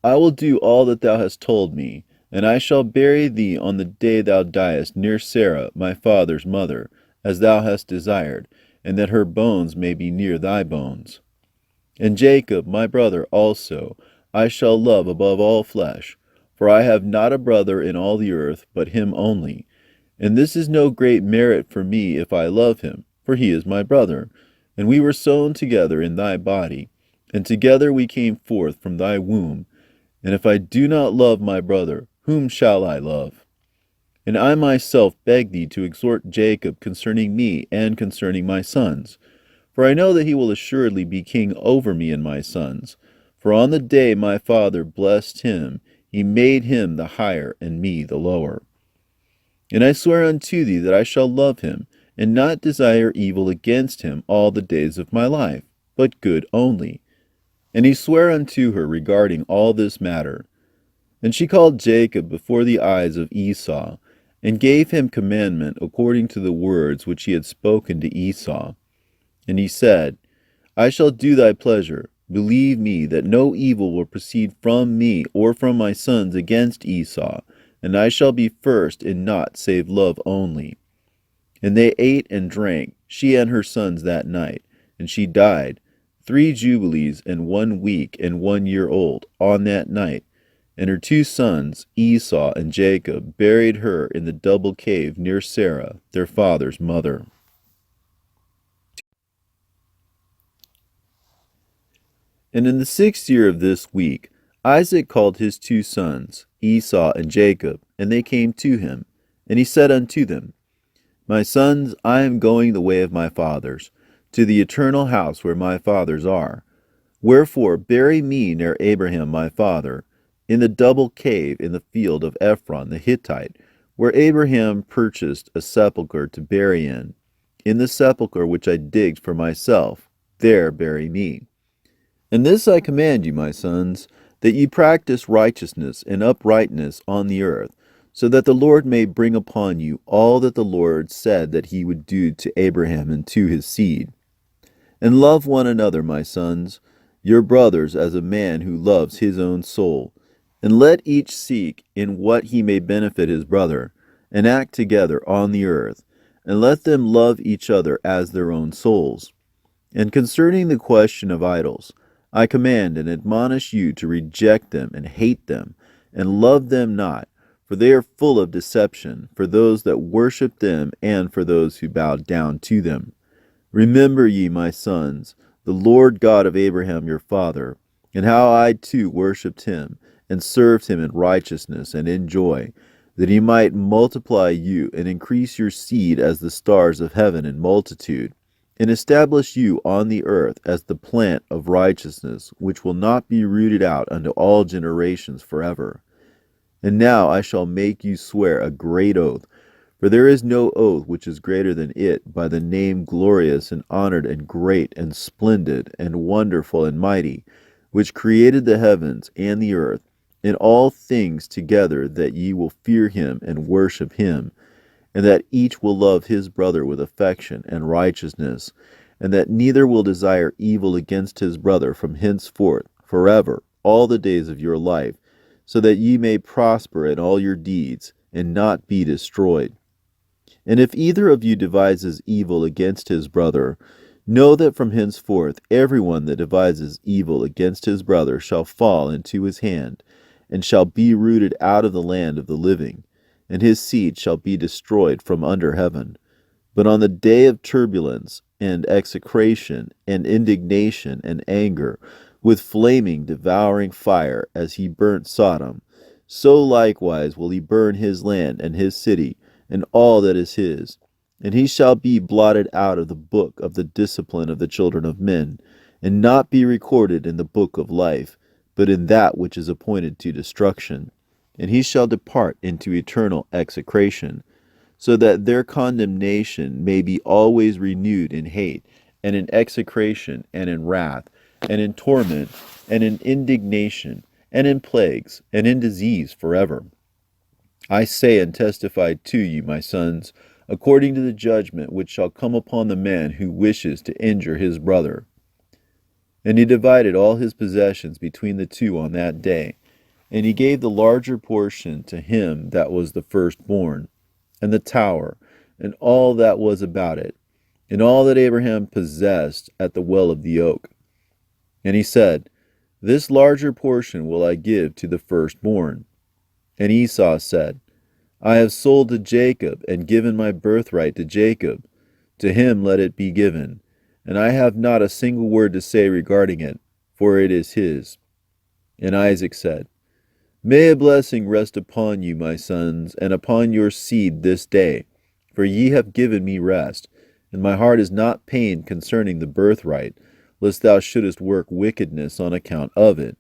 Speaker 1: I will do all that thou hast told me, and I shall bury thee on the day thou diest near Sarah my father's mother, as thou hast desired, and that her bones may be near thy bones. And Jacob my brother also I shall love above all flesh, for I have not a brother in all the earth but him only. And this is no great merit for me if I love him, for he is my brother, and we were sown together in thy body, and together we came forth from thy womb. And if I do not love my brother, whom shall I love? And I myself beg thee to exhort Jacob concerning me and concerning my sons. For I know that he will assuredly be king over me and my sons. For on the day my father blessed him, he made him the higher and me the lower. And I swear unto thee that I shall love him, and not desire evil against him all the days of my life, but good only. And he sware unto her regarding all this matter. And she called Jacob before the eyes of Esau, and gave him commandment according to the words which he had spoken to Esau. And he said, I shall do thy pleasure. Believe me that no evil will proceed from me or from my sons against Esau, and I shall be first in naught save love only. And they ate and drank, she and her sons that night, and she died, 3 jubilees and 1 week and 1 year old, on that night. And her 2 sons, Esau and Jacob, buried her in the double cave near Sarah, their father's mother. And in the 6th year of this week, Isaac called his 2 sons, Esau and Jacob, and they came to him. And he said unto them, My sons, I am going the way of my fathers, to the eternal house where my fathers are. Wherefore bury me near Abraham my father, in the double cave in the field of Ephron the Hittite, where Abraham purchased a sepulchre to bury in the sepulchre which I digged for myself, there bury me. And this I command you, my sons, that ye practice righteousness and uprightness on the earth, so that the Lord may bring upon you all that the Lord said that he would do to Abraham and to his seed. And love one another, my sons, your brothers, as a man who loves his own soul. And let each seek in what he may benefit his brother, and act together on the earth, and let them love each other as their own souls. And concerning the question of idols, I command and admonish you to reject them and hate them, and love them not, for they are full of deception, for those that worship them and for those who bow down to them. Remember ye, my sons, the Lord God of Abraham your father, and how I too worshipped him, and served him in righteousness and in joy, that he might multiply you and increase your seed as the stars of heaven in multitude, and establish you on the earth as the plant of righteousness, which will not be rooted out unto all generations forever. And now I shall make you swear a great oath, for there is no oath which is greater than it, by the name glorious and honored and great and splendid and wonderful and mighty, which created the heavens and the earth, and all things together, that ye will fear him and worship him, and that each will love his brother with affection and righteousness, and that neither will desire evil against his brother from henceforth forever, all the days of your life, so that ye may prosper in all your deeds, and not be destroyed. And if either of you devises evil against his brother, know that from henceforth every one that devises evil against his brother shall fall into his hand, and shall be rooted out of the land of the living, and his seed shall be destroyed from under heaven. But on the day of turbulence, and execration, and indignation, and anger, with flaming, devouring fire, as he burnt Sodom, so likewise will he burn his land and his city, and all that is his. And he shall be blotted out of the book of the discipline of the children of men, and not be recorded in the book of life, but in that which is appointed to destruction. And he shall depart into eternal execration, so that their condemnation may be always renewed in hate, and in execration, and in wrath, and in torment, and in indignation, and in plagues, and in disease forever. I say and testify to you, my sons, according to the judgment which shall come upon the man who wishes to injure his brother. And he divided all his possessions between the two on that day. And he gave the larger portion to him that was the firstborn, and the tower, and all that was about it, and all that Abraham possessed at the well of the oak. And he said, This larger portion will I give to the firstborn. And Esau said, I have sold to Jacob, and given my birthright to Jacob. To him let it be given, and I have not a single word to say regarding it, for it is his. And Isaac said, May a blessing rest upon you, my sons, and upon your seed this day, for ye have given me rest, and my heart is not pained concerning the birthright, lest thou shouldest work wickedness on account of it.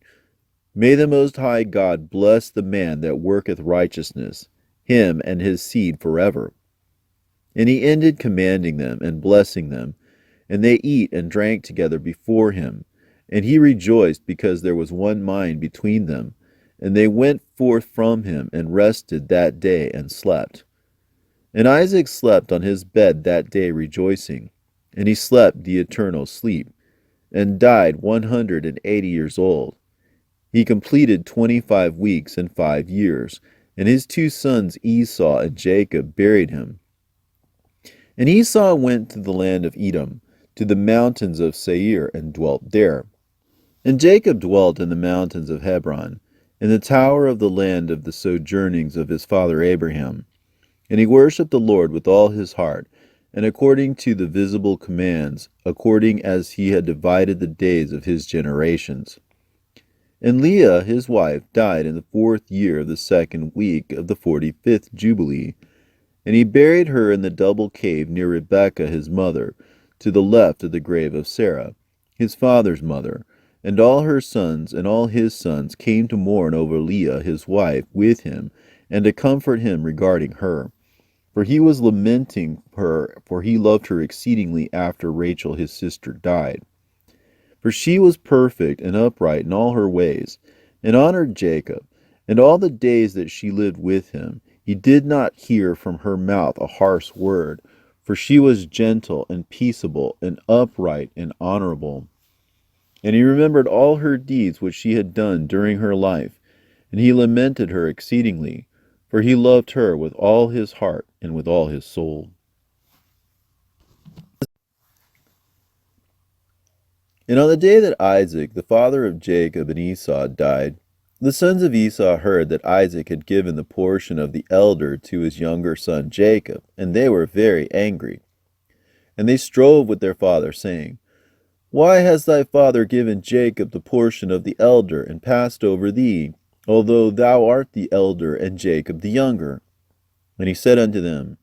Speaker 1: May the Most High God bless the man that worketh righteousness, him and his seed forever. And he ended commanding them and blessing them, and they eat and drank together before him. And he rejoiced because there was one mind between them. And they went forth from him and rested that day and slept. And Isaac slept on his bed that day rejoicing, and he slept the eternal sleep, and died 180 years old. He completed 25 weeks and 5 years, and his 2 sons Esau and Jacob buried him. And Esau went to the land of Edom, to the mountains of Seir, and dwelt there. And Jacob dwelt in the mountains of Hebron, in the tower of the land of the sojournings of his father Abraham. And he worshipped the Lord with all his heart, and according to the visible commands, according as he had divided the days of his generations. And Leah his wife died in the 4th year of the 2nd week of the 45th Jubilee. And he buried her in the double cave near Rebekah his mother, to the left of the grave of Sarah, his father's mother. And all her sons and all his sons came to mourn over Leah his wife with him, and to comfort him regarding her. For he was lamenting her, for he loved her exceedingly after Rachel his sister died. For she was perfect and upright in all her ways, and honored Jacob. And all the days that she lived with him, he did not hear from her mouth a harsh word, for she was gentle and peaceable and upright and honorable. And he remembered all her deeds which she had done during her life, and he lamented her exceedingly, for he loved her with all his heart and with all his soul. And on the day that Isaac, the father of Jacob and Esau, died, the sons of Esau heard that Isaac had given the portion of the elder to his younger son Jacob, and they were very angry. And they strove with their father, saying, Why has thy father given Jacob the portion of the elder, and passed over thee, although thou art the elder, and Jacob the younger? And he said unto them,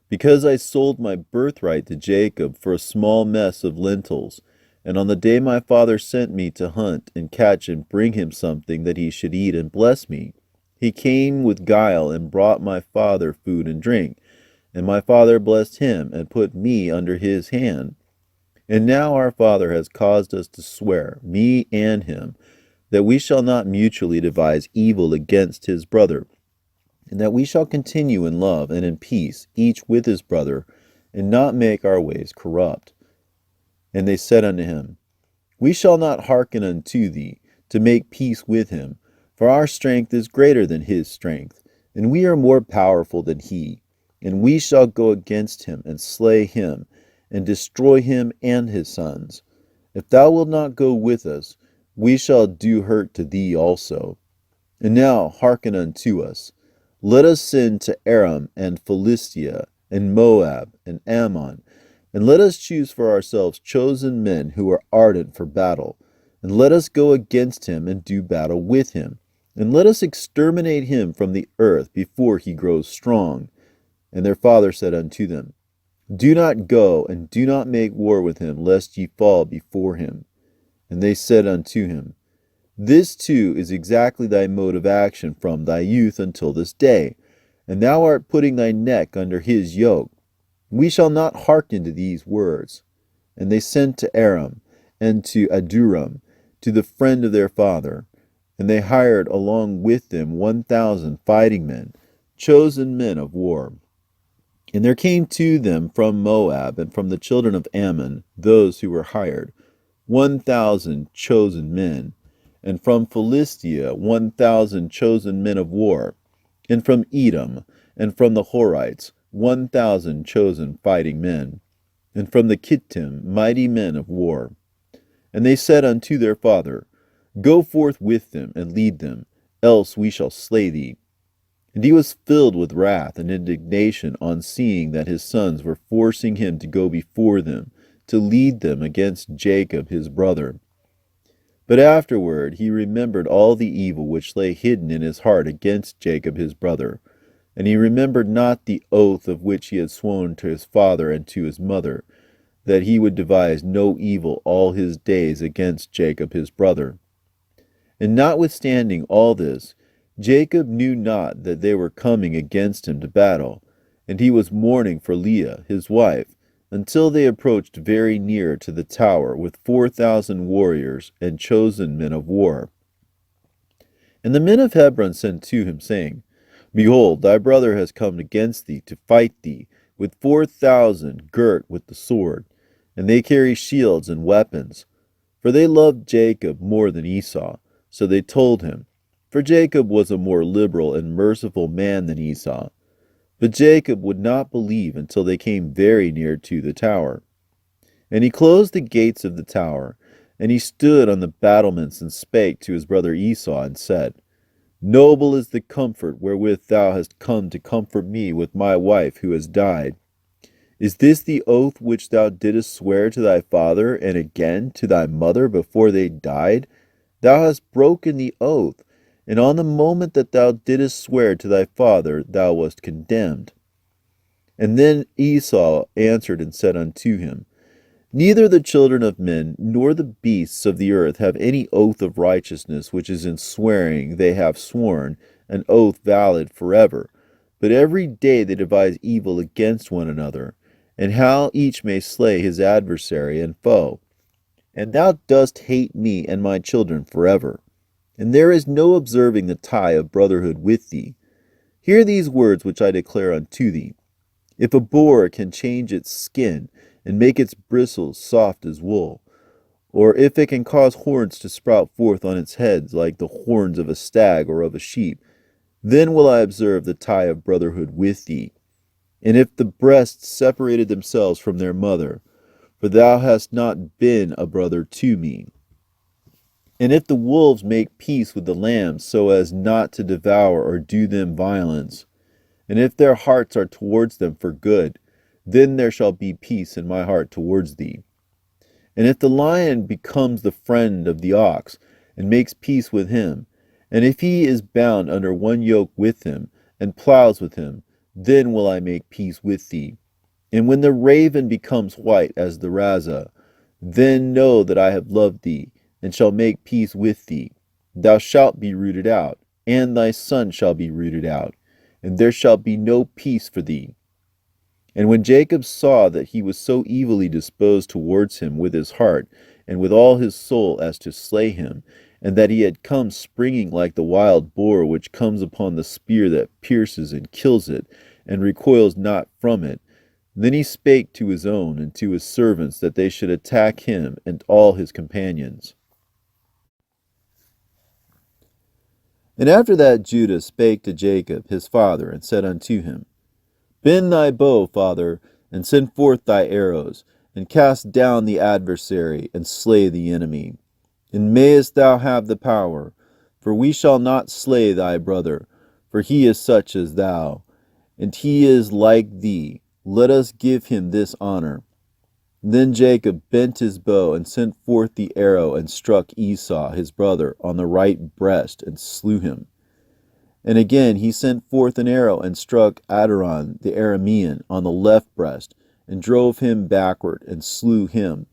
Speaker 1: Because I sold my birthright to Jacob for a small mess of lentils, and on the day my father sent me to hunt and catch and bring him something that he should eat and bless me, he came with guile and brought my father food and drink. And my father blessed him and put me under his hand. And now our father has caused us to swear, me and him, that we shall not mutually devise evil against his brother, and that we shall continue in love and in peace, each with his brother, and not make our ways corrupt. And they said unto him, We shall not hearken unto thee, to make peace with him, for our strength is greater than his strength, and we are more powerful than he. And we shall go against him, and slay him, and destroy him and his sons. If thou wilt not go with us, we shall do hurt to thee also. And now hearken unto us. Let us send to Aram and Philistia, and Moab, and Ammon, and let us choose for ourselves chosen men who are ardent for battle, and let us go against him and do battle with him, and let us exterminate him from the earth before he grows strong. And their father said unto them, Do not go, and do not make war with him, lest ye fall before him. And they said unto him, This too is exactly thy mode of action from thy youth until this day, and thou art putting thy neck under his yoke. We shall not hearken to these words. And they sent to Aram and to Aduram, to the friend of their father, and they hired along with them 1,000 fighting men, chosen men of war. And there came to them from Moab and from the children of Ammon, those who were hired, 1,000 chosen men. and from Philistia 1,000 chosen men of war, and from Edom, and from the Horites 1,000 chosen fighting men, and from the Kittim mighty men of war. And they said unto their father, Go forth with them, and lead them, else we shall slay thee. And he was filled with wrath and indignation on seeing that his sons were forcing him to go before them, to lead them against Jacob his brother. But afterward he remembered all the evil which lay hidden in his heart against Jacob his brother, and he remembered not the oath of which he had sworn to his father and to his mother, that he would devise no evil all his days against Jacob his brother. And notwithstanding all this, Jacob knew not that they were coming against him to battle, and he was mourning for Leah his wife, until they approached very near to the tower with 4,000 warriors and chosen men of war. And the men of Hebron sent to him, saying, Behold, thy brother has come against thee to fight thee, with 4,000 girt with the sword, and they carry shields and weapons. For they loved Jacob more than Esau, so they told him. For Jacob was a more liberal and merciful man than Esau. But Jacob would not believe until they came very near to the tower. And he closed the gates of the tower, and he stood on the battlements and spake to his brother Esau, and said, Noble is the comfort wherewith thou hast come to comfort me with my wife who has died. Is this the oath which thou didst swear to thy father, and again to thy mother before they died? Thou hast broken the oath, and on the moment that thou didst swear to thy father, thou wast condemned. And then Esau answered and said unto him, Neither the children of men nor the beasts of the earth have any oath of righteousness which is in swearing they have sworn, an oath valid forever. But every day they devise evil against one another, and how each may slay his adversary and foe. And thou dost hate me and my children forever. And there is no observing the tie of brotherhood with thee. Hear these words which I declare unto thee. If a boar can change its skin, and make its bristles soft as wool, or if it can cause horns to sprout forth on its heads like the horns of a stag or of a sheep, then will I observe the tie of brotherhood with thee. And if the breasts separated themselves from their mother, for thou hast not been a brother to me. And if the wolves make peace with the lambs so as not to devour or do them violence, and if their hearts are towards them for good, then there shall be peace in my heart towards thee. And if the lion becomes the friend of the ox, and makes peace with him, and if he is bound under one yoke with him, and plows with him, then will I make peace with thee. And when the raven becomes white as the raza, then know that I have loved thee, and shall make peace with thee. Thou shalt be rooted out, and thy son shall be rooted out, and there shall be no peace for thee. And when Jacob saw that he was so evilly disposed towards him with his heart, and with all his soul as to slay him, and that he had come springing like the wild boar which comes upon the spear that pierces and kills it, and recoils not from it, then he spake to his own and to his servants that they should attack him and all his companions. And after that Judah spake to Jacob his father, and said unto him, Bend thy bow, father, and send forth thy arrows, and cast down the adversary, and slay the enemy. And mayest thou have the power, for we shall not slay thy brother, for he is such as thou, and he is like thee. Let us give him this honor. Then Jacob bent his bow, and sent forth the arrow, and struck Esau his brother on the right breast, and slew him. And again he sent forth an arrow, and struck Adoron the Aramean on the left breast, and drove him backward, and slew him.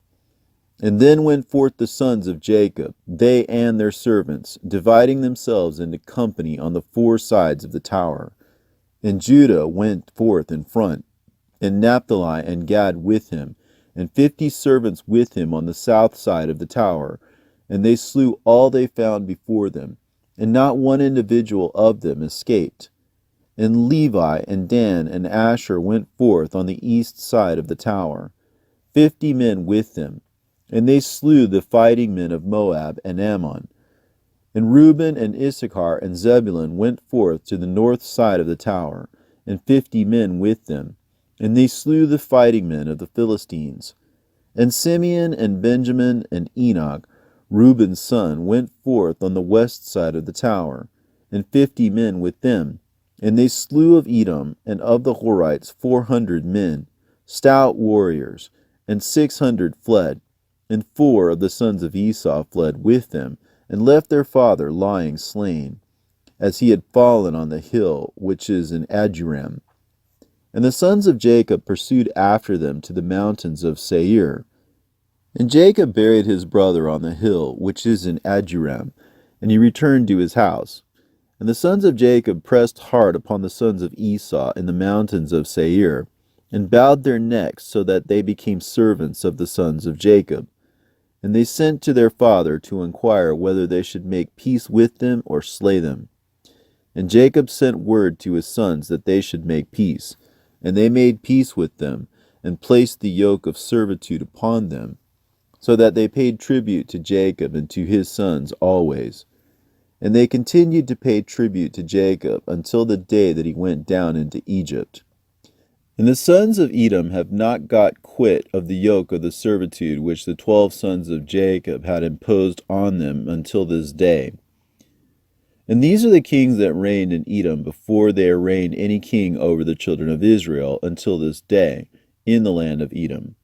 Speaker 1: And then went forth the sons of Jacob, they and their servants, dividing themselves into company on the four sides of the tower. And Judah went forth in front, and Naphtali and Gad with him, and 50 servants with him on the south side of the tower. And they slew all they found before them, and not one individual of them escaped. And Levi and Dan and Asher went forth on the east side of the tower, 50 men with them, and they slew the fighting men of Moab and Ammon. And Reuben and Issachar and Zebulun went forth to the north side of the tower, and 50 men with them. And they slew the fighting men of the Philistines. And Simeon and Benjamin and Enoch, Reuben's son, went forth on the west side of the tower, and 50 men with them. And they slew of Edom and of the Horites 400 men, stout warriors, and 600 fled. And 4 of the sons of Esau fled with them, and left their father lying slain, as he had fallen on the hill which is in Aduram. And the sons of Jacob pursued after them to the mountains of Seir. And Jacob buried his brother on the hill which is in Aduram, and he returned to his house. And the sons of Jacob pressed hard upon the sons of Esau in the mountains of Seir, and bowed their necks so that they became servants of the sons of Jacob. And they sent to their father to inquire whether they should make peace with them or slay them. And Jacob sent word to his sons that they should make peace. And they made peace with them, and placed the yoke of servitude upon them, so that they paid tribute to Jacob and to his sons always. And they continued to pay tribute to Jacob until the day that he went down into Egypt. And the sons of Edom have not got quit of the yoke of the servitude which the 12 sons of Jacob had imposed on them until this day. And these are the kings that reigned in Edom before there reigned any king over the children of Israel until this day in the land of Edom.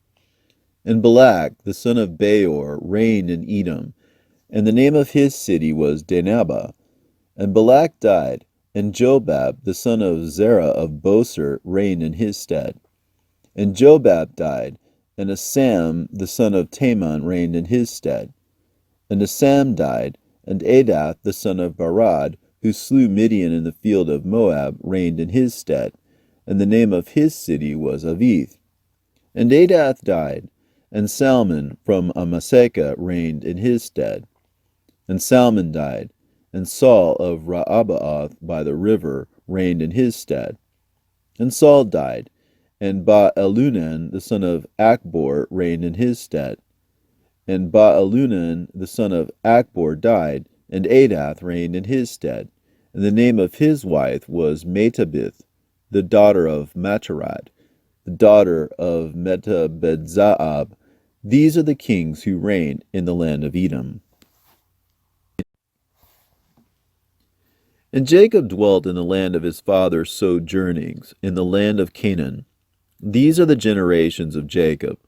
Speaker 1: And Balak, the son of Beor, reigned in Edom, and the name of his city was Dinhabah. And Balak died, and Jobab, the son of Zerah of Boser, reigned in his stead. And Jobab died, and Asam, the son of Taman, reigned in his stead. And Asam died, and Adath, the son of Barad, who slew Midian in the field of Moab, reigned in his stead. And the name of his city was Avith. And Adath died, and Salmon from Amasekah reigned in his stead. And Salmon died, and Saul of Rehoboth by the river reigned in his stead. And Saul died, and Baalunan the son of Achbor reigned in his stead. And Baalunan the son of Achbor died, and Adath reigned in his stead. And the name of his wife was Metabith, the daughter of Matarad, the daughter of Metabedzaab. These are the kings who reigned in the land of Edom. And Jacob dwelt in the land of his father's sojournings, in the land of Canaan. These are the generations of Jacob.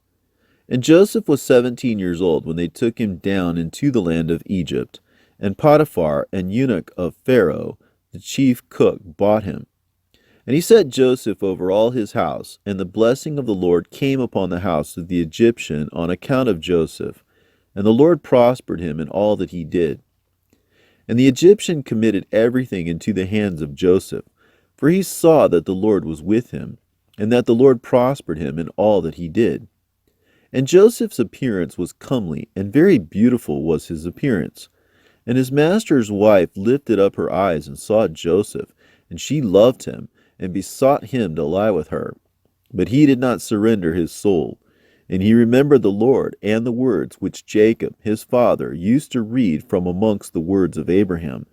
Speaker 1: And Joseph was 17 years old when they took him down into the land of Egypt. And Potiphar, an eunuch of Pharaoh, the chief cook, bought him. And he set Joseph over all his house, and the blessing of the Lord came upon the house of the Egyptian on account of Joseph. And the Lord prospered him in all that he did. And the Egyptian committed everything into the hands of Joseph, for he saw that the Lord was with him, and that the Lord prospered him in all that he did. And Joseph's appearance was comely, and very beautiful was his appearance. And his master's wife lifted up her eyes and saw Joseph, and she loved him, and besought him to lie with her. But he did not surrender his soul. And he remembered the Lord and the words which Jacob his father used to read from amongst the words of Abraham,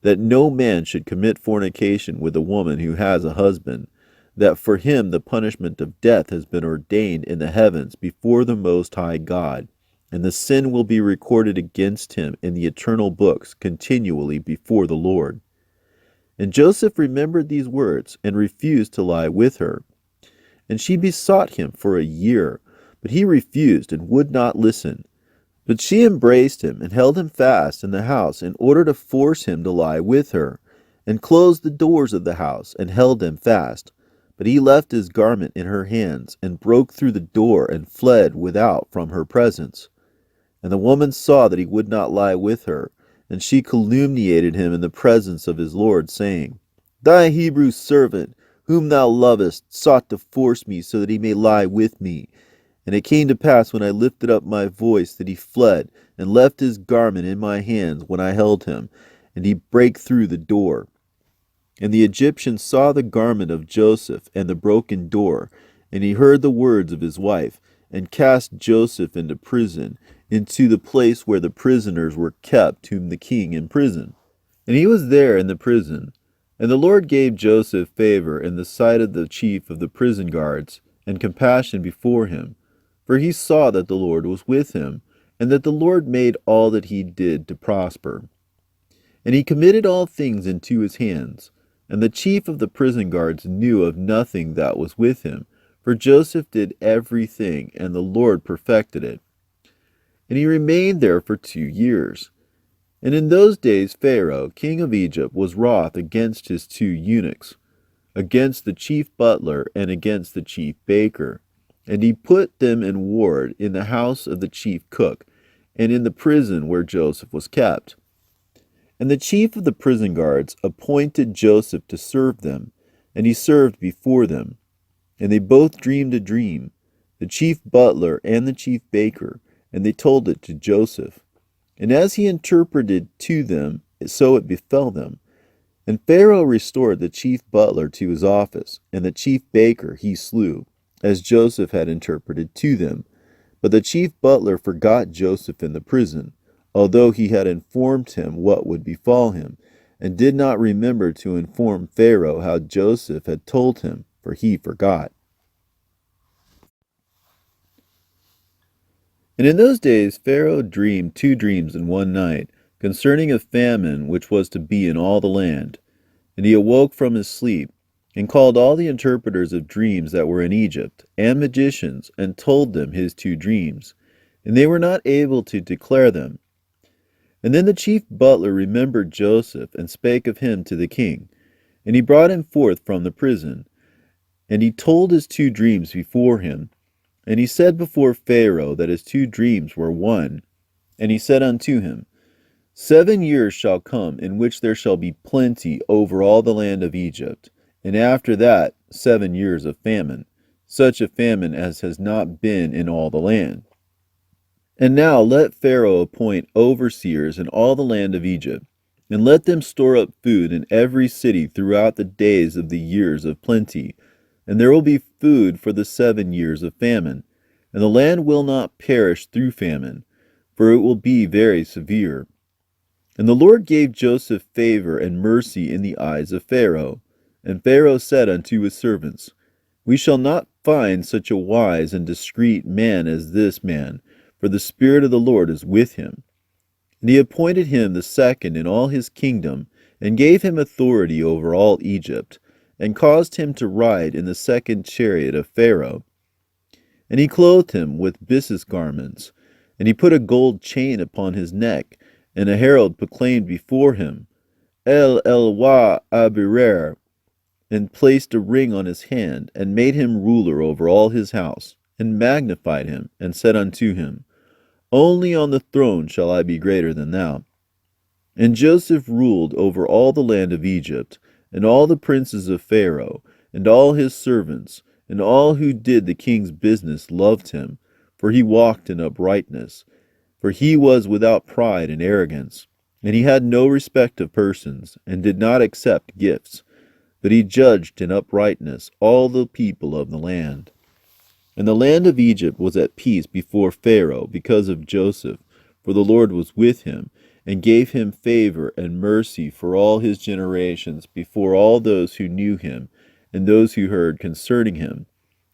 Speaker 1: that no man should commit fornication with a woman who has a husband, that for him the punishment of death has been ordained in the heavens before the Most High God, and the sin will be recorded against him in the eternal books continually before the Lord. And Joseph remembered these words, and refused to lie with her. And she besought him for a year, but he refused and would not listen. But she embraced him and held him fast in the house in order to force him to lie with her, and closed the doors of the house and held him fast. But he left his garment in her hands, and broke through the door, and fled without from her presence. And the woman saw that he would not lie with her, and she calumniated him in the presence of his lord, saying, Thy Hebrew servant, whom thou lovest, sought to force me so that he may lie with me. And it came to pass when I lifted up my voice that he fled, and left his garment in my hands when I held him, and he brake through the door. And the Egyptian saw the garment of Joseph and the broken door, and he heard the words of his wife, and cast Joseph into prison, into the place where the prisoners were kept whom the king imprisoned. And he was there in the prison. And the Lord gave Joseph favor in the sight of the chief of the prison guards, and compassion before him. For he saw that the Lord was with him, and that the Lord made all that he did to prosper. And he committed all things into his hands. And the chief of the prison guards knew of nothing that was with him, for Joseph did everything, and the Lord perfected it. And he remained there for 2 years. And in those days Pharaoh, king of Egypt, was wroth against his 2 eunuchs, against the chief butler and against the chief baker. And he put them in ward in the house of the chief cook, and in the prison where Joseph was kept. And the chief of the prison guards appointed Joseph to serve them, and he served before them. And they both dreamed a dream, the chief butler and the chief baker, and they told it to Joseph. And as he interpreted to them, so it befell them. And Pharaoh restored the chief butler to his office, and the chief baker he slew, as Joseph had interpreted to them. But the chief butler forgot Joseph in the prison, although he had informed him what would befall him, and did not remember to inform Pharaoh how Joseph had told him, for he forgot. And in those days Pharaoh dreamed 2 dreams in one night, concerning a famine which was to be in all the land. And he awoke from his sleep, and called all the interpreters of dreams that were in Egypt, and magicians, and told them his 2 dreams. And they were not able to declare them. And then the chief butler remembered Joseph, and spake of him to the king. And he brought him forth from the prison. And he told his 2 dreams before him. And he said before Pharaoh that his 2 dreams were one. And he said unto him, 7 years shall come in which there shall be plenty over all the land of Egypt, and after that 7 years of famine, such a famine as has not been in all the land. And now let Pharaoh appoint overseers in all the land of Egypt, and let them store up food in every city throughout the days of the years of plenty, and there will be food for the 7 years of famine, and the land will not perish through famine, for it will be very severe. And the Lord gave Joseph favor and mercy in the eyes of Pharaoh. And Pharaoh said unto his servants, We shall not find such a wise and discreet man as this man, for the Spirit of the Lord is with him. And he appointed him the second in all his kingdom, and gave him authority over all Egypt, and caused him to ride in the second chariot of Pharaoh. And he clothed him with byssus garments, and he put a gold chain upon his neck, and a herald proclaimed before him, El Elwa Abirer, and placed a ring on his hand, and made him ruler over all his house, and magnified him, and said unto him, Only on the throne shall I be greater than thou. And Joseph ruled over all the land of Egypt, and all the princes of Pharaoh, and all his servants, and all who did the king's business loved him, for he walked in uprightness. For he was without pride and arrogance, and he had no respect of persons, and did not accept gifts, but he judged in uprightness all the people of the land. And the land of Egypt was at peace before Pharaoh because of Joseph, for the Lord was with him, and gave him favor and mercy for all his generations before all those who knew him, and those who heard concerning him.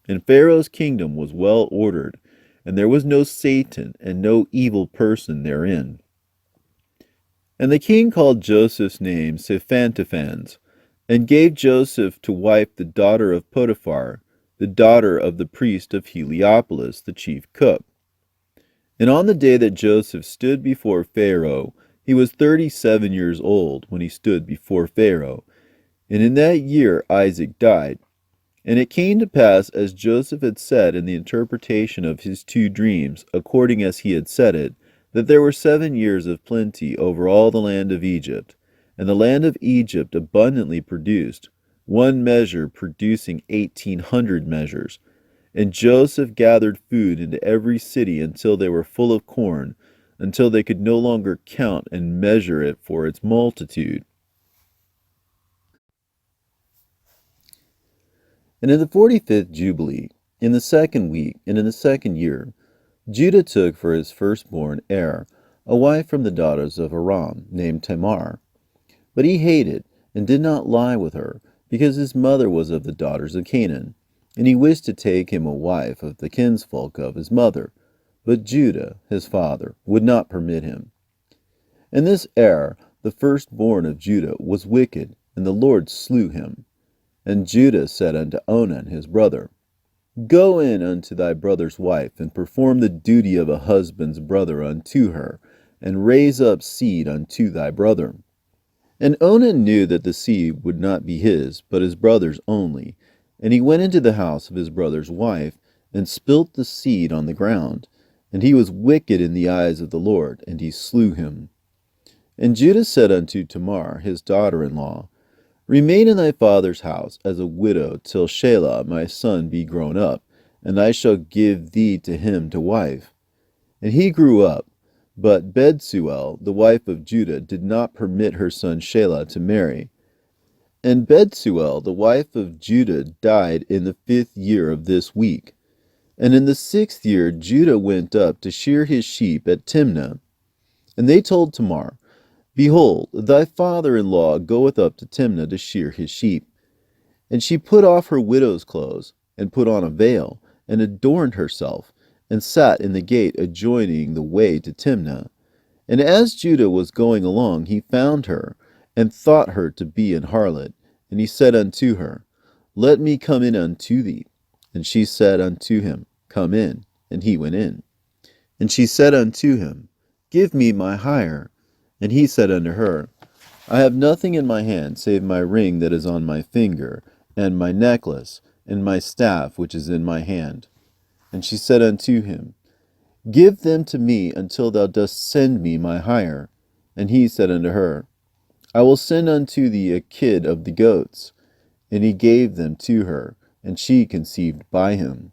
Speaker 1: And Pharaoh's kingdom was well ordered, and there was no Satan and no evil person therein. And the king called Joseph's name Sephantiphans, and gave Joseph to wife the daughter of Potiphar, the daughter of the priest of Heliopolis, the chief cook. And on the day that Joseph stood before Pharaoh, he was 37 years old when he stood before Pharaoh. And in that year Isaac died. And it came to pass, as Joseph had said in the interpretation of his 2 dreams, according as he had said it, that there were 7 years of plenty over all the land of Egypt. And the land of Egypt abundantly produced, one measure producing 1,800 measures. And Joseph gathered food into every city until they were full of corn, until they could no longer count and measure it for its multitude. And in the 45th Jubilee, in the 2nd week, and in the 2nd year, Judah took for his firstborn a wife from the daughters of Aram, named Tamar. But he hated and did not lie with her, because his mother was of the daughters of Canaan, and he wished to take him a wife of the kinsfolk of his mother. But Judah, his father, would not permit him. And this the firstborn of Judah, was wicked, and the Lord slew him. And Judah said unto Onan his brother, Go in unto thy brother's wife, and perform the duty of a husband's brother unto her, and raise up seed unto thy brother. And Onan knew that the seed would not be his, but his brother's only. And he went into the house of his brother's wife, and spilt the seed on the ground. And he was wicked in the eyes of the Lord, and he slew him. And Judah said unto Tamar his daughter-in-law, Remain in thy father's house as a widow till Shelah my son be grown up, and I shall give thee to him to wife. And he grew up, but Bethuel, the wife of Judah, did not permit her son Shelah to marry. And Bethuel, the wife of Judah, died in the 5th year of this week. And in the 6th year Judah went up to shear his sheep at Timnah. And they told Tamar, Behold, thy father-in-law goeth up to Timnah to shear his sheep. And she put off her widow's clothes, and put on a veil, and adorned herself, and sat in the gate adjoining the way to Timnah. And as Judah was going along, he found her, and thought her to be an harlot. And he said unto her, Let me come in unto thee. And she said unto him, Come in. And he went in. And she said unto him, Give me my hire. And he said unto her, I have nothing in my hand save my ring that is on my finger, and my necklace, and my staff which is in my hand. And she said unto him, Give them to me until thou dost send me my hire. And he said unto her, I will send unto thee a kid of the goats. And he gave them to her, and she conceived by him.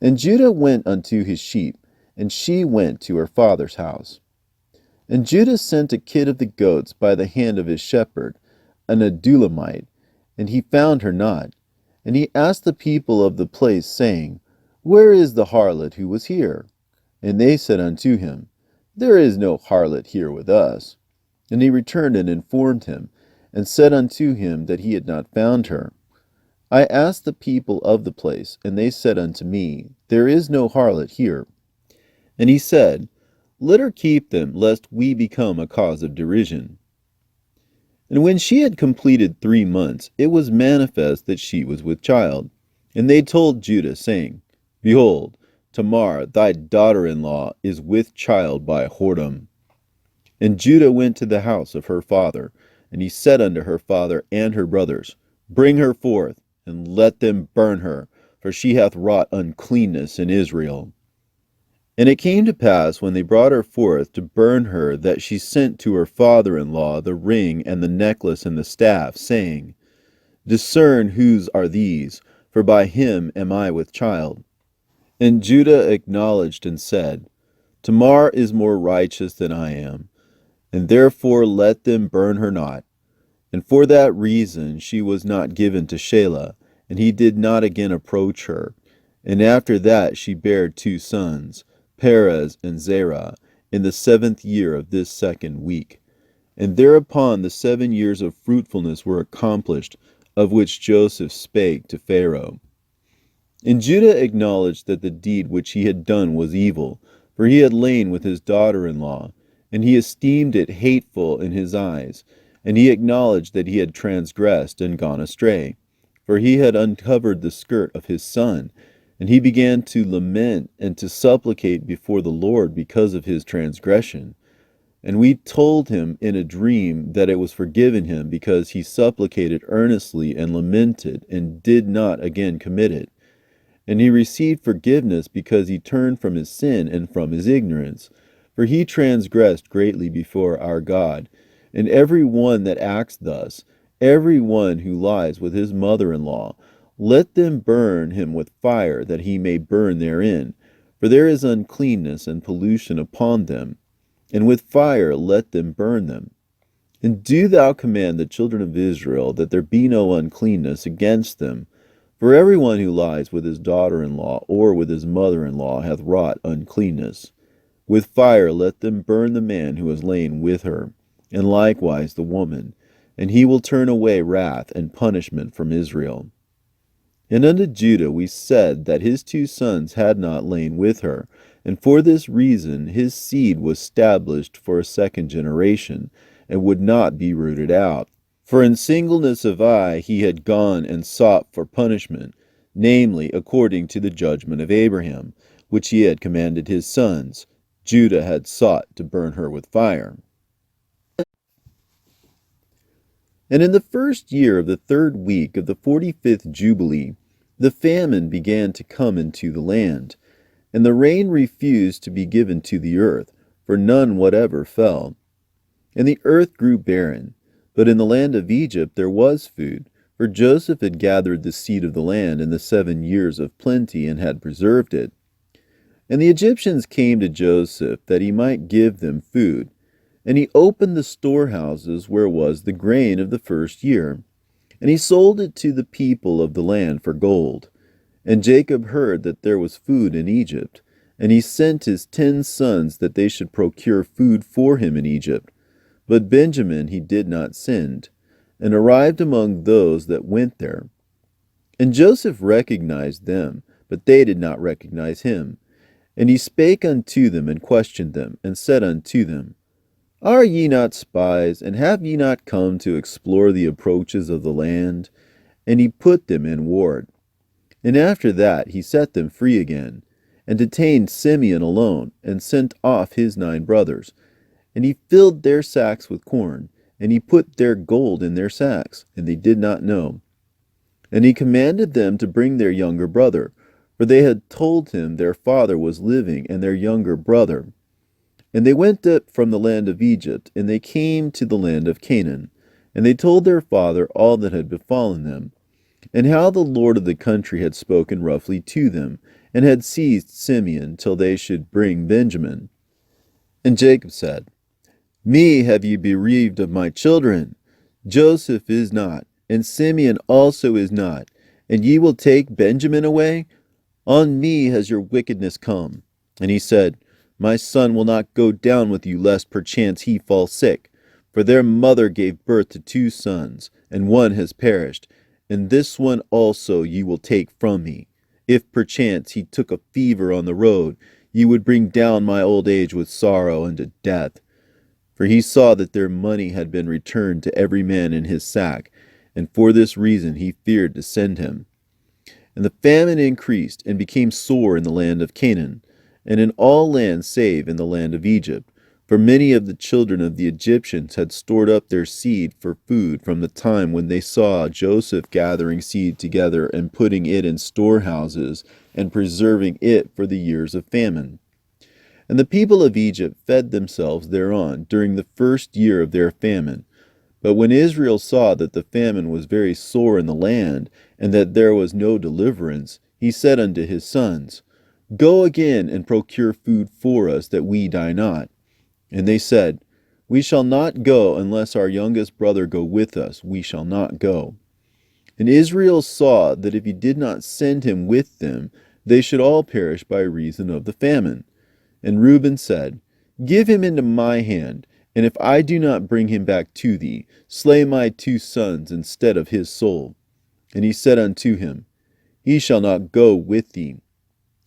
Speaker 1: And Judah went unto his sheep, and she went to her father's house. And Judah sent a kid of the goats by the hand of his shepherd, an Adullamite, and he found her not. And he asked the people of the place, saying, Where is the harlot who was here? And they said unto him, There is no harlot here with us. And he returned and informed him, and said unto him that he had not found her. I asked the people of the place, and they said unto me, There is no harlot here. And he said, Let her keep them, lest we become a cause of derision. And when she had completed 3 months, it was manifest that she was with child. And they told Judah, saying, Behold, Tamar, thy daughter-in-law, is with child by whoredom. And Judah went to the house of her father, and he said unto her father and her brothers, Bring her forth, and let them burn her, for she hath wrought uncleanness in Israel. And it came to pass, when they brought her forth to burn her, that she sent to her father-in-law the ring and the necklace and the staff, saying, Discern whose are these, for by him am I with child. And Judah acknowledged and said, Tamar is more righteous than I am, and therefore let them burn her not. And for that reason she was not given to Shelah, and he did not again approach her. And after that she bare 2 sons, Perez and Zerah, in the 7th year of this 2nd week. And thereupon the 7 years of fruitfulness were accomplished, of which Joseph spake to Pharaoh. And Judah acknowledged that the deed which he had done was evil, for he had lain with his daughter-in-law, and he esteemed it hateful in his eyes, and he acknowledged that he had transgressed and gone astray, for he had uncovered the skirt of his son, and he began to lament and to supplicate before the Lord because of his transgression. And we told him in a dream that it was forgiven him, because he supplicated earnestly and lamented, and did not again commit it. And he received forgiveness because he turned from his sin and from his ignorance. For he transgressed greatly before our God. And every one that acts thus, every one who lies with his mother-in-law, let them burn him with fire, that he may burn therein. For there is uncleanness and pollution upon them. And with fire let them burn them. And do thou command the children of Israel that there be no uncleanness against them, For everyone who lies with his daughter-in-law or with his mother-in-law hath wrought uncleanness. With fire let them burn the man who has lain with her, and likewise the woman, and he will turn away wrath and punishment from Israel. And unto Judah we said that his 2 sons had not lain with her, and for this reason his seed was stablished for a 2nd generation, and would not be rooted out. For in singleness of eye he had gone and sought for punishment, namely according to the judgment of Abraham, which he had commanded his sons. Judah had sought to burn her with fire. And in the 1st year of the 3rd week of the 45th Jubilee, the famine began to come into the land, and the rain refused to be given to the earth, for none whatever fell. And the earth grew barren, but in the land of Egypt there was food, for Joseph had gathered the seed of the land in the 7 years of plenty, and had preserved it. And the Egyptians came to Joseph, that he might give them food. And he opened the storehouses where was the grain of the 1st year, and he sold it to the people of the land for gold. And Jacob heard that there was food in Egypt, and he sent his 10 sons that they should procure food for him in Egypt. But Benjamin he did not send, and arrived among those that went there. And Joseph recognized them, but they did not recognize him. And he spake unto them, and questioned them, and said unto them, Are ye not spies, and have ye not come to explore the approaches of the land? And he put them in ward. And after that he set them free again, and detained Simeon alone, and sent off his 9 brothers. And he filled their sacks with corn, and he put their gold in their sacks, and they did not know. And he commanded them to bring their younger brother, for they had told him their father was living, and their younger brother. And they went up from the land of Egypt, and they came to the land of Canaan. And they told their father all that had befallen them, and how the Lord of the country had spoken roughly to them, and had seized Simeon till they should bring Benjamin. And Jacob said, Me have ye bereaved of my children. Joseph is not, and Simeon also is not, and ye will take Benjamin away? On me has your wickedness come. And he said, My son will not go down with you, lest perchance he fall sick. For their mother gave birth to 2 sons, and one has perished, and this one also ye will take from me. If perchance he took a fever on the road, ye would bring down my old age with sorrow unto death. For he saw that their money had been returned to every man in his sack, and for this reason he feared to send him. And the famine increased, and became sore in the land of Canaan, and in all lands save in the land of Egypt. For many of the children of the Egyptians had stored up their seed for food from the time when they saw Joseph gathering seed together and putting it in storehouses, and preserving it for the years of famine. And the people of Egypt fed themselves thereon during the 1st year of their famine. But when Israel saw that the famine was very sore in the land, and that there was no deliverance, he said unto his sons, Go again and procure food for us, that we die not. And they said, We shall not go unless our youngest brother go with us. We shall not go. And Israel saw that if he did not send him with them, they should all perish by reason of the famine. And Reuben said, Give him into my hand, and if I do not bring him back to thee, slay my 2 sons instead of his soul. And he said unto him, He shall not go with thee.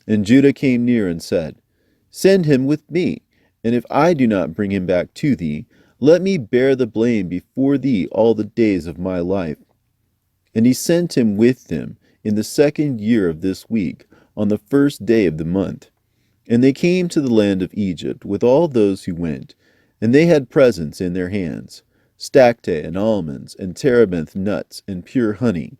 Speaker 1: And Judah came near and said, Send him with me, and if I do not bring him back to thee, let me bear the blame before thee all the days of my life. And he sent him with them in the 2nd year of this week, on the 1st day of the month. And they came to the land of Egypt with all those who went, and they had presents in their hands, stacte and almonds, and terebinth nuts, and pure honey.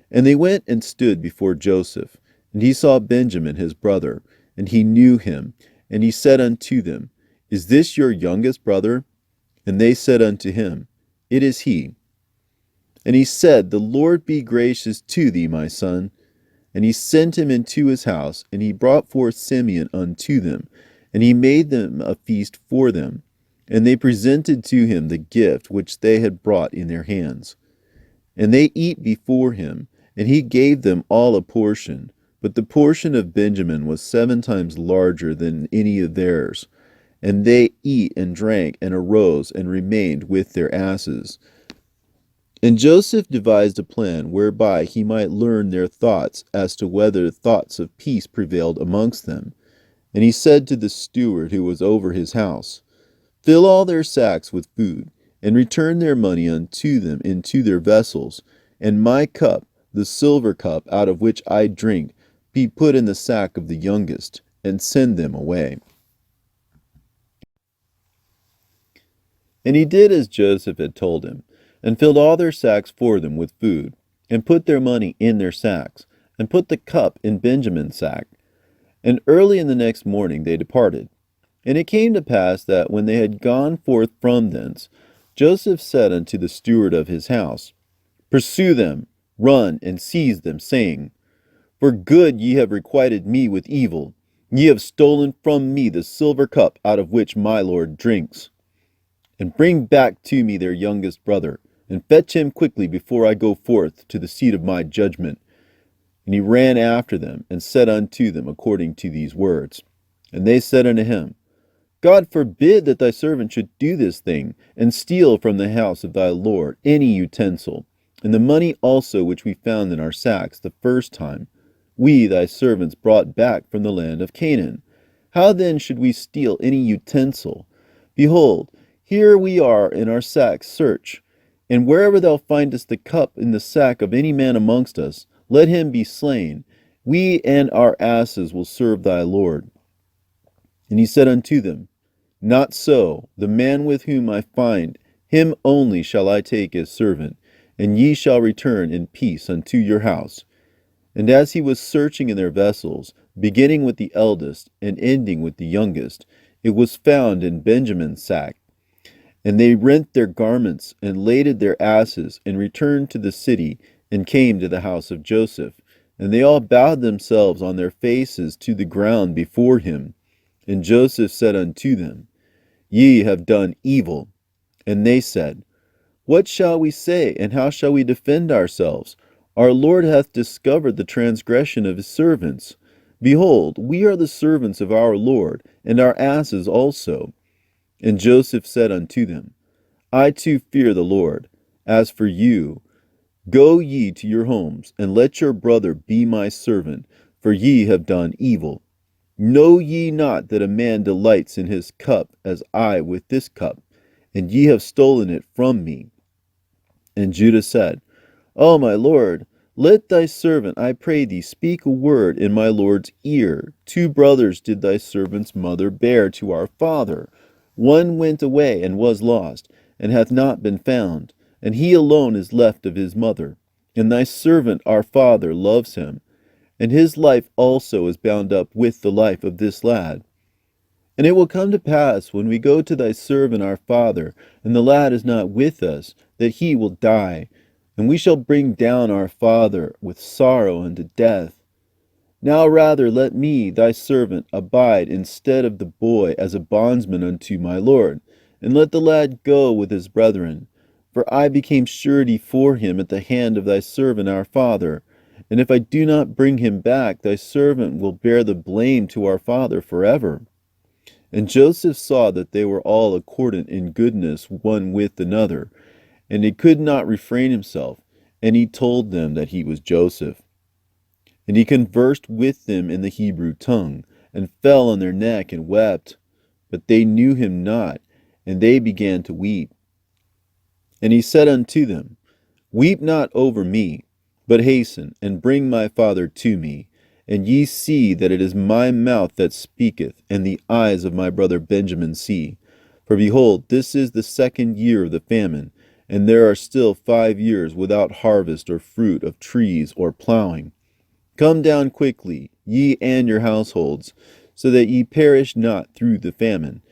Speaker 1: And they went and stood before Joseph, and he saw Benjamin his brother, and he knew him, and he said unto them, Is this your youngest brother? And they said unto him, It is he. And he said, The Lord be gracious to thee, my son. And he sent him into his house, and he brought forth Simeon unto them, and he made them a feast for them. And they presented to him the gift which they had brought in their hands. And they eat before him, And he gave them all a portion. But the portion of Benjamin was 7 times larger than any of theirs. And they ate and drank and arose and remained with their asses. And Joseph devised a plan whereby he might learn their thoughts as to whether thoughts of peace prevailed amongst them. And he said to the steward who was over his house, Fill all their sacks with food, and return their money unto them into their vessels, and my cup, the silver cup out of which I drink, be put in the sack of the youngest, and send them away. And he did as Joseph had told him, and filled all their sacks for them with food, and put their money in their sacks, and put the cup in Benjamin's sack. And early in the next morning they departed. And it came to pass that when they had gone forth from thence, Joseph said unto the steward of his house, Pursue them, run, and seize them, saying, For good ye have requited me with evil. Ye have stolen from me the silver cup out of which my Lord drinks. And bring back to me their youngest brother, and fetch him quickly before I go forth to the seat of my judgment. And he ran after them, and said unto them according to these words. And they said unto him, God forbid that thy servant should do this thing, and steal from the house of thy Lord any utensil, and the money also which we found in our sacks the first time, we thy servants brought back from the land of Canaan. How then should we steal any utensil? Behold, here we are in our sacks, search. And wherever thou findest the cup in the sack of any man amongst us, let him be slain. We and our asses will serve thy Lord. And he said unto them, Not so, the man with whom I find, him only shall I take as servant, and ye shall return in peace unto your house. And as he was searching in their vessels, beginning with the eldest, and ending with the youngest, it was found in Benjamin's sack. And they rent their garments, and laded their asses, and returned to the city, and came to the house of Joseph. And they all bowed themselves on their faces to the ground before him. And Joseph said unto them, Ye have done evil. And they said, What shall we say, and how shall we defend ourselves? Our Lord hath discovered the transgression of his servants. Behold, we are the servants of our Lord, and our asses also. And Joseph said unto them, I too fear the Lord. As for you, go ye to your homes, and let your brother be my servant, for ye have done evil. Know ye not that a man delights in his cup as I with this cup, and ye have stolen it from me? And Judah said, O my Lord, let thy servant, I pray thee, speak a word in my Lord's ear. 2 brothers did thy servant's mother bear to our father. One went away and was lost, and hath not been found, and he alone is left of his mother. And thy servant our father loves him, and his life also is bound up with the life of this lad. And it will come to pass, when we go to thy servant our father, and the lad is not with us, that he will die, and we shall bring down our father with sorrow unto death. Now rather let me, thy servant, abide instead of the boy as a bondsman unto my Lord, and let the lad go with his brethren. For I became surety for him at the hand of thy servant our father. And if I do not bring him back, thy servant will bear the blame to our father forever. And Joseph saw that they were all accordant in goodness one with another, and he could not refrain himself, and he told them that he was Joseph. And he conversed with them in the Hebrew tongue, and fell on their neck and wept. But they knew him not, and they began to weep. And he said unto them, Weep not over me, but hasten, and bring my father to me. And ye see that it is my mouth that speaketh, and the eyes of my brother Benjamin see. For behold, this is the 2nd year of the famine, and there are still 5 years without harvest or fruit of trees or plowing. Come down quickly, ye and your households, so that ye perish not through the famine.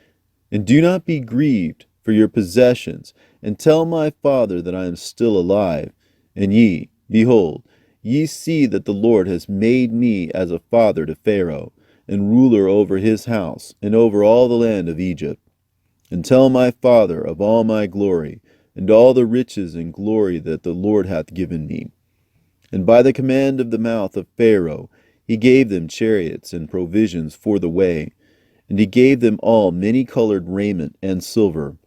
Speaker 1: And do not be grieved for your possessions, and tell my father that I am still alive. And ye, behold, ye see that the Lord has made me as a father to Pharaoh, and ruler over his house, and over all the land of Egypt. And tell my father of all my glory, and all the riches and glory that the Lord hath given me. And by the command of the mouth of Pharaoh he gave them chariots and provisions for the way, and he gave them all many-colored raiment and silver.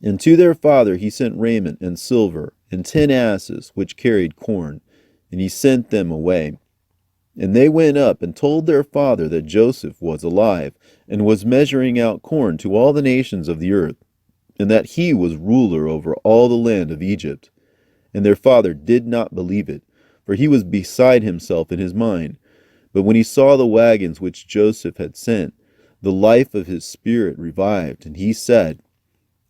Speaker 1: And to their father he sent raiment and silver, and 10 asses which carried corn, and he sent them away. And they went up and told their father that Joseph was alive, and was measuring out corn to all the nations of the earth, and that he was ruler over all the land of Egypt. And their father did not believe it, for he was beside himself in his mind. But when he saw the wagons which Joseph had sent, the life of his spirit revived, and he said,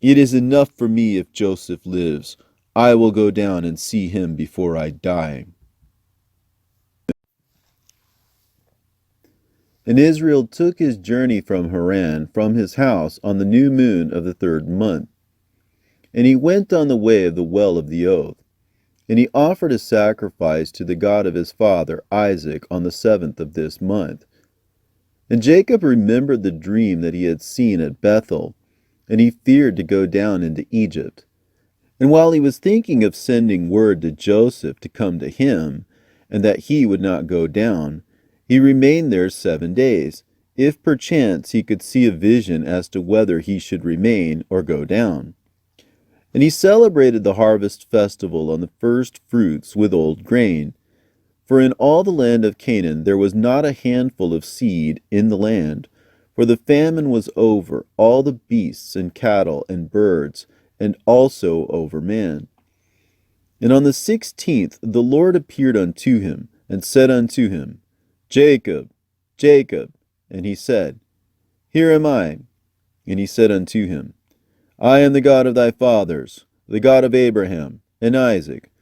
Speaker 1: "It is enough for me if Joseph lives. I will go down and see him before I die." And Israel took his journey from Haran, from his house, on the new moon of the 3rd month. And he went on the way of the well of the oath. And he offered a sacrifice to the God of his father Isaac on the 7th of this month. And Jacob remembered the dream that he had seen at Bethel, and he feared to go down into Egypt. And while he was thinking of sending word to Joseph to come to him, and that he would not go down, he remained there 7 days, if perchance he could see a vision as to whether he should remain or go down. And he celebrated the harvest festival on the first fruits with old grain. For in all the land of Canaan there was not a handful of seed in the land, for the famine was over all the beasts and cattle and birds, and also over man. And on the 16th the Lord appeared unto him, and said unto him, "Jacob, Jacob." And he said, "Here am I." And he said unto him, "I am the God of thy fathers, the God of Abraham and Isaac.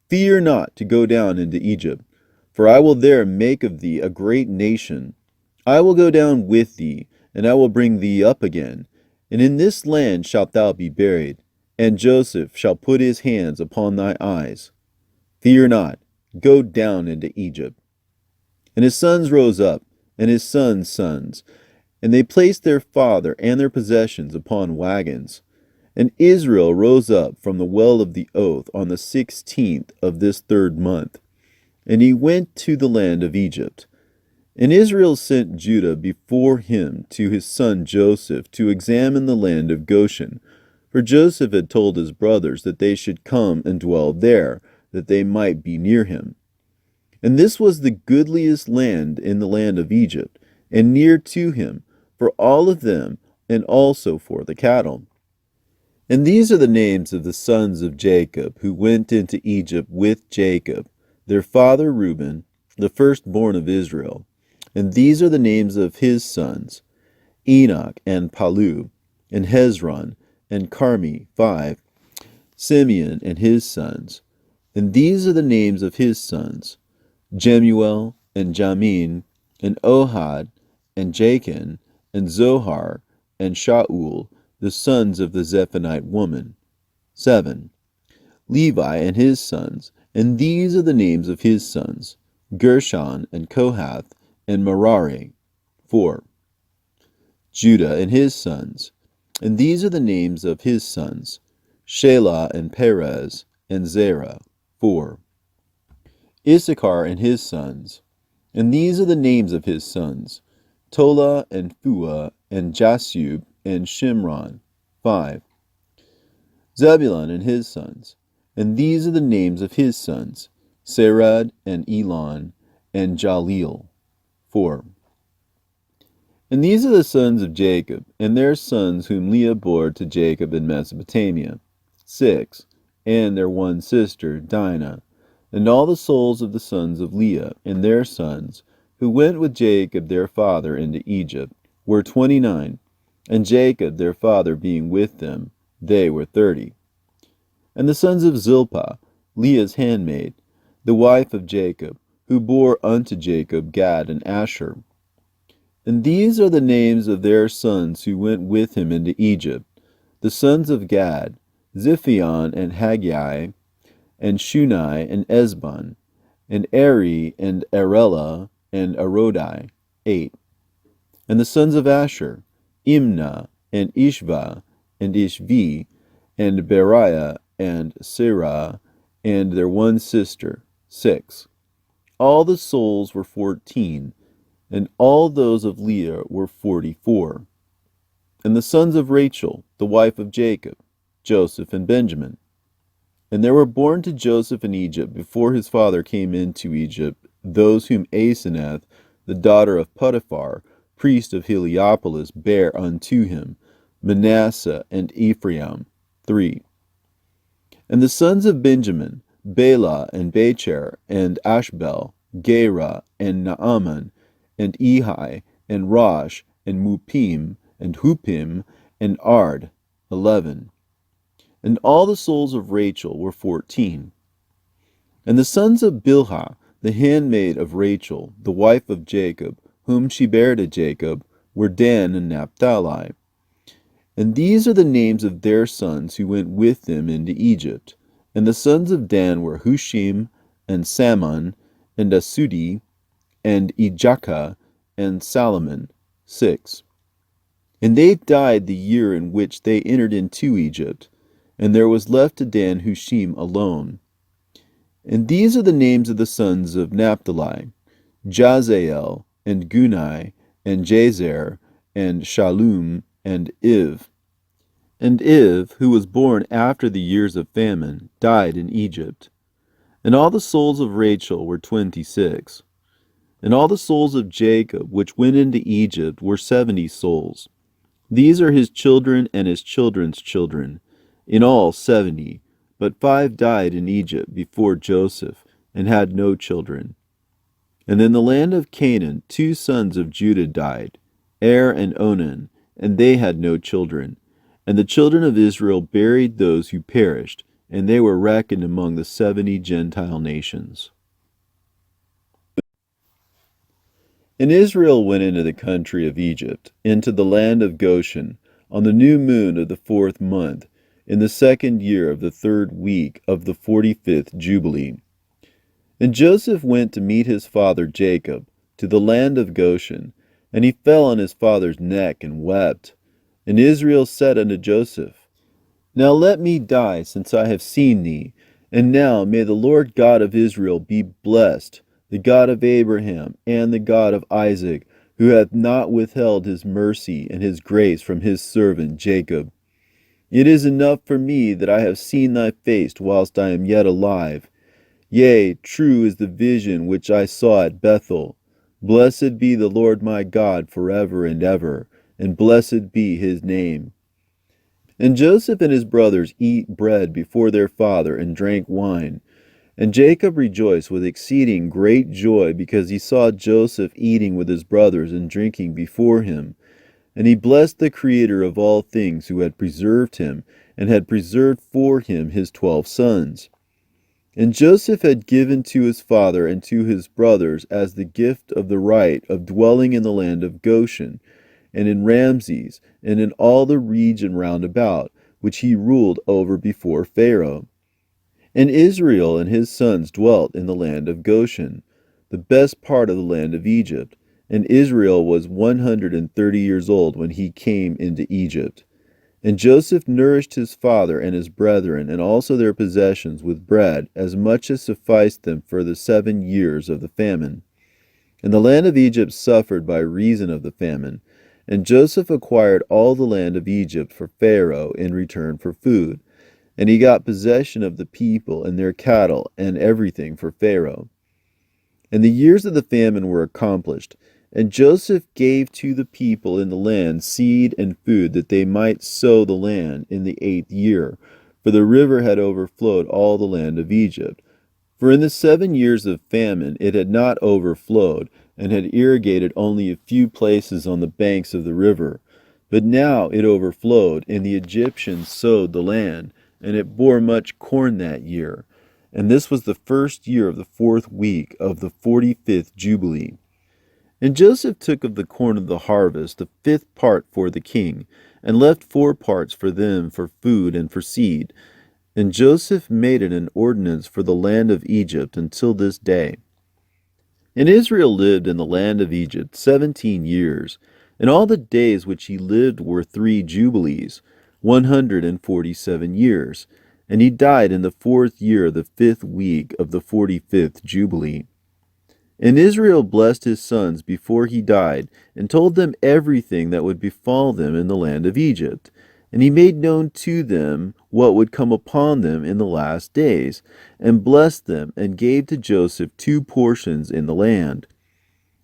Speaker 1: Fear not to go down into Egypt, for I will there make of thee a great nation. I will go down with thee, and I will bring thee up again, and in this land shalt thou be buried, and Joseph shall put his hands upon thy eyes. Fear not, go down into Egypt." And his sons rose up, and his sons' sons, and they placed their father and their possessions upon wagons. And Israel rose up from the well of the oath on the 16th of this 3rd month, and he went to the land of Egypt. And Israel sent Judah before him to his son Joseph to examine the land of Goshen, for Joseph had told his brothers that they should come and dwell there, that they might be near him. And this was the goodliest land in the land of Egypt, and near to him, for all of them, and also for the cattle. And these are the names of the sons of Jacob, who went into Egypt with Jacob, their father Reuben, the firstborn of Israel. And these are the names of his sons, Enoch and Palu, and Hezron, and Carmi, 5, Simeon and his sons. And these are the names of his sons, Jemuel, and Jamin, and Ohad, and Jachin, and Zohar, and Shaul, the sons of the Zephonite woman. 7. Levi and his sons, and these are the names of his sons, Gershon, and Kohath, and Merari. 4. Judah and his sons, and these are the names of his sons, Shelah, and Perez, and Zerah. 4. Issachar and his sons, and these are the names of his sons, Tola, and Phua, and Jasub, and Shimron. 5. Zebulun and his sons, and these are the names of his sons, Serad, and Elon, and Jaleel. 4. And these are the sons of Jacob, and their sons whom Leah bore to Jacob in Mesopotamia, 6, and their one sister, Dinah. And all the souls of the sons of Leah, and their sons, who went with Jacob their father into Egypt, were 29, and Jacob their father being with them, they were 30. And the sons of Zilpah, Leah's handmaid, the wife of Jacob, who bore unto Jacob Gad and Asher. And these are the names of their sons who went with him into Egypt, the sons of Gad, Ziphion and Haggai, and Shunai and Esbon, and Eri and Arela and Arodai. 8. And the sons of Asher, Imnah and Ishva and Ishvi, and Beriah and Serah, and their one sister, 6. All the souls were 14, and all those of Leah were 44. And the sons of Rachel, the wife of Jacob, Joseph and Benjamin. And there were born to Joseph in Egypt, before his father came into Egypt, those whom Asenath, the daughter of Potiphar, priest of Heliopolis, bare unto him, Manasseh and Ephraim. 3. And the sons of Benjamin, Bela and Becher, and Ashbel, Gera, and Naaman, and Ehi, and Rosh, and Mupim, and Hupim, and Ard. 11. And all the souls of Rachel were 14. And the sons of Bilhah, the handmaid of Rachel, the wife of Jacob, whom she bare to Jacob, were Dan and Naphtali. And these are the names of their sons who went with them into Egypt. And the sons of Dan were Hushim, and Salmon, and Asudi, and Ijaka, and Salomon. 6. And they died the year in which they entered into Egypt, and there was left to Dan Hushim alone. And these are the names of the sons of Naphtali: Jazael, and Gunai, and Jazer, and Shallum, and Iv. And Iv, who was born after the years of famine, died in Egypt. And all the souls of Rachel were 26. And all the souls of Jacob, which went into Egypt, were 70 souls. These are his children and his children's children, in all 70. But 5 died in Egypt before Joseph, and had no children. And in the land of Canaan 2 sons of Judah died, Er and Onan, and they had no children. And the children of Israel buried those who perished, and they were reckoned among the 70 Gentile nations. And Israel went into the country of Egypt, into the land of Goshen, on the new moon of the 4th month, in the 2nd year of the 3rd week of the 45th Jubilee. And Joseph went to meet his father Jacob, to the land of Goshen, and he fell on his father's neck and wept. And Israel said unto Joseph, Now let me die, since I have seen thee. And now may the Lord God of Israel be blessed, the God of Abraham, and the God of Isaac, who hath not withheld his mercy and his grace from his servant Jacob. It is enough for me that I have seen thy face whilst I am yet alive. Yea, true is the vision which I saw at Bethel. Blessed be the Lord my God forever and ever, and blessed be his name. And Joseph and his brothers eat bread before their father, and drank wine. And Jacob rejoiced with exceeding great joy, because he saw Joseph eating with his brothers and drinking before him. And he blessed the Creator of all things, who had preserved him, and had preserved for him his 12 sons. And Joseph had given to his father and to his brothers as the gift of the right of dwelling in the land of Goshen, and in Ramses, and in all the region round about, which he ruled over before Pharaoh. And Israel and his sons dwelt in the land of Goshen, the best part of the land of Egypt. And Israel was 130 years old when he came into Egypt. And Joseph nourished his father and his brethren, and also their possessions, with bread, as much as sufficed them for the 7 years of the famine. And the land of Egypt suffered by reason of the famine. And Joseph acquired all the land of Egypt for Pharaoh in return for food. And he got possession of the people and their cattle and everything for Pharaoh. And the years of the famine were accomplished. And Joseph gave to the people in the land seed and food, that they might sow the land in the 8th year, for the river had overflowed all the land of Egypt. For in the 7 years of famine it had not overflowed, and had irrigated only a few places on the banks of the river. But now it overflowed, and the Egyptians sowed the land, and it bore much corn that year. And this was the 1st year of the 4th week of the 45th Jubilee. And Joseph took of the corn of the harvest the 5th part for the king, and left 4 parts for them for food and for seed. And Joseph made it an ordinance for the land of Egypt until this day. And Israel lived in the land of Egypt 17 years, and all the days which he lived were 3 jubilees, 147 years. and he died in the 4th year of the 5th week of the 45th Jubilee. And Israel blessed his sons before he died, and told them everything that would befall them in the land of Egypt. And he made known to them what would come upon them in the last days, and blessed them, and gave to Joseph 2 portions in the land.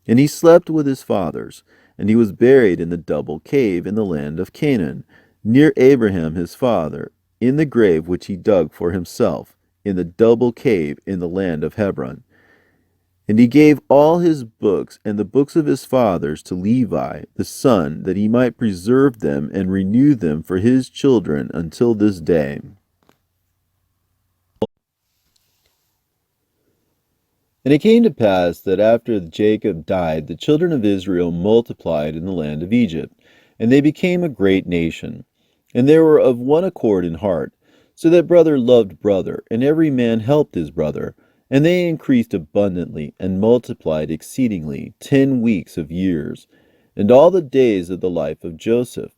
Speaker 1: And he slept with his fathers, and he was buried in the double cave in the land of Canaan, near Abraham his father, in the grave which he dug for himself, in the double cave in the land of Hebron. And he gave all his books and the books of his fathers to Levi the son, that he might preserve them and renew them for his children until this day. And it came to pass that after Jacob died, the children of Israel multiplied in the land of Egypt, and they became a great nation. And they were of one accord in heart, so that brother loved brother, and every man helped his brother. And they increased abundantly, and multiplied exceedingly 10 weeks of years, and all the days of the life of Joseph.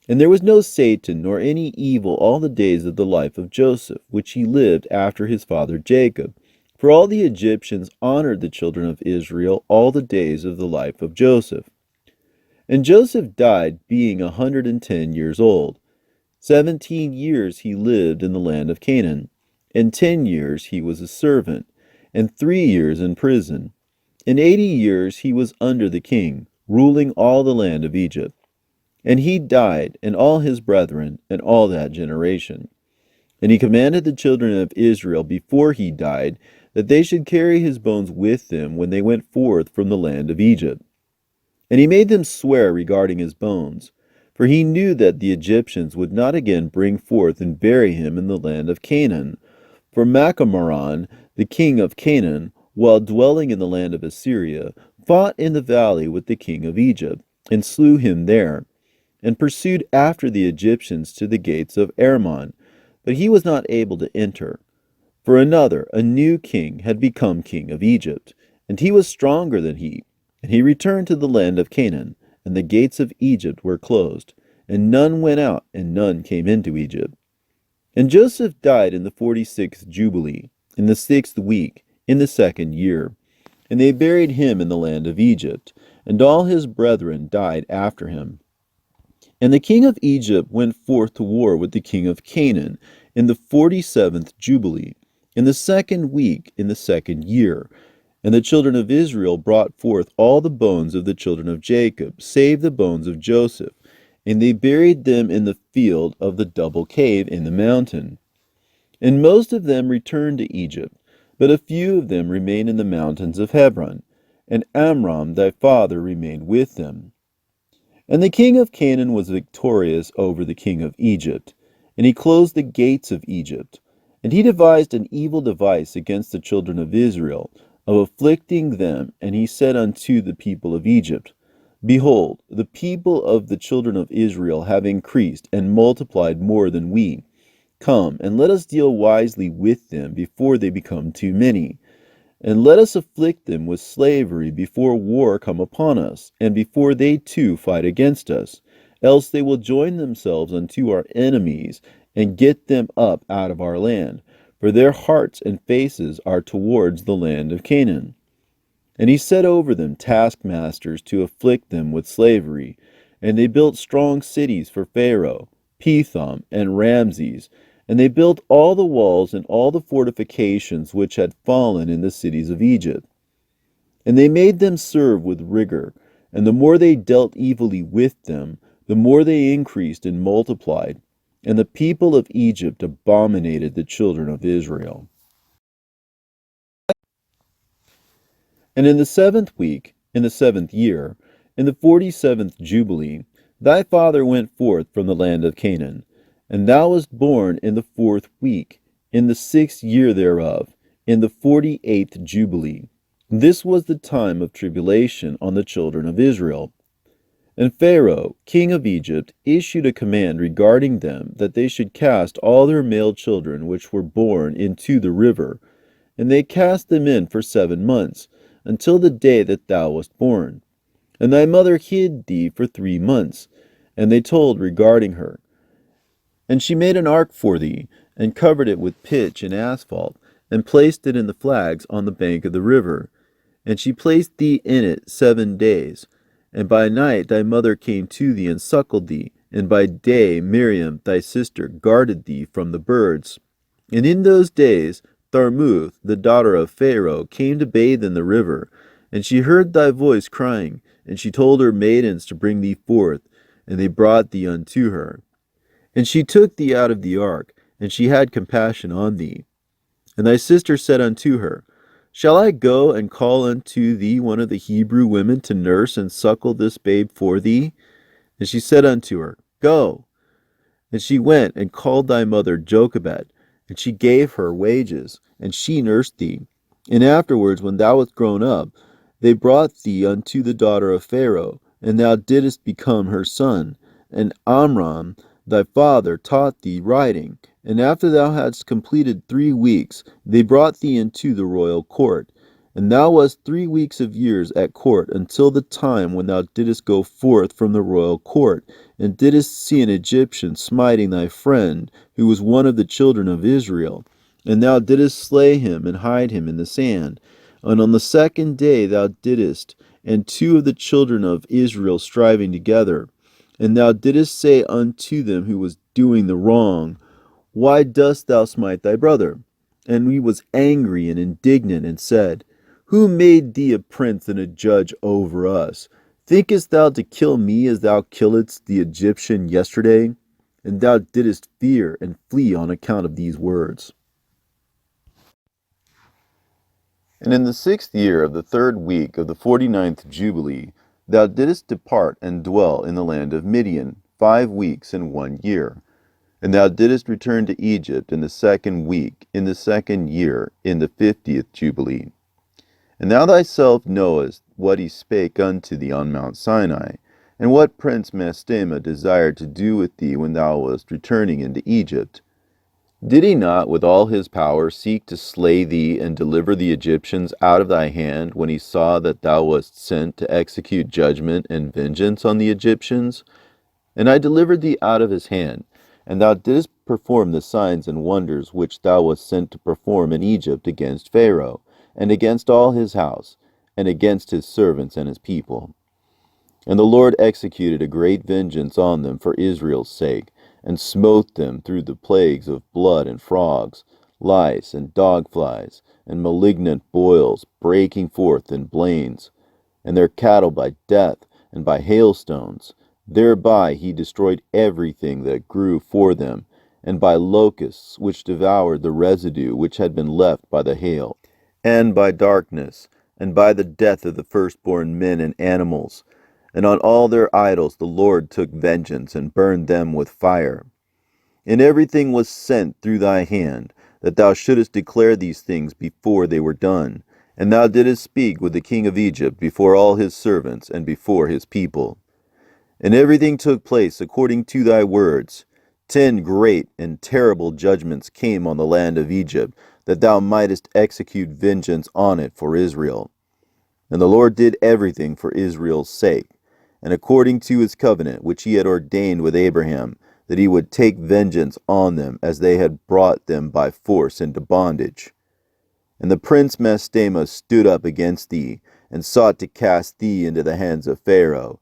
Speaker 1: And there was no Satan nor any evil all the days of the life of Joseph, which he lived after his father Jacob. For all the Egyptians honored the children of Israel all the days of the life of Joseph. And Joseph died, being 110 years old. 17 years he lived in the land of Canaan, and 10 years he was a servant, and 3 years in prison. In 80 years he was under the king, ruling all the land of Egypt. And he died, and all his brethren, and all that generation. And he commanded the children of Israel before he died, that they should carry his bones with them when they went forth from the land of Egypt. And he made them swear regarding his bones, for he knew that the Egyptians would not again bring forth and bury him in the land of Canaan. For Macamaran, the king of Canaan, while dwelling in the land of Assyria, fought in the valley with the king of Egypt, and slew him there, and pursued after the Egyptians to the gates of Armon, but he was not able to enter. For another, a new king, had become king of Egypt, and he was stronger than he. And he returned to the land of Canaan, and the gates of Egypt were closed, and none went out, and none came into Egypt. And Joseph died in the 46th Jubilee, in the 6th week, in the 2nd year. And they buried him in the land of Egypt, and all his brethren died after him. And the king of Egypt went forth to war with the king of Canaan in the 47th Jubilee, in the 2nd week, in the 2nd year. And the children of Israel brought forth all the bones of the children of Jacob, save the bones of Joseph, and they buried them in the field of the double cave in the mountain. And most of them returned to Egypt, but a few of them remained in the mountains of Hebron, and Amram thy father remained with them. And the king of Canaan was victorious over the king of Egypt, and he closed the gates of Egypt. And he devised an evil device against the children of Israel, of afflicting them, and he said unto the people of Egypt, Behold, the people of the children of Israel have increased and multiplied more than we. Come, and let us deal wisely with them before they become too many. And let us afflict them with slavery before war come upon us, and before they too fight against us. Else they will join themselves unto our enemies, and get them up out of our land, for their hearts and faces are towards the land of Canaan. And he set over them taskmasters to afflict them with slavery. And they built strong cities for Pharaoh, Pithom, and Ramses. And they built all the walls and all the fortifications which had fallen in the cities of Egypt. And they made them serve with rigor. And the more they dealt evilly with them, the more they increased and multiplied. And the people of Egypt abominated the children of Israel. And in the 7th week, in the 7th year, in the 47th Jubilee, thy father went forth from the land of Canaan. And thou wast born in the 4th week, in the 6th year thereof, in the 48th Jubilee. This was the time of tribulation on the children of Israel. And Pharaoh, king of Egypt, issued a command regarding them, that they should cast all their male children which were born into the river. And they cast them in for 7 months, until the day that thou wast born. And thy mother hid thee for 3 months. And they told regarding her. And she made an ark for thee, and covered it with pitch and asphalt, and placed it in the flags on the bank of the river. And she placed thee in it 7 days. And by night thy mother came to thee and suckled thee, and by day Miriam thy sister guarded thee from the birds. And in those days Tharmuth, the daughter of Pharaoh, came to bathe in the river, and she heard thy voice crying, and she told her maidens to bring thee forth, and they brought thee unto her. And she took thee out of the ark, and she had compassion on thee. And thy sister said unto her, Shall I go and call unto thee one of the Hebrew women to nurse and suckle this babe for thee? And she said unto her, Go. And she went and called thy mother Jochebed, and she gave her wages, and she nursed thee. And afterwards, when thou wast grown up, they brought thee unto the daughter of Pharaoh, and thou didst become her son. And Amram thy father taught thee writing. And after thou hadst completed 3 weeks, they brought thee into the royal court. And thou wast 3 weeks of years at court, until the time when thou didst go forth from the royal court, and didst see an Egyptian smiting thy friend, who was one of the children of Israel. And thou didst slay him, and hide him in the sand. And on the 2nd day thou didst, and 2 of the children of Israel striving together. And thou didst say unto them who was doing the wrong, Why dost thou smite thy brother? And he was angry and indignant, and said, Who made thee a prince and a judge over us? Thinkest thou to kill me as thou killedst the Egyptian yesterday? And thou didst fear and flee on account of these words. And in the 6th year of the 3rd week of the 49th Jubilee, thou didst depart and dwell in the land of Midian 5 weeks and 1 year. And thou didst return to Egypt in the 2nd week, in the 2nd year, in the 50th Jubilee. And thou thyself knowest what he spake unto thee on Mount Sinai, and what Prince Mastema desired to do with thee when thou wast returning into Egypt. Did he not with all his power seek to slay thee and deliver the Egyptians out of thy hand when he saw that thou wast sent to execute judgment and vengeance on the Egyptians? And I delivered thee out of his hand, and thou didst perform the signs and wonders which thou wast sent to perform in Egypt against Pharaoh, and against all his house, and against his servants and his people. And the Lord executed a great vengeance on them for Israel's sake, and smote them through the plagues of blood and frogs, lice and dogflies, and malignant boils breaking forth in blains, and their cattle by death and by hailstones. Thereby he destroyed everything that grew for them, and by locusts which devoured the residue which had been left by the hail, and by darkness, and by the death of the firstborn men and animals. And on all their idols the Lord took vengeance, and burned them with fire. And everything was sent through thy hand, that thou shouldest declare these things before they were done. And thou didst speak with the king of Egypt before all his servants, and before his people. And everything took place according to thy words. 10 great and terrible judgments came on the land of Egypt, that thou mightest execute vengeance on it for Israel. And the Lord did everything for Israel's sake, and according to his covenant which he had ordained with Abraham, that he would take vengeance on them as they had brought them by force into bondage. And the prince Mastema stood up against thee, and sought to cast thee into the hands of Pharaoh.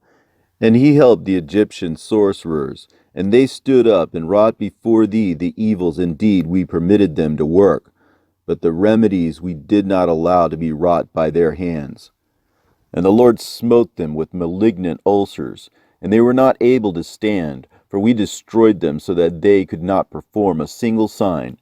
Speaker 1: And he helped the Egyptian sorcerers, and they stood up and wrought before thee the evils indeed we permitted them to work, but the remedies we did not allow to be wrought by their hands. And the Lord smote them with malignant ulcers, and they were not able to stand, for we destroyed them so that they could not perform a single sign.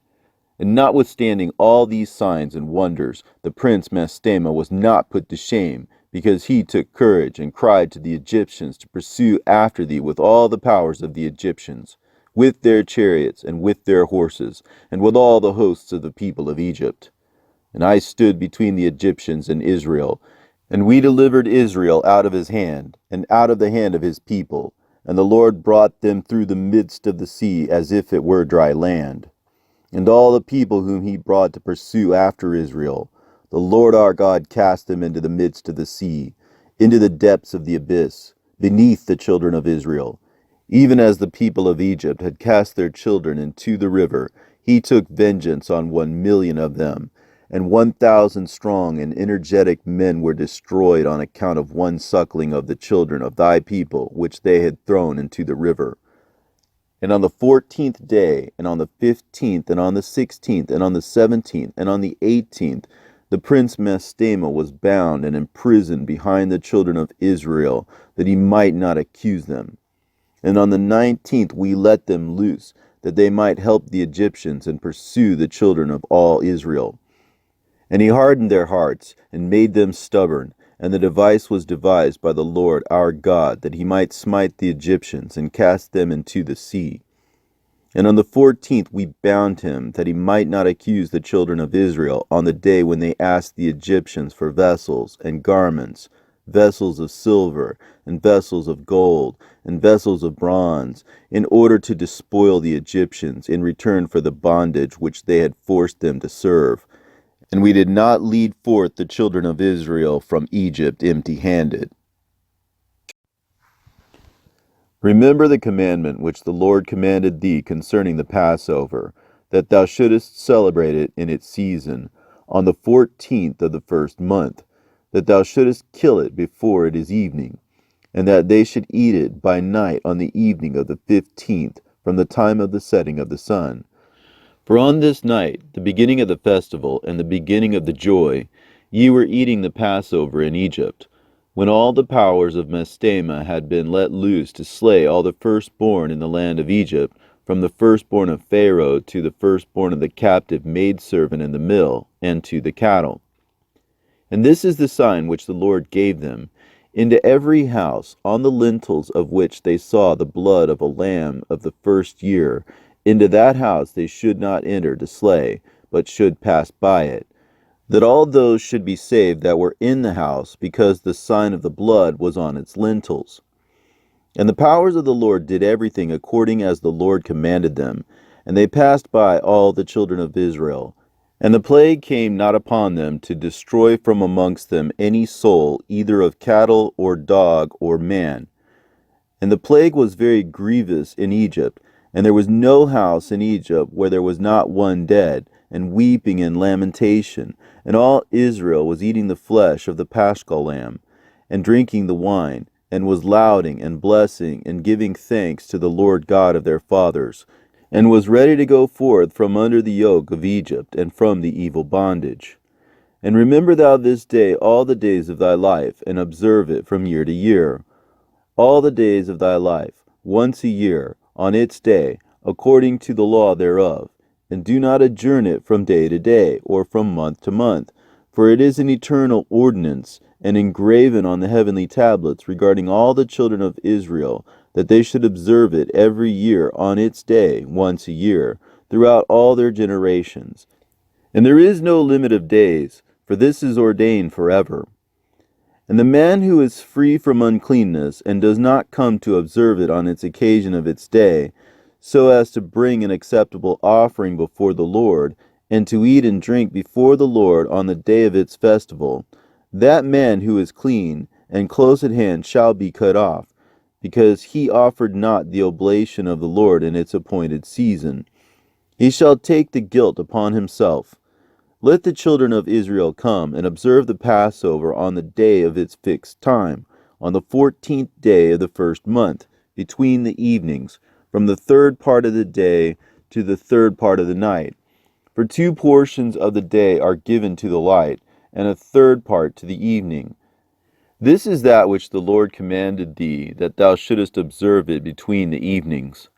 Speaker 1: And notwithstanding all these signs and wonders, the prince Mastema was not put to shame, because he took courage and cried to the Egyptians to pursue after thee with all the powers of the Egyptians, with their chariots and with their horses, and with all the hosts of the people of Egypt. And I stood between the Egyptians and Israel, and we delivered Israel out of his hand, and out of the hand of his people, and the Lord brought them through the midst of the sea as if it were dry land. And all the people whom he brought to pursue after Israel, the Lord our God cast them into the midst of the sea, into the depths of the abyss, beneath the children of Israel. Even as the people of Egypt had cast their children into the river, he took vengeance on 1,000,000 of them, and 1,000 strong and energetic men were destroyed on account of one suckling of the children of thy people, which they had thrown into the river. And on the 14th day, and on the 15th, and on the 16th, and on the 17th, and on the 18th, the prince Mastema was bound and imprisoned behind the children of Israel, that he might not accuse them. And on the 19th we let them loose, that they might help the Egyptians and pursue the children of all Israel. And he hardened their hearts, and made them stubborn, and the device was devised by the Lord our God, that he might smite the Egyptians, and cast them into the sea. And on the 14th we bound him, that he might not accuse the children of Israel on the day when they asked the Egyptians for vessels and garments, vessels of silver, and vessels of gold, and vessels of bronze, in order to despoil the Egyptians in return for the bondage which they had forced them to serve. And we did not lead forth the children of Israel from Egypt empty-handed. Remember the commandment which the Lord commanded thee concerning the Passover, that thou shouldest celebrate it in its season, on the 14th of the first month, that thou shouldest kill it before it is evening, and that they should eat it by night on the evening of the 15th, from the time of the setting of the sun. For on this night, the beginning of the festival, and the beginning of the joy, ye were eating the Passover in Egypt, when all the powers of Mastema had been let loose to slay all the firstborn in the land of Egypt, from the firstborn of Pharaoh to the firstborn of the captive maidservant in the mill, and to the cattle. And this is the sign which the Lord gave them: into every house, on the lintels of which they saw the blood of a lamb of the first year, into that house they should not enter to slay, but should pass by it, that all those should be saved that were in the house, because the sign of the blood was on its lintels. And the powers of the Lord did everything according as the Lord commanded them, and they passed by all the children of Israel. And the plague came not upon them to destroy from amongst them any soul, either of cattle or dog or man. And the plague was very grievous in Egypt, and there was no house in Egypt where there was not one dead, and weeping and lamentation. And all Israel was eating the flesh of the paschal lamb, and drinking the wine, and was lauding and blessing and giving thanks to the Lord God of their fathers, and was ready to go forth from under the yoke of Egypt, and from the evil bondage. And remember thou this day all the days of thy life, and observe it from year to year. All the days of thy life, once a year, on its day, according to the law thereof, and do not adjourn it from day to day, or from month to month, for it is an eternal ordinance, and engraven on the heavenly tablets regarding all the children of Israel, that they should observe it every year on its day, once a year, throughout all their generations. And there is no limit of days, for this is ordained forever. And the man who is free from uncleanness, and does not come to observe it on its occasion of its day, so as to bring an acceptable offering before the Lord, and to eat and drink before the Lord on the day of its festival, that man who is clean and close at hand shall be cut off, because he offered not the oblation of the Lord in its appointed season. He shall take the guilt upon himself. Let the children of Israel come and observe the Passover on the day of its fixed time, on the 14th day of the first month, between the evenings, from the third part of the day to the third part of the night. For 2 portions of the day are given to the light, and a third part to the evening. This is that which the Lord commanded thee, that thou shouldest observe it between the evenings.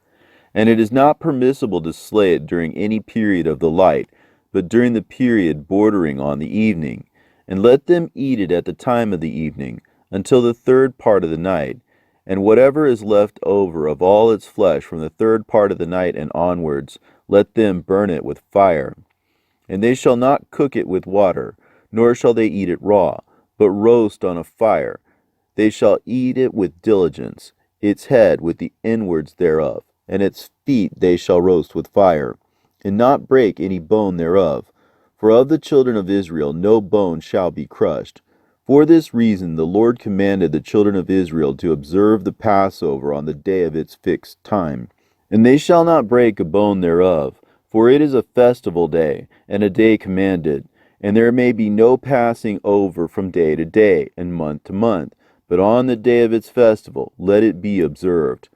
Speaker 1: And it is not permissible to slay it during any period of the light, but during the period bordering on the evening. And let them eat it at the time of the evening, until the third part of the night. And whatever is left over of all its flesh from the third part of the night and onwards, let them burn it with fire. And they shall not cook it with water, nor shall they eat it raw, but roast on a fire. They shall eat it with diligence, its head with the inwards thereof, and its feet they shall roast with fire, and not break any bone thereof. For of the children of Israel no bone shall be crushed. For this reason the Lord commanded the children of Israel to observe the Passover on the day of its fixed time. And they shall not break a bone thereof, For it is a festival day, and a day commanded, and there may be no passing over from day to day, and month to month, but on the day of its festival let it be observed.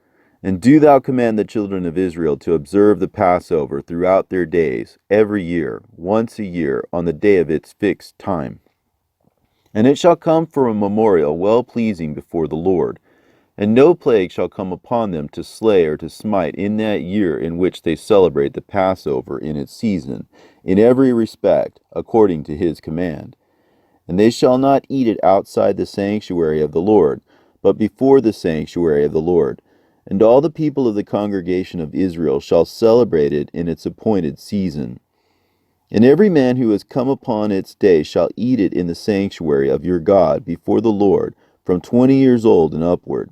Speaker 1: And do thou command the children of Israel to observe the Passover throughout their days, every year, once a year, on the day of its fixed time. And it shall come for a memorial well-pleasing before the Lord. And no plague shall come upon them to slay or to smite in that year in which they celebrate the Passover in its season, in every respect, according to his command. And they shall not eat it outside the sanctuary of the Lord, but before the sanctuary of the Lord. And all the people of the congregation of Israel shall celebrate it in its appointed season. And every man who has come upon its day shall eat it in the sanctuary of your God before the Lord, from 20 years old and upward.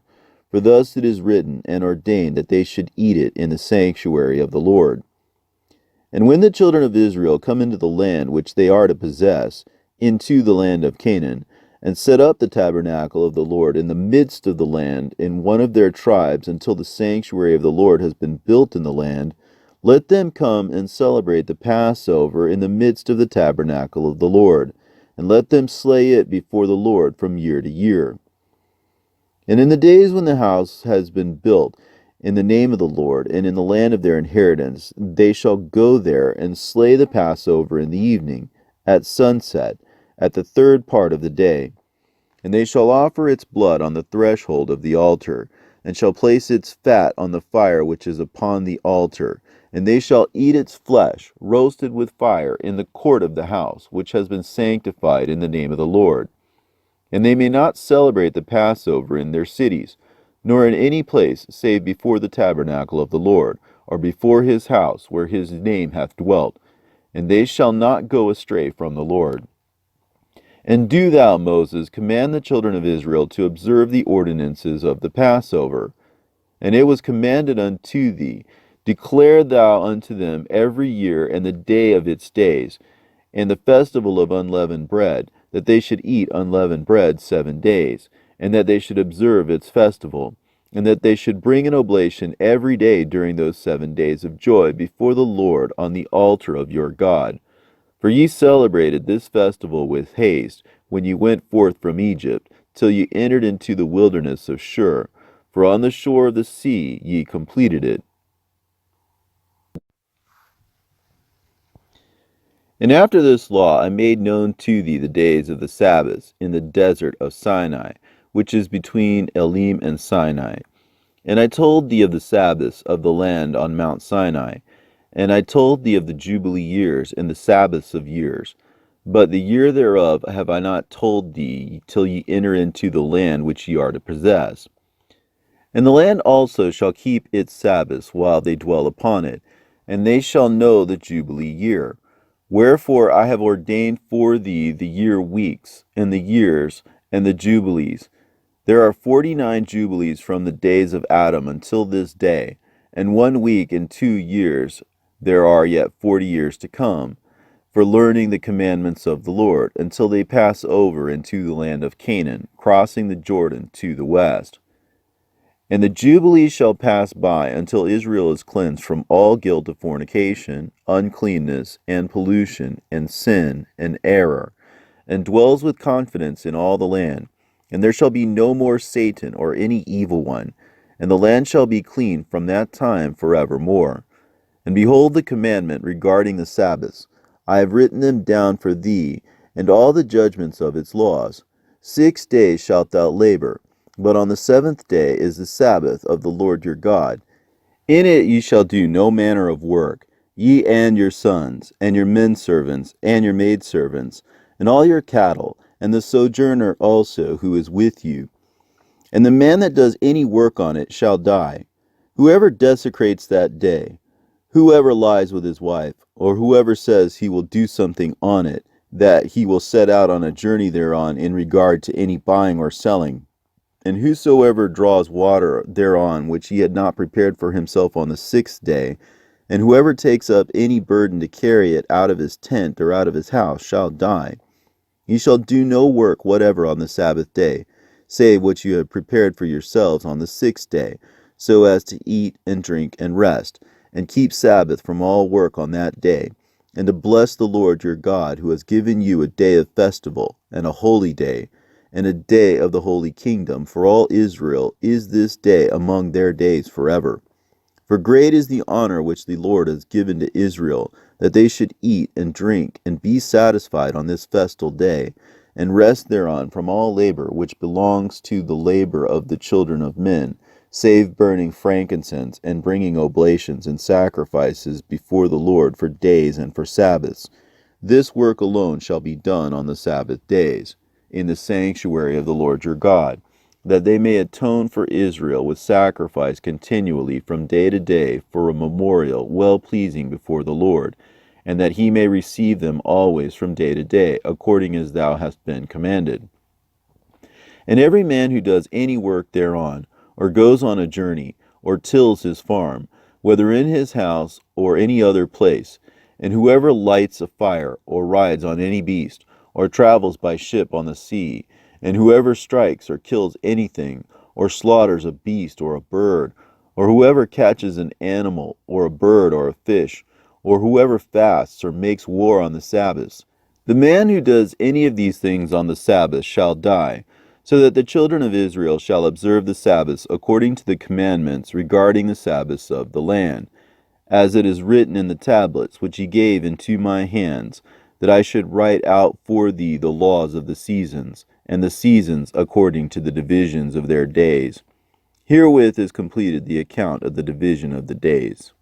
Speaker 1: For thus it is written and ordained that they should eat it in the sanctuary of the Lord. And when the children of Israel come into the land which they are to possess, into the land of Canaan, and set up the tabernacle of the Lord in the midst of the land in one of their tribes until the sanctuary of the Lord has been built in the land, let them come and celebrate the Passover in the midst of the tabernacle of the Lord, and let them slay it before the Lord from year to year. And in the days when the house has been built in the name of the Lord, and in the land of their inheritance, they shall go there and slay the Passover in the evening, at sunset, at the third part of the day. And they shall offer its blood on the threshold of the altar, and shall place its fat on the fire which is upon the altar. And they shall eat its flesh, roasted with fire, in the court of the house, which has been sanctified in the name of the Lord. And they may not celebrate the Passover in their cities, nor in any place save before the tabernacle of the Lord, or before his house where his name hath dwelt. And they shall not go astray from the Lord. And do thou, Moses, command the children of Israel to observe the ordinances of the Passover. And it was commanded unto thee, declare thou unto them every year and the day of its days, and the festival of unleavened bread, that they should eat unleavened bread 7 days, and that they should observe its festival, and that they should bring an oblation every day during those 7 days of joy before the Lord on the altar of your God. For ye celebrated this festival with haste, when ye went forth from Egypt, till ye entered into the wilderness of Shur. For on the shore of the sea ye completed it. And after this law I made known to thee the days of the Sabbaths in the desert of Sinai, which is between Elim and Sinai. And I told thee of the Sabbaths of the land on Mount Sinai. And I told thee of the Jubilee years and the Sabbaths of years. But the year thereof have I not told thee till ye enter into the land which ye are to possess. And the land also shall keep its Sabbaths while they dwell upon it, and they shall know the Jubilee year. Wherefore I have ordained for thee the year weeks, and the years, and the Jubilees. There are 49 Jubilees from the days of Adam until this day, and 1 week in 2 years. There are yet 40 years to come, for learning the commandments of the Lord, until they pass over into the land of Canaan, crossing the Jordan to the west. And the Jubilees shall pass by until Israel is cleansed from all guilt of fornication, uncleanness, and pollution, and sin, and error, and dwells with confidence in all the land. And there shall be no more Satan or any evil one, and the land shall be clean from that time forevermore. And behold the commandment regarding the Sabbaths. I have written them down for thee, and all the judgments of its laws. 6 days shalt thou labor, but on the 7th day is the Sabbath of the Lord your God. In it ye shall do no manner of work, ye and your sons, and your menservants, and your maidservants, and all your cattle, and the sojourner also who is with you. And the man that does any work on it shall die. Whoever desecrates that day, whoever lies with his wife, or whoever says he will do something on it, that he will set out on a journey thereon in regard to any buying or selling, and whosoever draws water thereon which he had not prepared for himself on the 6th day, and whoever takes up any burden to carry it out of his tent or out of his house shall die. Ye shall do no work whatever on the Sabbath day, save what you have prepared for yourselves on the 6th day, so as to eat and drink and rest. and keep Sabbath from all work on that day, and to bless the Lord your God, who has given you a day of festival, and a holy day, and a day of the holy kingdom. For all Israel is this day among their days forever. For great is the honor which the Lord has given to Israel, that they should eat and drink and be satisfied on this festal day, and rest thereon from all labor which belongs to the labor of the children of men, save burning frankincense and bringing oblations and sacrifices before the Lord for days and for Sabbaths. This work alone shall be done on the Sabbath days, in the sanctuary of the Lord your God, that they may atone for Israel with sacrifice continually from day to day for a memorial well-pleasing before the Lord, and that he may receive them always from day to day, according as thou hast been commanded. And every man who does any work thereon, or goes on a journey, or tills his farm, whether in his house or any other place, and whoever lights a fire, or rides on any beast, or travels by ship on the sea, and whoever strikes or kills anything, or slaughters a beast or a bird, or whoever catches an animal, or a bird, or a fish, or whoever fasts or makes war on the Sabbaths, the man who does any of these things on the Sabbath shall die, so that the children of Israel shall observe the Sabbaths according to the commandments regarding the Sabbaths of the land, as it is written in the tablets which he gave into my hands, that I should write out for thee the laws of the seasons, and the seasons according to the divisions of their days. Herewith is completed the account of the division of the days.